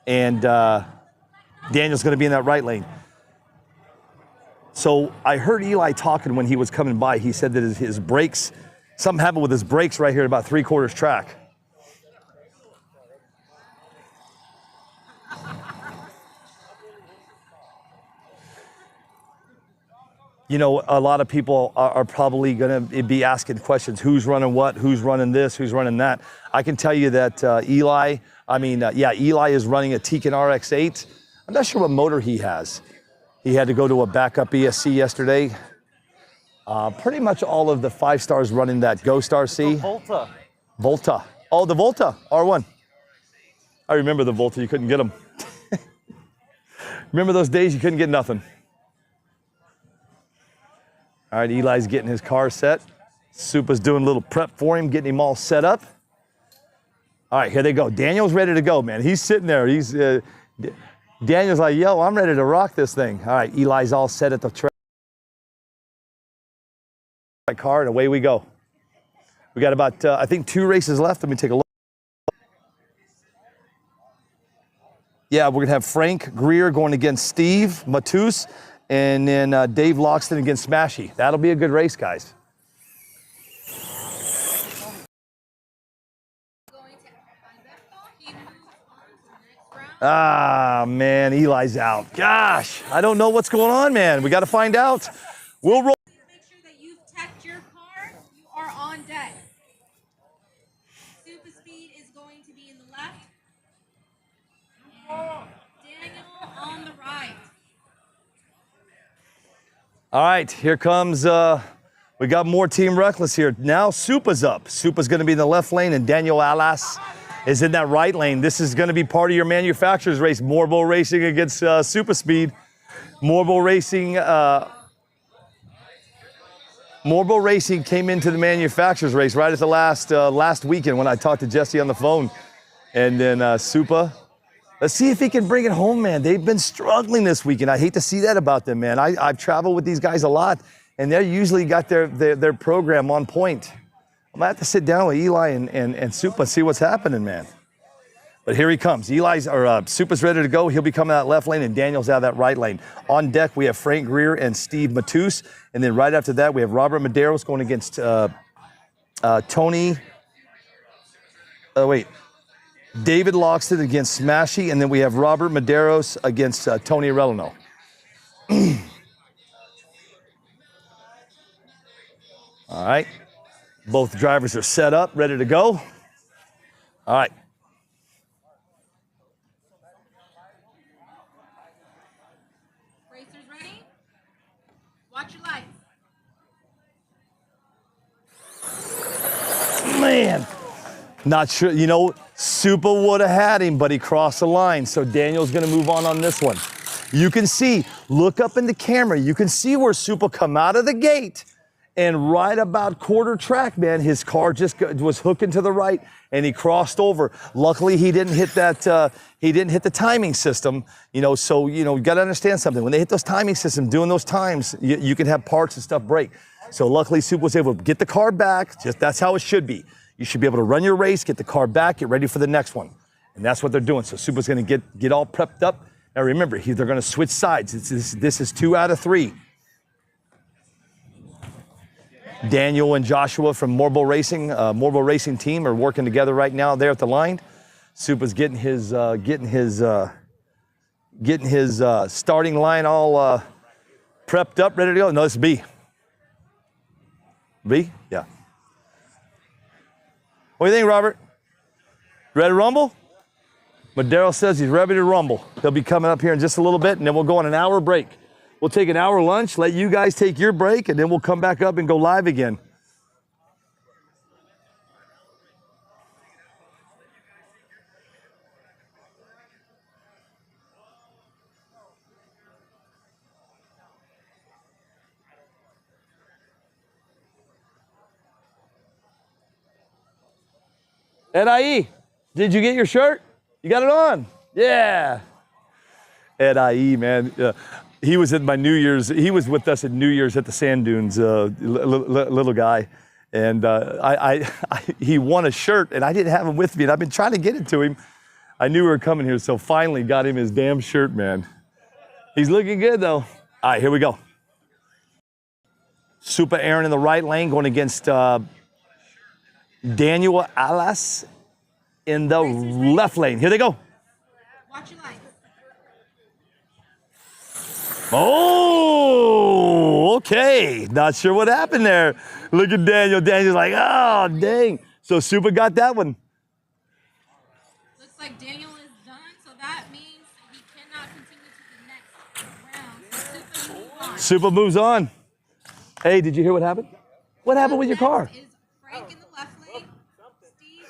and Daniel's gonna be in that right lane. So I heard Eli talking when he was coming by. He said that his brakes, something happened with his brakes right here at about 3/4 track. You know, a lot of people are probably gonna be asking questions. Who's running what? Who's running this? Who's running that? I can tell you that Eli is running a Tekin RX-8. I'm not sure what motor he has. He had to go to a backup ESC yesterday. Pretty much all of the 5 stars running that Ghost RC. Volta. Volta. Oh, the Volta R1. I remember the Volta. You couldn't get them. Remember those days you couldn't get nothing. All right, Eli's getting his car set. Supa's doing a little prep for him, getting him all set up. All right, here they go. Daniel's ready to go, man. He's sitting there. Daniel's like, yo, I'm ready to rock this thing. All right, Eli's all set at the track. Car, and away we go. We got about, I think, 2 races left. Let me take a look. Yeah, we're gonna have Frank Greer going against Steve Matus, and then Dave Loxton against Smashy. That'll be a good race, guys. Ah, man, Eli's out. Gosh, I don't know what's going on, man. We got to find out. We'll roll. Make sure that you've checked your car. You are on deck. Super Speed is going to be in the left. And Daniel on the right. All right, here comes, we got more Team Reckless here. Now Supa's up. Supa's going to be in the left lane, and Daniel Alas is in that right lane. This is going to be part of your manufacturer's race. Morbo Racing against Super Speed. Morbo Racing came into the manufacturer's race right at the last weekend when I talked to Jesse on the phone. And then Supa. Let's see if he can bring it home, man. They've been struggling this weekend. I hate to see that about them, man. I've traveled with these guys a lot, and they're usually got their program on point. I'm gonna have to sit down with Eli and Supa and see what's happening, man. But here he comes. Supa's ready to go. He'll be coming out left lane, and Daniel's out that right lane. On deck, we have Frank Greer and Steve MATUS. And then right after that, we have Robert Medeiros going against David Loxton against Smashy. And then we have Robert Medeiros against Tony Arellano. All right. Both drivers are set up, ready to go. All right. Racers ready? Watch your lights. Man, not sure. You know, Supa would have had him, but he crossed the line. So Daniel's going to move on this one. You can see, look up in the camera. You can see where Supa come out of the gate. And right about quarter track, man, his car just was hooking to the right, and he crossed over. Luckily, he didn't hit that. He didn't hit the timing system. You know, so you got to understand something. When they hit those timing systems, doing those times, you can have parts and stuff break. So luckily, Supa was able to get the car back. That's how it should be. You should be able to run your race, get the car back, get ready for the next one, and that's what they're doing. So Supa's going to get all prepped up. Now remember, they're going to switch sides. This is 2 out of 3. Daniel and Joshua from Morbo Racing team are working together right now there at the line. Supa's getting his starting line all prepped up, ready to go. No, this is B. B? Yeah. What do you think, Robert? Ready to rumble? Madero says he's ready to rumble. He'll be coming up here in just a little bit, and then we'll go on an hour break. We'll take an hour lunch, let you guys take your break, and then we'll come back up and go live again. Ed IE, did you get your shirt? You got it on? Yeah. Ed IE, man. He was at my New Year's. He was with us at New Year's at the Sand Dunes, little guy. And he won a shirt, and I didn't have him with me, and I've been trying to get it to him. I knew we were coming here, so finally got him his damn shirt, man. He's looking good, though. All right, here we go. Supa Aaron in the right lane going against Daniel Alas in the left lane. Here they go. Watch your lights. Oh, okay. Not sure what happened there. Look at Daniel. Daniel's like, oh, dang. So Supa got that one. Looks like Daniel is done, so that means he cannot continue to the next round. So Supa moves on. Hey, did you hear what happened? What happened with your car? Is Frank in the left lane, Steve.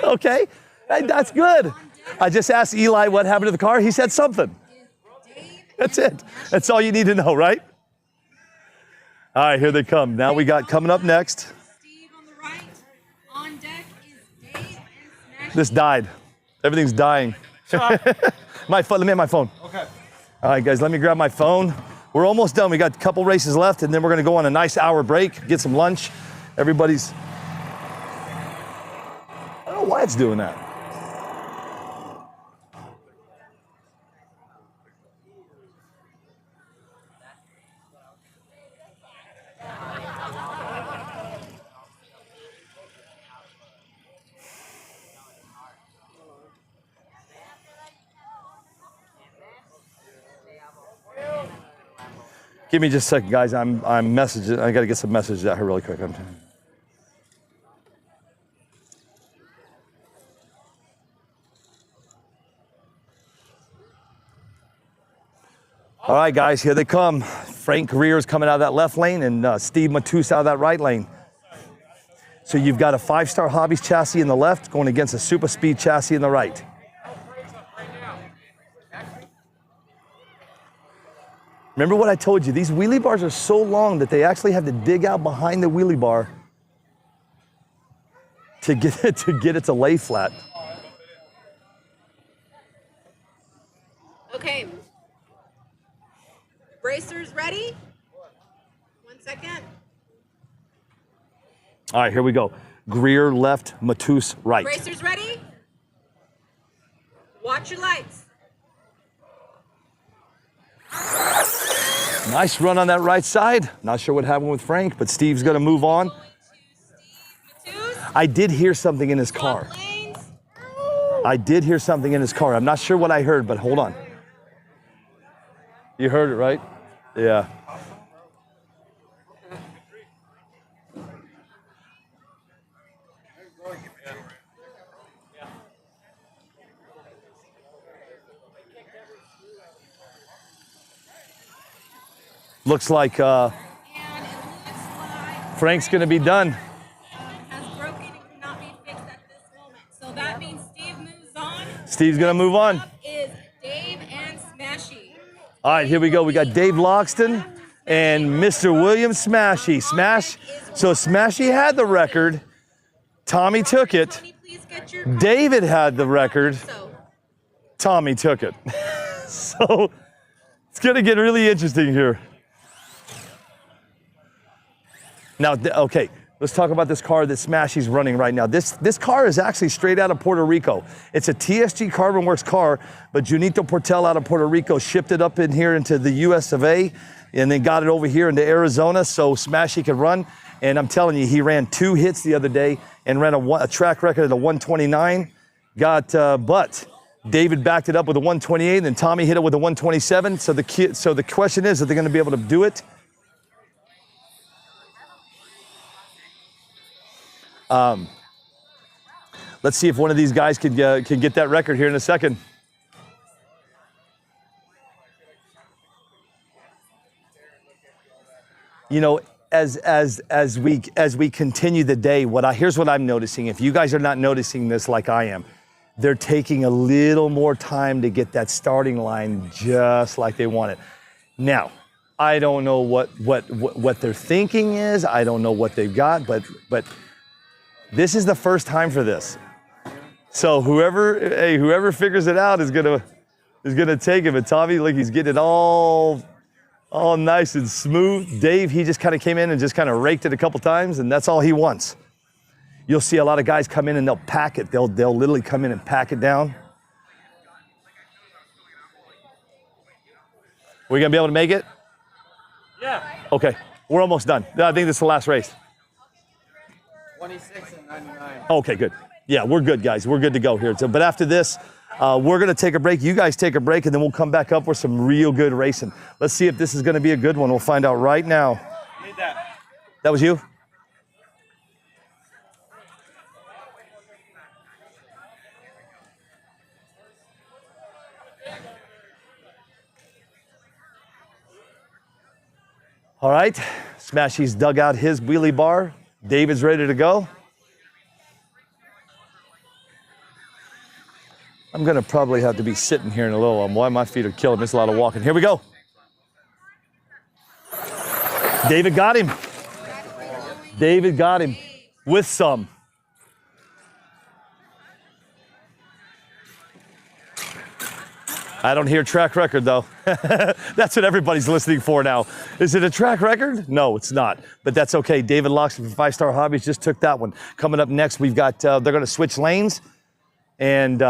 Okay, hey, that's good. I just asked Eli what happened to the car. He said something. That's it. That's all you need to know, right? All right, here they come. Now we got coming up next. Steve on the right. On deck is Dave and Smash. This died. Everything's dying. My phone. Let me have my phone. Okay. All right, guys, let me grab my phone. We're almost done. We got a couple races left, and then we're going to go on a nice hour break, get some lunch. Everybody's. I don't know why it's doing that. Give me just a second, guys. I'm messaging. I got to get some messages out here really quick. All right, guys, here they come. Frank Greer's coming out of that left lane, and Steve MATUS out of that right lane. So you've got a 5-star Hobbies chassis in the left going against a Supa Speed chassis in the right. Remember what I told you, these wheelie bars are so long that they actually have to dig out behind the wheelie bar to get it to lay flat. Okay. Bracers ready? 1 second. All right, here we go. Greer left, Matus right. Bracers ready? Watch your lights. Nice run on that right side. Not sure what happened with Frank, but Steve's gonna move on. I did hear something in his car. I did hear something in his car. I'm not sure what I heard, but hold on. You heard it, right? Yeah. Looks like Frank's gonna be done. So that means Steve moves on. Steve's gonna move on. Is Dave and Smashy. All right, here we go. We got Dave Loxton and Mr. William Smashy. So Smashy had the record. Tommy took it. David had the record. Tommy took it. So it's gonna get really interesting here. Now, okay, let's talk about this car that Smashy's running right now. This car is actually straight out of Puerto Rico. It's a TSG Carbon Works car, but Junito Portel out of Puerto Rico shipped it up in here into the US of A, and then got it over here into Arizona so Smashy could run. And I'm telling you, he ran 2 hits the other day and ran a track record at a 129. But David backed it up with a 128, and then Tommy hit it with a 127. So the question is, are they going to be able to do it? Let's see if one of these guys can get that record here in a second. You know, as we continue the day, here's what I'm noticing. If you guys are not noticing this like I am, they're taking a little more time to get that starting line just like they want it. Now, I don't know what their thinking is. I don't know what they've got, but this is the first time for this. So whoever figures it out is gonna take it. But Tommy, look, he's getting it all nice and smooth. Dave, he just kind of came in and just kind of raked it a couple times, and that's all he wants. You'll see a lot of guys come in and they'll pack it. They'll literally come in and pack it down. We're gonna be able to make it? Yeah. Okay, we're almost done. I think this is the last race. 26 and 99. Okay, good. Yeah, we're good, guys. We're good to go here. But after this, we're going to take a break. You guys take a break, and then we'll come back up with some real good racing. Let's see if this is going to be a good one. We'll find out right now. Need that. That was you? All right. Smashy's dug out his wheelie bar. David's ready to go. I'm gonna probably have to be sitting here in a little while. My feet are killing me. It's a lot of walking. Here we go. David got him. David got him with some. I don't hear track record though. That's what everybody's listening for now. Is it a track record? No, it's not. But that's okay. David Locks from 5 Star Hobbies just took that one. Coming up next, we've got, they're gonna switch lanes, and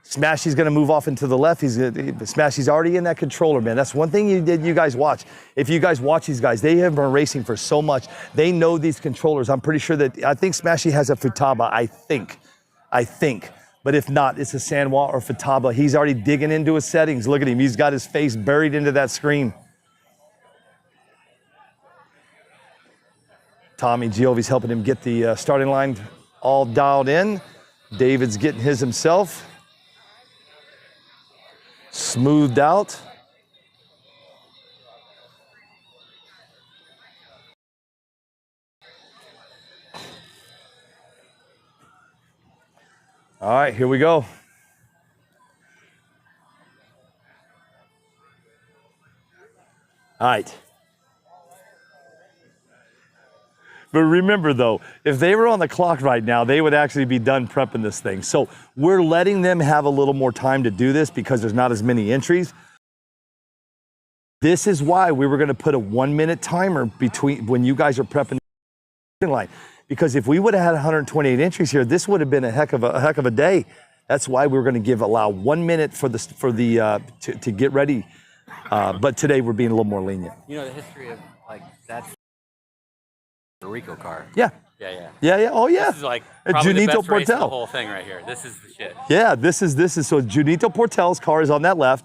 Smashy's gonna move off into the left. Smashy's already in that controller, man. That's one thing you guys watch. If you guys watch these guys, they have been racing for so much. They know these controllers. I'm pretty sure I think Smashy has a Futaba, I think. But if not, it's a Sanwa or Futaba. He's already digging into his settings. Look at him, he's got his face buried into that screen. Tommy Giovi's helping him get the starting line all dialed in. David's getting his himself. Smoothed out. All right, here we go. All right. But remember though, if they were on the clock right now, they would actually be done prepping this thing. So we're letting them have a little more time to do this because there's not as many entries. This is why we were gonna put a 1 minute timer between when you guys are prepping the line. Because if we would have had 128 entries here, this would have been a heck of a day. That's why we were going to allow 1 minute to get ready. But today we're being a little more lenient. You know the history of like that's the Rico car. Yeah. Yeah. Oh yeah. This is like probably the Junito best race of the Portel. whole thing right here. This is the shit. Yeah, this is so Junito Portel's car is on that left.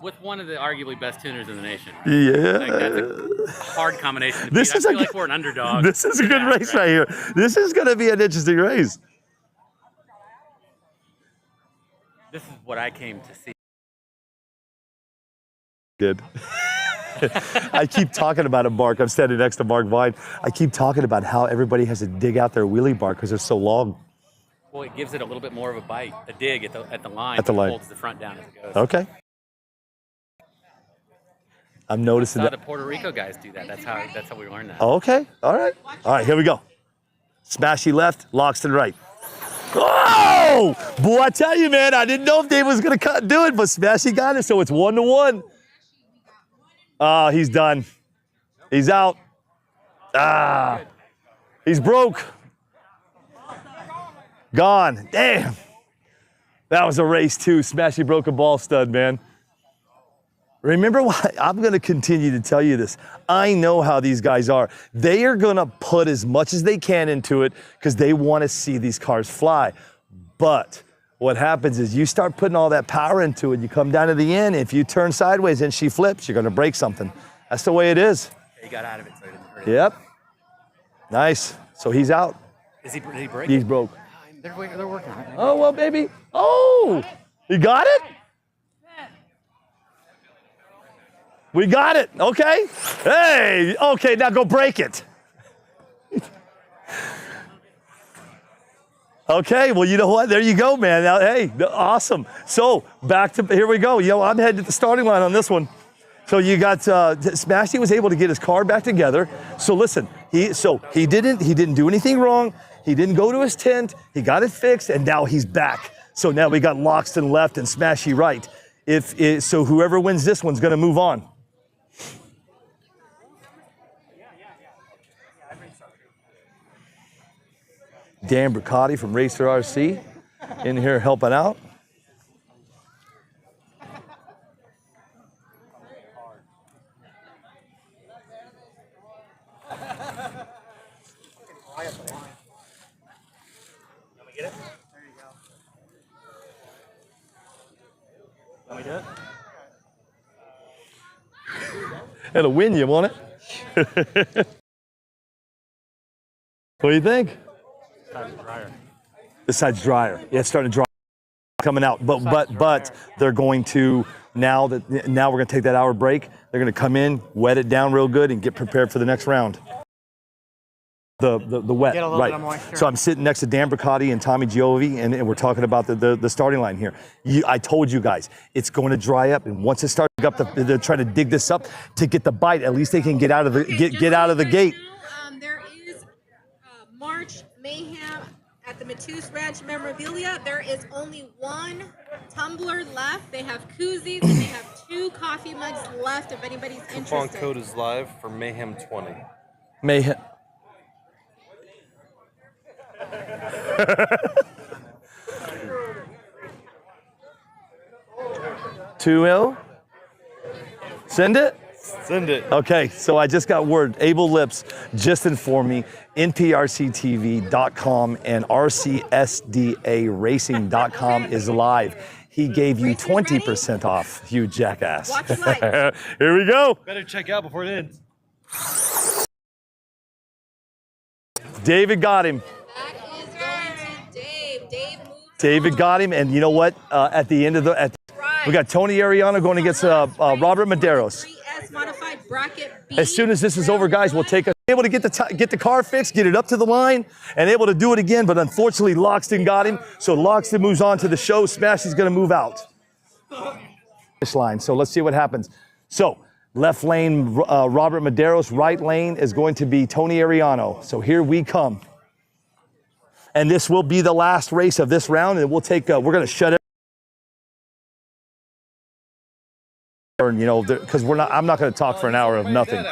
With one of the arguably best tuners in the nation. Yeah. Like, that's a hard combination to beat. This is I feel like we're an underdog. This is a good race right here. This is going to be an interesting race. This is what I came to see. Good. I keep talking about it, Mark. I'm standing next to Mark Vine. I keep talking about how everybody has to dig out their wheelie bar because they're so long. Well, it gives it a little bit more of a bite, a dig at the line. At the line. Holds the front down as it goes. Okay. I'm noticing I saw that. the Puerto Rico guys do that. That's how we learned that. Okay. All right. Here we go. Smashy left, Loxton right. Oh! Boy, I tell you, man, I didn't know if Dave was going to do it, but Smashy got it, so it's 1-1. Oh, he's done. He's out. He's broke. Gone. Damn. That was a race, too. Smashy broke a ball stud, man. Remember why I'm going to continue to tell you this. I know how these guys are. They are going to put as much as they can into it because they want to see these cars fly. But what happens is you start putting all that power into it, you come down to the end, if you turn sideways and she flips, you're going to break something. That's the way it is. He got out of it, so he didn't hurt it. Yep. Nice. So he's out. Did he break? He's broke. They're working on it. Oh, well, baby. Oh, you got it? We got it, okay? Hey, okay, now go break it. Okay, well, you know what? There you go, man. Now, hey, awesome. So, back to, here we go. You know, I'm headed to the starting line on this one. So you got, Smashy was able to get his car back together. So listen, he didn't do anything wrong. He didn't go to his tent. He got it fixed, and now he's back. So now we got Loxton left and Smashy right. So whoever wins this one's gonna move on. Dan Bricati from Racer RC in here helping out. It'll win you, won't it? What do you think? This side's drier. Yeah, it's starting to dry, coming out. But they're going to now we're going to take that hour break. They're going to come in, wet it down real good, and get prepared for the next round. The wet, Get a little bit of moisture. So I'm sitting next to Dan Bricati and Tommy Giovi, and we're talking about the starting line here. I told you guys, it's going to dry up, and once it starts up, they're trying to dig this up to get the bite. At least they can get out of the get out of the gate. There is March Mayhem at the MATUS Ranch memorabilia. There is only one tumbler left. They have koozies and they have 2 coffee mugs left if anybody's interested. Coupon code is live for Mayhem 20. Mayhem. $2 Send it? Send it. Okay, so I just got word. Abel Lips just informed me nprctv.com and rcsdaracing.com is live. He gave you 20% off, you jackass. Watch your light. Here we go. Better check out before it ends. David got him. That is going to Dave. Dave moved David got him, and you know what? At the end of we got Tony Ariano going against Robert Medeiros. 3S modified bracket B. As soon as this is over, guys, we'll take able to get the car fixed, get it up to the line, and able to do it again. But unfortunately, Loxton got him. So Loxton moves on to the show. Smash is going to move out. Finish line. So let's see what happens. So Left lane, Robert Medeiros. Right lane is going to be Tony Ariano. So here we come. And this will be the last race of this round, and we'll take, we're going to shut it. You know, because I'm not going to talk for an hour of nothing.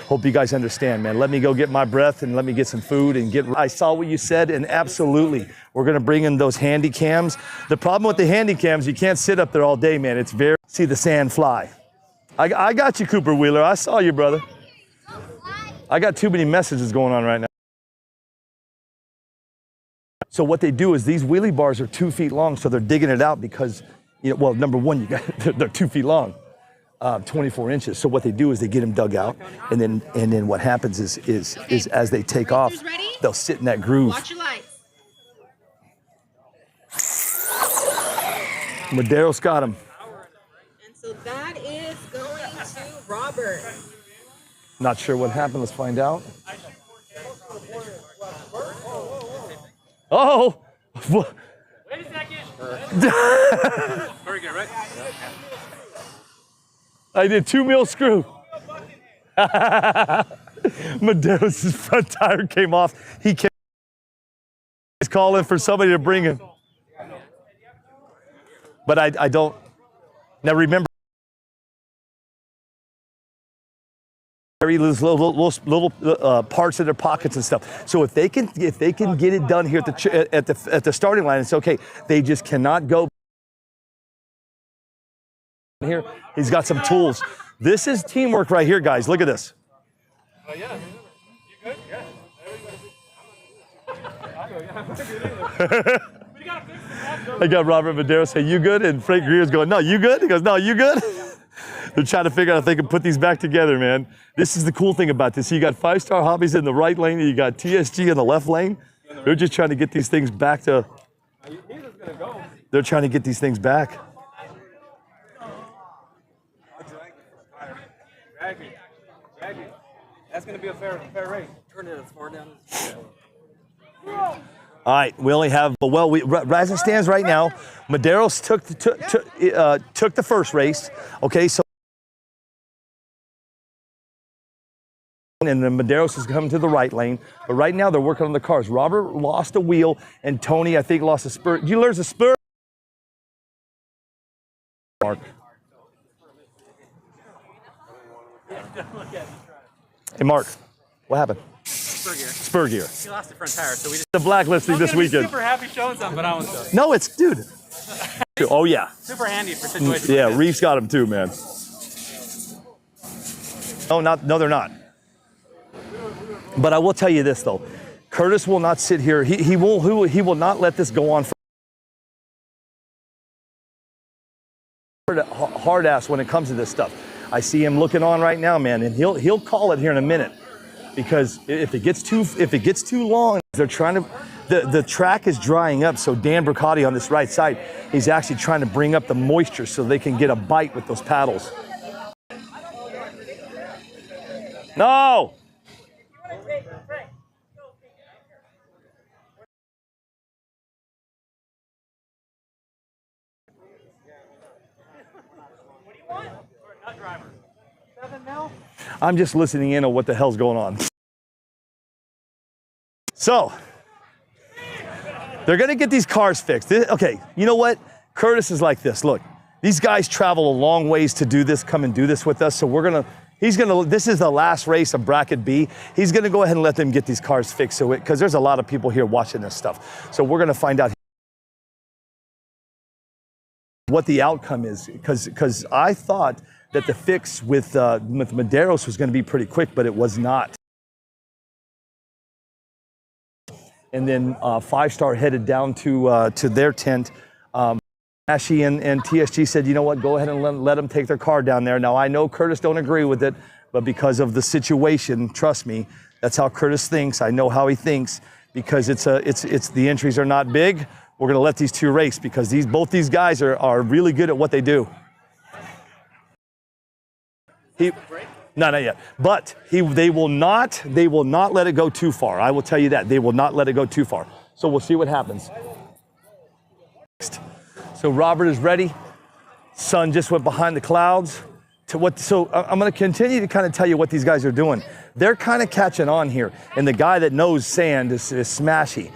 Hope you guys understand, man. Let me go get my breath and let me get some food and get. I saw what you said, and absolutely, we're going to bring in those handy cams. The problem with the handy cams, you can't sit up there all day, man. It's very, see the sand fly. I got you, Cooper Wheeler. I saw you, brother. I got too many messages going on right now. So what they do is these wheelie bars are 2 feet long, so they're digging it out because, you know, well, number one, they're 2 feet long, 24 inches. So what they do is they get them dug out, and then what happens is as they take off, they'll sit in that groove. Watch your lights. Medeiros got him. And so that is going to Robert. Not sure what happened. Let's find out. Oh! Wait a second. Very good, right? I did 2 mil screw. Medeiros' front tire came off. He's calling for somebody to bring him. But I don't. Now remember, little parts of their pockets and stuff. So if they can get it done here at the starting line, it's okay. They just cannot go here. He's got some tools. This is teamwork right here, guys. Look at this. Yeah. You good? Yeah. I got Robert Medeiros say, "You good?" And Frank Greer's going, "No, you good?" He goes, "No, you good?" They're trying to figure out if they can put these back together, man. This is the cool thing about this. You got 5-Star Hobbies in the right lane, and you got TSG in the left lane. They're just trying to get these things back to. They're trying to get these things back. That's going to be a fair race. Turn it as far down as. All right, we only have, well, as it stands right now, Medeiros took the first race. Okay, so. And then Medeiros is coming to the right lane. But right now they're working on the cars. Robert lost a wheel, and Tony, I think, lost a spur. Did you lose a spur? Mark. Hey, Mark, what happened? Spur gear. Spur gear. He lost the front tire, so we just. The blacklisting this weekend. Super happy showing something, but I was. No, it's, dude. Oh, yeah. Super handy for situations. Yeah, like this. Reef's got him too, man. No, they're not. But I will tell you this, though. Curtis will not sit here. He will not let this go on for hard ass when it comes to this stuff. I see him looking on right now, man, and he'll call it here in a minute, because if it gets too long, they're trying to. The track is drying up, so Dan Bricati on this right side, he's actually trying to bring up the moisture so they can get a bite with those paddles. No. I'm just listening in on what the hell's going on. So, they're going to get these cars fixed. Okay, you know what? Curtis is like this. Look, these guys travel a long ways to do this, come and do this with us. So this is the last race of Bracket B. He's going to go ahead and let them get these cars fixed, because there's a lot of people here watching this stuff. So we're going to find out what the outcome is, because I thought that the fix with Medeiros was going to be pretty quick, but it was not. And then 5-Star headed down to their tent. Ashy and TSG said, you know what, go ahead and let them take their car down there. Now, I know Curtis don't agree with it, but because of the situation, trust me, that's how Curtis thinks. I know how he thinks, because it's the entries are not big. We're going to let these two race, because both these guys are really good at what they do. No, not yet. But they will not let it go too far. I will tell you that. They will not let it go too far. So we'll see what happens. So Robert is ready. Sun just went behind the clouds. So I'm going to continue to kind of tell you what these guys are doing. They're kind of catching on here, and the guy that knows sand is smashy.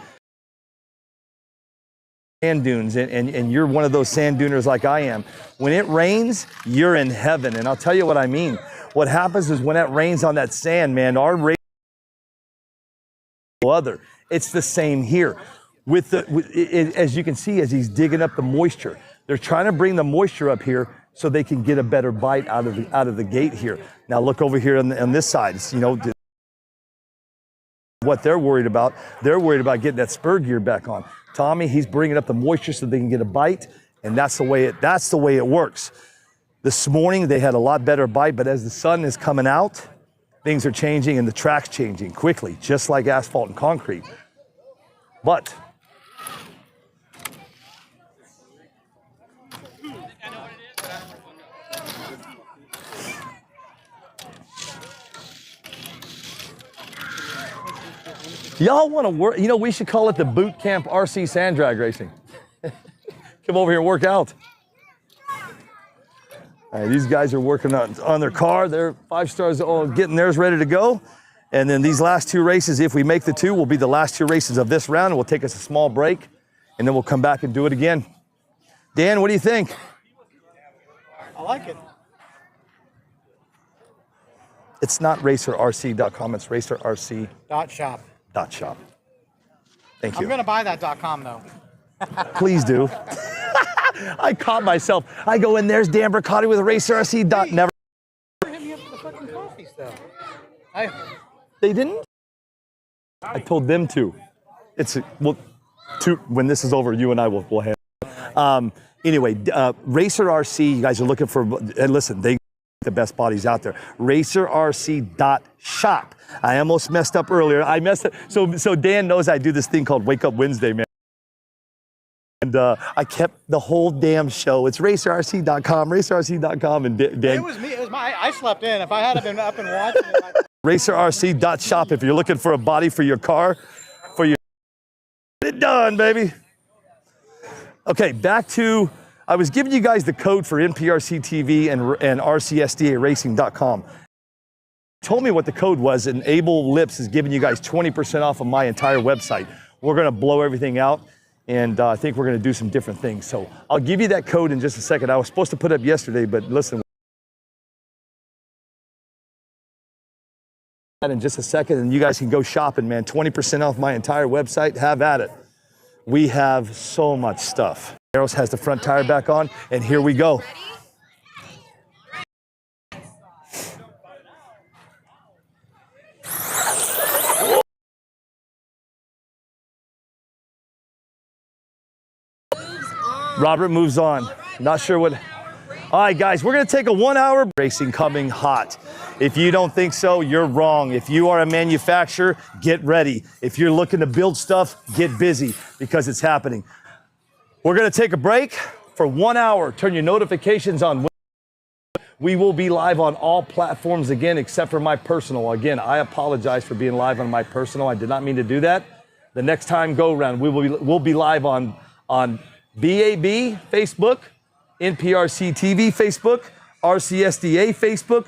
Sand dunes, and you're one of those sand duners like I am. When it rains, you're in heaven, and I'll tell you what I mean. What happens is when it rains on that sand, man, our rate other. It's the same here. As you can see, as he's digging up the moisture, they're trying to bring the moisture up here so they can get a better bite out of the gate here. Now look over here on this side. It's, you know, what they're worried about getting that spur gear back on. Tommy, he's bringing up the moisture so they can get a bite, and that's the way it works. This morning they had a lot better bite, but as the sun is coming out, things are changing and the track's changing quickly, just like asphalt and concrete. But y'all want to work, you know, we should call it the boot camp RC sand drag racing. Come over here and work out. All right, these guys are working on their car. They're 5 stars, all getting theirs ready to go. And then these last 2 races, if we make the 2, will be the last 2 races of this round. We'll take us a small break, and then we'll come back and do it again. Dan, what do you think? I like it. It's not racerrc.com. It's racerrc.shop. .shop. Thank you. I'm going to buy that .com, though. Please do. I caught myself. I go in, there's Dan Bricati with racerrc. Never. Hit me up for the fucking coffee stuff. They didn't? I told them to. When this is over, you and I will handle it. Anyway, Racer RC, you guys are looking for, and listen, they the best bodies out there. RacerRC.shop. I almost messed up earlier. I messed up. So Dan knows I do this thing called Wake Up Wednesday, man. And I kept the whole damn show. It's racerrc.com, racerrc.com, and Dan. It was me. It was I slept in. If I had been up and watching it. RacerRC.shop if you're looking for a body for your car, for your get it done, baby. Okay, back to, I was giving you guys the code for NPRC TV and RCSDARacing.com. Told me what the code was, and Abel Lips is giving you guys 20% off of my entire website. We're gonna blow everything out, and I think we're gonna do some different things. So I'll give you that code in just a second. I was supposed to put up yesterday, but listen. In just a second, and you guys can go shopping, man. 20% off my entire website. Have at it. We have so much stuff. Arrows has the front tire back on, and here we go. Robert moves on. Not sure what. All right, guys, we're going to take a 1-hour racing coming hot. If you don't think so, you're wrong. If you are a manufacturer, get ready. If you're looking to build stuff, get busy because it's happening. We're going to take a break for 1 hour. Turn your notifications on. We will be live on all platforms again, except for my personal. Again, I apologize for being live on my personal. I did not mean to do that. The next time go around, we'll be live on BAB Facebook, NPRC TV Facebook, RCSDA Facebook,